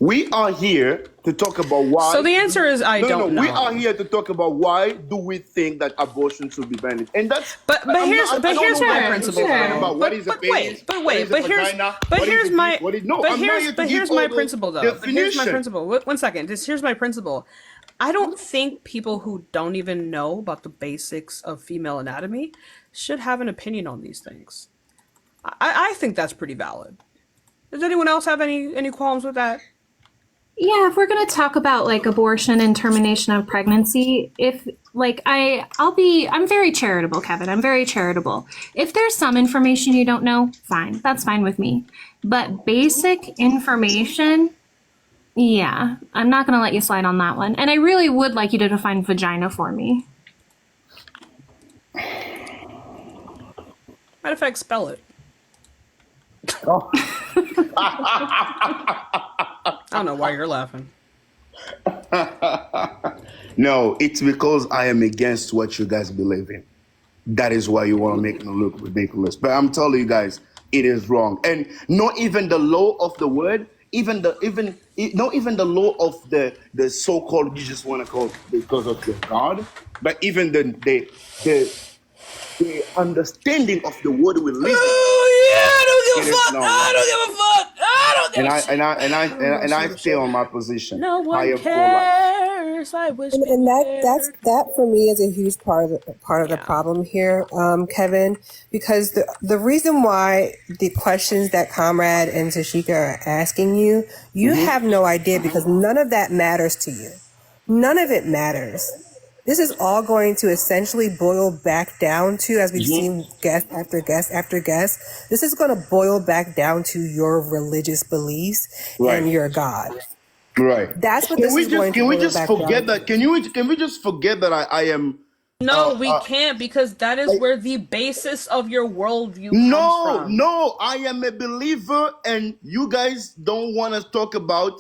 [SPEAKER 19] We are here to talk about why.
[SPEAKER 1] So the answer is I don't know.
[SPEAKER 19] We are here to talk about why do we think that abortion should be banned, and that's.
[SPEAKER 1] But here's my principle.
[SPEAKER 19] What is a penis?
[SPEAKER 1] Here's my principle though. But here's my
[SPEAKER 19] Definition.
[SPEAKER 1] principle. One second. Here's my principle. I don't think people who don't even know about the basics of female anatomy should have an opinion on these things. I think that's pretty valid. Does anyone else have any qualms with that?
[SPEAKER 15] Yeah, if we're gonna talk about like abortion and termination of pregnancy, if like I'm very charitable, Kevin. I'm very charitable. If there's some information you don't know, fine. That's fine with me. But basic information, yeah, I'm not gonna let you slide on that one. And I really would like you to define vagina for me.
[SPEAKER 1] Matter of fact, spell it. I don't know why you're laughing.
[SPEAKER 19] No, it's because I am against what you guys believe in. That is why you want to make me look ridiculous. But I'm telling you guys, it is wrong. And not even the law of the word, not even the law of the so-called, you just want to call it because of your God, but even the understanding of the word we live in.
[SPEAKER 13] Oh yeah, I don't give a fuck. I don't give a fuck. I don't give a shit.
[SPEAKER 19] And I stay on my position.
[SPEAKER 1] No one
[SPEAKER 19] I am for life.
[SPEAKER 1] cares. I wish.
[SPEAKER 10] And that for me is a huge part of the problem here, Kevin, because the reason why the questions that Comrade and Tashika are asking you have no idea, because none of that matters to you. None of it matters. This is all going to essentially boil back down to, as we've seen guest after guest after guest, this is going to boil back down to your religious beliefs and your God.
[SPEAKER 19] Right.
[SPEAKER 10] That's what this is going to boil back down to.
[SPEAKER 19] Can we just forget that I am?
[SPEAKER 1] No, we can't, because that is where the basis of your worldview comes from.
[SPEAKER 19] No, I am a believer, and you guys don't want to talk about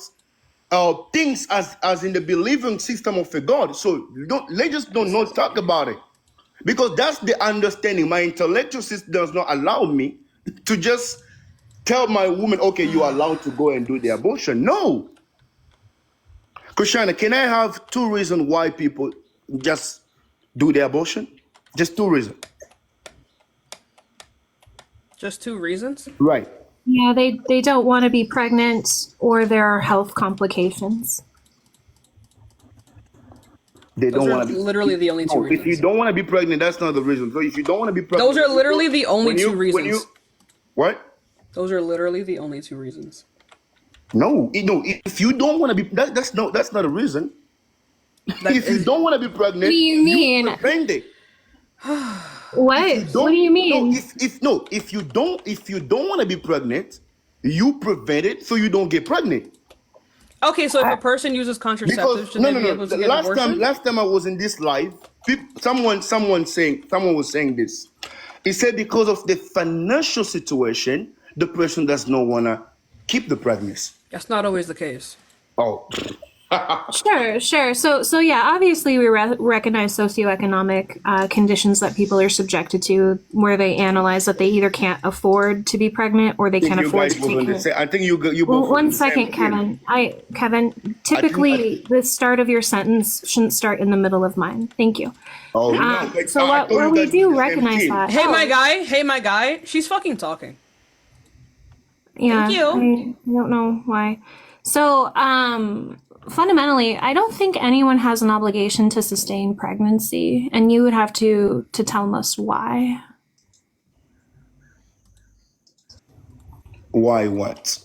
[SPEAKER 19] things as in the believing system of a God. So let's just not talk about it, because that's the understanding. My intellectual system does not allow me to just tell my woman, okay, you are allowed to go and do the abortion. No. Christiana, can I have 2 reasons why people just do the abortion? Just 2 reasons.
[SPEAKER 1] Just 2 reasons?
[SPEAKER 19] Right.
[SPEAKER 15] Yeah, they don't want to be pregnant or there are health complications.
[SPEAKER 19] They
[SPEAKER 2] Those
[SPEAKER 19] don't
[SPEAKER 2] are
[SPEAKER 19] want to be.
[SPEAKER 2] literally the only two
[SPEAKER 19] No, if you
[SPEAKER 2] reasons.
[SPEAKER 19] don't want to be pregnant, that's not the reason. So if you don't want to be pregnant,
[SPEAKER 2] Those are literally the only two
[SPEAKER 19] when
[SPEAKER 2] reasons.
[SPEAKER 19] you what?
[SPEAKER 2] Those are literally the only two reasons.
[SPEAKER 19] No, if you don't want to be, that's not a reason. If you don't want to be pregnant,
[SPEAKER 15] What do you mean?
[SPEAKER 19] prevent it.
[SPEAKER 15] What? What do you mean?
[SPEAKER 19] If you don't want to be pregnant, you prevent it so you don't get pregnant.
[SPEAKER 2] Okay, so if a person uses contraceptives, should they be able to get an abortion?
[SPEAKER 19] Last time I was in this live, someone was saying this. He said because of the financial situation, the person does not want to keep the pregnancy.
[SPEAKER 2] That's not always the case.
[SPEAKER 19] Oh.
[SPEAKER 15] Sure. So yeah, obviously we recognize socioeconomic conditions that people are subjected to, where they analyze that they either can't afford to be pregnant or they can't afford to take care.
[SPEAKER 19] I think you both.
[SPEAKER 15] One second, Kevin. Typically, the start of your sentence shouldn't start in the middle of mine. Thank you.
[SPEAKER 19] Oh, no.
[SPEAKER 15] So what we do recognize that.
[SPEAKER 2] Hey, my guy. She's fucking talking.
[SPEAKER 15] Yeah.
[SPEAKER 2] Thank you.
[SPEAKER 15] I don't know why. So, fundamentally, I don't think anyone has an obligation to sustain pregnancy, and you would have to tell us why.
[SPEAKER 19] Why what?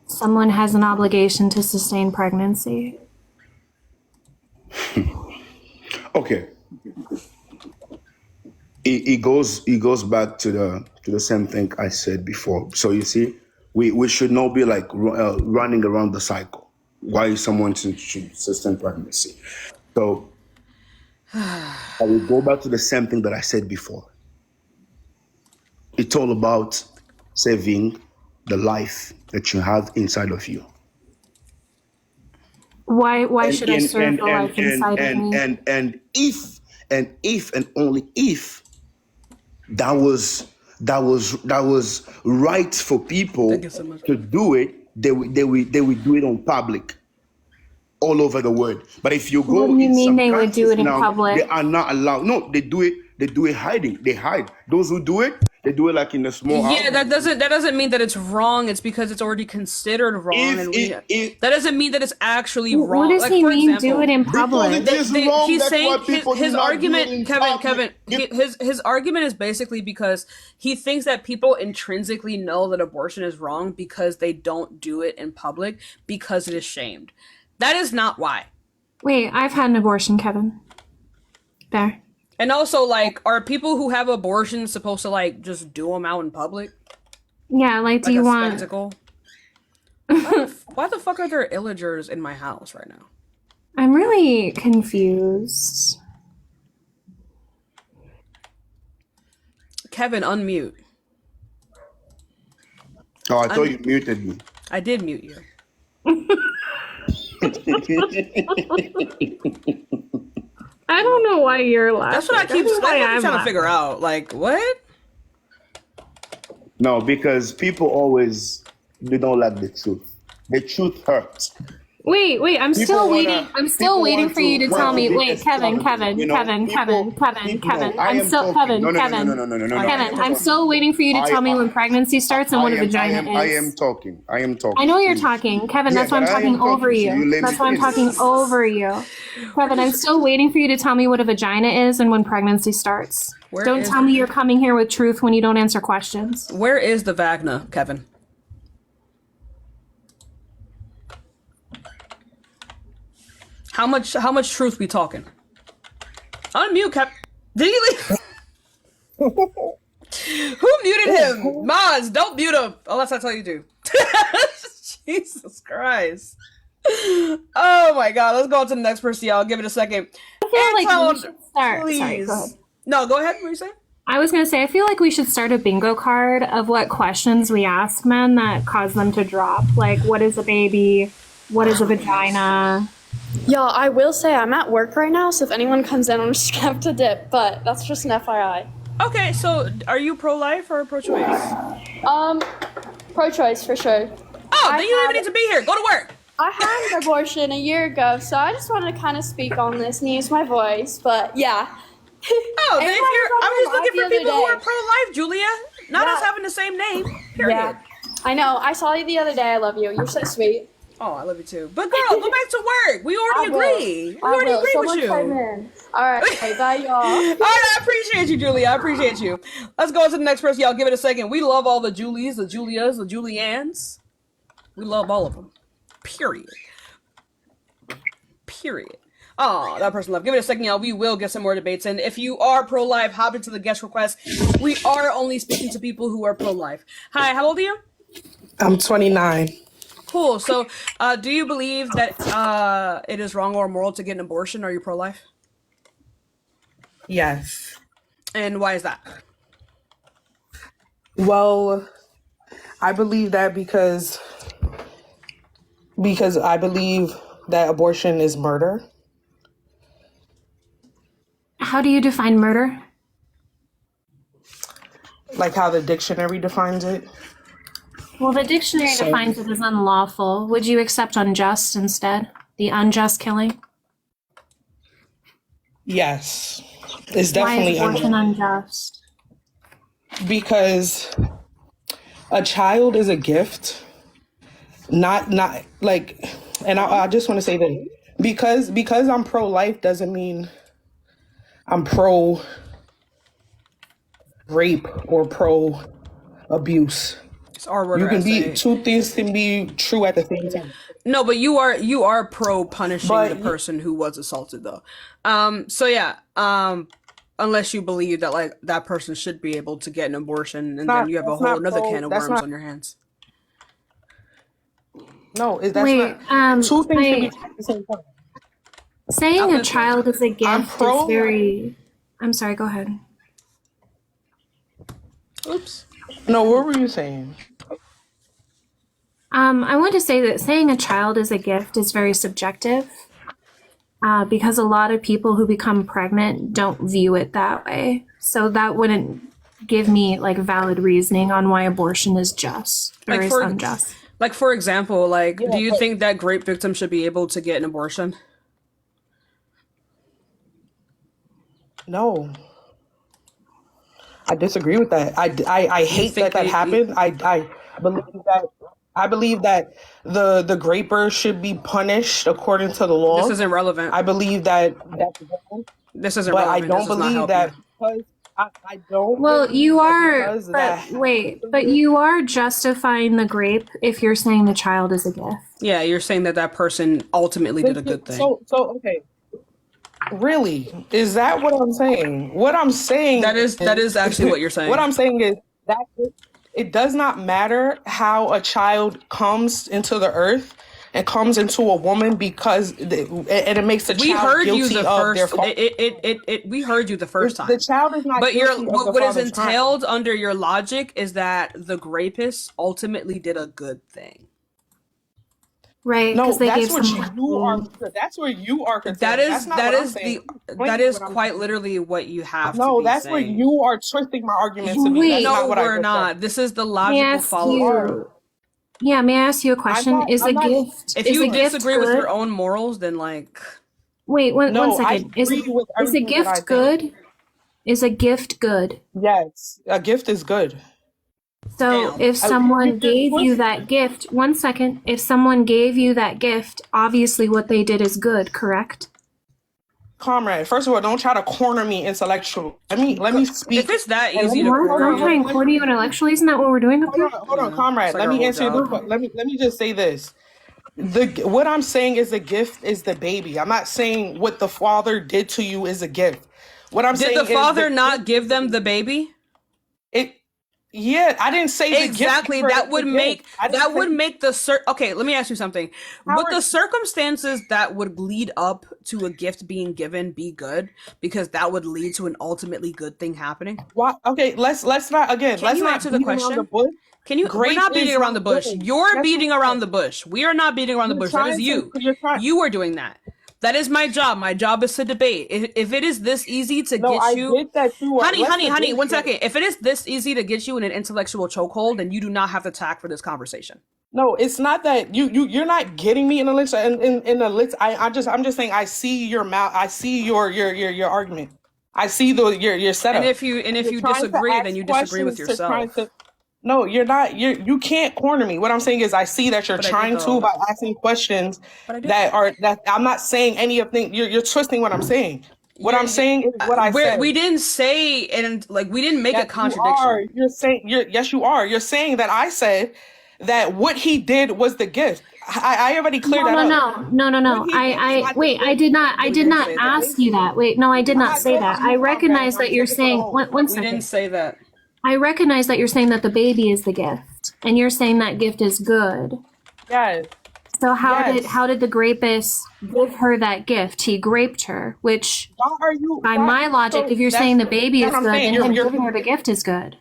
[SPEAKER 15] Someone has an obligation to sustain pregnancy.
[SPEAKER 19] Okay. It goes back to the same thing I said before. So you see, we should not be like running around the cycle. Why someone should sustain pregnancy? So I will go back to the same thing that I said before. It's all about saving the life that you have inside of you.
[SPEAKER 15] Why should I serve the life inside of me?
[SPEAKER 19] And if and only if that was right for people to do it, they would do it on public all over the world. But if you go,
[SPEAKER 15] what do you mean they would do it in public?
[SPEAKER 19] They are not allowed. No, they do it hiding. They hide. Those who do it, they do it like in a small house.
[SPEAKER 2] Yeah, that doesn't mean that it's wrong. It's because it's already considered wrong, that doesn't mean that it's actually wrong.
[SPEAKER 15] What does he mean? Do it in public?
[SPEAKER 2] He's saying his argument, Kevin. His argument is basically because he thinks that people intrinsically know that abortion is wrong because they don't do it in public because it is shamed. That is not why.
[SPEAKER 15] Wait, I've had an abortion, Kevin. There.
[SPEAKER 2] And also, like, are people who have abortions supposed to, like, just do them out in public?
[SPEAKER 15] Yeah, like, do you want...
[SPEAKER 2] Spectacle? Why the fuck are there illagers in my house right now?
[SPEAKER 15] I'm really confused.
[SPEAKER 2] Kevin, unmute.
[SPEAKER 19] Oh, I thought you muted me.
[SPEAKER 2] I did mute you.
[SPEAKER 15] I don't know why you're laughing.
[SPEAKER 2] That's what I keep trying to figure out. Like, what?
[SPEAKER 19] No, because people they don't like the truth. The truth hurts.
[SPEAKER 15] Wait, I'm still waiting. I'm still waiting for you to tell me. Wait, Kevin. I'm still waiting for you to tell me when pregnancy starts and what a vagina is.
[SPEAKER 19] I am talking.
[SPEAKER 15] I know you're talking, Kevin. That's why I'm talking over you. That's why I'm talking over you, Kevin. I'm still waiting for you to tell me what a vagina is and when pregnancy starts. Don't tell me you're coming here with truth when you don't answer questions.
[SPEAKER 2] Where is the vagina, Kevin? How much truth we talking? Unmute, Cap. Did he leave? Who muted him? Maz, don't mute him unless I tell you to. Jesus Christ. Oh my God. Let's go on to the next person, y'all. Give it a second.
[SPEAKER 15] I feel like we should start.
[SPEAKER 2] Please.
[SPEAKER 15] Sorry, go ahead.
[SPEAKER 2] No, go ahead. What are you saying?
[SPEAKER 15] I was going to say, I feel like we should start a bingo card of what questions we ask men that cause them to drop. Like, what is a baby? What is a vagina?
[SPEAKER 20] Yo, I will say I'm at work right now, so if anyone comes in, I'm just gonna have to dip, but that's just an FYI.
[SPEAKER 2] Okay, so are you pro-life or pro-choice?
[SPEAKER 20] Pro-choice for sure.
[SPEAKER 2] Oh, then you don't even need to be here. Go to work.
[SPEAKER 20] I had an abortion a year ago, so I just wanted to kind of speak on this and use my voice, but yeah.
[SPEAKER 2] Oh, then I'm just looking for people who are pro-life, Julia. Not us having the same name. Period.
[SPEAKER 20] Yeah. I know. I saw you the other day. I love you. You're so sweet.
[SPEAKER 2] Oh, I love you too. But girl, go back to work. We already agree. We
[SPEAKER 20] I
[SPEAKER 2] already
[SPEAKER 20] will.
[SPEAKER 2] agree
[SPEAKER 20] Someone
[SPEAKER 2] with you.
[SPEAKER 20] chime in. All right. Bye, y'all.
[SPEAKER 2] All right, I appreciate you, Julia. I appreciate you. Let's go to the next person. Y'all give it a second. We love all the Julies, the Julias, the Juliannes. We love all of them. Period. Period. Oh, that person left. Give it a second, y'all. We will get some more debates. And if you are pro-life, hop into the guest request. We are only speaking to people who are pro-life. Hi, how old are you?
[SPEAKER 21] I'm 29.
[SPEAKER 2] Cool. So, do you believe that it is wrong or immoral to get an abortion? Are you pro-life?
[SPEAKER 21] Yes.
[SPEAKER 2] And why is that?
[SPEAKER 21] Well, I believe that because I believe that abortion is murder.
[SPEAKER 15] How do you define murder?
[SPEAKER 21] Like how the dictionary defines it.
[SPEAKER 15] Well, the dictionary
[SPEAKER 21] So-
[SPEAKER 15] defines it as unlawful. Would you accept unjust instead? The unjust killing?
[SPEAKER 21] Yes. It's definitely
[SPEAKER 15] Why is abortion unjust?
[SPEAKER 21] Because a child is a gift. Not like, and I just want to say that because I'm pro-life doesn't mean I'm pro rape or pro abuse.
[SPEAKER 2] It's our word.
[SPEAKER 21] You
[SPEAKER 2] or
[SPEAKER 21] can be
[SPEAKER 2] essay.
[SPEAKER 21] two things can be true at the same time.
[SPEAKER 2] No, but you are pro punishing the person who was assaulted though. So yeah. Unless you believe that like that person should be able to get an abortion, and then you have a whole another can of worms on your hands.
[SPEAKER 21] No, that's
[SPEAKER 15] Wait,
[SPEAKER 21] not. Two things can be
[SPEAKER 15] wait.
[SPEAKER 21] true at the same time.
[SPEAKER 15] Saying a child is a gift
[SPEAKER 21] pro-
[SPEAKER 15] is very... I'm sorry, go ahead.
[SPEAKER 2] Oops.
[SPEAKER 21] No, what were you saying?
[SPEAKER 15] I want to say that saying a child is a gift is very subjective because a lot of people who become pregnant don't view it that way. So that wouldn't give me like valid reasoning on why abortion is just or is unjust.
[SPEAKER 2] Like for example, like do you think that rape victims should be able to get an abortion?
[SPEAKER 21] No. I disagree with that. I hate that happened. I believe that the graper should be punished according to the law.
[SPEAKER 2] This isn't relevant.
[SPEAKER 21] I believe that
[SPEAKER 2] this isn't
[SPEAKER 21] but
[SPEAKER 2] relevant.
[SPEAKER 21] I don't
[SPEAKER 2] This does not
[SPEAKER 21] believe
[SPEAKER 2] help
[SPEAKER 21] that
[SPEAKER 2] you.
[SPEAKER 21] because I don't.
[SPEAKER 15] Well,
[SPEAKER 21] believe
[SPEAKER 15] you
[SPEAKER 21] that
[SPEAKER 15] are,
[SPEAKER 21] because
[SPEAKER 15] but
[SPEAKER 21] that
[SPEAKER 15] wait, but you are justifying the grape if you're saying the child is a gift.
[SPEAKER 2] Yeah, you're saying that that person ultimately did a good thing.
[SPEAKER 21] So okay. Really? Is that what I'm saying? What I'm saying
[SPEAKER 2] that is actually what you're saying.
[SPEAKER 21] What I'm saying is that it does not matter how a child comes into the earth and comes into a woman because and it makes the child guilty of their fault.
[SPEAKER 2] We heard you the first time.
[SPEAKER 21] The child is not
[SPEAKER 2] but
[SPEAKER 21] guilty of the
[SPEAKER 2] what is
[SPEAKER 21] father's crime.
[SPEAKER 2] entailed under your logic is that the rapist ultimately did a good thing.
[SPEAKER 15] Right,
[SPEAKER 21] No,
[SPEAKER 15] they
[SPEAKER 21] that's
[SPEAKER 15] gave
[SPEAKER 21] what
[SPEAKER 15] some
[SPEAKER 21] you are. That's where you are concerned.
[SPEAKER 2] That is
[SPEAKER 21] That's not
[SPEAKER 2] that
[SPEAKER 21] what I'm
[SPEAKER 2] is
[SPEAKER 21] saying.
[SPEAKER 2] that is quite literally what you have
[SPEAKER 21] No,
[SPEAKER 2] to be
[SPEAKER 21] that's
[SPEAKER 2] saying.
[SPEAKER 21] where you are twisting my arguments to me. That's
[SPEAKER 2] no,
[SPEAKER 21] not what
[SPEAKER 2] we're
[SPEAKER 21] I
[SPEAKER 2] not.
[SPEAKER 21] said.
[SPEAKER 2] This is the
[SPEAKER 15] May I
[SPEAKER 2] logical
[SPEAKER 15] ask
[SPEAKER 2] follow-through.
[SPEAKER 15] Yeah, may I ask you a question? Is a gift
[SPEAKER 2] If
[SPEAKER 15] is
[SPEAKER 2] you
[SPEAKER 15] a gift
[SPEAKER 2] disagree with
[SPEAKER 15] good?
[SPEAKER 2] your own morals, then like
[SPEAKER 15] Wait, one
[SPEAKER 21] No, I
[SPEAKER 15] second. Is
[SPEAKER 21] agree with
[SPEAKER 15] a
[SPEAKER 21] everything that I
[SPEAKER 15] gift
[SPEAKER 21] think.
[SPEAKER 15] good? Is a gift good?
[SPEAKER 21] Yes, a gift is good.
[SPEAKER 15] So if someone gave you that gift, one second, if someone gave you that gift, obviously what they did is good, correct?
[SPEAKER 21] Comrade, first of all, don't try to corner me intellectually. Let me speak.
[SPEAKER 2] If it's that
[SPEAKER 21] And
[SPEAKER 2] easy
[SPEAKER 21] let
[SPEAKER 2] to
[SPEAKER 21] me-
[SPEAKER 15] What? Don't try and corner you intellectually. Isn't that what we're doing up here?
[SPEAKER 21] Hold on, comrade.
[SPEAKER 2] It's like
[SPEAKER 21] Let
[SPEAKER 2] our
[SPEAKER 21] me
[SPEAKER 2] whole
[SPEAKER 21] answer
[SPEAKER 2] job.
[SPEAKER 21] let me just say this. What I'm saying is the gift is the baby. I'm not saying what the father did to you is a gift. What I'm saying
[SPEAKER 2] did the father
[SPEAKER 21] is
[SPEAKER 2] not give them the baby?
[SPEAKER 21] Yeah, I didn't say the
[SPEAKER 2] exactly.
[SPEAKER 21] gift.
[SPEAKER 2] That would make the okay. Let me ask you something. Would the circumstances that would lead up to a gift being given be good? Because that would lead to an ultimately good thing happening.
[SPEAKER 21] What? Okay, let's not again.
[SPEAKER 2] Can
[SPEAKER 21] let's
[SPEAKER 2] you
[SPEAKER 21] not
[SPEAKER 2] answer the
[SPEAKER 21] beat around
[SPEAKER 2] question?
[SPEAKER 21] the bush.
[SPEAKER 2] Can you? We're
[SPEAKER 21] Grape
[SPEAKER 2] not beating
[SPEAKER 21] is
[SPEAKER 2] around the
[SPEAKER 21] not
[SPEAKER 2] bush.
[SPEAKER 21] good.
[SPEAKER 2] You're
[SPEAKER 21] Yes,
[SPEAKER 2] beating
[SPEAKER 21] you
[SPEAKER 2] around
[SPEAKER 21] are.
[SPEAKER 2] the bush. We are not beating around the
[SPEAKER 21] You're
[SPEAKER 2] bush. That is
[SPEAKER 21] trying
[SPEAKER 2] you.
[SPEAKER 21] to- you're trying-
[SPEAKER 2] You are doing that. That is my job. My job is to debate. If it is this easy to
[SPEAKER 21] No,
[SPEAKER 2] get
[SPEAKER 21] I
[SPEAKER 2] you,
[SPEAKER 21] get that you are.
[SPEAKER 2] honey,
[SPEAKER 21] Let's
[SPEAKER 2] honey,
[SPEAKER 21] debate,
[SPEAKER 2] one
[SPEAKER 21] but-
[SPEAKER 2] second. If it is this easy to get you in an intellectual chokehold, then you do not have to tack for this conversation.
[SPEAKER 21] No, it's not that you're not getting me in a list. In a list, I'm just saying I see your mouth. I see your argument. I see your setup.
[SPEAKER 2] And if you
[SPEAKER 21] You're trying to
[SPEAKER 2] disagree,
[SPEAKER 21] ask
[SPEAKER 2] then you disagree with
[SPEAKER 21] questions to try
[SPEAKER 2] yourself.
[SPEAKER 21] No, you're not. You can't corner me. What I'm saying is, I see that you're
[SPEAKER 2] But I did,
[SPEAKER 21] trying to
[SPEAKER 2] though.
[SPEAKER 21] by asking questions
[SPEAKER 2] But I did.
[SPEAKER 21] that I'm not saying any of things. You're twisting what I'm saying. What I'm saying is what I said.
[SPEAKER 2] We didn't say, and like we didn't make a contradiction.
[SPEAKER 21] You're saying yes, you are. You're saying that I said that what he did was the gift. I already cleared that up.
[SPEAKER 15] No. I did not ask you that. Wait, no, I did not say that. I recognize that you're saying, one
[SPEAKER 2] We
[SPEAKER 15] second.
[SPEAKER 2] didn't say that.
[SPEAKER 15] I recognize that you're saying that the baby is the gift, and you're saying that gift is good.
[SPEAKER 21] Yes.
[SPEAKER 15] So how did the grapist give her that gift? He graped her, which by my logic, if you're saying the baby is good, then him giving her the gift is good.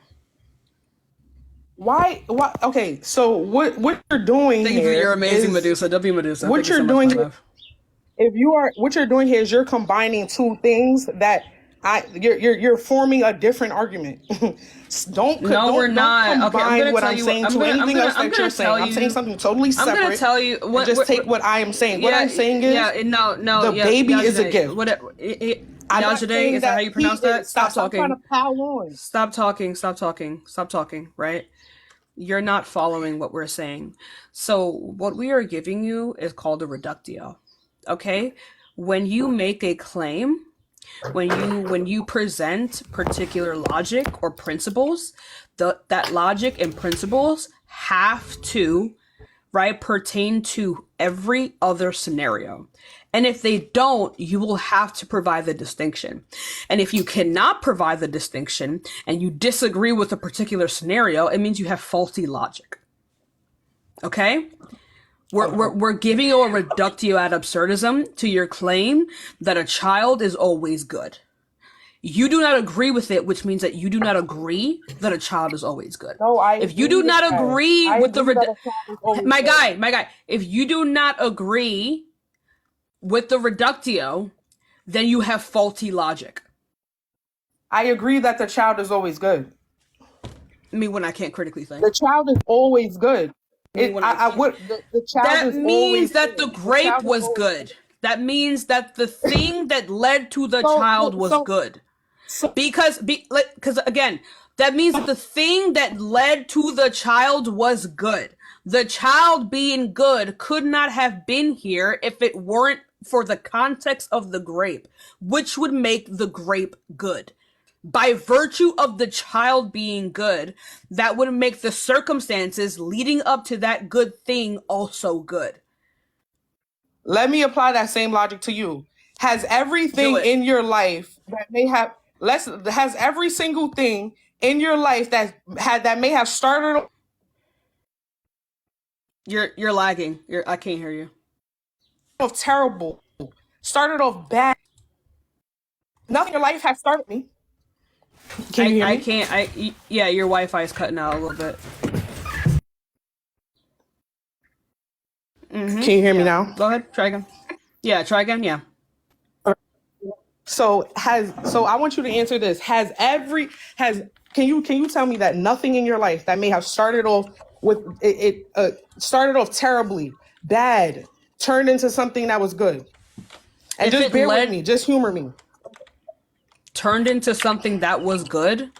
[SPEAKER 21] Why? Okay, so what you're doing
[SPEAKER 2] Thank you for
[SPEAKER 21] here
[SPEAKER 2] your amazing
[SPEAKER 21] is-
[SPEAKER 2] Medusa. W Medusa.
[SPEAKER 21] What
[SPEAKER 2] Thank you
[SPEAKER 21] you're
[SPEAKER 2] so much,
[SPEAKER 21] doing,
[SPEAKER 2] my love.
[SPEAKER 21] what you're doing here is you're combining two things that you're forming a different argument. Don't
[SPEAKER 2] we're not. Okay, I'm
[SPEAKER 21] combine
[SPEAKER 2] gonna
[SPEAKER 21] what
[SPEAKER 2] tell
[SPEAKER 21] I'm
[SPEAKER 2] you.
[SPEAKER 21] saying
[SPEAKER 2] I'm
[SPEAKER 21] to
[SPEAKER 2] gonna-
[SPEAKER 21] anything else
[SPEAKER 2] I'm
[SPEAKER 21] that
[SPEAKER 2] gonna
[SPEAKER 21] you're saying.
[SPEAKER 2] tell
[SPEAKER 21] I'm saying
[SPEAKER 2] you-
[SPEAKER 21] something totally separate.
[SPEAKER 2] I'm gonna tell you.
[SPEAKER 21] And just take what I am saying. What I'm saying is, the baby is a gift. I'm not
[SPEAKER 2] Yajade,
[SPEAKER 21] saying
[SPEAKER 2] is that how you pronounce that? Stop
[SPEAKER 21] Stop trying
[SPEAKER 2] talking.
[SPEAKER 21] to pile on.
[SPEAKER 2] Stop talking, right? You're not following what we're saying. So what we are giving you is called a reductio. Okay? When you make a claim, when you present particular logic or principles, that logic and principles have to, right, pertain to every other scenario. And if they don't, you will have to provide the distinction. And if you cannot provide the distinction and you disagree with a particular scenario, it means you have faulty logic. Okay? We're giving you a reductio ad absurdism to your claim that a child is always good. You do not agree with it, which means that you do not agree that a child is always good.
[SPEAKER 21] No,
[SPEAKER 2] if you do not agree with the my guy, if you do not agree with the reductio, then you have faulty logic.
[SPEAKER 21] I agree that the child is always good.
[SPEAKER 2] I mean, when I can't critically think.
[SPEAKER 21] The child is always good. The child
[SPEAKER 2] That
[SPEAKER 21] is
[SPEAKER 2] means
[SPEAKER 21] always
[SPEAKER 2] that the
[SPEAKER 21] good.
[SPEAKER 2] grape
[SPEAKER 21] child is
[SPEAKER 2] was
[SPEAKER 21] always
[SPEAKER 2] good. That means that the thing that led to the child was good. Because again, that means that the thing that led to the child was good. The child being good could not have been here if it weren't for the context of the grape, which would make the grape good. By virtue of the child being good, that would make the circumstances leading up to that good thing also good.
[SPEAKER 21] Let me apply that same logic to you. Has everything in your life that may have has every single thing in your life that may have started.
[SPEAKER 2] You're lagging. I can't hear you.
[SPEAKER 21] Of terrible, started off bad. Nothing in your life has started me. Can you hear me?
[SPEAKER 2] I can't. Yeah, your Wi-Fi is cutting out a little bit.
[SPEAKER 21] Can you hear me now?
[SPEAKER 2] Go ahead. Try again. Yeah, try again. Yeah.
[SPEAKER 21] So I want you to answer this. Can you tell me that nothing in your life that may have started off with started off terribly bad turned into something that was good? And just bear with me, just humor me.
[SPEAKER 2] Turned into something that was good?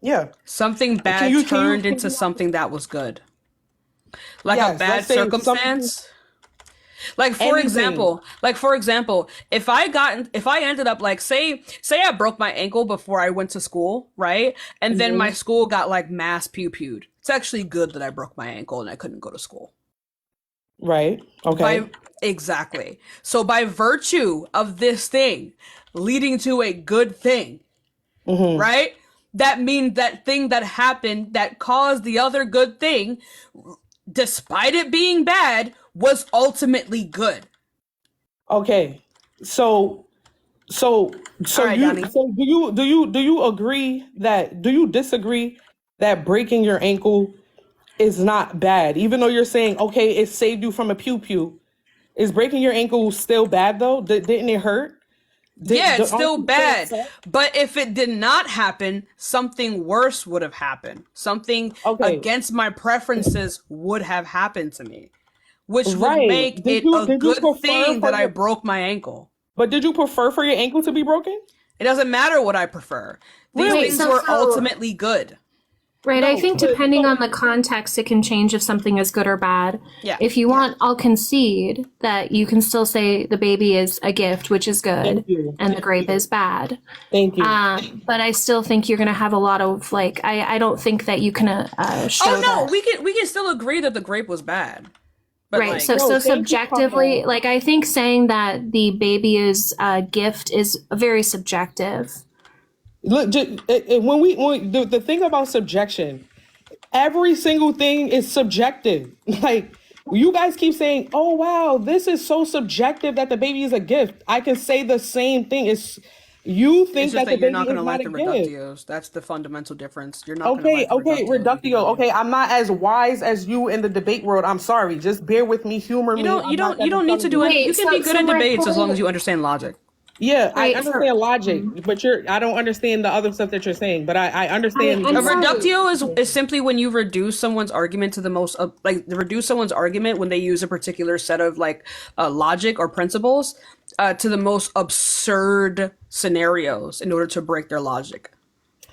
[SPEAKER 21] Yeah.
[SPEAKER 2] Something bad turned into something that was good. Like a bad circumstance? Like for example, if I ended up like say I broke my ankle before I went to school, right? And then my school got like mass pew-pewed. It's actually good that I broke my ankle and I couldn't go to school.
[SPEAKER 21] Right. Okay.
[SPEAKER 2] Exactly. So by virtue of this thing leading to a good thing, right? That means that thing that happened that caused the other good thing, despite it being bad, was ultimately good.
[SPEAKER 21] Okay. So do you agree that do you disagree that breaking your ankle is not bad, even though you're saying, okay, it saved you from a pew-pew? Is breaking your ankle still bad though? Didn't it hurt?
[SPEAKER 2] It's still bad. But if it did not happen, something worse would have happened. Something against my preferences would have happened to me, which would make it a good thing that I broke my ankle.
[SPEAKER 21] But did you prefer for your ankle to be broken?
[SPEAKER 2] It doesn't matter what I prefer. These things were ultimately good.
[SPEAKER 15] Right. I think
[SPEAKER 21] but
[SPEAKER 15] depending on the context, it can change if something is good or bad.
[SPEAKER 2] Yeah.
[SPEAKER 15] If you want, I'll concede that you can still say the baby is a gift, which is good, and the grape is bad.
[SPEAKER 21] Thank you.
[SPEAKER 15] But I still think you're going to have a lot of like. I don't think that you can show
[SPEAKER 2] Oh no,
[SPEAKER 15] that.
[SPEAKER 2] we can still agree that the grape was bad. But
[SPEAKER 15] Right.
[SPEAKER 2] like,
[SPEAKER 15] So subjectively, like I think saying that the baby is a gift is very subjective.
[SPEAKER 21] Look, when the thing about subjection, every single thing is subjective. Like you guys keep saying, "Oh wow, this is so subjective that the baby is a gift." I can say the same thing. You think
[SPEAKER 2] it's just
[SPEAKER 21] that the
[SPEAKER 2] that you're
[SPEAKER 21] baby
[SPEAKER 2] not going
[SPEAKER 21] is
[SPEAKER 2] to
[SPEAKER 21] not
[SPEAKER 2] like
[SPEAKER 21] a
[SPEAKER 2] the
[SPEAKER 21] gift.
[SPEAKER 2] reductios. That's the fundamental difference. You're not going to
[SPEAKER 21] Okay,
[SPEAKER 2] like the
[SPEAKER 21] okay, reductio. Okay, I'm not as wise as you in the debate world. I'm sorry. Just bear with me, humor me.
[SPEAKER 2] You don't need to do it. You can be good at debates as long as you understand logic.
[SPEAKER 21] Yeah, I
[SPEAKER 15] Wait,
[SPEAKER 21] understand logic, but I don't understand the other stuff that you're saying. But I understand.
[SPEAKER 2] A reductio is simply when you reduce someone's argument to the most reduce someone's argument when they use a particular set of logic or principles to the most absurd scenarios in order to break their logic.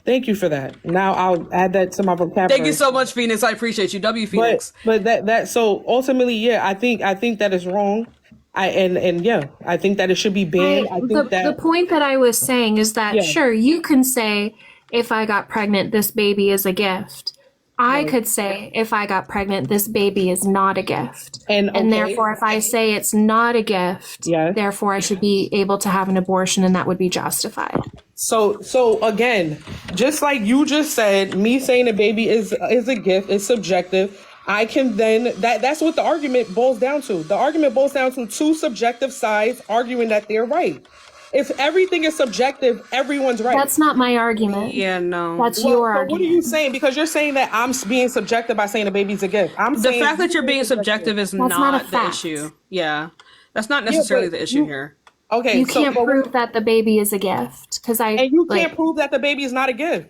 [SPEAKER 21] Thank you for that. Now I'll add that to my vocabulary.
[SPEAKER 2] Thank you so much, Phoenix. I appreciate you. W Phoenix.
[SPEAKER 21] But that so ultimately, yeah, I think that is wrong. I think that it should be banned. I think
[SPEAKER 15] The point that I was saying is that sure, you can say if I got pregnant, this baby is a gift. I could say if I got pregnant, this baby is not a gift. And therefore, if I say it's not a gift, therefore I should be able to have an abortion and that would be justified.
[SPEAKER 21] So again, just like you just said, me saying a baby is a gift, it's subjective. I can then that's what the argument boils down to. The argument boils down to two subjective sides arguing that they're right. If everything is subjective, everyone's right.
[SPEAKER 15] That's not my argument.
[SPEAKER 2] Yeah, no.
[SPEAKER 15] That's your argument.
[SPEAKER 21] What are you saying? Because you're saying that I'm being subjective by saying a baby's a gift.
[SPEAKER 2] The fact that you're being subjective is not the issue. Yeah. That's not necessarily the issue here.
[SPEAKER 21] Okay,
[SPEAKER 15] you can't prove that the baby is a gift
[SPEAKER 21] and you can't prove that the baby is not a gift.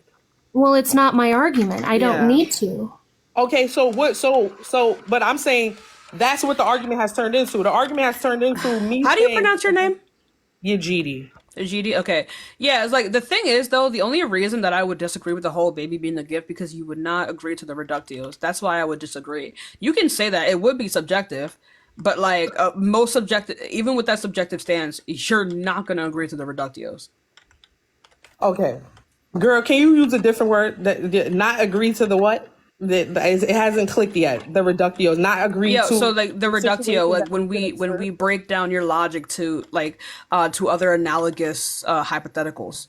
[SPEAKER 15] Well, it's not my argument. I don't need to.
[SPEAKER 21] Okay, so what? But I'm saying that's what the argument has turned into. The argument has turned into me.
[SPEAKER 2] How do you pronounce your name?
[SPEAKER 21] Yajidi.
[SPEAKER 2] Yajidi. Okay. Yeah. It's like the thing is though, the only reason that I would disagree with the whole baby being a gift because you would not agree to the reductios. That's why I would disagree. You can say that it would be subjective. But most subjective, even with that subjective stance, you're not going to agree to the reductios.
[SPEAKER 21] Okay, girl, can you use a different word? That not agree to the what? It hasn't clicked yet. The reductios, not agree to.
[SPEAKER 2] So like the reductio, when we break down your logic to to other analogous hypotheticals.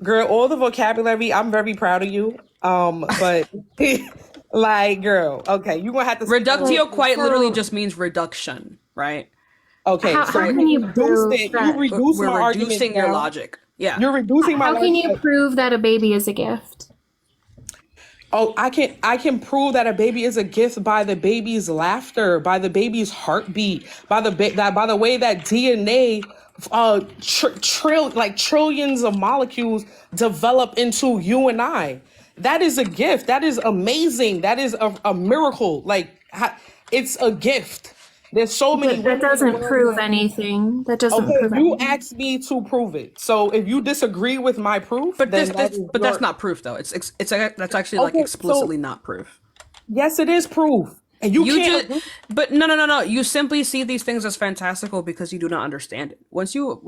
[SPEAKER 21] Girl, all the vocabulary, I'm very proud of you. But. Like, girl, okay, you're gonna have to.
[SPEAKER 2] Reductio quite literally just means reduction, right?
[SPEAKER 21] Okay,
[SPEAKER 15] how can you prove that?
[SPEAKER 2] We're reducing your logic. Yeah,
[SPEAKER 21] you're reducing my.
[SPEAKER 15] How can you prove that a baby is a gift?
[SPEAKER 21] Oh, I can prove that a baby is a gift by the baby's laughter, by the baby's heartbeat, by the way that DNA, trillions of molecules develop into you and I. That is a gift. That is amazing. That is a miracle. It's a gift. There's so many.
[SPEAKER 15] That doesn't prove anything. That doesn't prove anything.
[SPEAKER 21] You asked me to prove it. So if you disagree with my proof,
[SPEAKER 2] but that's not proof though. That's actually explicitly not proof.
[SPEAKER 21] Yes, it is proof. And you can't.
[SPEAKER 2] But no. You simply see these things as fantastical because you do not understand it. Once you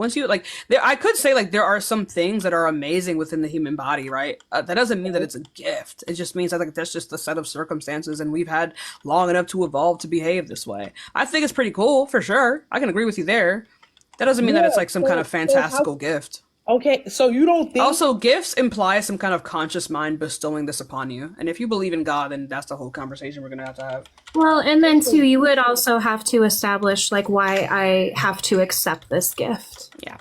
[SPEAKER 2] I could say there are some things that are amazing within the human body, right? That doesn't mean that it's a gift. It just means that that's just a set of circumstances, and we've had long enough to evolve to behave this way. I think it's pretty cool for sure. I can agree with you there. That doesn't mean that it's some kind of fantastical gift.
[SPEAKER 21] Okay, so you don't think...
[SPEAKER 2] Also, gifts imply some kind of conscious mind bestowing this upon you. And if you believe in God, then that's the whole conversation we're going to have.
[SPEAKER 15] Well, and then, too, you would also have to establish, why I have to accept this gift.
[SPEAKER 2] Yeah.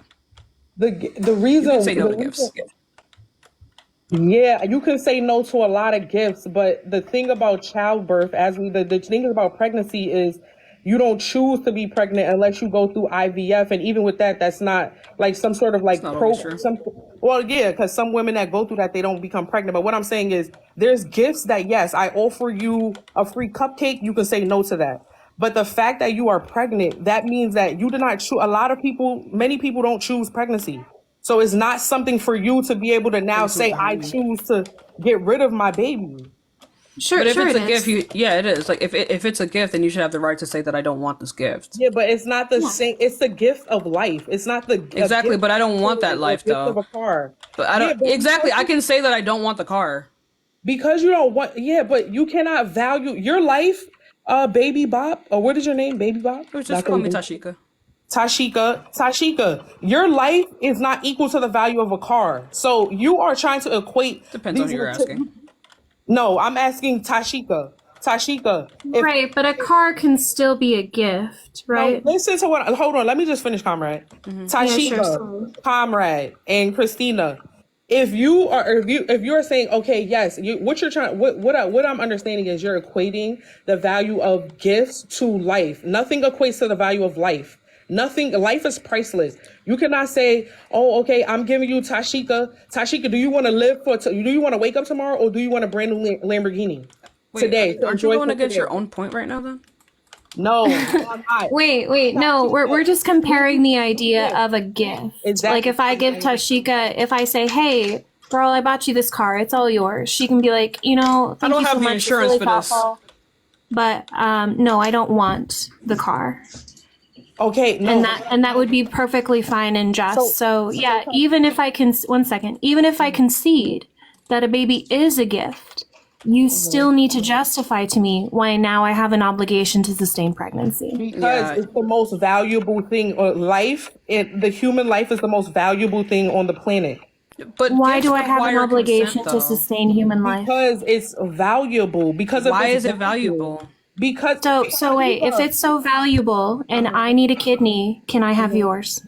[SPEAKER 21] The reason...
[SPEAKER 2] You can say no to gifts.
[SPEAKER 21] Yeah, you can say no to a lot of gifts, but the thing about childbirth, the thing about pregnancy is... You don't choose to be pregnant unless you go through IVF, and even with that, that's not some sort of because some women that go through that, they don't become pregnant. But what I'm saying is, there's gifts that yes, I offer you a free cupcake. You can say no to that. But the fact that you are pregnant, that means that you did not choose. Many people don't choose pregnancy. So it's not something for you to be able to now say, I choose to get rid of my baby.
[SPEAKER 2] But if it's a gift, it is. Like if it's a gift, then you should have the right to say that I don't want this gift.
[SPEAKER 21] Yeah, but it's not the same. It's the gift of life. It's not the
[SPEAKER 2] exactly. But I don't want that life though.
[SPEAKER 21] Of a car.
[SPEAKER 2] But I don't exactly. I can say that I don't want the car
[SPEAKER 21] because you don't want. Yeah, but you cannot value your life, Baby Bop. Or what is your name, Baby Bop?
[SPEAKER 2] Just call me Tashika.
[SPEAKER 21] Tashika, your life is not equal to the value of a car. So you are trying to equate.
[SPEAKER 2] Depends on who you're asking.
[SPEAKER 21] No, I'm asking Tashika.
[SPEAKER 15] Right, but a car can still be a gift, right?
[SPEAKER 21] No, listen to what. Hold on, let me just finish, comrade. Tashika, comrade, and Christina. If you are saying, okay, yes, what I'm understanding is you're equating the value of gifts to life. Nothing equates to the value of life. Nothing. Life is priceless. You cannot say, "Oh, okay, I'm giving you Tashika. Tashika, do you want to live do you want to wake up tomorrow, or do you want a brand new Lamborghini today?"
[SPEAKER 2] Aren't you going against your own point right now, then?
[SPEAKER 21] No, I'm not.
[SPEAKER 15] Wait, no, we're just comparing the idea of a gift.
[SPEAKER 21] Exactly.
[SPEAKER 15] Like if I give Tashika, if I say, "Hey, girl, I bought you this car. It's all yours," she can be like, thank
[SPEAKER 2] I don't
[SPEAKER 15] you
[SPEAKER 2] have
[SPEAKER 15] so
[SPEAKER 2] the
[SPEAKER 15] much.
[SPEAKER 2] insurance
[SPEAKER 15] It's really
[SPEAKER 2] for
[SPEAKER 15] thoughtful. But no, I don't want the car.
[SPEAKER 21] Okay, no.
[SPEAKER 15] And that would be perfectly fine and just. So yeah, even if I can, even if I concede that a baby is a gift, you still need to justify to me why now I have an obligation to sustain pregnancy.
[SPEAKER 21] Because it's the most valuable thing, or life. The human life is the most valuable thing on the planet.
[SPEAKER 2] But
[SPEAKER 15] why do I have an obligation to sustain human life?
[SPEAKER 21] Because it's valuable.
[SPEAKER 2] Why is it valuable?
[SPEAKER 21] Because
[SPEAKER 15] so wait, if it's so valuable and I need a kidney, can I have yours?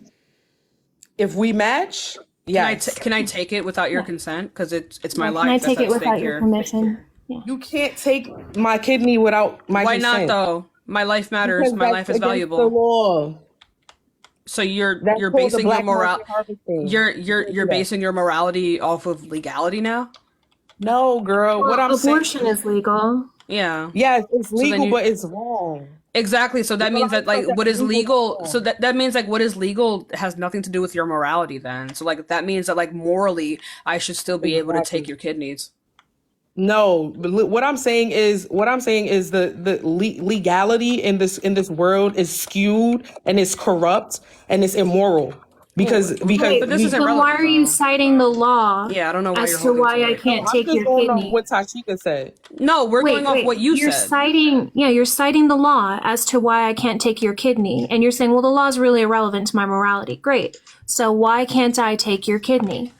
[SPEAKER 21] If we match, yes.
[SPEAKER 2] Can I take it without your consent? Because it's my life.
[SPEAKER 15] Can I take it without your permission? Yeah.
[SPEAKER 21] You can't take my kidney without my consent.
[SPEAKER 2] Why not though? My life matters.
[SPEAKER 21] Because
[SPEAKER 2] my life is valuable.
[SPEAKER 21] The law.
[SPEAKER 2] So you're basing your you're basing your morality off of legality now?
[SPEAKER 21] No, girl. What I'm saying,
[SPEAKER 15] abortion is legal.
[SPEAKER 2] Yeah.
[SPEAKER 21] Yes, it's legal, but it's wrong.
[SPEAKER 2] Exactly. So that means that like what is legal. So that means like what is legal has nothing to do with your morality. Then so like that means that like morally I should still be able to take your kidneys.
[SPEAKER 21] No, but what I'm saying is the legality in this world is skewed and it's corrupt and it's immoral. Because
[SPEAKER 15] but this isn't relevant. Why are you citing the law?
[SPEAKER 2] Yeah, I don't know why
[SPEAKER 15] as to why I can't take your kidney.
[SPEAKER 21] What Tashika said.
[SPEAKER 2] No, we're going off what you're
[SPEAKER 15] said. You're citing the law as to why I can't take your kidney, and you're saying, well, the law is really irrelevant to my morality. Great. So why can't I take your kidney?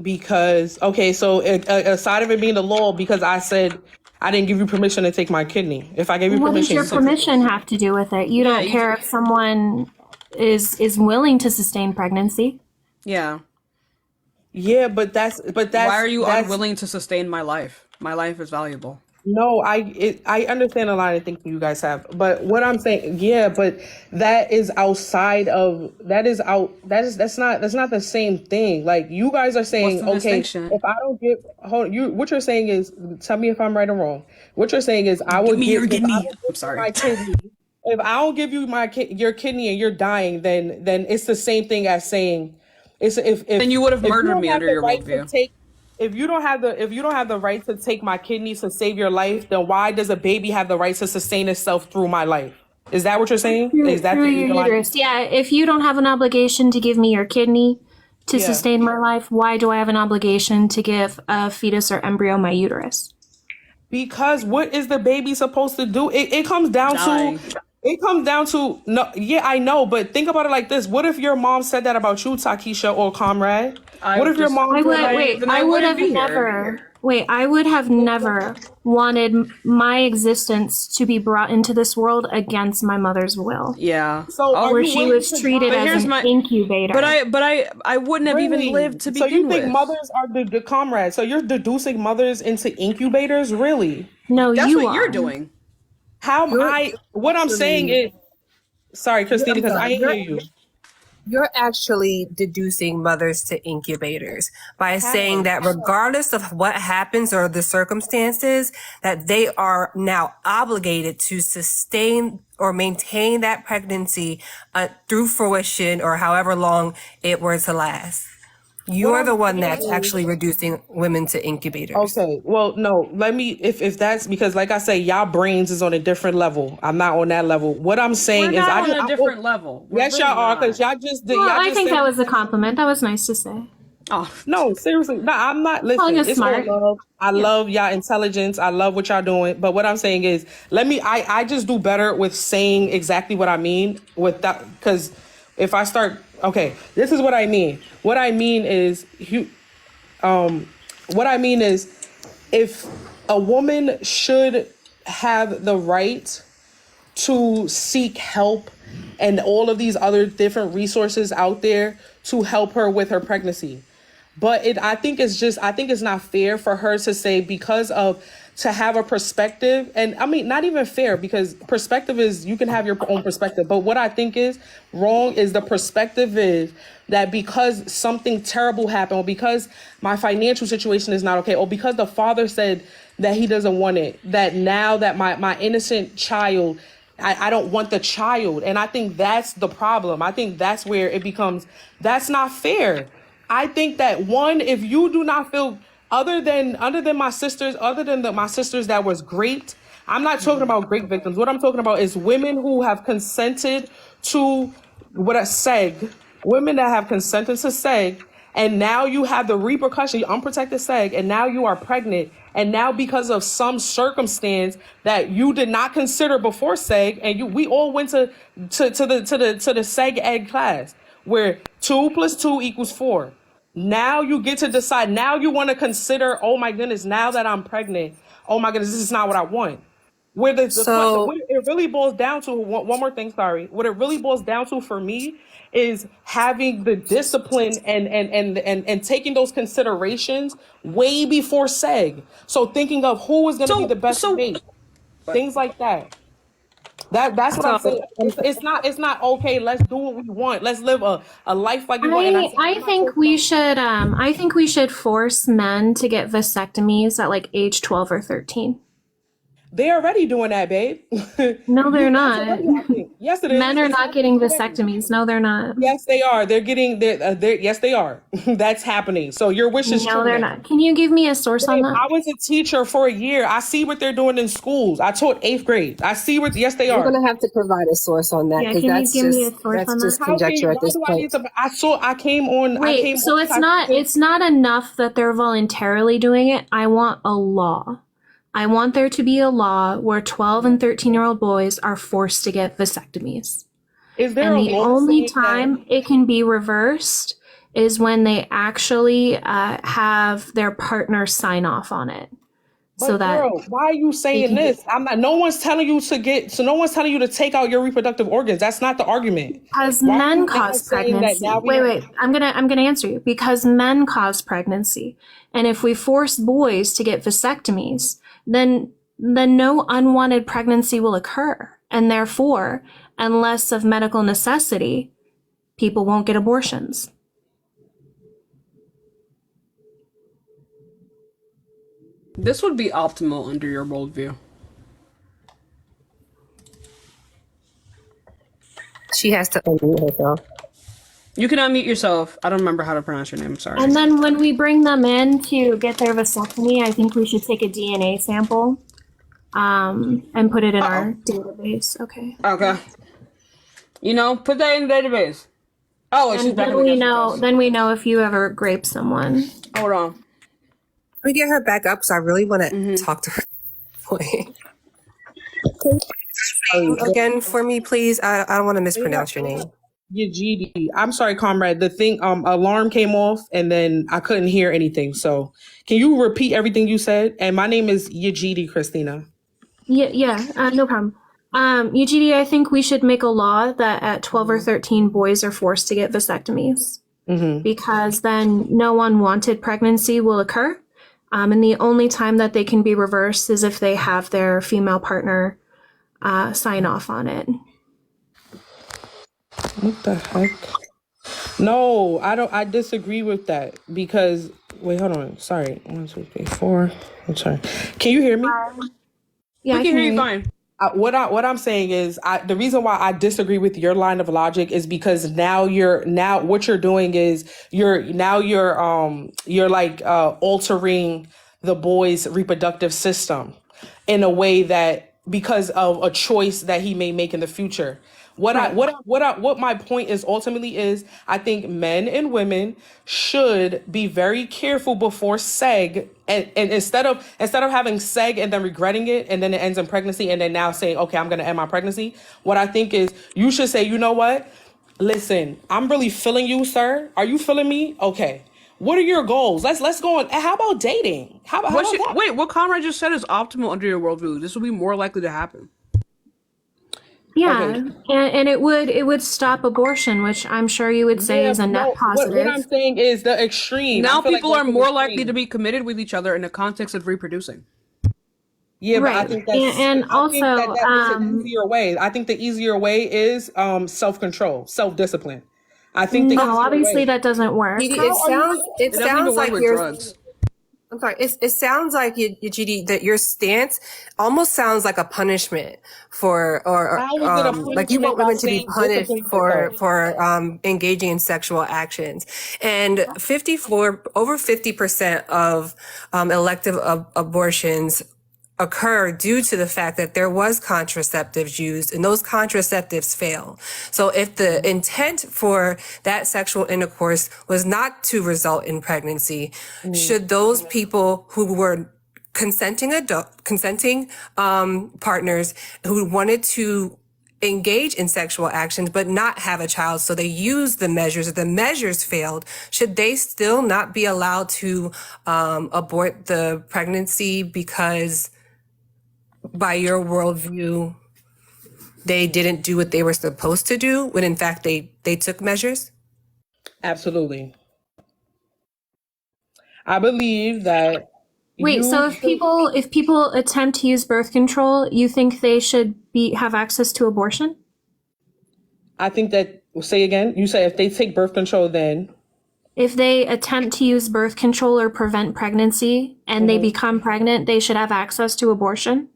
[SPEAKER 21] Because so aside of it being the law, because I said I didn't give you permission to take my kidney. If I gave you permission,
[SPEAKER 15] what does your permission have to do with it? You don't care if someone is willing to sustain pregnancy.
[SPEAKER 2] Yeah.
[SPEAKER 21] Yeah, but that's
[SPEAKER 2] why are you unwilling to sustain my life? My life is valuable.
[SPEAKER 21] No, I understand a lot of things you guys have, but what I'm saying, but that is outside of that's not the same thing. Like you guys are saying, okay, if I don't give what you're saying is, tell me if I'm right or wrong. What you're saying is I would give your kidney. I'm sorry. My kidney. If I don't give you your kidney and you're dying, then it's the same thing as saying if
[SPEAKER 2] then you would have murdered me under your worldview.
[SPEAKER 21] If you don't have the right to take my kidneys to save your life, then why does a baby have the right to sustain itself through my life? Is that what you're saying? Is that
[SPEAKER 15] through your uterus? Yeah. If you don't have an obligation to give me your kidney to sustain my life, why do I have an obligation to give a fetus or embryo my uterus?
[SPEAKER 21] Because what is the baby supposed to do? It comes down to no. Yeah, I know, but think about it like this: what if your mom said that about you, Takisha or comrade? What if your mom?
[SPEAKER 15] I would have never wanted my existence to be brought into this world against my mother's will.
[SPEAKER 2] Yeah.
[SPEAKER 21] So
[SPEAKER 15] where she was treated as an incubator.
[SPEAKER 2] But I wouldn't have even lived to begin with.
[SPEAKER 21] So you think mothers are the comrades? So you're deducing mothers into incubators? Really?
[SPEAKER 15] No,
[SPEAKER 2] that's what you're doing.
[SPEAKER 21] What I'm saying is, sorry, Christina, because I hear you.
[SPEAKER 10] You're actually deducing mothers to incubators by saying that regardless of what happens or the circumstances, that they are now obligated to sustain or maintain that pregnancy through fruition or however long it were to last. You're the one that's actually reducing women to incubators.
[SPEAKER 21] Okay, well, no, let me, if that's because, like I say, y'all brains is on a different level. I'm not on that level. What I'm saying
[SPEAKER 2] We're
[SPEAKER 21] is,
[SPEAKER 2] not on a different level. We're
[SPEAKER 21] yes,
[SPEAKER 2] really
[SPEAKER 21] y'all are,
[SPEAKER 2] not.
[SPEAKER 21] because y'all just did.
[SPEAKER 15] Well,
[SPEAKER 21] Y'all
[SPEAKER 15] I
[SPEAKER 21] just
[SPEAKER 15] think
[SPEAKER 21] said,
[SPEAKER 15] that was a compliment. That was nice to say.
[SPEAKER 2] Oh
[SPEAKER 21] no, seriously, no, I'm not.
[SPEAKER 15] Calling
[SPEAKER 21] Listen,
[SPEAKER 15] us
[SPEAKER 21] it's all
[SPEAKER 15] smart.
[SPEAKER 21] love. I love y'all intelligence. I love what y'all doing. But what I'm saying is, I just do better with saying exactly what I mean with that, because if I start, okay, this is what I mean. What I mean is, what I mean is, if a woman should have the right to seek help and all of these other different resources out there to help her with her pregnancy. But I think it's not fair for her to say, because of, to have a perspective, and I mean, not even fair, because perspective is, you can have your own perspective, but what I think is wrong is the perspective is that because something terrible happened, or because my financial situation is not okay, or because the father said that he doesn't want it, that now that my innocent child, I don't want the child. And I think that's the problem. I think that's where it becomes, that's not fair. I think that, one, if you do not feel, other than my sisters, my sisters that was raped, I'm not talking about rape victims. What I'm talking about is women who have consented to what a seg, women that have consented to seg, and now you have the repercussion, unprotected seg, and now you are pregnant, and now because of some circumstance that you did not consider before seg, and we all went to the seg egg class where 2 + 2 = 4. Now you get to decide. Now you want to consider, oh my goodness, now that I'm pregnant, oh my goodness, this is not what I want. Where what it really boils down to, one more thing, sorry. What it really boils down to for me is having the discipline and taking those considerations way before seg. So thinking of who is going to be the best mate, things like that. That's what I'm saying. It's not okay. Let's do what we want. Let's live a life like we want. And
[SPEAKER 15] I think we should force men to get vasectomies at like age 12 or 13.
[SPEAKER 21] They're already doing that, babe.
[SPEAKER 15] No, they're not.
[SPEAKER 21] Yes, it is.
[SPEAKER 15] Men are not getting vasectomies. No, they're not.
[SPEAKER 21] Yes, they are. They're getting. Yes, they are. That's happening. So your wish is true.
[SPEAKER 15] No, they're not. Can you give me a source on that?
[SPEAKER 21] I was a teacher for a year. I see what they're doing in schools. I taught 8th grade. I see what. Yes, they are.
[SPEAKER 10] You're going to have to provide a source on that, because that's just conjecture at this point.
[SPEAKER 21] I came on.
[SPEAKER 15] Wait, so it's not enough that they're voluntarily doing it. I want a law. I want there to be a law where 12 and 13-year-old boys are forced to get vasectomies.
[SPEAKER 21] Is there
[SPEAKER 15] and the only time it can be reversed is when they actually have their partner sign off on it.
[SPEAKER 21] But so that, girl, why are you saying this? I'm not. No one's telling you to get. So no one's telling you to take out your reproductive organs. That's not the argument.
[SPEAKER 15] Because men cause pregnancy. Wait. I'm gonna answer you. Because men cause pregnancy, and if we force boys to get vasectomies, then no unwanted pregnancy will occur, and therefore, unless of medical necessity, people won't get abortions.
[SPEAKER 2] This would be optimal under your worldview.
[SPEAKER 10] She has to unmute herself.
[SPEAKER 2] You can unmute yourself. I don't remember how to pronounce your name. I'm sorry.
[SPEAKER 15] And then when we bring them in to get their vasectomy, I think we should take a DNA sample and put it in our database. Okay.
[SPEAKER 2] Okay. Put that in the database. Oh,
[SPEAKER 15] and then we know if you ever grape someone.
[SPEAKER 2] Hold on.
[SPEAKER 10] Let me get her back up because I really want to talk to her. Again, for me, please. I don't want to mispronounce your name.
[SPEAKER 21] Yajidi. I'm sorry, comrade. The thing, alarm came off, and then I couldn't hear anything. So, can you repeat everything you said? And my name is Yajidi Christina.
[SPEAKER 15] Yeah, no problem. Yajidi, I think we should make a law that at 12 or 13, boys are forced to get vasectomies, because then no unwanted pregnancy will occur. And the only time that they can be reversed is if they have their female partner sign off on it.
[SPEAKER 21] What the heck? No, I don't. I disagree with that because wait, hold on. Sorry, 1, 2, 3, 4. I'm sorry. Can you hear me?
[SPEAKER 15] Yeah,
[SPEAKER 2] We
[SPEAKER 15] I
[SPEAKER 2] can hear you
[SPEAKER 15] you.
[SPEAKER 2] fine.
[SPEAKER 21] What I'm saying is the reason why I disagree with your line of logic is because now what you're doing is you're like altering the boy's reproductive system in a way that because of a choice that he may make in the future. What my point is ultimately is I think men and women should be very careful before seg and instead of having seg and then regretting it and then it ends in pregnancy and then now saying, okay, I'm gonna end my pregnancy. What I think is you should say, you know what? Listen, I'm really feeling you, sir. Are you feeling me? Okay. What are your goals? Let's go on. How about dating? How about that?
[SPEAKER 2] Wait, what Conrad just said is optimal under your worldview. This will be more likely to happen.
[SPEAKER 15] Yeah, and it would stop abortion, which I'm sure you would say is a net positive.
[SPEAKER 21] What I'm saying is the extreme.
[SPEAKER 2] Now people are more likely to be committed with each other in the context of reproducing.
[SPEAKER 21] Yeah,
[SPEAKER 15] right.
[SPEAKER 21] But I think that's
[SPEAKER 15] and
[SPEAKER 21] I
[SPEAKER 15] also
[SPEAKER 21] think that is an easier way. I think the easier way is self-control, self-discipline. I think
[SPEAKER 15] obviously that doesn't work.
[SPEAKER 10] It
[SPEAKER 2] doesn't
[SPEAKER 10] sounds
[SPEAKER 2] even work
[SPEAKER 10] like
[SPEAKER 2] with drugs.
[SPEAKER 10] I'm sorry. It sounds like GD that your stance almost sounds like a punishment for, like you want women to be punished for engaging in sexual actions. And over 50% of elective abortions occur due to the fact that there was contraceptives used and those contraceptives fail. So if the intent for that sexual intercourse was not to result in pregnancy, should those people who were consenting partners who wanted to engage in sexual actions but not have a child, so they used the measures failed, should they still not be allowed to abort the pregnancy because by your worldview, they didn't do what they were supposed to do when in fact they took measures?
[SPEAKER 21] Absolutely. I believe that.
[SPEAKER 15] Wait, so if people attempt to use birth control, you think they should have access to abortion?
[SPEAKER 21] I think that, say again, you say if they take birth control, then
[SPEAKER 15] if they attempt to use birth control or prevent pregnancy and they become pregnant, they should have access to abortion?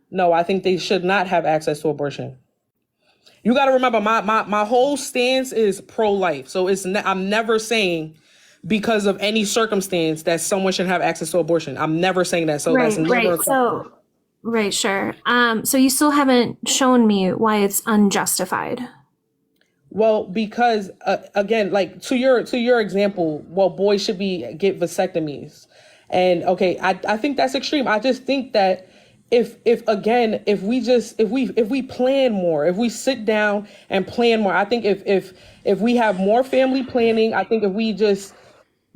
[SPEAKER 21] No, I think they should not have access to abortion. You got to remember, my whole stance is pro-life. So I'm never saying because of any circumstance that someone should have access to abortion. I'm never saying that. So that's never acceptable.
[SPEAKER 15] Right, sure. So you still haven't shown me why it's unjustified.
[SPEAKER 21] Well, because again, like to your example, well, boys should get vasectomies, and okay, I think that's extreme. I just think that if we plan more, if we sit down and plan more, I think if we have more family planning, I think if we just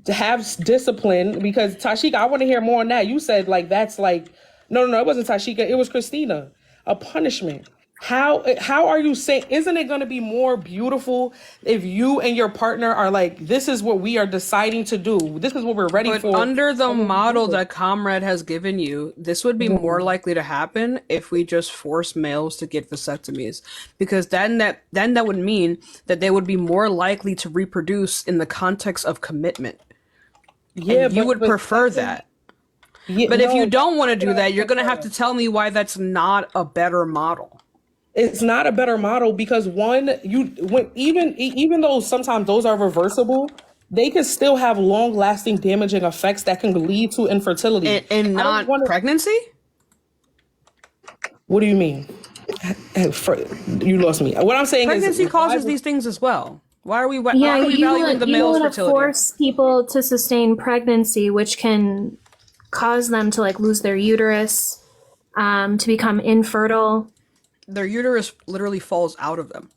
[SPEAKER 21] to have discipline, because Tashika, I want to hear more on that. You said like that's like no, it wasn't Tashika, it was Christina. A punishment. How are you saying? Isn't it going to be more beautiful if you and your partner are like, this is what we are deciding to do. This is what we're ready for.
[SPEAKER 2] Under the model that Comrade has given you, this would be more likely to happen if we just force males to get vasectomies, because then that would mean that they would be more likely to reproduce in the context of commitment. Yeah, and you would prefer that. Yeah, but if you don't want to do that, you're going to have to tell me why that's not a better model.
[SPEAKER 21] It's not a better model because even though sometimes those are reversible, they can still have long-lasting damaging effects that can lead to infertility
[SPEAKER 2] and not pregnancy.
[SPEAKER 21] What do you mean? You lost me. What I'm saying
[SPEAKER 2] pregnancy
[SPEAKER 21] is
[SPEAKER 2] causes these things as well. Why are we
[SPEAKER 15] you
[SPEAKER 2] valuing the male's fertility?
[SPEAKER 15] You want to force people to sustain pregnancy, which can cause them to like lose their uterus, to become infertile.
[SPEAKER 2] Their uterus literally falls out of them.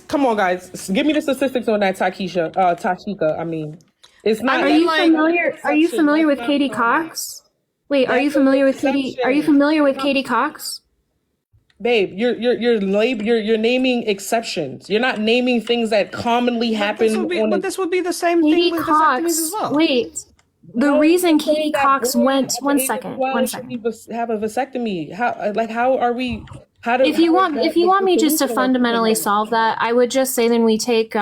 [SPEAKER 21] Come on, guys. Give me the statistics on that, Tashika. I mean, it's not.
[SPEAKER 15] Are you familiar? Are you familiar with Katie Cox? Wait, are you familiar with Katie? Are you familiar with Katie Cox?
[SPEAKER 21] Babe, you're naming exceptions. You're not naming things that commonly happen.
[SPEAKER 2] This would be the same
[SPEAKER 15] Katie
[SPEAKER 2] thing with
[SPEAKER 15] Cox,
[SPEAKER 2] vasectomies as well.
[SPEAKER 15] Wait. The reason Katie Cox went, one second.
[SPEAKER 21] Have a vasectomy. How are we?
[SPEAKER 15] If you want me just to fundamentally solve that, I would just say then we take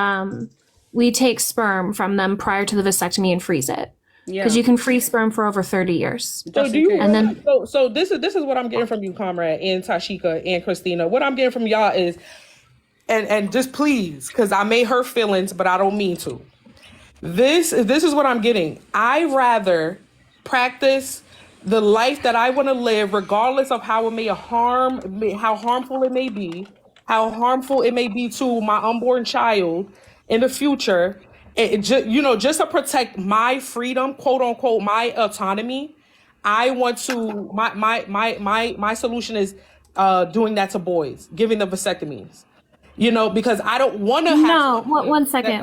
[SPEAKER 15] sperm from them prior to the vasectomy and freeze it. Because you can freeze sperm for over 30 years.
[SPEAKER 21] So do you?
[SPEAKER 15] And then
[SPEAKER 21] So this is what I'm getting from you, Comrade, and Tashika and Christina. What I'm getting from y'all is, and just please, because I may hurt feelings, but I don't mean to. This is what I'm getting. I rather practice the life that I want to live, regardless of how harmful it may be, how harmful it may be to my unborn child in the future. Just to protect my freedom, quote unquote, my autonomy. I want to. My solution is doing that to boys, giving them vasectomies. Because I don't want to have.
[SPEAKER 15] No, one second.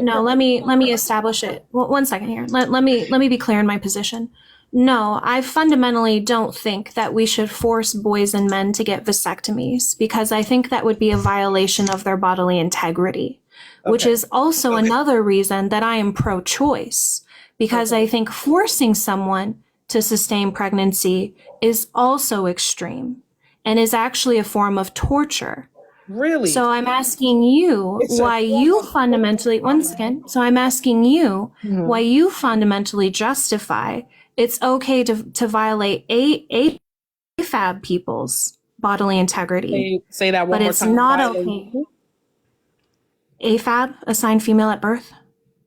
[SPEAKER 15] No, let me establish it. One second here. Let me be clear in my position. No, I fundamentally don't think that we should force boys and men to get vasectomies because I think that would be a violation of their bodily integrity, which is also another reason that I am pro-choice because I think forcing someone to sustain pregnancy is also extreme and is actually a form of torture.
[SPEAKER 21] Really?
[SPEAKER 15] So I'm asking you why you fundamentally, once again, so I'm asking you why you fundamentally justify it's okay to violate AFAB people's bodily integrity.
[SPEAKER 21] Say that one
[SPEAKER 15] but
[SPEAKER 21] more
[SPEAKER 15] it's
[SPEAKER 21] time.
[SPEAKER 15] not okay. AFAB, assigned female at birth.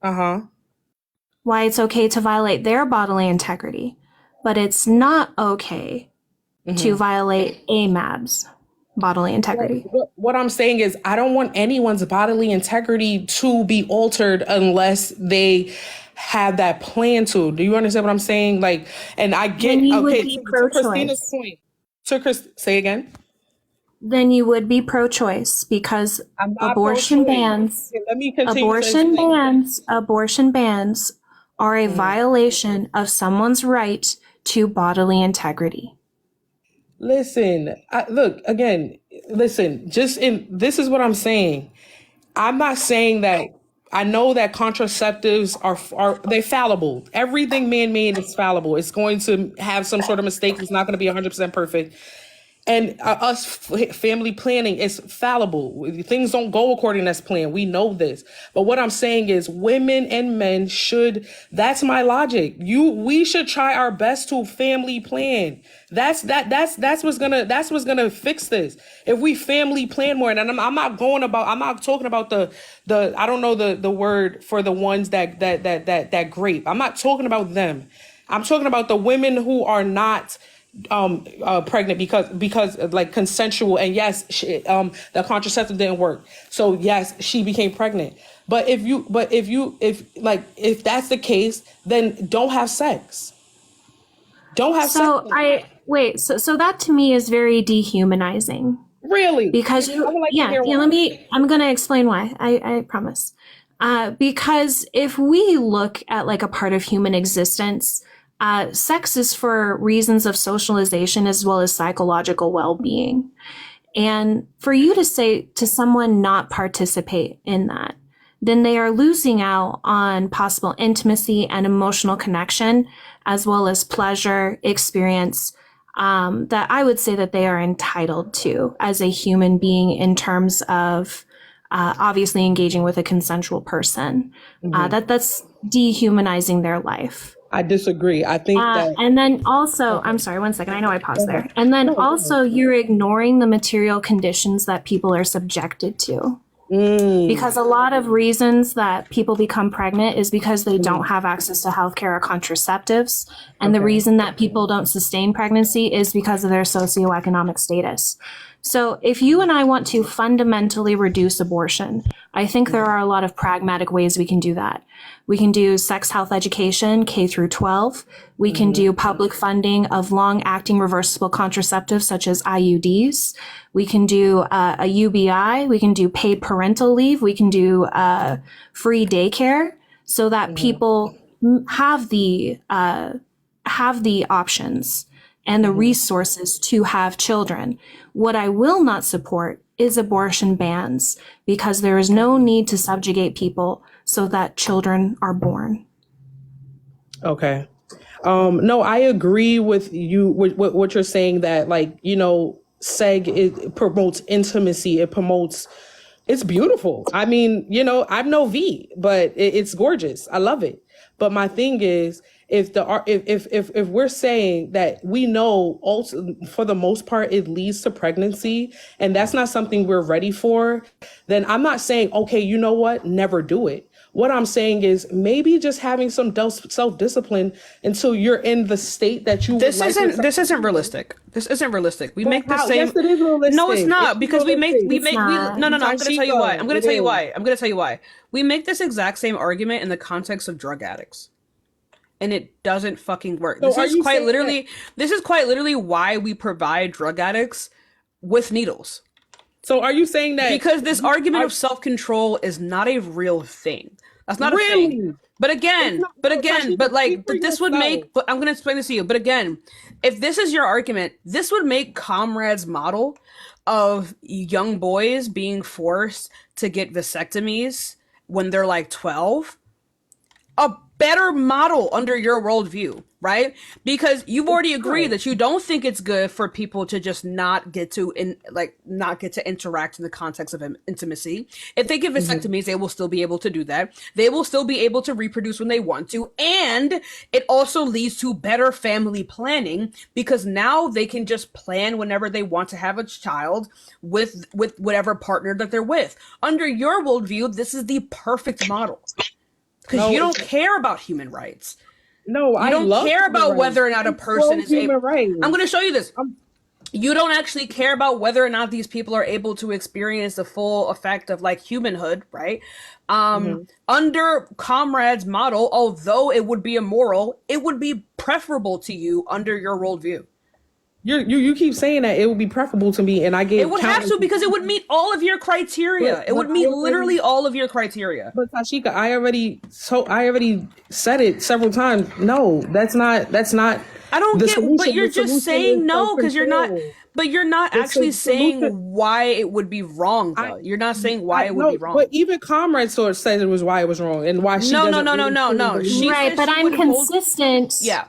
[SPEAKER 15] Why it's okay to violate their bodily integrity, but it's not okay to violate AMAB's bodily integrity.
[SPEAKER 21] What I'm saying is I don't want anyone's bodily integrity to be altered unless they have that plan to. Do you understand what I'm saying? Like, and I get, okay, to Christina's point. Say again?
[SPEAKER 15] Then you would be pro-choice because abortion bans,
[SPEAKER 21] Let me continue.
[SPEAKER 15] abortion bans are a violation of someone's right to bodily integrity.
[SPEAKER 21] Listen, this is what I'm saying. I'm not saying that. I know that contraceptives are they're fallible. Everything man-made is fallible. It's going to have some sort of mistake. It's not going to be 100% perfect. And family planning is fallible. Things don't go according as planned. We know this. But what I'm saying is women and men should, that's my logic. We should try our best to family plan. That's what's gonna fix this. If we family plan more, and I'm not talking about the I don't know the word for the ones that grape. I'm not talking about them. I'm talking about the women who are not pregnant because like consensual, and yes, the contraceptive didn't work, so yes, she became pregnant. But if that's the case, then don't have sex. So
[SPEAKER 15] that to me is very dehumanizing.
[SPEAKER 21] Really?
[SPEAKER 15] Because I'm gonna explain why. I promise. Because if we look at like a part of human existence, sex is for reasons of socialization as well as psychological well-being. And for you to say to someone not participate in that, then they are losing out on possible intimacy and emotional connection, as well as pleasure experience that I would say that they are entitled to as a human being in terms of obviously engaging with a consensual person. That's dehumanizing their life.
[SPEAKER 21] I disagree. I think that.
[SPEAKER 15] And then also, I'm sorry, one second. I know I paused there. And then also, you're ignoring the material conditions that people are subjected to. Because a lot of reasons that people become pregnant is because they don't have access to healthcare or contraceptives. And the reason that people don't sustain pregnancy is because of their socioeconomic status. So if you and I want to fundamentally reduce abortion, I think there are a lot of pragmatic ways we can do that. We can do sex health education, K through 12. We can do public funding of long-acting reversible contraceptives such as IUDs. We can do a UBI. We can do paid parental leave. We can do free daycare so that people have the options and the resources to have children. What I will not support is abortion bans because there is no need to subjugate people so that children are born.
[SPEAKER 21] Okay. No, I agree with you with what you're saying, that it promotes intimacy. It promotes. It's beautiful. I mean, you know, I'm no V, but it's gorgeous. I love it. But my thing is, if we're saying that we know also for the most part it leads to pregnancy, and that's not something we're ready for, then I'm not saying, okay, you know what, never do it. What I'm saying is maybe just having some self-discipline until you're in the state that you.
[SPEAKER 2] This isn't realistic. This isn't realistic. We make the same.
[SPEAKER 21] Yes, it is realistic.
[SPEAKER 2] No, it's not, because we make. No. I'm gonna tell you why. I'm gonna tell you why. We make this exact same argument in the context of drug addicts, and it doesn't fucking work.
[SPEAKER 21] So
[SPEAKER 2] This is quite literally why we provide drug addicts with needles.
[SPEAKER 21] So are you saying that
[SPEAKER 2] because this argument of self-control is not a real thing? That's not a thing. But this would make. But I'm gonna explain this to you. But again, if this is your argument, this would make Comrade's model of young boys being forced to get vasectomies when they're like 12 a better model under your worldview, right? Because you've already agreed that you don't think it's good for people to just not get to interact in the context of intimacy. If they get vasectomies, they will still be able to do that. They will still be able to reproduce when they want to, and it also leads to better family planning because now they can just plan whenever they want to have a child with whatever partner that they're with. Under your worldview, this is the perfect model. Because you don't care about human rights.
[SPEAKER 21] No,
[SPEAKER 2] you don't care about whether or not a person is able.
[SPEAKER 21] Rights.
[SPEAKER 2] I'm going to show you this. You don't actually care about whether or not these people are able to experience the full effect of like humanhood, right? Under Comrade's model, although it would be immoral, it would be preferable to you under your worldview.
[SPEAKER 21] You keep saying that it would be preferable to me, and I gave.
[SPEAKER 2] It would have to because it would meet all of your criteria. It would meet literally all of your criteria.
[SPEAKER 21] But Tashika, I already said it several times. No, that's not.
[SPEAKER 2] I don't get. But you're just saying no because you're not. But you're not actually saying why it would be wrong, though. You're not saying why it would be wrong.
[SPEAKER 21] But even Comrade sort of says it was why it was wrong and why she.
[SPEAKER 2] No.
[SPEAKER 15] Right, but I'm consistent.
[SPEAKER 2] Yeah.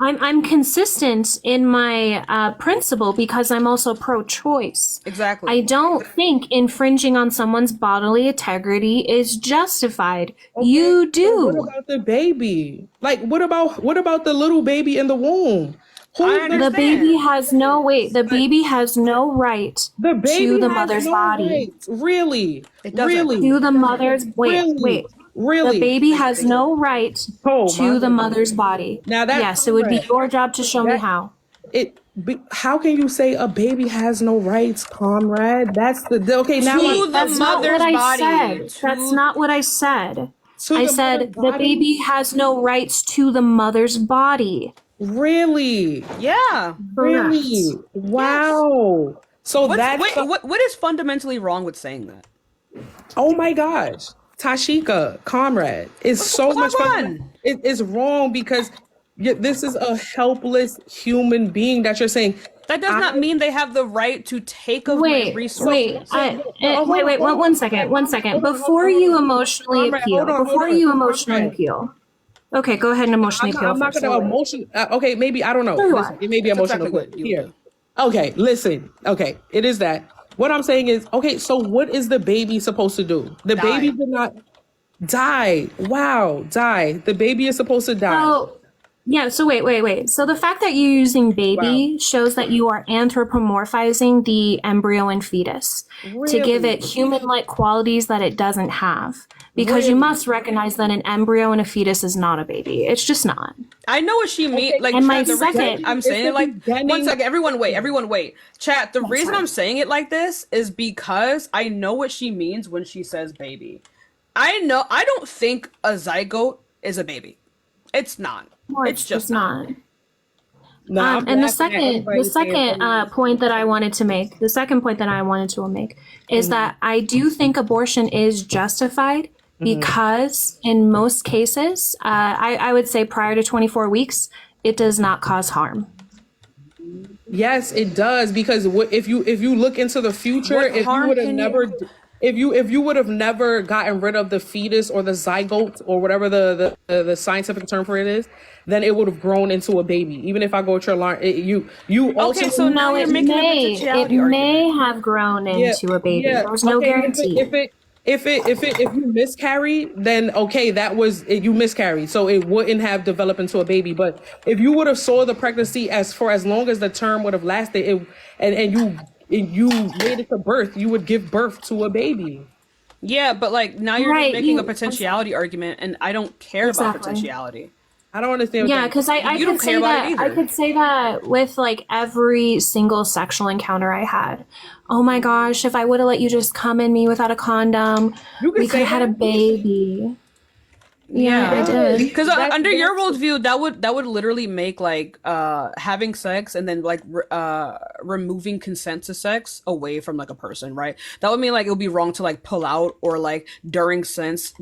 [SPEAKER 15] I'm consistent in my principle because I'm also pro-choice.
[SPEAKER 2] Exactly.
[SPEAKER 15] I don't think infringing on someone's bodily integrity is justified.
[SPEAKER 21] Okay,
[SPEAKER 15] you do.
[SPEAKER 21] What about the baby? Like, what about the little baby in the womb?
[SPEAKER 15] The baby has no The baby has no right to the mother's body.
[SPEAKER 21] Rights. Really?
[SPEAKER 2] It doesn't.
[SPEAKER 21] Really?
[SPEAKER 15] To the mother's wait.
[SPEAKER 21] Really?
[SPEAKER 15] The baby has no right to the mother's body.
[SPEAKER 21] Now that
[SPEAKER 15] yes, it would be your job to show me how.
[SPEAKER 21] How can you say a baby has no rights, Comrade? That's okay. Now
[SPEAKER 15] that's not what I said. That's not what I said. I said the baby has no rights to the mother's body.
[SPEAKER 21] Really?
[SPEAKER 2] Yeah.
[SPEAKER 21] Really? Wow.
[SPEAKER 2] Yes.
[SPEAKER 21] So
[SPEAKER 2] what is fundamentally wrong with saying that?
[SPEAKER 21] Oh my gosh. Tashika, Comrade, it's so much fun. It is wrong because this is a helpless human being that you're saying.
[SPEAKER 2] That does not mean they have the right to take away resources.
[SPEAKER 15] Wait, one second. Before you emotionally appeal. Okay, go ahead and emotionally appeal.
[SPEAKER 21] I'm not going to emotion. Okay, maybe, I don't know. Listen, it may be emotional. Exactly here. Okay, listen. Okay, it is that. What I'm saying is, okay, so what is the baby supposed to do? The baby did not die. Wow, die. The baby is supposed to die.
[SPEAKER 15] Oh, yeah, so wait. So the fact that you're using baby shows that you are anthropomorphizing the embryo and fetus to give it human-like qualities that it doesn't have. Because you must recognize that an embryo and a fetus is not a baby. It's just not.
[SPEAKER 2] I know what she means. Like,
[SPEAKER 15] and my
[SPEAKER 2] the reason I'm saying it like 1 second. Everyone wait. Chat. The reason I'm saying it like this is because I know what she means when she says baby. I don't think a zygote is a baby. It's not.
[SPEAKER 15] No,
[SPEAKER 2] it's just not.
[SPEAKER 21] No,
[SPEAKER 15] and the second point that I wanted to make, is that I do think abortion is justified because in most cases, I would say prior to 24 weeks, it does not cause harm.
[SPEAKER 21] Yes, it does, because if you look into the future, if you would have never if you would have never gotten rid of the fetus or the zygote or whatever the scientific term for it is, then it would have grown into a baby. Even if I go to your line, you also
[SPEAKER 2] so now you're making a potentiality argument.
[SPEAKER 15] May have grown into a baby. There's no guarantee.
[SPEAKER 21] If you miscarry, then okay, that was you miscarried, so it wouldn't have developed into a baby. But if you would have saw the pregnancy for as long as the term would have lasted, and you made it to birth, you would give birth to a baby.
[SPEAKER 2] Yeah, but like now you're making a potentiality argument, and I don't care about potentiality.
[SPEAKER 21] I don't understand.
[SPEAKER 15] Yeah, because I could say that I could say that with like every single sexual encounter I had. Oh my gosh, if I would have let you just come in me without a condom, we could have had a baby. Yeah, I did.
[SPEAKER 2] Because under your worldview, that would literally make like having sex and then like removing consent to sex away from like a person, right? That would mean like it would be wrong to like pull out or like during sex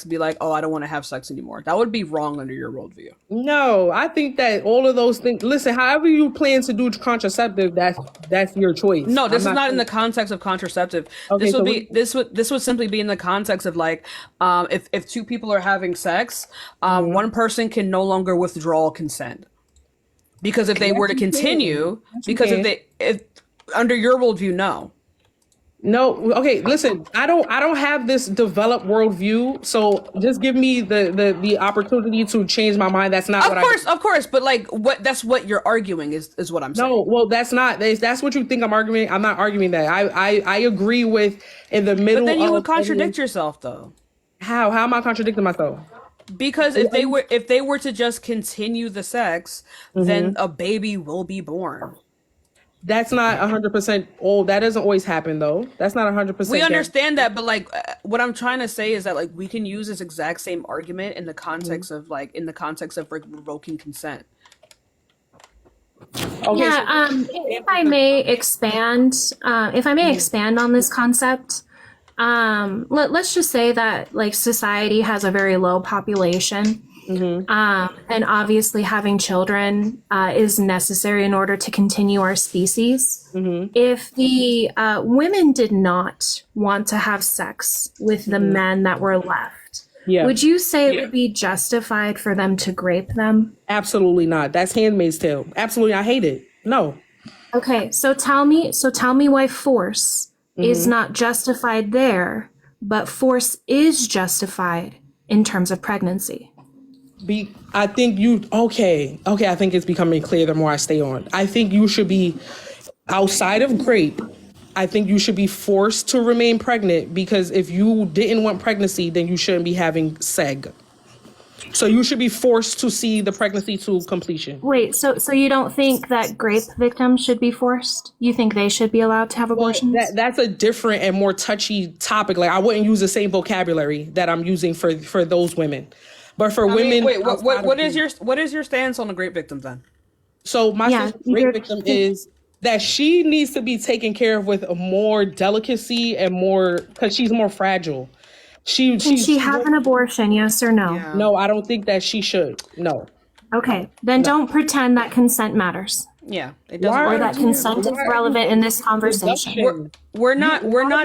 [SPEAKER 2] be like, oh, I don't want to have sex anymore. That would be wrong under your worldview.
[SPEAKER 21] No, I think that all of those things. Listen, however you plan to do contraceptive, that's your choice.
[SPEAKER 2] No, this is not in the context of contraceptive. Okay, this would simply be in the context of like if two people are having sex, one person can no longer withdraw consent, because if they were to continue, if under your worldview, no, okay, listen, I don't have this developed worldview, so just give me the opportunity to change my mind. That's not of course, but like that's what you're arguing is what I'm saying.
[SPEAKER 21] No, well, that's what you think I'm arguing. I'm not arguing that. I agree with in the middle.
[SPEAKER 2] But then you would contradict yourself, though.
[SPEAKER 21] How am I contradicting myself?
[SPEAKER 2] Because if they were to just continue the sex, then a baby will be born.
[SPEAKER 21] That's not 100% old. That doesn't always happen, though. That's not 100%.
[SPEAKER 2] We understand that, but like what I'm trying to say is that like we can use this exact same argument in the context of revoking consent.
[SPEAKER 21] Okay,
[SPEAKER 15] yeah. If I may expand on this concept. Let's just say that like society has a very low population, and obviously having children is necessary in order to continue our species. If the women did not want to have sex with the men that were left, would you say it would be justified for them to grape them?
[SPEAKER 21] Absolutely not. That's Handmaid's Tale. Absolutely, I hate it. No.
[SPEAKER 15] Okay, so tell me why force is not justified there, but force is justified in terms of pregnancy.
[SPEAKER 21] I think I think it's becoming clear the more I stay on. I think you should be outside of grape. I think you should be forced to remain pregnant, because if you didn't want pregnancy, then you shouldn't be having seg. So you should be forced to see the pregnancy to completion.
[SPEAKER 15] Wait, so you don't think that grape victims should be forced? You think they should be allowed to have abortions?
[SPEAKER 21] Well, that's a different and more touchy topic. Like I wouldn't use the same vocabulary that I'm using for those women. But for women,
[SPEAKER 2] wait, what is your stance on the grape victims then?
[SPEAKER 21] So my stance on grape victim is that she needs to be taken care of with a more delicacy and more, because she's more fragile.
[SPEAKER 15] Can she have an abortion, yes or no?
[SPEAKER 21] Yeah. No, I don't think that she should. No.
[SPEAKER 15] Okay, then don't pretend that consent matters.
[SPEAKER 2] Yeah, it doesn't.
[SPEAKER 15] Or that consent is relevant in this conversation.
[SPEAKER 2] We're not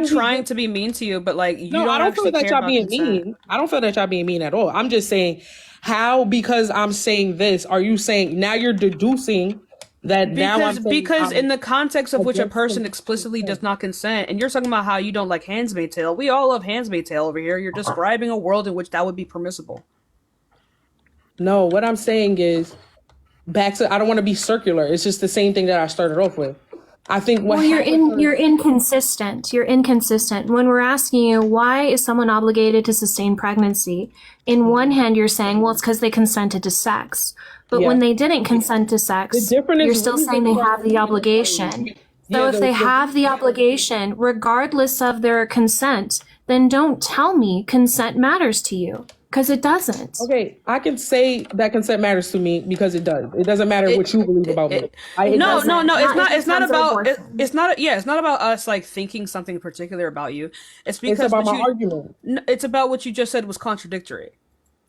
[SPEAKER 2] trying to be mean to you, but like
[SPEAKER 21] I don't feel that y'all being mean. I don't feel that y'all being mean at all. I'm just saying, how, because I'm saying this, are you saying now you're deducing that
[SPEAKER 2] because in the context of which a person explicitly does not consent, and you're talking about how you don't like Handmaid's Tale. We all love Handmaid's Tale over here. You're describing a world in which that would be permissible.
[SPEAKER 21] No, what I'm saying is back to, I don't want to be circular. It's just the same thing that I started off with. I think
[SPEAKER 15] you're inconsistent. You're inconsistent. When we're asking you, why is someone obligated to sustain pregnancy? In one hand, you're saying, well, it's because they consented to sex. But when they didn't consent to sex, you're still saying they have the obligation. So if they have the obligation, regardless of their consent, then don't tell me consent matters to you, because it doesn't.
[SPEAKER 21] Okay, I can say that consent matters to me because it does. It doesn't matter what you believe about me.
[SPEAKER 2] No. It's not about us like thinking something particular about you. It's because
[SPEAKER 21] it's about my argument.
[SPEAKER 2] It's about what you just said was contradictory.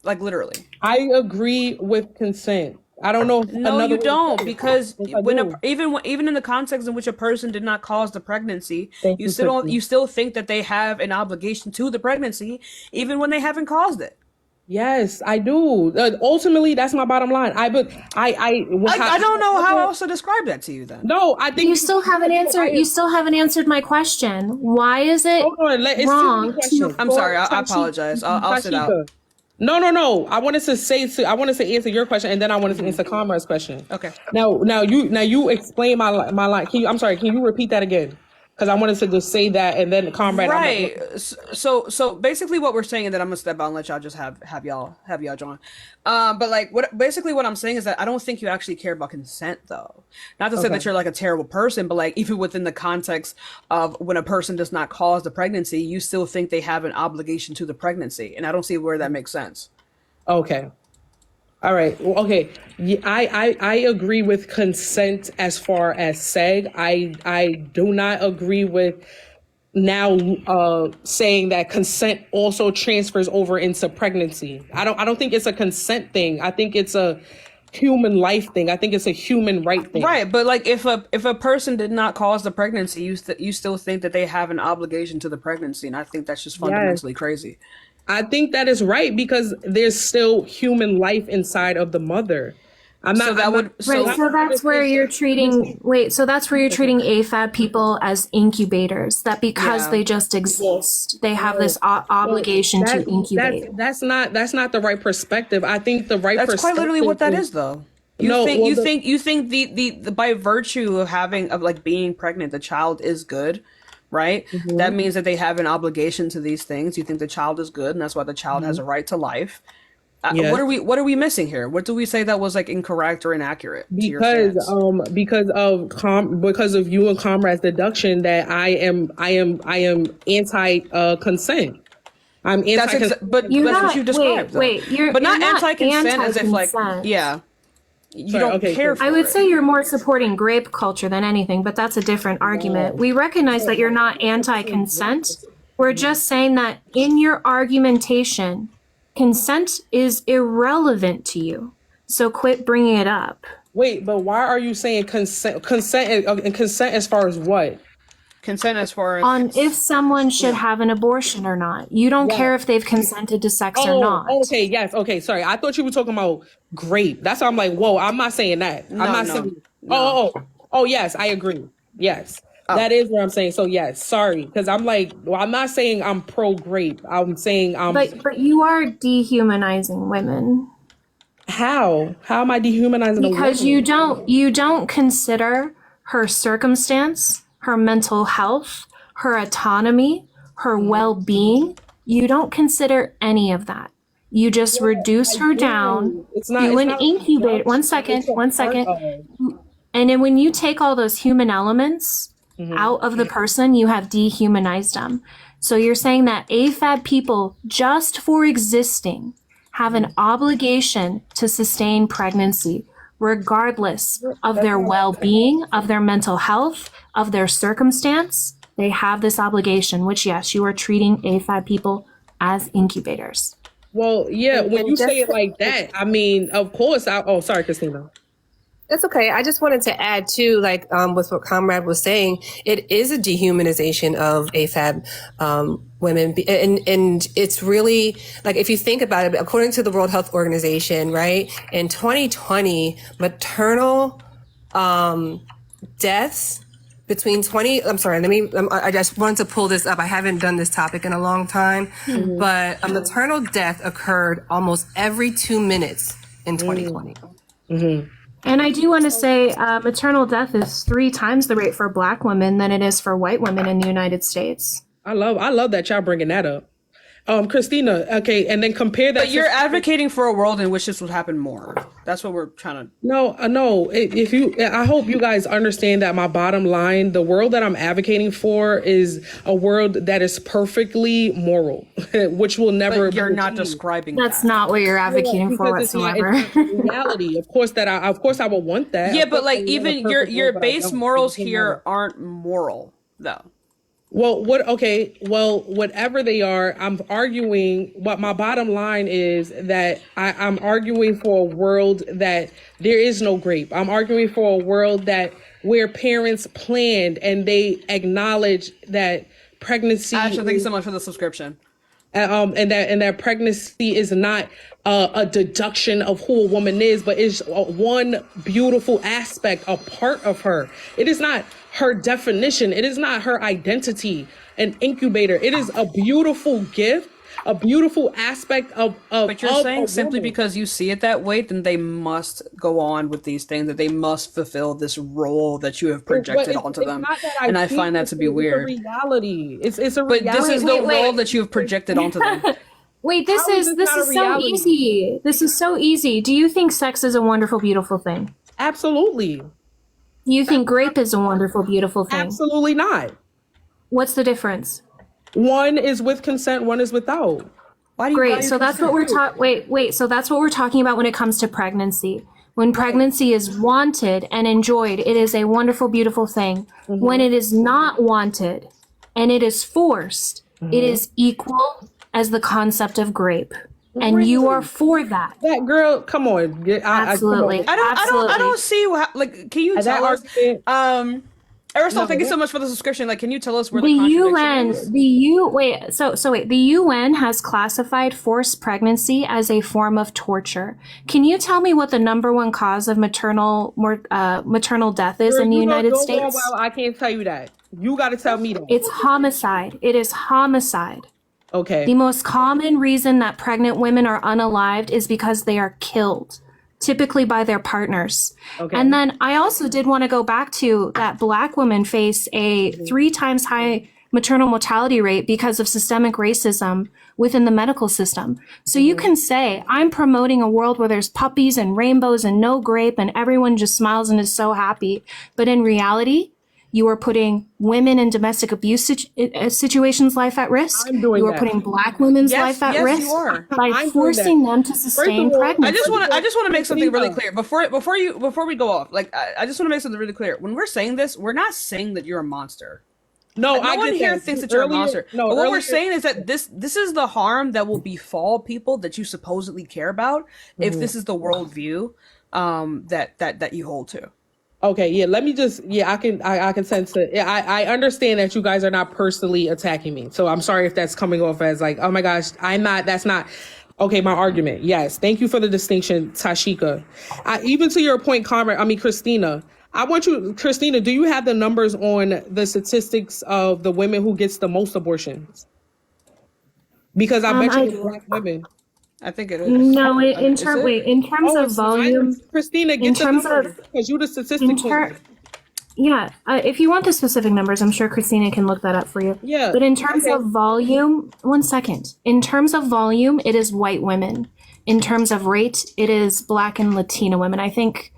[SPEAKER 2] Like literally.
[SPEAKER 21] I agree with consent. I don't know.
[SPEAKER 2] No,
[SPEAKER 21] Another
[SPEAKER 2] you
[SPEAKER 21] way to
[SPEAKER 2] don't,
[SPEAKER 21] say it.
[SPEAKER 2] because
[SPEAKER 21] Yes, I
[SPEAKER 2] when
[SPEAKER 21] do.
[SPEAKER 2] even in the context in which a person did not cause the pregnancy,
[SPEAKER 21] Thank
[SPEAKER 2] you
[SPEAKER 21] you,
[SPEAKER 2] still don't
[SPEAKER 21] Christy.
[SPEAKER 2] you still think that they have an obligation to the pregnancy, even when they haven't caused it.
[SPEAKER 21] Yes, I do. Ultimately, that's my bottom line.
[SPEAKER 2] I don't know how else to describe that to you then.
[SPEAKER 21] No, I think
[SPEAKER 15] You still haven't answered. You still haven't answered my question. Why is it
[SPEAKER 21] Hold on, it's too many
[SPEAKER 15] wrong
[SPEAKER 21] questions.
[SPEAKER 15] to?
[SPEAKER 2] I'm sorry. I apologize. I'll sit out.
[SPEAKER 21] Tashika. No. I wanted to answer your question, and then I wanted to answer Comrade's question.
[SPEAKER 2] Okay.
[SPEAKER 21] Now you explain my line. I'm sorry. Can you repeat that again? Because I wanted to just say that, and then Comrade.
[SPEAKER 2] Right. So basically, what we're saying, and then I'm gonna step out and let y'all just have y'all join. But like what I'm saying is that I don't think you actually care about consent, though. Not to say that you're like a terrible person, but like even within the context of when a person does not cause the pregnancy, you still think they have an obligation to the pregnancy, and I don't see where that makes sense.
[SPEAKER 21] Okay. All right. Well, okay. I agree with consent as far as seg. I do not agree with now saying that consent also transfers over into pregnancy. I don't think it's a consent thing. I think it's a human life thing. I think it's a human right thing.
[SPEAKER 2] Right, but like if a person did not cause the pregnancy, you still think that they have an obligation to the pregnancy, and I think that's just fundamentally crazy.
[SPEAKER 21] I think that is right because there's still human life inside of the mother.
[SPEAKER 15] So that's where you're treating AFAB people as incubators. That because they just exist, they have this obligation to incubate.
[SPEAKER 21] That's not the right perspective. I think the right
[SPEAKER 2] That's
[SPEAKER 21] perspective
[SPEAKER 2] quite literally what that is, though. You think the by virtue of like being pregnant, the child is good, right? That means that they have an obligation to these things. You think the child is good, and that's why the child has a right to life.
[SPEAKER 21] Yes.
[SPEAKER 2] What are we missing here? What do we say that was like incorrect or inaccurate?
[SPEAKER 21] Because of you and Comrade's deduction that I am anti consent. I'm anti
[SPEAKER 2] but that's what you described. But not anti-consent as if like you don't care for
[SPEAKER 15] I would
[SPEAKER 2] it.
[SPEAKER 15] say you're more supporting grape culture than anything, but that's a different argument. We recognize that you're not anti-consent. We're just saying that in your argumentation, consent is irrelevant to you. So quit bringing it up.
[SPEAKER 21] Wait, but why are you saying consent? Consent as far as what?
[SPEAKER 2] Consent as far as
[SPEAKER 15] on if someone should have an abortion or not. You don't care if they've consented to sex or not.
[SPEAKER 21] Okay, yes, okay, sorry. I thought you were talking about grape. That's why I'm like, whoa, I'm not saying that. I'm not saying. Oh, yes, I agree. Yes. That is what I'm saying. So yes, sorry, because I'm like, well, I'm not saying I'm pro grape. I'm saying
[SPEAKER 15] But you are dehumanizing women.
[SPEAKER 21] How? How am I dehumanizing?
[SPEAKER 15] Because you don't consider her circumstance, her mental health, her autonomy, her well-being. You don't consider any of that. You just reduce her down to an incubator. One second. And then when you take all those human elements out of the person, you have dehumanized them. So you're saying that AFAB people, just for existing, have an obligation to sustain pregnancy, regardless of their well-being, of their mental health, of their circumstance. They have this obligation, which, yes, you are treating AFAB people as incubators.
[SPEAKER 21] Well, yeah, when you say it like that, I mean, of course. Sorry, Christina.
[SPEAKER 10] That's okay. I just wanted to add too, like with what Comrade was saying, it is a dehumanization of AFAB women, and it's really like if you think about it, according to the World Health Organization, right, in 2020, maternal deaths between 20. I'm sorry. I just wanted to pull this up. I haven't done this topic in a long time, but a maternal death occurred almost every 2 minutes in 2020.
[SPEAKER 15] And I do want to say maternal death is 3 times the rate for Black women than it is for white women in the United States.
[SPEAKER 21] I love that y'all bringing that up. Christina, okay, and then compare that.
[SPEAKER 2] But you're advocating for a world in which this would happen more. That's what we're trying to.
[SPEAKER 21] No. I hope you guys understand that my bottom line, the world that I'm advocating for, is a world that is perfectly moral, which will never.
[SPEAKER 2] But you're not describing.
[SPEAKER 15] That's not what you're advocating for whatsoever.
[SPEAKER 21] It's reality, of course. I would want that.
[SPEAKER 2] Yeah, but like even your base morals here aren't moral, though.
[SPEAKER 21] Well, what? Okay, well, whatever they are, I'm arguing. What my bottom line is that I'm arguing for a world that there is no grape. I'm arguing for a world that where parents planned and they acknowledge that pregnancy.
[SPEAKER 2] Ashley, thank you so much for the subscription.
[SPEAKER 21] And that pregnancy is not a deduction of who a woman is, but is one beautiful aspect, a part of her. It is not her definition. It is not her identity, an incubator. It is a beautiful gift, a beautiful aspect of
[SPEAKER 2] But you're saying simply because you see it that way, then they must go on with these things, that they must fulfill this role that you have projected onto them. And I find that to be weird.
[SPEAKER 21] It's a reality. It's a
[SPEAKER 2] reality. But this is the role that you have projected onto them.
[SPEAKER 15] Wait, this is so easy. This is so easy. Do you think sex is a wonderful, beautiful thing?
[SPEAKER 21] Absolutely.
[SPEAKER 15] You think grape is a wonderful, beautiful thing?
[SPEAKER 21] Absolutely not.
[SPEAKER 15] What's the difference?
[SPEAKER 21] One is with consent, one is without.
[SPEAKER 15] Great. So that's what we're talking. Wait. So that's what we're talking about when it comes to pregnancy. When pregnancy is wanted and enjoyed, it is a wonderful, beautiful thing. Mm-hmm. When it is not wanted and it is forced, it is equal as the concept of grape. And you are for that.
[SPEAKER 21] That girl, come on.
[SPEAKER 15] Absolutely.
[SPEAKER 2] I don't see like. Can you tell us? Aristotle, thank you so much for the subscription. Like, can you tell us where the contradiction is?
[SPEAKER 15] The UN has classified forced pregnancy as a form of torture. Can you tell me what the number one cause of maternal death is in the United States?
[SPEAKER 21] Well, I can't tell you that. You got to tell me that.
[SPEAKER 15] It's homicide. It is homicide.
[SPEAKER 21] Okay.
[SPEAKER 15] The most common reason that pregnant women are unalived is because they are killed, typically by their partners. Okay. And then I also did want to go back to that Black women face a 3 times high maternal mortality rate because of systemic racism within the medical system. So you can say, I'm promoting a world where there's puppies and rainbows and no grape and everyone just smiles and is so happy. But in reality, you are putting women in domestic abuse situations' life at risk. You are putting Black women's life at risk by forcing them to sustain pregnancy.
[SPEAKER 2] I just want to make something really clear before we go off. Like, I just want to make something really clear. When we're saying this, we're not saying that you're a monster.
[SPEAKER 21] No,
[SPEAKER 2] no one here thinks that you're a monster. But what we're saying is that this is the harm that will befall people that you supposedly care about if this is the worldview that you hold to.
[SPEAKER 21] Okay, yeah, let me just, I can sense it. I understand that you guys are not personally attacking me. So I'm sorry if that's coming off as like, oh my gosh, that's not. Okay, my argument. Yes, thank you for the distinction, Tashika. Even to your point, Christina, Christina, do you have the numbers on the statistics of the women who gets the most abortions? Because I bet you it's Black women.
[SPEAKER 2] I think it is.
[SPEAKER 15] No, in terms of volume,
[SPEAKER 21] Christina, get the numbers because you're the statistics.
[SPEAKER 15] Yeah, if you want the specific numbers, I'm sure Christina can look that up for you.
[SPEAKER 21] Yeah.
[SPEAKER 15] But in terms of volume, 1 second. In terms of volume, it is white women. In terms of rate, it is Black and Latina women. I think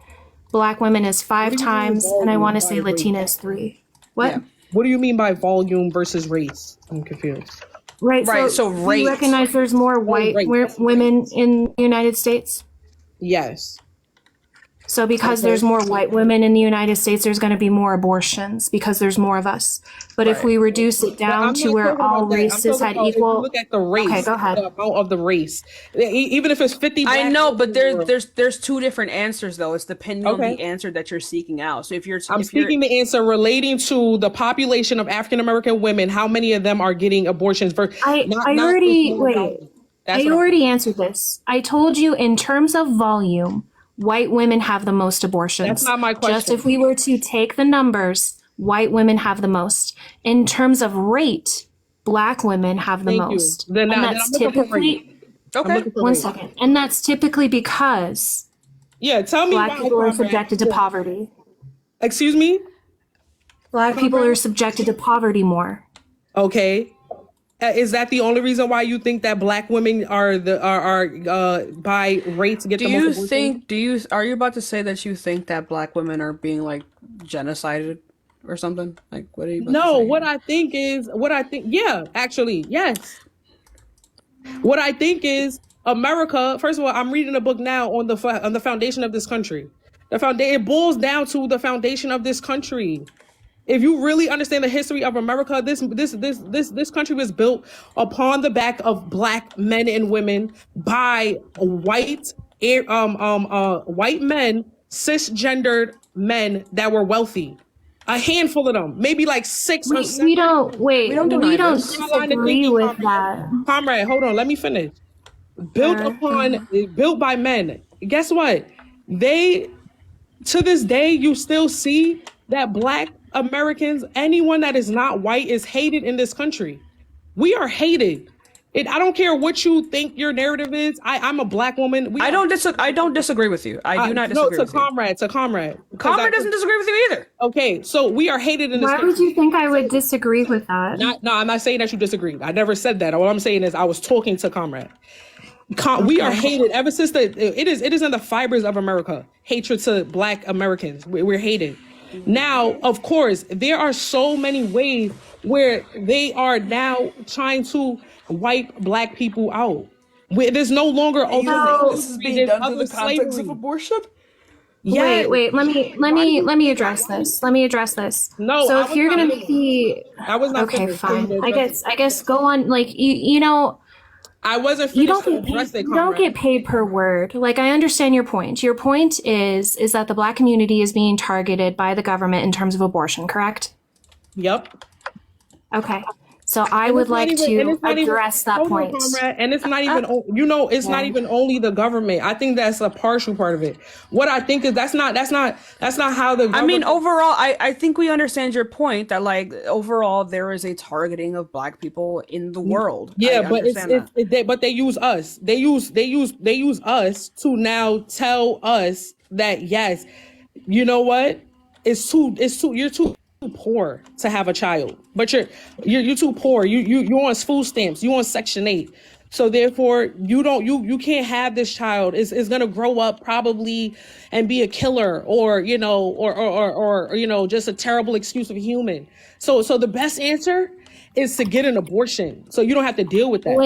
[SPEAKER 15] Black women is 5 times, and I want to say Latina is 3. What?
[SPEAKER 21] Yeah. What do you mean by volume versus race? I'm confused.
[SPEAKER 15] Right. So
[SPEAKER 2] rate.
[SPEAKER 15] Do you recognize there's more white women in the United States?
[SPEAKER 21] Yes.
[SPEAKER 15] So because there's more white women in the United States, there's going to be more abortions because there's more of us. But if we reduce it down to where all races had equal,
[SPEAKER 21] look at the race.
[SPEAKER 15] Okay, go ahead.
[SPEAKER 21] The amount of the race, even if it's 50.
[SPEAKER 2] I know, but there's 2 different answers though. It's depending on the answer that you're seeking out. So I'm
[SPEAKER 21] speaking the answer relating to the population of African American women. How many of them are getting abortions?
[SPEAKER 15] I already answered this. I told you in terms of volume, white women have the most abortions.
[SPEAKER 21] That's not my question.
[SPEAKER 15] Just if we were to take the numbers, white women have the most. In terms of rate, Black women have the most.
[SPEAKER 21] Then that's typically
[SPEAKER 2] okay.
[SPEAKER 15] 1 second. And that's typically because
[SPEAKER 21] tell me
[SPEAKER 15] Black people are subjected to poverty.
[SPEAKER 21] Excuse me?
[SPEAKER 15] Black people are subjected to poverty more.
[SPEAKER 21] Okay. Is that the only reason why you think that Black women are by rates get the most abortions?
[SPEAKER 2] Are you about to say that you think that Black women are being like genocided or something? Like, what are you about to say?
[SPEAKER 21] What I think, actually, yes. What I think is America, first of all, I'm reading a book now on the foundation of this country. It boils down to the foundation of this country. if you really understand the history of America, this country was built upon the back of black men and women by white white men, cisgendered men that were wealthy. A handful of them, maybe like 6 or 7.
[SPEAKER 15] We don't disagree with that.
[SPEAKER 21] Comrade, hold on, let me finish. Built by men. Guess what? To this day, you still see that black Americans, anyone that is not white, is hated in this country. We are hated. I don't care what you think your narrative is. I'm a black woman.
[SPEAKER 2] I don't disagree with you. I do not disagree with you.
[SPEAKER 21] To comrade.
[SPEAKER 2] Comrade doesn't disagree with you either.
[SPEAKER 21] Okay, so we are hated in this country.
[SPEAKER 15] Why would you think I would disagree with that?
[SPEAKER 21] No, I'm not saying that you disagree. I never said that. All I'm saying is I was talking to comrade. We are hated ever since it is in the fibers of America. Hatred to black Americans. We're hated. Now, of course, there are so many ways where they are now trying to wipe black people out. There's no longer
[SPEAKER 2] this is being done through the context of abortion.
[SPEAKER 21] Yeah.
[SPEAKER 15] Wait. Let me address this.
[SPEAKER 21] No.
[SPEAKER 15] So if you're gonna be,
[SPEAKER 21] I was not
[SPEAKER 15] okay.
[SPEAKER 21] finished.
[SPEAKER 15] Fine. I guess go on. Like you know.
[SPEAKER 21] I wasn't finished.
[SPEAKER 15] You don't get paid per word. Like, I understand your point. Your point is that the black community is being targeted by the government in terms of abortion, correct?
[SPEAKER 21] Yep.
[SPEAKER 15] Okay. So I would like to address that point.
[SPEAKER 21] And it's not even, not even only the government. I think that's a partial part of it. What I think is that's not how the government.
[SPEAKER 2] I mean, overall, I think we understand your point that like overall there is a targeting of black people in the world.
[SPEAKER 21] Yeah, but they use us. They use us to now tell us that yes, you know what? You're too poor to have a child, but you're too poor. You're on food stamps. You on Section 8. So therefore, you can't have this child. Is gonna grow up probably and be a killer, or just a terrible excuse of a human. So the best answer is to get an abortion, so you don't have to deal with that.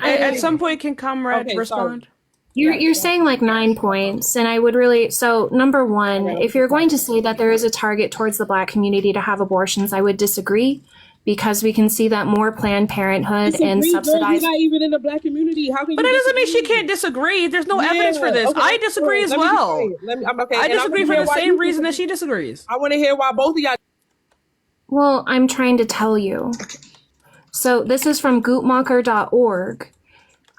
[SPEAKER 2] At some point, can comrade respond?
[SPEAKER 21] Sorry.
[SPEAKER 15] You're saying like 9 points, and I would really, so number one, if you're going to say that there is a target towards the black community to have abortions, I would disagree, because we can see that more Planned Parenthood and subsidized.
[SPEAKER 21] You're not even in the black community. How can?
[SPEAKER 2] But that doesn't mean she can't disagree. There's no evidence for this. Okay, I disagree as well. I disagree for the same reason that she disagrees.
[SPEAKER 21] I want to hear why both of y'all.
[SPEAKER 15] Well, I'm trying to tell you. So this is from Guttmacher.org.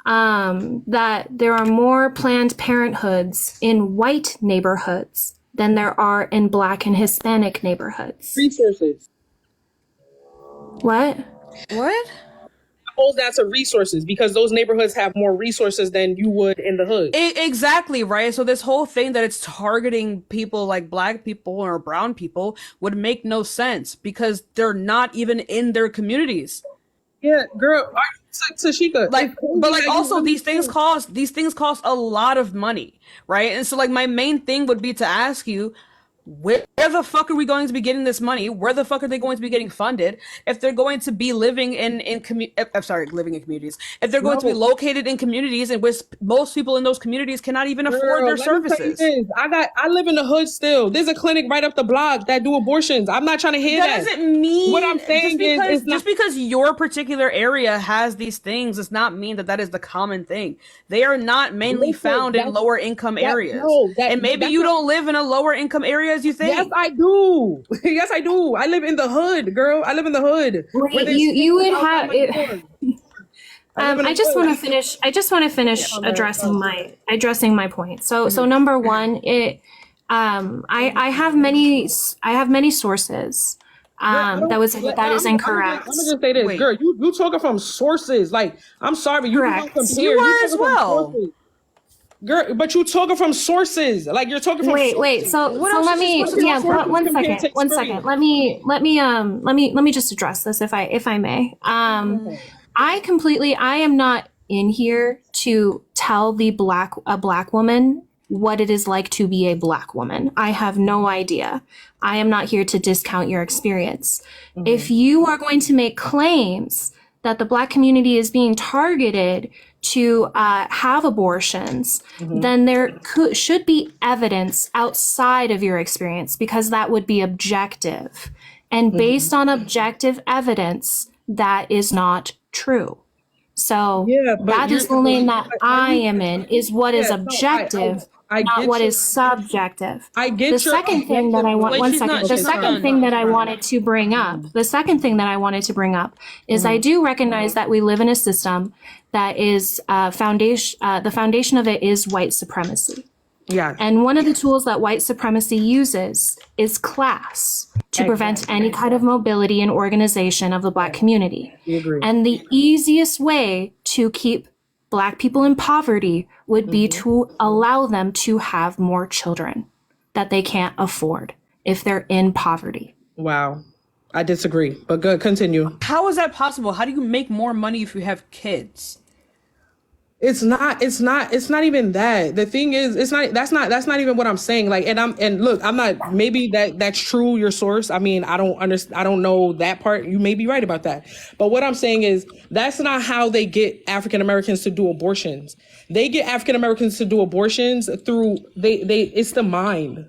[SPEAKER 15] That there are more Planned Parenthoods in white neighborhoods than there are in black and Hispanic neighborhoods.
[SPEAKER 21] Resources.
[SPEAKER 15] What?
[SPEAKER 21] I suppose that's resources, because those neighborhoods have more resources than you would in the hood.
[SPEAKER 2] Exactly, right? So this whole thing that it's targeting people like black people or brown people would make no sense, because they're not even in their communities.
[SPEAKER 21] Yeah, girl. Tashika,
[SPEAKER 2] also these things cost a lot of money, right? And so like my main thing would be to ask you, where the fuck are we going to be getting this money? Where the fuck are they going to be getting funded if they're going to be living in communities? If they're going to be located in communities in which most people in those communities cannot even afford their services.
[SPEAKER 21] I live in the hood still. There's a clinic right up the block that do abortions. I'm not trying to hear that.
[SPEAKER 2] That doesn't mean
[SPEAKER 21] what I'm saying
[SPEAKER 2] just because your particular area has these things does not mean that is the common thing. They are not mainly found in lower income areas. And maybe you don't live in a lower income area as you think.
[SPEAKER 21] Yes, I do. Yes, I do. I live in the hood, girl. I live in the hood.
[SPEAKER 15] Wait, you would have it. I just want to finish addressing my point. So number one, I have many sources. That is incorrect.
[SPEAKER 21] I'm gonna just say this, girl. You talking from sources? Like, I'm sorry, you
[SPEAKER 15] correct.
[SPEAKER 21] You are as well. Girl, but you talking from sources. Like, you're talking from
[SPEAKER 15] wait. So let me one second. Let me just address this if I may. I am not in here to tell a black woman what it is like to be a black woman. I have no idea. I am not here to discount your experience. If you are going to make claims that the Black community is being targeted to have abortions, then there should be evidence outside of your experience, because that would be objective. And based on objective evidence, that is not true. So that is the lane that I am in, is what is objective, not what is subjective.
[SPEAKER 21] I get
[SPEAKER 15] The second thing that I want, one second, the second thing that I wanted to bring up, is I do recognize that we live in a system that is the foundation of it is white supremacy.
[SPEAKER 2] Yeah.
[SPEAKER 15] And one of the tools that white supremacy uses is class to prevent any kind of mobility and organization of the Black community. And the easiest way to keep Black people in poverty would be to allow them to have more children that they can't afford if they're in poverty.
[SPEAKER 21] Wow. I disagree, but good. Continue.
[SPEAKER 2] How is that possible? How do you make more money if you have kids?
[SPEAKER 21] It's not even that. The thing is, that's not even what I'm saying. Like, and look, I'm not, maybe that's true, your source. I mean, I don't know that part. You may be right about that. But what I'm saying is, that's not how they get African Americans to do abortions. They get African Americans to do abortions through, it's the mind.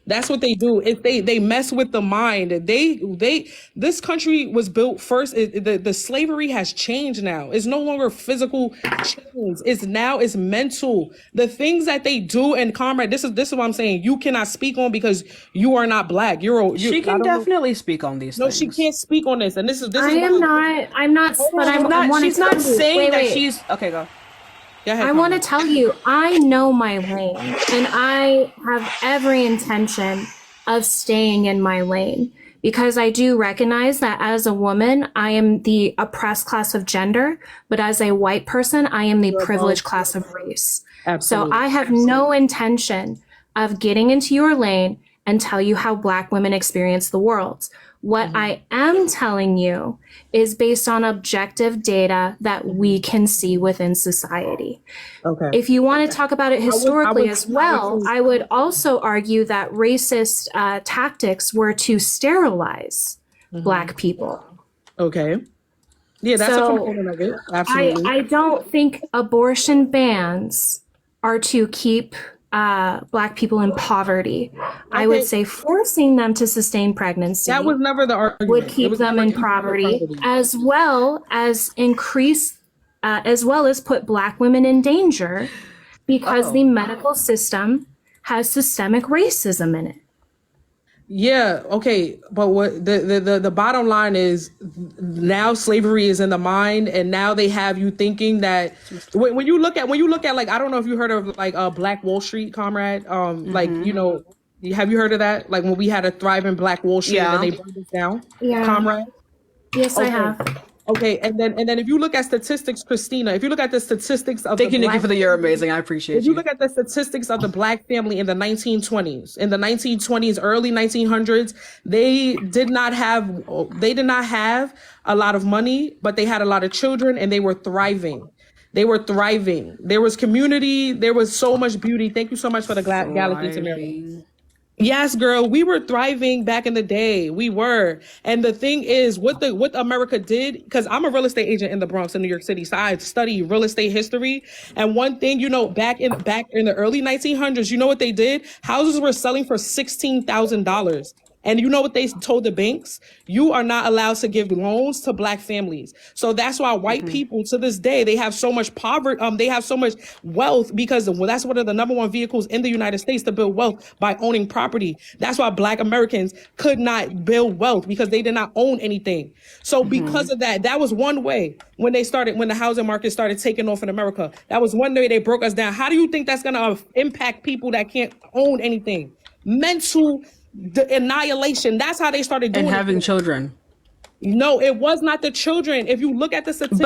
[SPEAKER 21] That's what they do. If they mess with the mind, this country was built first. The slavery has changed now. It's no longer physical chains. It's mental. The things that they do, and comrade, this is what I'm saying. You cannot speak on because you are not Black.
[SPEAKER 2] She can definitely speak on these things.
[SPEAKER 21] No, she can't speak on this. And this is.
[SPEAKER 15] I'm not.
[SPEAKER 2] She's not saying that she's okay. Go.
[SPEAKER 15] I want to tell you, I know my lane, and I have every intention of staying in my lane, because I do recognize that as a woman, I am the oppressed class of gender, but as a white person, I am the privileged class of race.
[SPEAKER 21] Absolutely.
[SPEAKER 15] So I have no intention of getting into your lane and tell you how Black women experience the world. What I am telling you is based on objective data that we can see within society.
[SPEAKER 21] Okay.
[SPEAKER 15] If you want to talk about it historically as well, I would also argue that racist tactics were to sterilize Black people.
[SPEAKER 21] Okay. Yeah, that's a component of it. Absolutely.
[SPEAKER 15] I don't think abortion bans are to keep Black people in poverty. I would say forcing them to sustain pregnancy.
[SPEAKER 21] That was never the argument.
[SPEAKER 15] Would keep them in poverty, as well as put Black women in danger, because the medical system has systemic racism in it.
[SPEAKER 21] Yeah, okay, but what the bottom line is, now slavery is in the mind, and now they have you thinking that when you look at like, I don't know if you heard of like Black Wall Street, comrade, like, you know, have you heard of that? Like when we had a thriving Black Wall Street and they burned it down, comrade.
[SPEAKER 15] Yes, I have.
[SPEAKER 21] Okay, and then if you look at statistics, Christina, if you look at the statistics of
[SPEAKER 2] Thank you, Nikki, for the You're Amazing. I appreciate
[SPEAKER 21] If you look at the statistics of the Black family in the 1920s, early 1900s, they did not have a lot of money, but they had a lot of children, and they were thriving. There was community. There was so much beauty. Thank you so much for the galaxy, Tamara. Yes, girl, we were thriving back in the day. We were. And the thing is, what America did, because I'm a real estate agent in the Bronx in New York City, so I study real estate history. And one thing, you know, back in the early 1900s, you know what they did? Houses were selling for $16,000. And you know what they told the banks? You are not allowed to give loans to Black families. So that's why white people to this day, they have so much poverty, they have so much wealth, because that's one of the number one vehicles in the United States to build wealth, by owning property. That's why Black Americans could not build wealth, because they did not own anything. So because of that was one way when the housing market started taking off in America. That was one way they broke us down. How do you think that's going to impact people that can't own anything? Mental annihilation. That's how they started doing
[SPEAKER 2] and having children.
[SPEAKER 21] No, it was not the children. If you look at the statistics,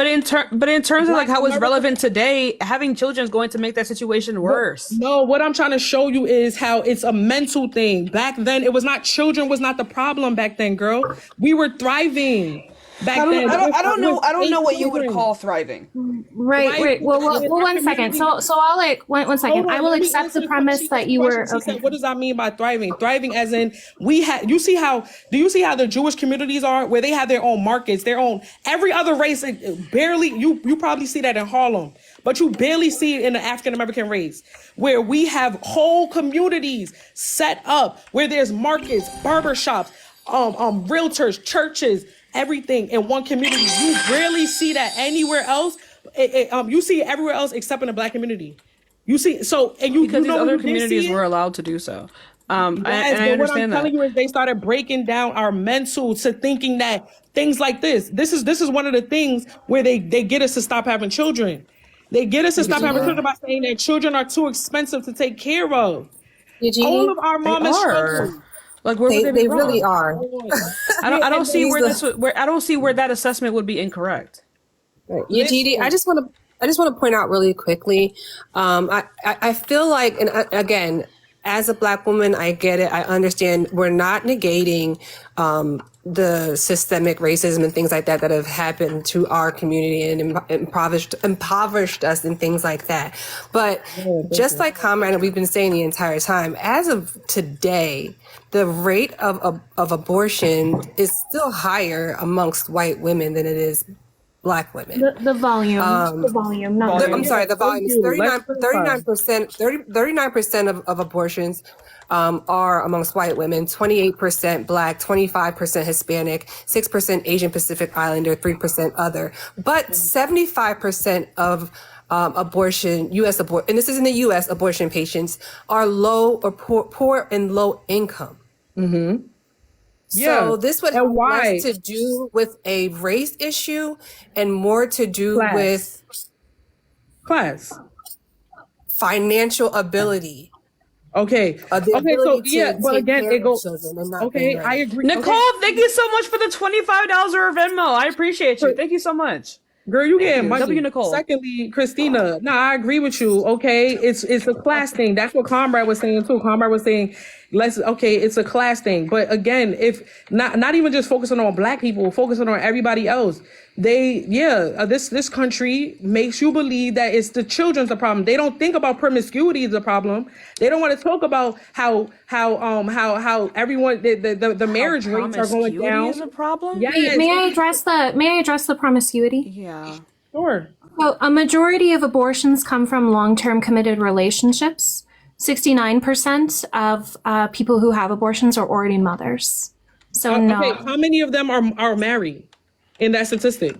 [SPEAKER 2] but in terms of like how it's relevant today, having children is going to make that situation worse.
[SPEAKER 21] No, what I'm trying to show you is how it's a mental thing. Back then, it was not, children was not the problem back then, girl. We were thriving. back
[SPEAKER 2] I don't,
[SPEAKER 21] then.
[SPEAKER 2] I don't know. I don't know what you would
[SPEAKER 21] children.
[SPEAKER 2] call thriving.
[SPEAKER 15] Right. Well, one second. So I'll one second.
[SPEAKER 21] Hold on,
[SPEAKER 15] I will
[SPEAKER 21] let me
[SPEAKER 15] accept
[SPEAKER 21] answer
[SPEAKER 15] the premise
[SPEAKER 21] Tashika's
[SPEAKER 15] that you
[SPEAKER 21] question.
[SPEAKER 15] were
[SPEAKER 21] She
[SPEAKER 15] okay.
[SPEAKER 21] said, "What does that mean by thriving? Thriving as in we had. Do you see how the Jewish communities are, where they have their own markets, their own every other race? Barely you probably see that in Harlem, but you barely see it in the African American race, where we have whole communities set up where there's markets, barbershops, realtors, churches, everything in one community. You rarely see that anywhere else. You see it everywhere else except in the Black community. You see, so and you
[SPEAKER 2] Because
[SPEAKER 21] you
[SPEAKER 2] these
[SPEAKER 21] know
[SPEAKER 2] other
[SPEAKER 21] you did
[SPEAKER 2] communities
[SPEAKER 21] see
[SPEAKER 2] were
[SPEAKER 21] it.
[SPEAKER 2] allowed to do so.
[SPEAKER 21] Yes,
[SPEAKER 2] And I
[SPEAKER 21] but what I'm
[SPEAKER 2] understand that.
[SPEAKER 21] telling you is they started breaking down our mental to thinking that things like this. This is one of the things where they get us to stop having children. They get us to stop having children by saying that children are too expensive to take care of. All of our
[SPEAKER 2] They
[SPEAKER 21] mamas
[SPEAKER 2] are.
[SPEAKER 21] struggle.
[SPEAKER 2] Like, where would they be
[SPEAKER 10] They
[SPEAKER 2] wrong?
[SPEAKER 10] really are.
[SPEAKER 2] I don't see where
[SPEAKER 10] These-
[SPEAKER 2] I don't see where that assessment would be incorrect.
[SPEAKER 10] Yeah, Gigi, I just want to point out really quickly. I feel like, and again, as a Black woman, I get it. I understand. We're not negating the systemic racism and things like that have happened to our community and impoverished us and things like that. But just like Comrade, we've been saying the entire time, as of today, the rate of abortion is still higher amongst white women than it is Black women.
[SPEAKER 15] The volume, not the
[SPEAKER 10] I'm sorry, the volume is 39% of abortions are amongst white women, 28% Black, 25% Hispanic, 6% Asian Pacific Islander, 3% other. But 75% of U.S. abortion, and this is in the U.S., abortion patients are low or poor and low income.
[SPEAKER 21] Mm-hmm.
[SPEAKER 10] So this would have
[SPEAKER 21] why?
[SPEAKER 10] less to do with a race issue and more to do with
[SPEAKER 21] class,
[SPEAKER 10] financial ability.
[SPEAKER 21] Okay. So yeah, well again, it goes. Okay, I agree.
[SPEAKER 2] Nicole, thank you so much for the $25 or Venmo. I appreciate you. Thank you so much.
[SPEAKER 21] Girl, you getting money.
[SPEAKER 2] W Nicole.
[SPEAKER 21] Secondly, Christina, no, I agree with you. Okay, it's a class thing. That's what Comrade was saying too. Comrade was saying, it's a class thing. But again, if not even just focusing on Black people, focusing on everybody else. This country makes you believe that it's the children's the problem. They don't think about promiscuity is the problem. They don't want to talk about how everyone the marriage rates are going down.
[SPEAKER 2] Is a problem?
[SPEAKER 21] Yes.
[SPEAKER 15] May I address the promiscuity?
[SPEAKER 2] Yeah.
[SPEAKER 21] Sure.
[SPEAKER 15] So a majority of abortions come from long-term committed relationships. 69% of people who have abortions are already mothers. So no.
[SPEAKER 21] Okay, how many of them are married in that statistic?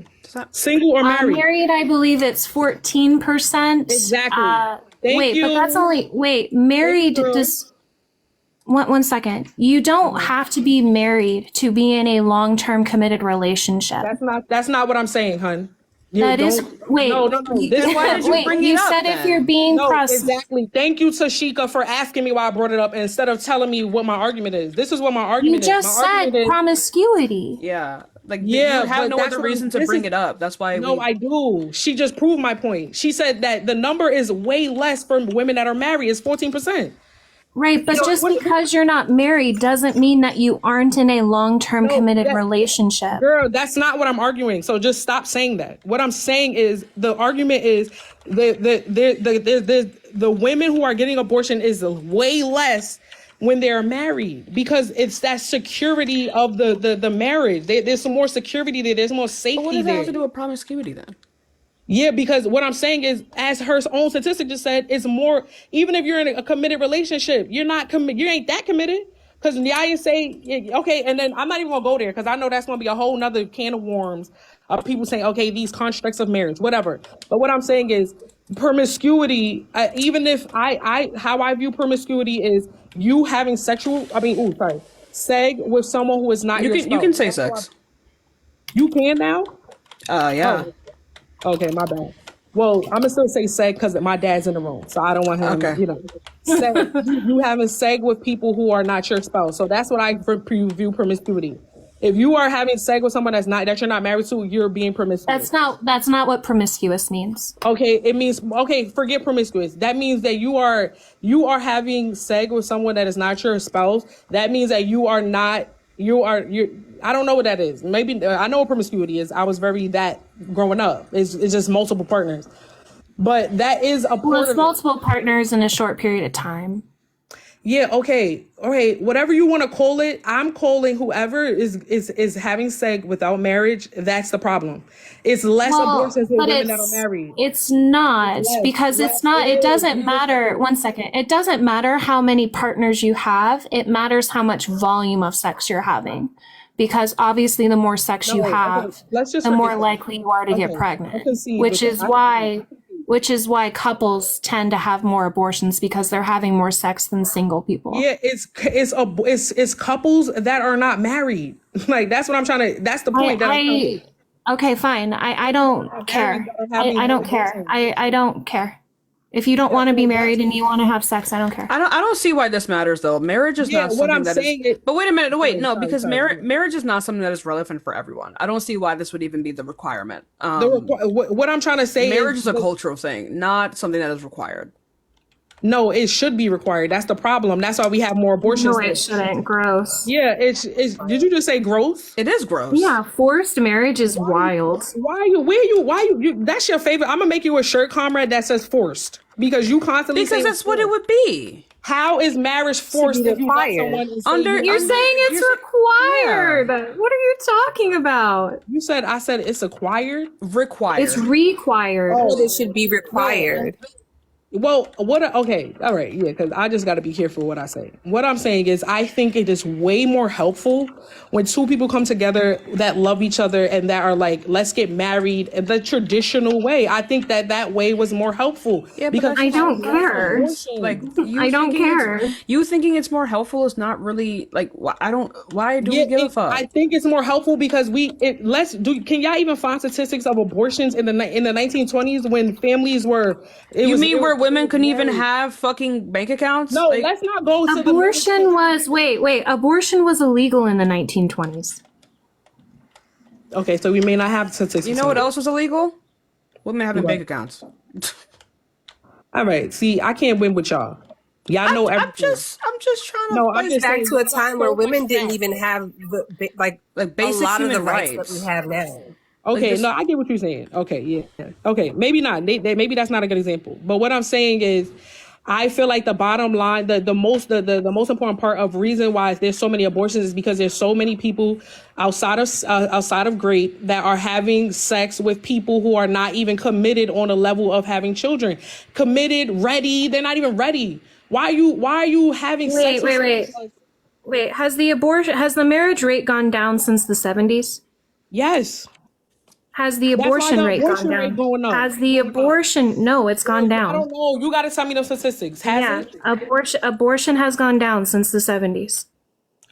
[SPEAKER 21] Single or married?
[SPEAKER 15] Married, I believe it's 14%.
[SPEAKER 21] Exactly.
[SPEAKER 15] But that's only married does. One second. You don't have to be married to be in a long-term committed relationship.
[SPEAKER 21] That's not what I'm saying, hun.
[SPEAKER 15] No.
[SPEAKER 21] Why did you bring it
[SPEAKER 15] You
[SPEAKER 21] up
[SPEAKER 15] said
[SPEAKER 21] then?
[SPEAKER 15] if you're being
[SPEAKER 21] exactly. Thank you, Tashika, for asking me why I brought it up instead of telling me what my argument is. This is what my argument is.
[SPEAKER 15] You just said promiscuity.
[SPEAKER 2] Yeah. You
[SPEAKER 21] but
[SPEAKER 2] have no
[SPEAKER 21] that's
[SPEAKER 2] other
[SPEAKER 21] what
[SPEAKER 2] reason to bring it up. That's why.
[SPEAKER 21] No, I do. She just proved my point. She said that the number is way less for women that are married. It's 14%.
[SPEAKER 15] Right, but just because you're not married doesn't mean that you aren't in a long-term committed relationship.
[SPEAKER 21] Girl, that's not what I'm arguing. So just stop saying that. What I'm saying is the argument is the women who are getting abortion is way less when they're married because it's that security of the marriage. There's some more security there. There's more safety there.
[SPEAKER 2] What does that have to do with promiscuity then?
[SPEAKER 21] Yeah, because what I'm saying is, as her own statistic just said, it's more. Even if you're in a committed relationship, you ain't that committed. Because y'all say, okay, and then I'm not even gonna go there because I know that's gonna be a whole nother can of worms of people saying, okay, these constructs of marriage, whatever. But what I'm saying is, promiscuity. Even if how I view promiscuity is you having sex with someone who is not your spouse.
[SPEAKER 2] You can say sex.
[SPEAKER 21] You can now.
[SPEAKER 2] Yeah.
[SPEAKER 21] Oh. Okay, my bad. Well, I'm gonna still say seg because my dad's in the room, so I don't want him.
[SPEAKER 2] Okay.
[SPEAKER 21] You having seg with people who are not your spouse. So that's what I view promiscuity. If you are having sex with someone that you're not married to, you're being promiscuous.
[SPEAKER 15] That's not what promiscuous means.
[SPEAKER 21] Okay, it means forget promiscuous. That means that you are having sex with someone that is not your spouse. That means that you are not You. I don't know what that is. Maybe I know what promiscuity is. I was very that growing up. It's just multiple partners, but that is a part
[SPEAKER 15] Well, it's
[SPEAKER 21] of it.
[SPEAKER 15] multiple partners in a short period of time.
[SPEAKER 21] Yeah, okay. All right. Whatever you want to call it, I'm calling whoever is having sex without marriage, that's the problem. It's less abortions with
[SPEAKER 15] but
[SPEAKER 21] women that are married.
[SPEAKER 15] it's not because it's not, it doesn't matter. One second. It doesn't matter how many partners you have. It matters how much volume of sex you're having. Because obviously the more sex you have, the more likely you are to get pregnant, which is why couples tend to have more abortions because they're having more sex than single people.
[SPEAKER 21] Yeah, it's couples that are not married. Like that's what I'm trying to. That's the point.
[SPEAKER 15] Okay, fine. I don't care. I don't care. I don't care. If you don't want to be married and you want to have sex, I don't care.
[SPEAKER 2] I don't see why this matters though. Marriage is not something that is. But wait a minute. Wait, no, because marriage is not something that is relevant for everyone. I don't see why this would even be the requirement.
[SPEAKER 21] What I'm trying to say
[SPEAKER 2] marriage is a cultural thing, not something that is required.
[SPEAKER 21] No, it should be required. That's the problem. That's why we have more abortions.
[SPEAKER 15] No, it shouldn't. Gross.
[SPEAKER 21] Yeah, it's. Did you just say gross?
[SPEAKER 2] It is gross.
[SPEAKER 15] Yeah, forced marriage is wild.
[SPEAKER 21] Why you? That's your favorite. I'm gonna make you a shirt, comrade, that says forced because you constantly.
[SPEAKER 2] Because that's what it would be.
[SPEAKER 21] How is marriage forced if you want someone
[SPEAKER 15] You're saying it's required. Yeah. What are you talking about?
[SPEAKER 21] You said I said it's acquired.
[SPEAKER 2] Required.
[SPEAKER 15] It's required.
[SPEAKER 10] Oh, it should be required.
[SPEAKER 21] Well, okay, all right, yeah, because I just got to be careful what I say. What I'm saying is I think it is way more helpful when two people come together that love each other and that are like, let's get married the traditional way. I think that way was more helpful.
[SPEAKER 2] Yeah,
[SPEAKER 21] because
[SPEAKER 15] I don't care.
[SPEAKER 2] Like,
[SPEAKER 15] I don't care.
[SPEAKER 2] You thinking it's more helpful is not really like. Why do we give a fuck?
[SPEAKER 21] I think it's more helpful because can y'all even find statistics of abortions in the 1920s when families were?
[SPEAKER 2] Women couldn't even have fucking bank accounts?
[SPEAKER 21] No, let's not go to
[SPEAKER 15] abortion abortion was illegal in the 1920s.
[SPEAKER 21] Okay, so we may not have statistics.
[SPEAKER 2] You know what else was illegal? Women having bank accounts.
[SPEAKER 21] All right, see, I can't win with y'all. Y'all know everything.
[SPEAKER 2] I'm just trying to.
[SPEAKER 10] No, I'm just back to a time where women didn't even have like
[SPEAKER 2] basic
[SPEAKER 10] a lot of the
[SPEAKER 2] human
[SPEAKER 10] rights
[SPEAKER 2] rights
[SPEAKER 10] that we have now.
[SPEAKER 21] Okay, no, I get what you're saying. Okay, yeah. Okay, maybe not. Maybe that's not a good example. But what I'm saying is, I feel like the bottom line, the most important part of reason why there's so many abortions is because there's so many people outside of great that are having sex with people who are not even committed on a level of having children. Committed, ready, they're not even ready. Why are you having sex?
[SPEAKER 15] Wait. Has the marriage rate gone down since the 70s?
[SPEAKER 21] Yes.
[SPEAKER 15] Has the abortion rate gone down? Has the abortion? No, it's gone down.
[SPEAKER 21] I don't know. You got to tell me those statistics. Has it?
[SPEAKER 15] Abortion has gone down since the 70s.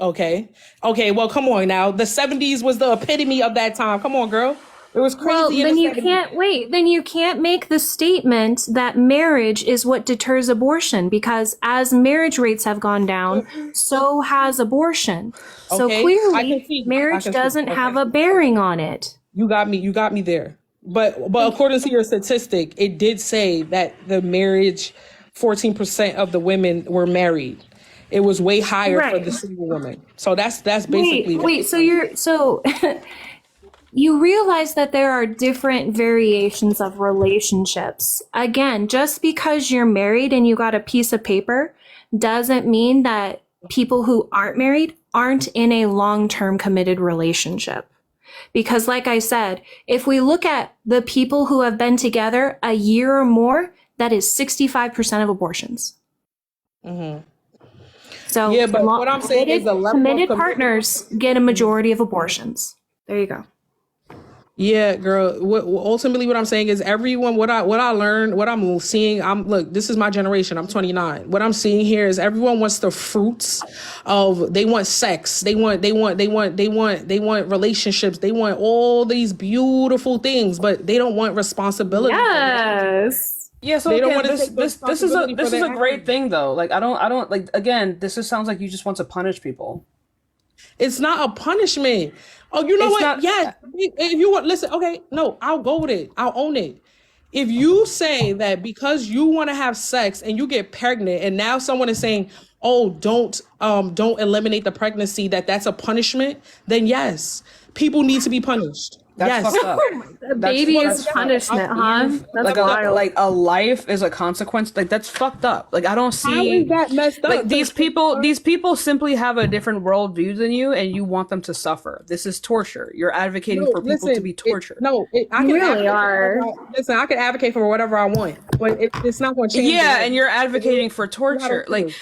[SPEAKER 21] Okay. Well, come on now. The 70s was the epitome of that time. Come on, girl. It was crazy.
[SPEAKER 15] Well, then you can't wait. Then you can't make the statement that marriage is what deters abortion because as marriage rates have gone down, so has abortion. So clearly, marriage doesn't have a bearing on it.
[SPEAKER 21] You got me there. But according to your statistic, it did say that the marriage, 14% of the women were married. It was way higher for the single woman. So that's basically.
[SPEAKER 15] Wait. So you realize that there are different variations of relationships. Again, just because you're married and you got a piece of paper doesn't mean that people who aren't married aren't in a long-term committed relationship. Because like I said, if we look at the people who have been together a year or more, that is 65% of abortions.
[SPEAKER 21] Mm-hmm.
[SPEAKER 15] So
[SPEAKER 21] yeah, but what I'm saying is the level
[SPEAKER 15] committed partners get a majority of abortions. There you go.
[SPEAKER 21] Yeah, girl. Ultimately, what I'm saying is everyone. What I learned, what I'm seeing. Look. This is my generation. I'm 29. What I'm seeing here is everyone wants the fruits of. They want sex. They want relationships. They want all these beautiful things, but they don't want responsibility.
[SPEAKER 15] Yes.
[SPEAKER 2] Yeah, so again, this is a great thing though. Like I don't like again. This just sounds like you just want to punish people.
[SPEAKER 21] It's not a punishment. Oh, you know what? Yes. If you want, listen, okay, no, I'll go with it. I'll own it. If you say that because you want to have sex and you get pregnant and now someone is saying, oh, don't eliminate the pregnancy, that's a punishment, then yes, people need to be punished.
[SPEAKER 2] That's
[SPEAKER 21] Yes.
[SPEAKER 2] fucked up.
[SPEAKER 15] A baby is punishment, huh? That's
[SPEAKER 2] Like
[SPEAKER 15] wild.
[SPEAKER 2] a life is a consequence. Like that's fucked up. Like I don't see.
[SPEAKER 21] How is that messed up?
[SPEAKER 2] Like these people simply have a different worldview than you, and you want them to suffer. This is torture. You're advocating for people to be tortured.
[SPEAKER 21] I can
[SPEAKER 15] really
[SPEAKER 21] listen, I can advocate for whatever I want, but it's not going to change.
[SPEAKER 2] Yeah, and you're advocating for torture. Like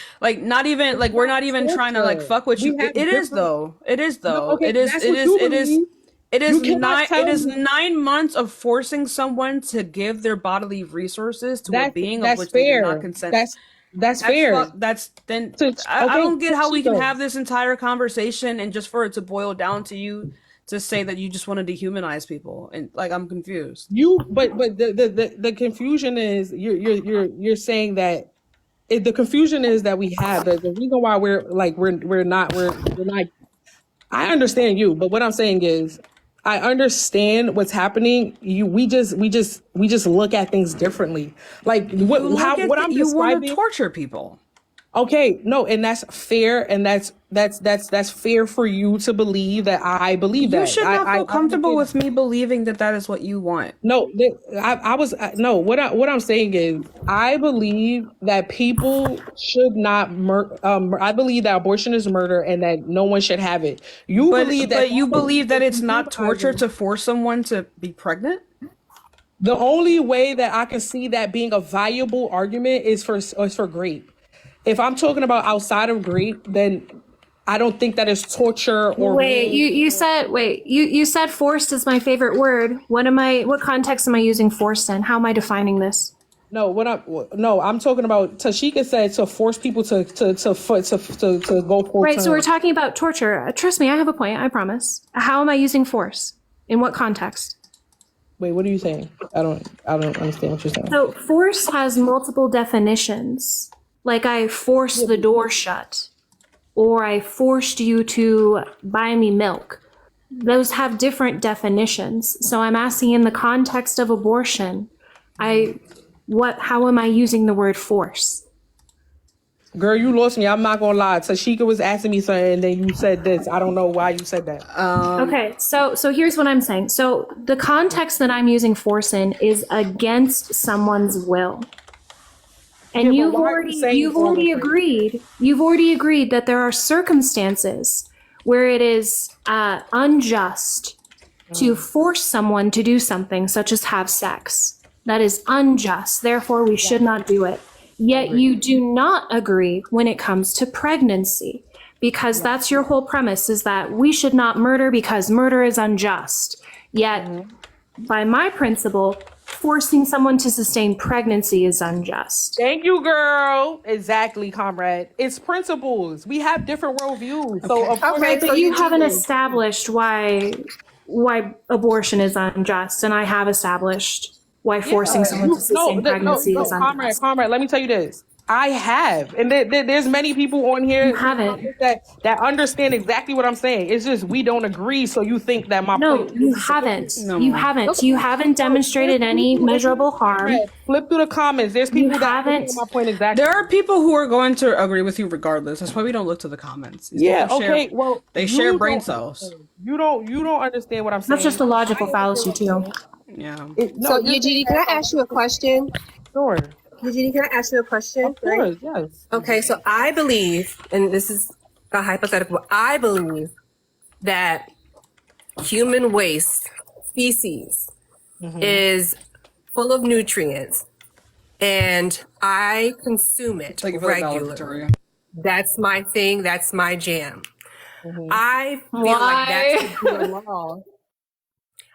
[SPEAKER 2] not even like we're not even trying to like fuck with you. It is though. It is though.
[SPEAKER 21] Okay,
[SPEAKER 2] it is.
[SPEAKER 21] that's
[SPEAKER 2] It
[SPEAKER 21] what
[SPEAKER 2] is.
[SPEAKER 21] you
[SPEAKER 2] It is.
[SPEAKER 21] believe.
[SPEAKER 2] It is
[SPEAKER 21] You cannot
[SPEAKER 2] 9.
[SPEAKER 21] tell
[SPEAKER 2] It is
[SPEAKER 21] me-
[SPEAKER 2] 9 months of forcing someone to give their bodily resources to a being of
[SPEAKER 21] that's
[SPEAKER 2] which they did
[SPEAKER 21] fair.
[SPEAKER 2] not consent.
[SPEAKER 21] That's fair.
[SPEAKER 2] That's then.
[SPEAKER 21] So,
[SPEAKER 2] I
[SPEAKER 21] okay,
[SPEAKER 2] don't get how we can
[SPEAKER 21] Tashika.
[SPEAKER 2] have this entire conversation and just for it to boil down to you to say that you just want to dehumanize people and like I'm confused.
[SPEAKER 21] But the confusion is you're saying that the confusion is that we have the reason why we're not. I understand you, but what I'm saying is I understand what's happening. We just look at things differently. Like what I'm describing.
[SPEAKER 2] You want to torture people.
[SPEAKER 21] Okay, no, and that's fair, and that's fair for you to believe that I believe that.
[SPEAKER 2] You should not feel comfortable with me believing that that is what you want.
[SPEAKER 21] No, what I'm saying is I believe that people should not I believe that abortion is murder and that no one should have it.
[SPEAKER 2] But you believe that it's not torture to force someone to be pregnant?
[SPEAKER 21] The only way that I can see that being a viable argument is for grape. If I'm talking about outside of grape, then I don't think that is torture or
[SPEAKER 15] you said forced is my favorite word. What context am I using forced in? How am I defining this?
[SPEAKER 21] No, I'm talking about Tashika said to force people to go full
[SPEAKER 15] Right,
[SPEAKER 21] term.
[SPEAKER 15] so we're talking about torture. Trust me, I have a point, I promise. How am I using force? In what context?
[SPEAKER 21] Wait, what are you saying? I don't understand what you're saying.
[SPEAKER 15] So force has multiple definitions. Like I forced the door shut, or I forced you to buy me milk. Those have different definitions. So I'm asking in the context of abortion, how am I using the word force?
[SPEAKER 21] Girl, you lost me. I'm not gonna lie. Tashika was asking me something, and then you said this. I don't know why you said that.
[SPEAKER 15] Okay, so here's what I'm saying. So the context that I'm using force in is against someone's will. And you've already agreed that there are circumstances where it is unjust to force someone to do something such as have sex. That is unjust. Therefore, we should not do it. Yet you do not agree when it comes to pregnancy, because that's your whole premise, is that we should not murder because murder is unjust. Yet, by my principle, forcing someone to sustain pregnancy is unjust.
[SPEAKER 21] Thank you, girl. Exactly, comrade. It's principles. We have different worldviews. So of course,
[SPEAKER 15] But you haven't established why abortion is unjust, and I have established why forcing someone to sustain pregnancy is unjust.
[SPEAKER 21] Comrade, let me tell you this. I have, and there's many people on here that understand exactly what I'm saying. It's just we don't agree, so you think that my point
[SPEAKER 15] you haven't. You haven't demonstrated any measurable harm.
[SPEAKER 21] Flip through the comments. There's people that haven't. My point exactly.
[SPEAKER 2] There are people who are going to agree with you regardless. That's why we don't look to the comments. These people share, they share brain cells.
[SPEAKER 21] You don't understand what I'm saying.
[SPEAKER 15] That's just a logical fallacy too.
[SPEAKER 2] Yeah.
[SPEAKER 10] So Eugenie, can I ask you a question?
[SPEAKER 21] Sure.
[SPEAKER 10] Eugenie, can I ask you a question?
[SPEAKER 21] Of course, yes.
[SPEAKER 10] Okay, so I believe, and this is a hypothetical, I believe that human waste, feces, is full of nutrients, and I consume it regularly. That's my thing. That's my jam. I feel like that should be a law.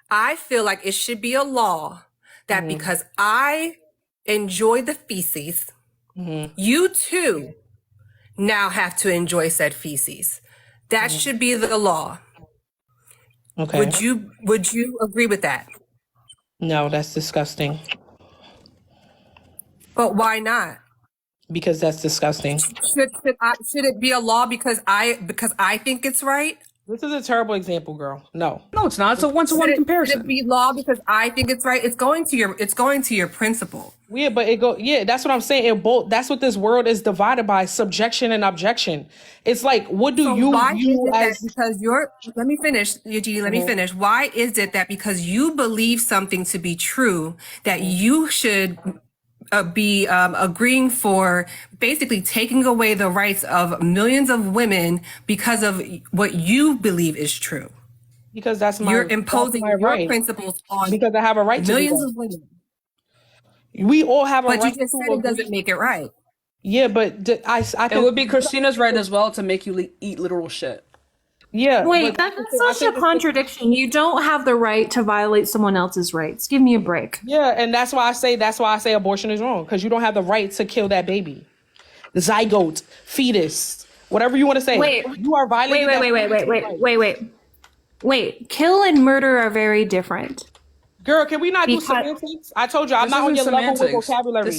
[SPEAKER 10] I feel like it should be a law that because I enjoy the feces, you too now have to enjoy said feces. That should be the law.
[SPEAKER 21] Okay.
[SPEAKER 10] Would you agree with that?
[SPEAKER 21] No, that's disgusting.
[SPEAKER 10] But why not?
[SPEAKER 21] Because that's disgusting.
[SPEAKER 10] Should it be a law because I think it's right?
[SPEAKER 21] This is a terrible example, girl. No.
[SPEAKER 2] No, it's not. It's a one-to-one comparison.
[SPEAKER 10] Should it be law because I think it's right? It's going to your principle.
[SPEAKER 21] Yeah, but that's what I'm saying. That's what this world is divided by, subjection and objection. It's like, what do you
[SPEAKER 10] why
[SPEAKER 21] view
[SPEAKER 10] is it
[SPEAKER 21] as
[SPEAKER 10] that because let me finish, Eugenie, let me finish. Why is it that because you believe something to be true, that you should be agreeing for basically taking away the rights of millions of women because of what you believe is true?
[SPEAKER 21] Because you're
[SPEAKER 10] imposing your
[SPEAKER 21] right.
[SPEAKER 10] Principles on
[SPEAKER 21] because I have a right to
[SPEAKER 10] millions
[SPEAKER 21] do that.
[SPEAKER 10] of women.
[SPEAKER 21] We all have a right.
[SPEAKER 10] But you just said it doesn't make it right.
[SPEAKER 21] Yeah, but
[SPEAKER 2] it would be Christina's right as well to make you eat literal shit.
[SPEAKER 21] Yeah.
[SPEAKER 15] Wait, that's such a contradiction. You don't have the right to violate someone else's rights. Give me a break.
[SPEAKER 21] Yeah, and that's why I say abortion is wrong, because you don't have the right to kill that baby, the zygote, fetus, whatever you want to say.
[SPEAKER 15] Wait,
[SPEAKER 21] you are violating.
[SPEAKER 15] Wait. Kill and murder are very different.
[SPEAKER 21] Girl, can we not do semantics? I told you I'm not on your level with vocabulary.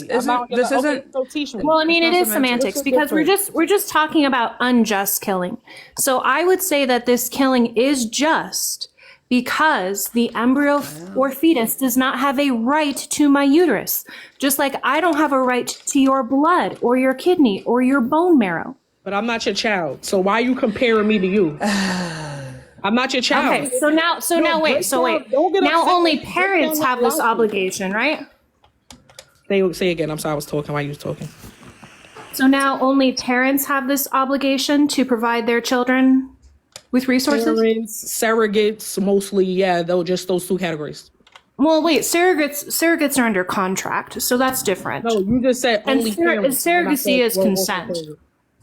[SPEAKER 21] Teach me.
[SPEAKER 15] Well, I mean, it is semantics because we're just talking about unjust killing. So I would say that this killing is just because the embryo or fetus does not have a right to my uterus, just like I don't have a right to your blood or your kidney or your bone marrow.
[SPEAKER 21] But I'm not your child, so why are you comparing me to you? I'm not your child.
[SPEAKER 15] Okay, so now wait. Now only parents have this obligation, right?
[SPEAKER 21] Say again. I'm sorry, I was talking while you was talking.
[SPEAKER 15] So now only parents have this obligation to provide their children with resources?
[SPEAKER 21] Parents, surrogates, mostly, yeah, just those two categories.
[SPEAKER 15] Well, wait, surrogates are under contract, so that's different.
[SPEAKER 21] No, you just said only parents.
[SPEAKER 15] Surrogacy is consent.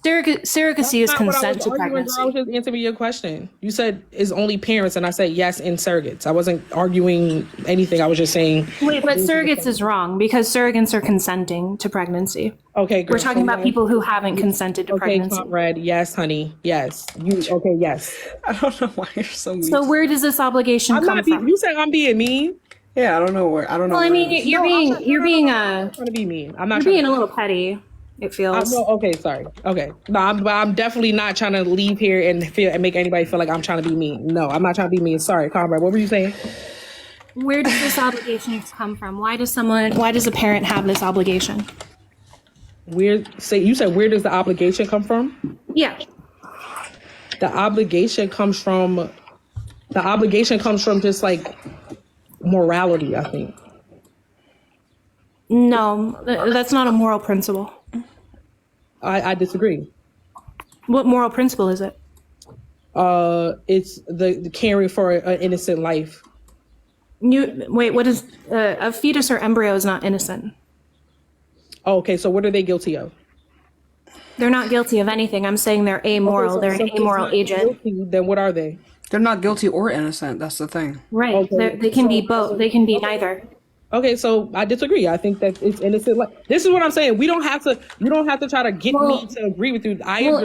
[SPEAKER 15] Surrogacy is consent to pregnancy.
[SPEAKER 21] I was just answering your question. You said it's only parents, and I said yes in surrogates. I wasn't arguing anything. I was just saying.
[SPEAKER 15] Wait, but surrogates is wrong because surrogates are consenting to pregnancy.
[SPEAKER 21] Okay, girl.
[SPEAKER 15] We're talking about people who haven't consented to pregnancy.
[SPEAKER 21] Okay, Conrad. Yes, honey. Yes. Okay. Yes.
[SPEAKER 2] I don't know why you're so mean.
[SPEAKER 15] So where does this obligation come from?
[SPEAKER 21] You said I'm being mean.
[SPEAKER 2] Yeah, I don't know where. I don't know.
[SPEAKER 15] Well, I mean, you're being
[SPEAKER 21] trying to be mean. I'm not.
[SPEAKER 15] You're being a little petty. It feels.
[SPEAKER 21] Okay, sorry. Okay, no, I'm definitely not trying to leave here and make anybody feel like I'm trying to be mean. No, I'm not trying to be mean. Sorry, Conrad. What were you saying?
[SPEAKER 15] Where does this obligation come from? Why does a parent have this obligation?
[SPEAKER 21] You said where does the obligation come from?
[SPEAKER 15] Yeah.
[SPEAKER 21] The obligation comes from just like morality, I think.
[SPEAKER 15] No, that's not a moral principle.
[SPEAKER 21] I disagree.
[SPEAKER 15] What moral principle is it?
[SPEAKER 21] It's the caring for an innocent life.
[SPEAKER 15] What is a fetus or embryo is not innocent.
[SPEAKER 21] Oh, okay, so what are they guilty of?
[SPEAKER 15] They're not guilty of anything. I'm saying they're amoral. They're an amoral agent.
[SPEAKER 21] Guilty, then what are they?
[SPEAKER 2] They're not guilty or innocent. That's the thing.
[SPEAKER 15] Right. Okay. They can be both. They can be neither.
[SPEAKER 21] Okay, so I disagree. I think that it's innocent. This is what I'm saying. You don't have to try to get me to agree with you.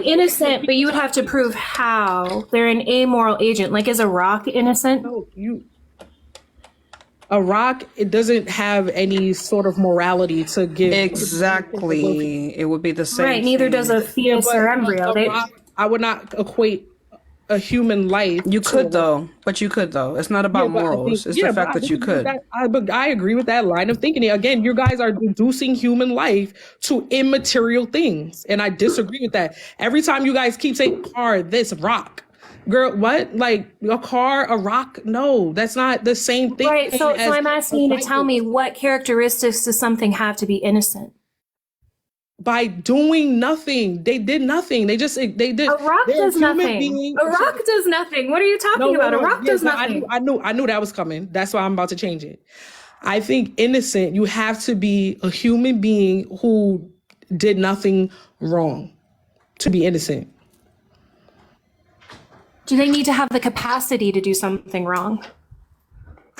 [SPEAKER 15] Innocent, but you would have to prove how they're an amoral agent. Like, is a rock innocent?
[SPEAKER 21] No, a rock, it doesn't have any sort of morality to give.
[SPEAKER 2] Exactly. It would be the same.
[SPEAKER 15] Right, neither does a fetus or embryo.
[SPEAKER 21] I would not equate a human life.
[SPEAKER 2] You could though. It's not about morals. It's the fact that you could.
[SPEAKER 21] I agree with that line of thinking. Again, you guys are reducing human life to immaterial things, and I disagree with that. Every time you guys keep saying car, this rock, girl, what? Like a car, a rock? No, that's not the same thing.
[SPEAKER 15] Right. So I'm asking you to tell me what characteristics does something have to be innocent?
[SPEAKER 21] By doing nothing. They did nothing. They did.
[SPEAKER 15] A rock does nothing. A rock does nothing. What are you talking about? A rock does nothing.
[SPEAKER 21] I knew that was coming. That's why I'm about to change it. I think innocent, you have to be a human being who did nothing wrong to be innocent.
[SPEAKER 15] Do they need to have the capacity to do something wrong?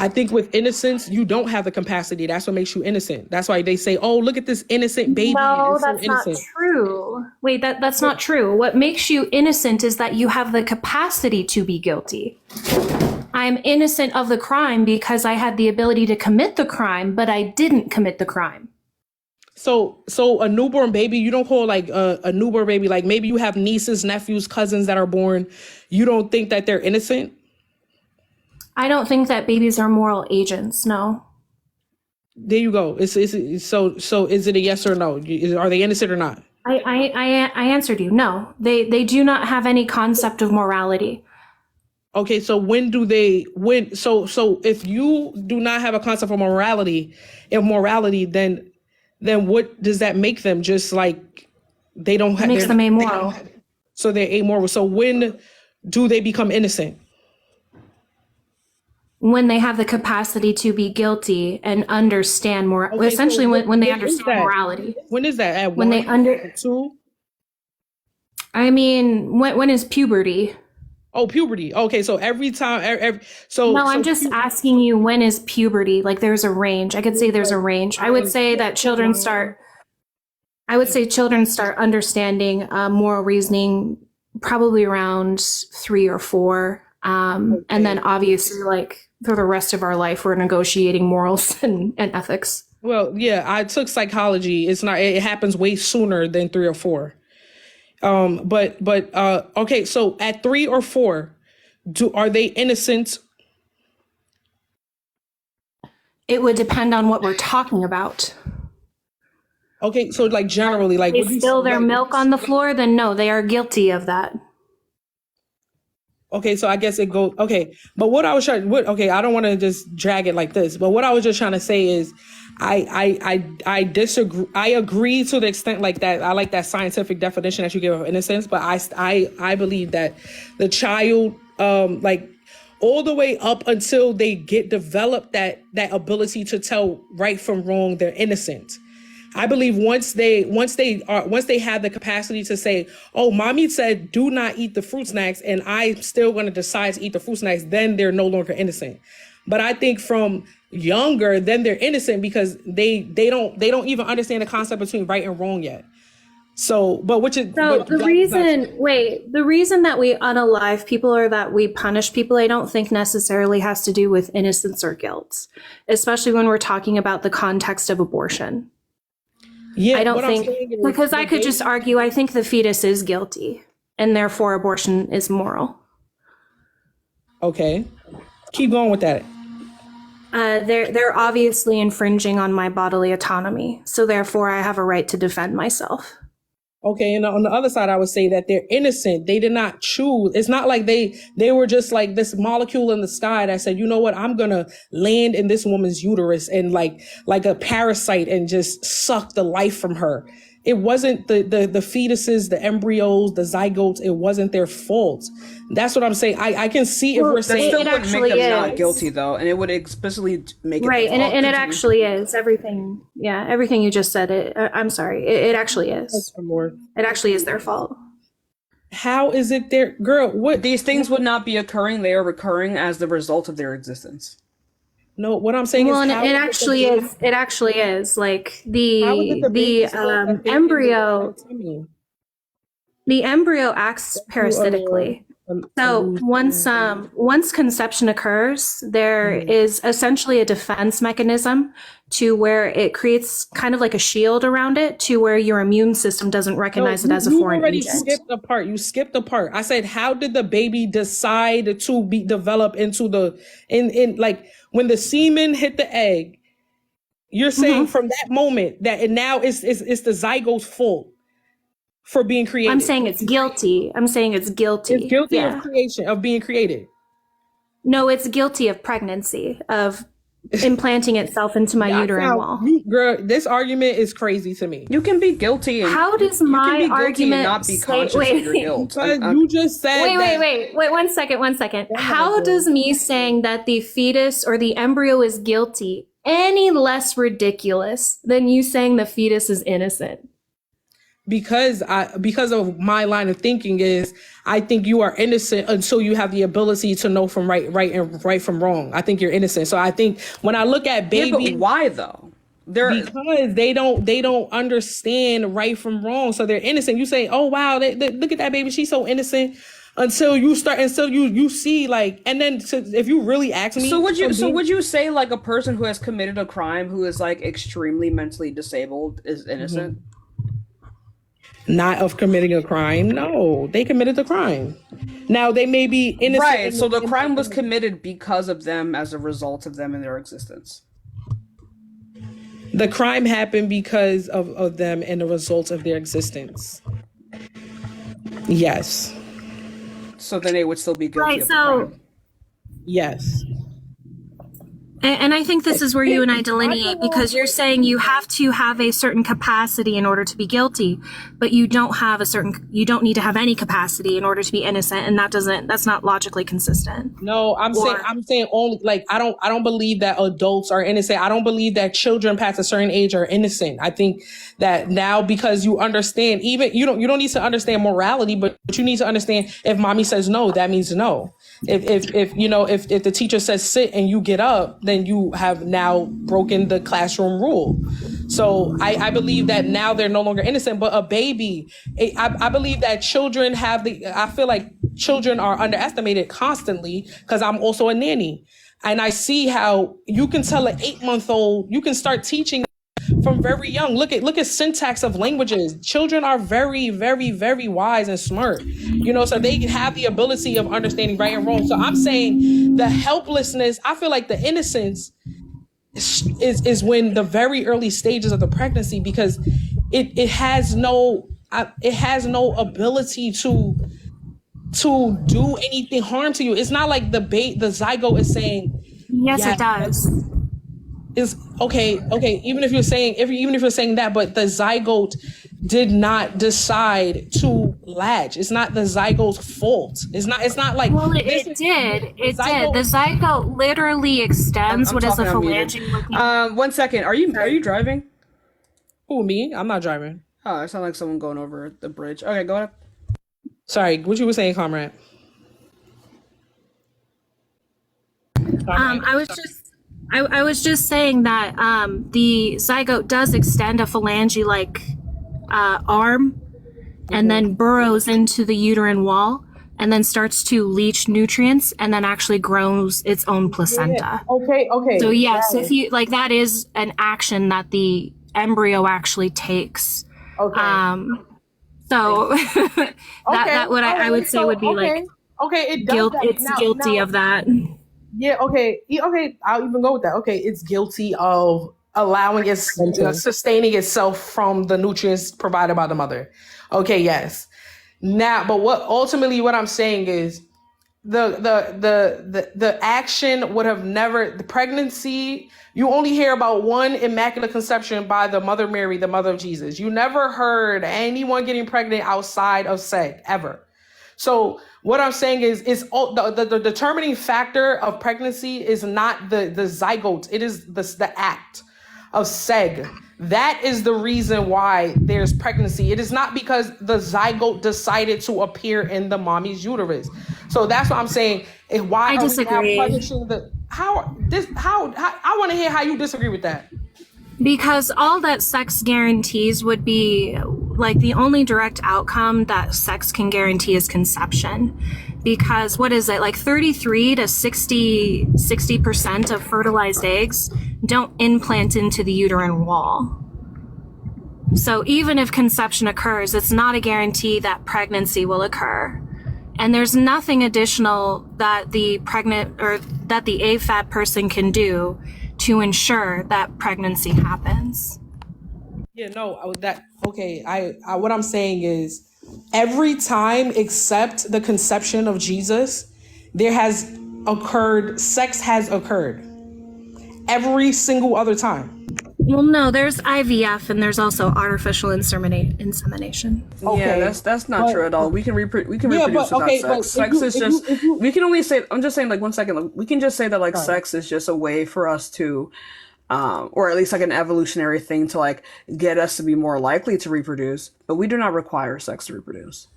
[SPEAKER 21] I think with innocence, you don't have the capacity. That's what makes you innocent. That's why they say, oh, look at this innocent baby.
[SPEAKER 15] No, that's not true. Wait, that's not true. What makes you innocent is that you have the capacity to be guilty. I'm innocent of the crime because I had the ability to commit the crime, but I didn't commit the crime.
[SPEAKER 21] So a newborn baby, you don't call like a newborn baby, like maybe you have nieces, nephews, cousins that are born. You don't think that they're innocent?
[SPEAKER 15] I don't think that babies are moral agents. No.
[SPEAKER 21] There you go. So is it a yes or no? Are they innocent or not?
[SPEAKER 15] I answered you. No, they do not have any concept of morality.
[SPEAKER 21] Okay, so so if you do not have a concept of morality, then what does that make them? Just like they don't have.
[SPEAKER 15] It makes them amoral.
[SPEAKER 21] So they're amoral. So when do they become innocent?
[SPEAKER 15] When they have the capacity to be guilty and understand more,
[SPEAKER 21] Okay,
[SPEAKER 15] essentially
[SPEAKER 21] so
[SPEAKER 15] when they
[SPEAKER 21] is
[SPEAKER 15] understand
[SPEAKER 21] that?
[SPEAKER 15] morality.
[SPEAKER 21] When is that? At
[SPEAKER 15] When
[SPEAKER 21] one,
[SPEAKER 15] they under,
[SPEAKER 21] 2?
[SPEAKER 15] I mean, when is puberty?
[SPEAKER 21] Oh, puberty. Okay, so every time,
[SPEAKER 15] No, I'm just asking you, when is puberty? Like, there's a range. I could say there's a range. I would say that children start understanding moral reasoning probably around 3 or 4. And then obviously, like, for the rest of our life, we're negotiating morals and ethics.
[SPEAKER 21] Well, yeah, I took psychology. It happens way sooner than 3 or 4. Okay, so at 3 or 4, are they innocent?
[SPEAKER 15] It would depend on what we're talking about.
[SPEAKER 21] Okay, so like generally, like
[SPEAKER 15] If they spill their milk on the floor, then no, they are guilty of that.
[SPEAKER 21] Okay, so I guess it goes. Okay, but what I was trying, I don't want to just drag it like this, but what I was just trying to say is, I disagree. I agree to the extent like that. I like that scientific definition that you give of innocence, but I believe that the child, like all the way up until they develop that ability to tell right from wrong, they're innocent. I believe once they have the capacity to say, oh, mommy said do not eat the fruit snacks, and I'm still going to decide to eat the fruit snacks, then they're no longer innocent. But I think from younger, then they're innocent because they don't even understand the concept between right and wrong yet. So, the
[SPEAKER 15] reason that we unalive people or that we punish people, I don't think necessarily has to do with innocence or guilt, especially when we're talking about the context of abortion.
[SPEAKER 21] Yeah,
[SPEAKER 15] I don't think, because I could just argue, I think the fetus is guilty and therefore abortion is moral.
[SPEAKER 21] Okay. Keep going with that.
[SPEAKER 15] They're obviously infringing on my bodily autonomy, so therefore I have a right to defend myself.
[SPEAKER 21] Okay, and on the other side, I would say that they're innocent. They did not choose. It's not like they were just like this molecule in the sky that said, you know what, I'm gonna land in this woman's uterus and like a parasite and just suck the life from her. It wasn't the fetuses, the embryos, the zygotes. It wasn't their fault. That's what I'm saying. I can see if we're saying
[SPEAKER 2] it wouldn't make them not guilty though, and it would explicitly make it
[SPEAKER 15] right. And it actually is everything. Yeah, everything you just said. I'm sorry. It actually is. It actually is their fault.
[SPEAKER 21] How is it their girl? What
[SPEAKER 2] these things would not be occurring? They are recurring as the result of their existence.
[SPEAKER 21] No, what I'm saying
[SPEAKER 15] is,
[SPEAKER 21] it
[SPEAKER 15] actually is. It actually is like the embryo. The embryo acts parasitically. So once conception occurs, there is essentially a defense mechanism to where it creates kind of like a shield around it to where your immune system doesn't recognize it as a foreign agent.
[SPEAKER 21] You skipped the part. I said, how did the baby decide to be developed into like when the semen hit the egg? You're saying from that moment that now it's the zygote's fault for being created.
[SPEAKER 15] I'm saying it's guilty. It's
[SPEAKER 21] guilty of being created.
[SPEAKER 15] No, it's guilty of pregnancy, of implanting itself into my uterine wall.
[SPEAKER 21] Girl, this argument is crazy to me.
[SPEAKER 2] You can be guilty.
[SPEAKER 15] How does my argument
[SPEAKER 2] not be conscious of your guilt?
[SPEAKER 21] You just said.
[SPEAKER 15] Wait. 1 second. How does me saying that the fetus or the embryo is guilty any less ridiculous than you saying the fetus is innocent?
[SPEAKER 21] Because of my line of thinking is I think you are innocent until you have the ability to know from right from wrong. I think you're innocent. So I think when I look at baby,
[SPEAKER 2] yeah, but why though?
[SPEAKER 21] Because they don't understand right from wrong, so they're innocent. You say, oh wow, look at that baby, she's so innocent. until you see like, and then if you really ask me,
[SPEAKER 2] would you say like a person who has committed a crime who is like extremely mentally disabled is innocent?
[SPEAKER 21] Not of committing a crime. No, they committed the crime. Now they may be innocent.
[SPEAKER 2] Right. So the crime was committed because of them, as a result of them in their existence.
[SPEAKER 21] The crime happened because of them and the results of their existence. Yes.
[SPEAKER 2] So then they would still be guilty of the crime.
[SPEAKER 21] Yes.
[SPEAKER 15] And I think this is where you and I delineate, because you're saying you have to have a certain capacity in order to be guilty, but you don't need to have any capacity in order to be innocent, and that's not logically consistent.
[SPEAKER 21] No, I'm saying only, like, I don't believe that adults are innocent. I don't believe that children past a certain age are innocent. I think that now, because you understand, even you don't need to understand morality, but you need to understand, if mommy says no, that means no. If the teacher says sit and you get up, then you have now broken the classroom rule. So I believe that now they're no longer innocent. But a baby, I believe that children I feel like children are underestimated constantly, because I'm also a nanny. And I see how you can tell an 8-month-old, you can start teaching from very young. Look at syntax of languages. Children are very, very, very wise and smart, so they have the ability of understanding right and wrong. So I'm saying the helplessness, I feel like the innocence is when the very early stages of the pregnancy, because it has no ability to do anything harm to you. It's not like the zygote is saying,
[SPEAKER 15] yes, it does.
[SPEAKER 21] Is okay. Even if you're saying that, but the zygote did not decide to latch. It's not the zygote's fault. It's not like.
[SPEAKER 15] Well, it did. It did. The zygote literally extends what is a phalange.
[SPEAKER 2] 1 second. Are you driving?
[SPEAKER 21] Who, me? I'm not driving.
[SPEAKER 2] Oh, it sounded like someone going over the bridge. Okay, go ahead.
[SPEAKER 21] Sorry, what you were saying, comrade?
[SPEAKER 15] I was just saying that the zygote does extend a phalange-like arm, and then burrows into the uterine wall, and then starts to leach nutrients, and then actually grows its own placenta.
[SPEAKER 21] Yeah. Okay.
[SPEAKER 15] So yes, if you like, that is an action that the embryo actually takes.
[SPEAKER 21] Okay.
[SPEAKER 15] So that what I would say would be like.
[SPEAKER 21] Okay, it does that.
[SPEAKER 15] It's guilty of that.
[SPEAKER 21] Yeah, okay, I'll even go with that. Okay, it's guilty of allowing sustaining itself from the nutrients provided by the mother. Okay, yes. Now, but what I'm saying is the action would have never, the pregnancy, you only hear about one immaculate conception by the Mother Mary, the mother of Jesus. You never heard anyone getting pregnant outside of sex, ever. So what I'm saying is the determining factor of pregnancy is not the zygote. It is the act of seg. That is the reason why there's pregnancy. It is not because the zygote decided to appear in the mommy's uterus. So that's what I'm saying. Why
[SPEAKER 15] I disagree.
[SPEAKER 21] I want to hear how you disagree with that.
[SPEAKER 15] Because all that sex guarantees would be, like, the only direct outcome that sex can guarantee is conception. Because what is it, like 33 to 60% of fertilized eggs don't implant into the uterine wall. So even if conception occurs, it's not a guarantee that pregnancy will occur. And there's nothing additional that the AFAB person can do to ensure that pregnancy happens.
[SPEAKER 21] Yeah, no, what I'm saying is, every time except the conception of Jesus, sex has occurred. Every single other time.
[SPEAKER 15] Well, no, there's IVF and there's also artificial insemination.
[SPEAKER 2] Okay, yeah, that's not true at all. We can reproduce without sex. Sex is just. We can only say. I'm just saying, like, 1 second. We can just say that, like, sex is just a way for us to, or at least like an evolutionary thing to, like, get us to be more likely to reproduce. But we do not require sex to reproduce.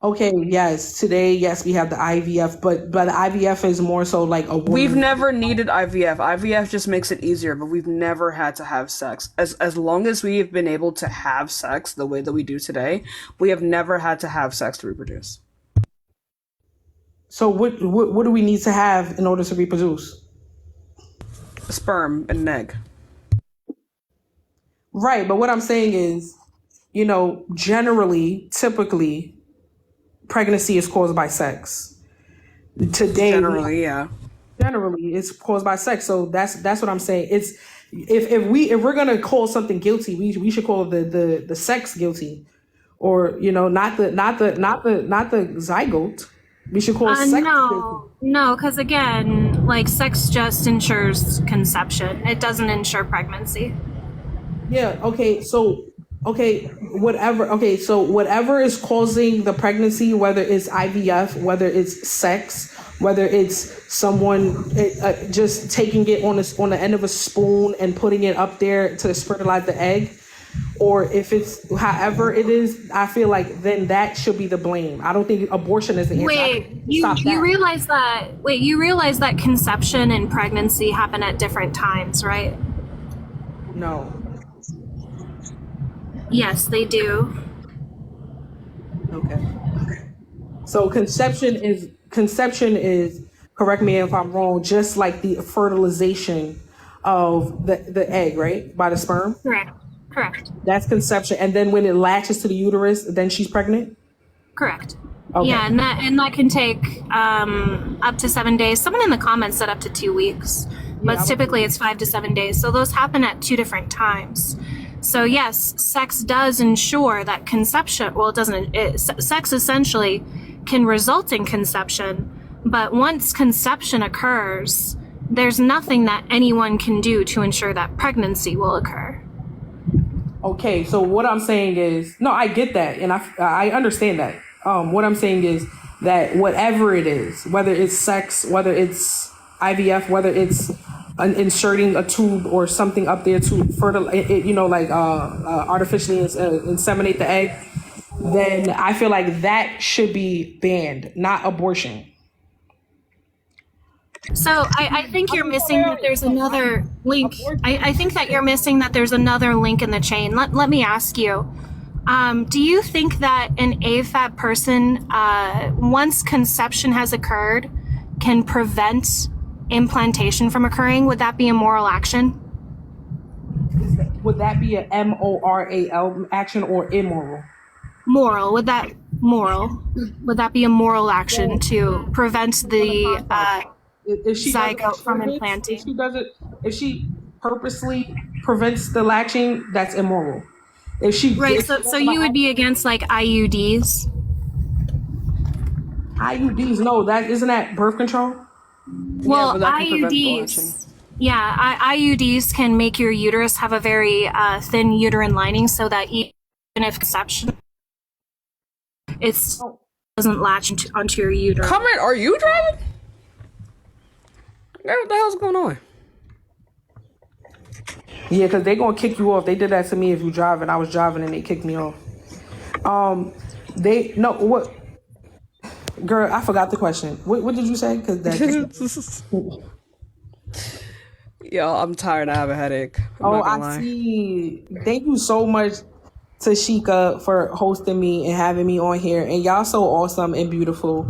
[SPEAKER 21] Okay, yes. Today, yes, we have the IVF, but IVF is more so like a woman.
[SPEAKER 2] We've never needed IVF. IVF just makes it easier, but we've never had to have sex. As long as we have been able to have sex the way that we do today, we have never had to have sex to reproduce.
[SPEAKER 21] So what do we need to have in order to reproduce?
[SPEAKER 2] A sperm and an egg.
[SPEAKER 21] Right, but what I'm saying is, generally, typically, pregnancy is caused by sex. Today, generally, it's caused by sex. So that's what I'm saying. It's if we're gonna call something guilty, we should call the sex guilty, or not the zygote. We should call sex guilty.
[SPEAKER 15] No, because again, like sex just ensures conception. It doesn't ensure pregnancy.
[SPEAKER 21] Yeah. Okay. So whatever. Okay. So whatever is causing the pregnancy, whether it's IVF, whether it's sex, whether it's someone just taking it on the end of a spoon and putting it up there to fertilize the egg, or if it's however it is, I feel like then that should be the blame. I don't think abortion is the answer.
[SPEAKER 15] Wait, you realize that conception and pregnancy happen at different times, right?
[SPEAKER 21] No.
[SPEAKER 15] Yes, they do.
[SPEAKER 21] Okay. So conception is, correct me if I'm wrong, just like the fertilization of the egg, right? By the sperm?
[SPEAKER 15] Correct.
[SPEAKER 21] That's conception. And then when it latches to the uterus, then she's pregnant?
[SPEAKER 15] Correct.
[SPEAKER 21] Okay.
[SPEAKER 15] Yeah, and that can take up to 7 days. Someone in the comments said up to 2 weeks, but typically it's 5 to 7 days. So those happen at 2 different times. So yes, sex does ensure that conception. Well, it doesn't. Sex essentially can result in conception, but once conception occurs, there's nothing that anyone can do to ensure that pregnancy will occur.
[SPEAKER 21] Okay, so what I'm saying is, no, I get that, and I understand that. What I'm saying is that whatever it is, whether it's sex, whether it's IVF, whether it's inserting a tube or something up there to fertilize, artificially inseminate the egg, then I feel like that should be banned, not abortion.
[SPEAKER 15] So I think you're missing that there's another link. I think that you're missing that there's another link in the chain. Let me ask you, do you think that an AFAB person, once conception has occurred, can prevent implantation from occurring? Would that be a moral action?
[SPEAKER 21] Would that be a moral action or immoral?
[SPEAKER 15] Moral. Would that be a moral action to prevent the zygote from implanting?
[SPEAKER 21] If she purposely prevents the latching, that's immoral.
[SPEAKER 15] So you would be against like IUDs?
[SPEAKER 21] IUDs, no, isn't that birth control?
[SPEAKER 15] Well, IUDs, IUDs can make your uterus have a very thin uterine lining, so that even if conception, it doesn't latch onto your uterus.
[SPEAKER 2] Comment, are you driving? What the hell's going on?
[SPEAKER 21] Yeah, because they're going to kick you off. They did that to me if you driving. I was driving and they kicked me off. What? Girl, I forgot the question. What did you say?
[SPEAKER 2] Yo, I'm tired. I have a headache.
[SPEAKER 21] I see. Thank you so much, Tashika, for hosting me and having me on here. And y'all so awesome and beautiful.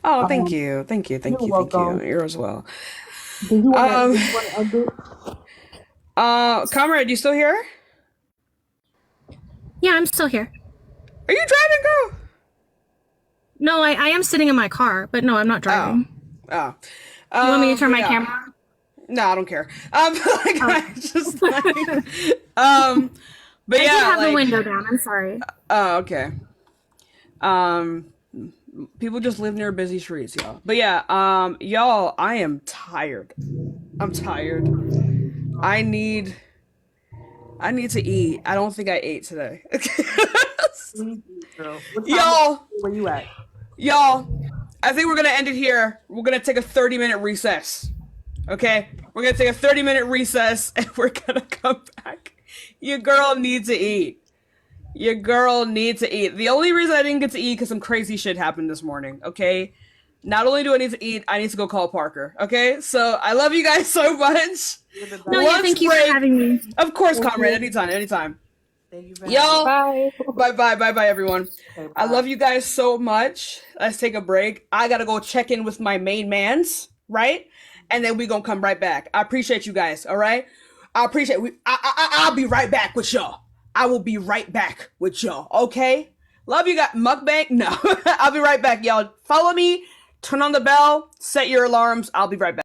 [SPEAKER 2] Oh, thank you. Thank you. You're as well.
[SPEAKER 21] Did you want to end it?
[SPEAKER 2] Comrade, you still here?
[SPEAKER 15] Yeah, I'm still here.
[SPEAKER 2] Are you driving, girl?
[SPEAKER 15] No, I am sitting in my car, but no, I'm not driving.
[SPEAKER 2] Oh.
[SPEAKER 15] You want me to turn my camera on?
[SPEAKER 2] No, I don't care. But
[SPEAKER 15] I did have the window down. I'm sorry.
[SPEAKER 2] Oh, okay. People just live near busy streets, y'all. But yeah, y'all, I am tired. I'm tired. I need to eat. I don't think I ate today. Y'all,
[SPEAKER 21] where you at?
[SPEAKER 2] Y'all, I think we're gonna end it here. We're gonna take a 30-minute recess. Okay? We're gonna take a 30-minute recess and we're gonna come back. Your girl needs to eat. The only reason I didn't get to eat because some crazy shit happened this morning, okay? Not only do I need to eat, I need to go call Parker, okay? So, I love you guys so much.
[SPEAKER 15] No, yeah, thank you for having me.
[SPEAKER 2] Of course, comrade. Anytime.
[SPEAKER 1] Y'all, bye, everyone. I love you guys so much. Let's take a break. I gotta go check in with my main mans, right? And then we gonna come right back. I appreciate you guys. All right, I appreciate. I'll be right back with y'all. I will be right back with y'all. Okay, love you guys. Mukbang? No, I'll be right back, y'all. Follow me. Turn on the bell. Set your alarms. I'll be right back.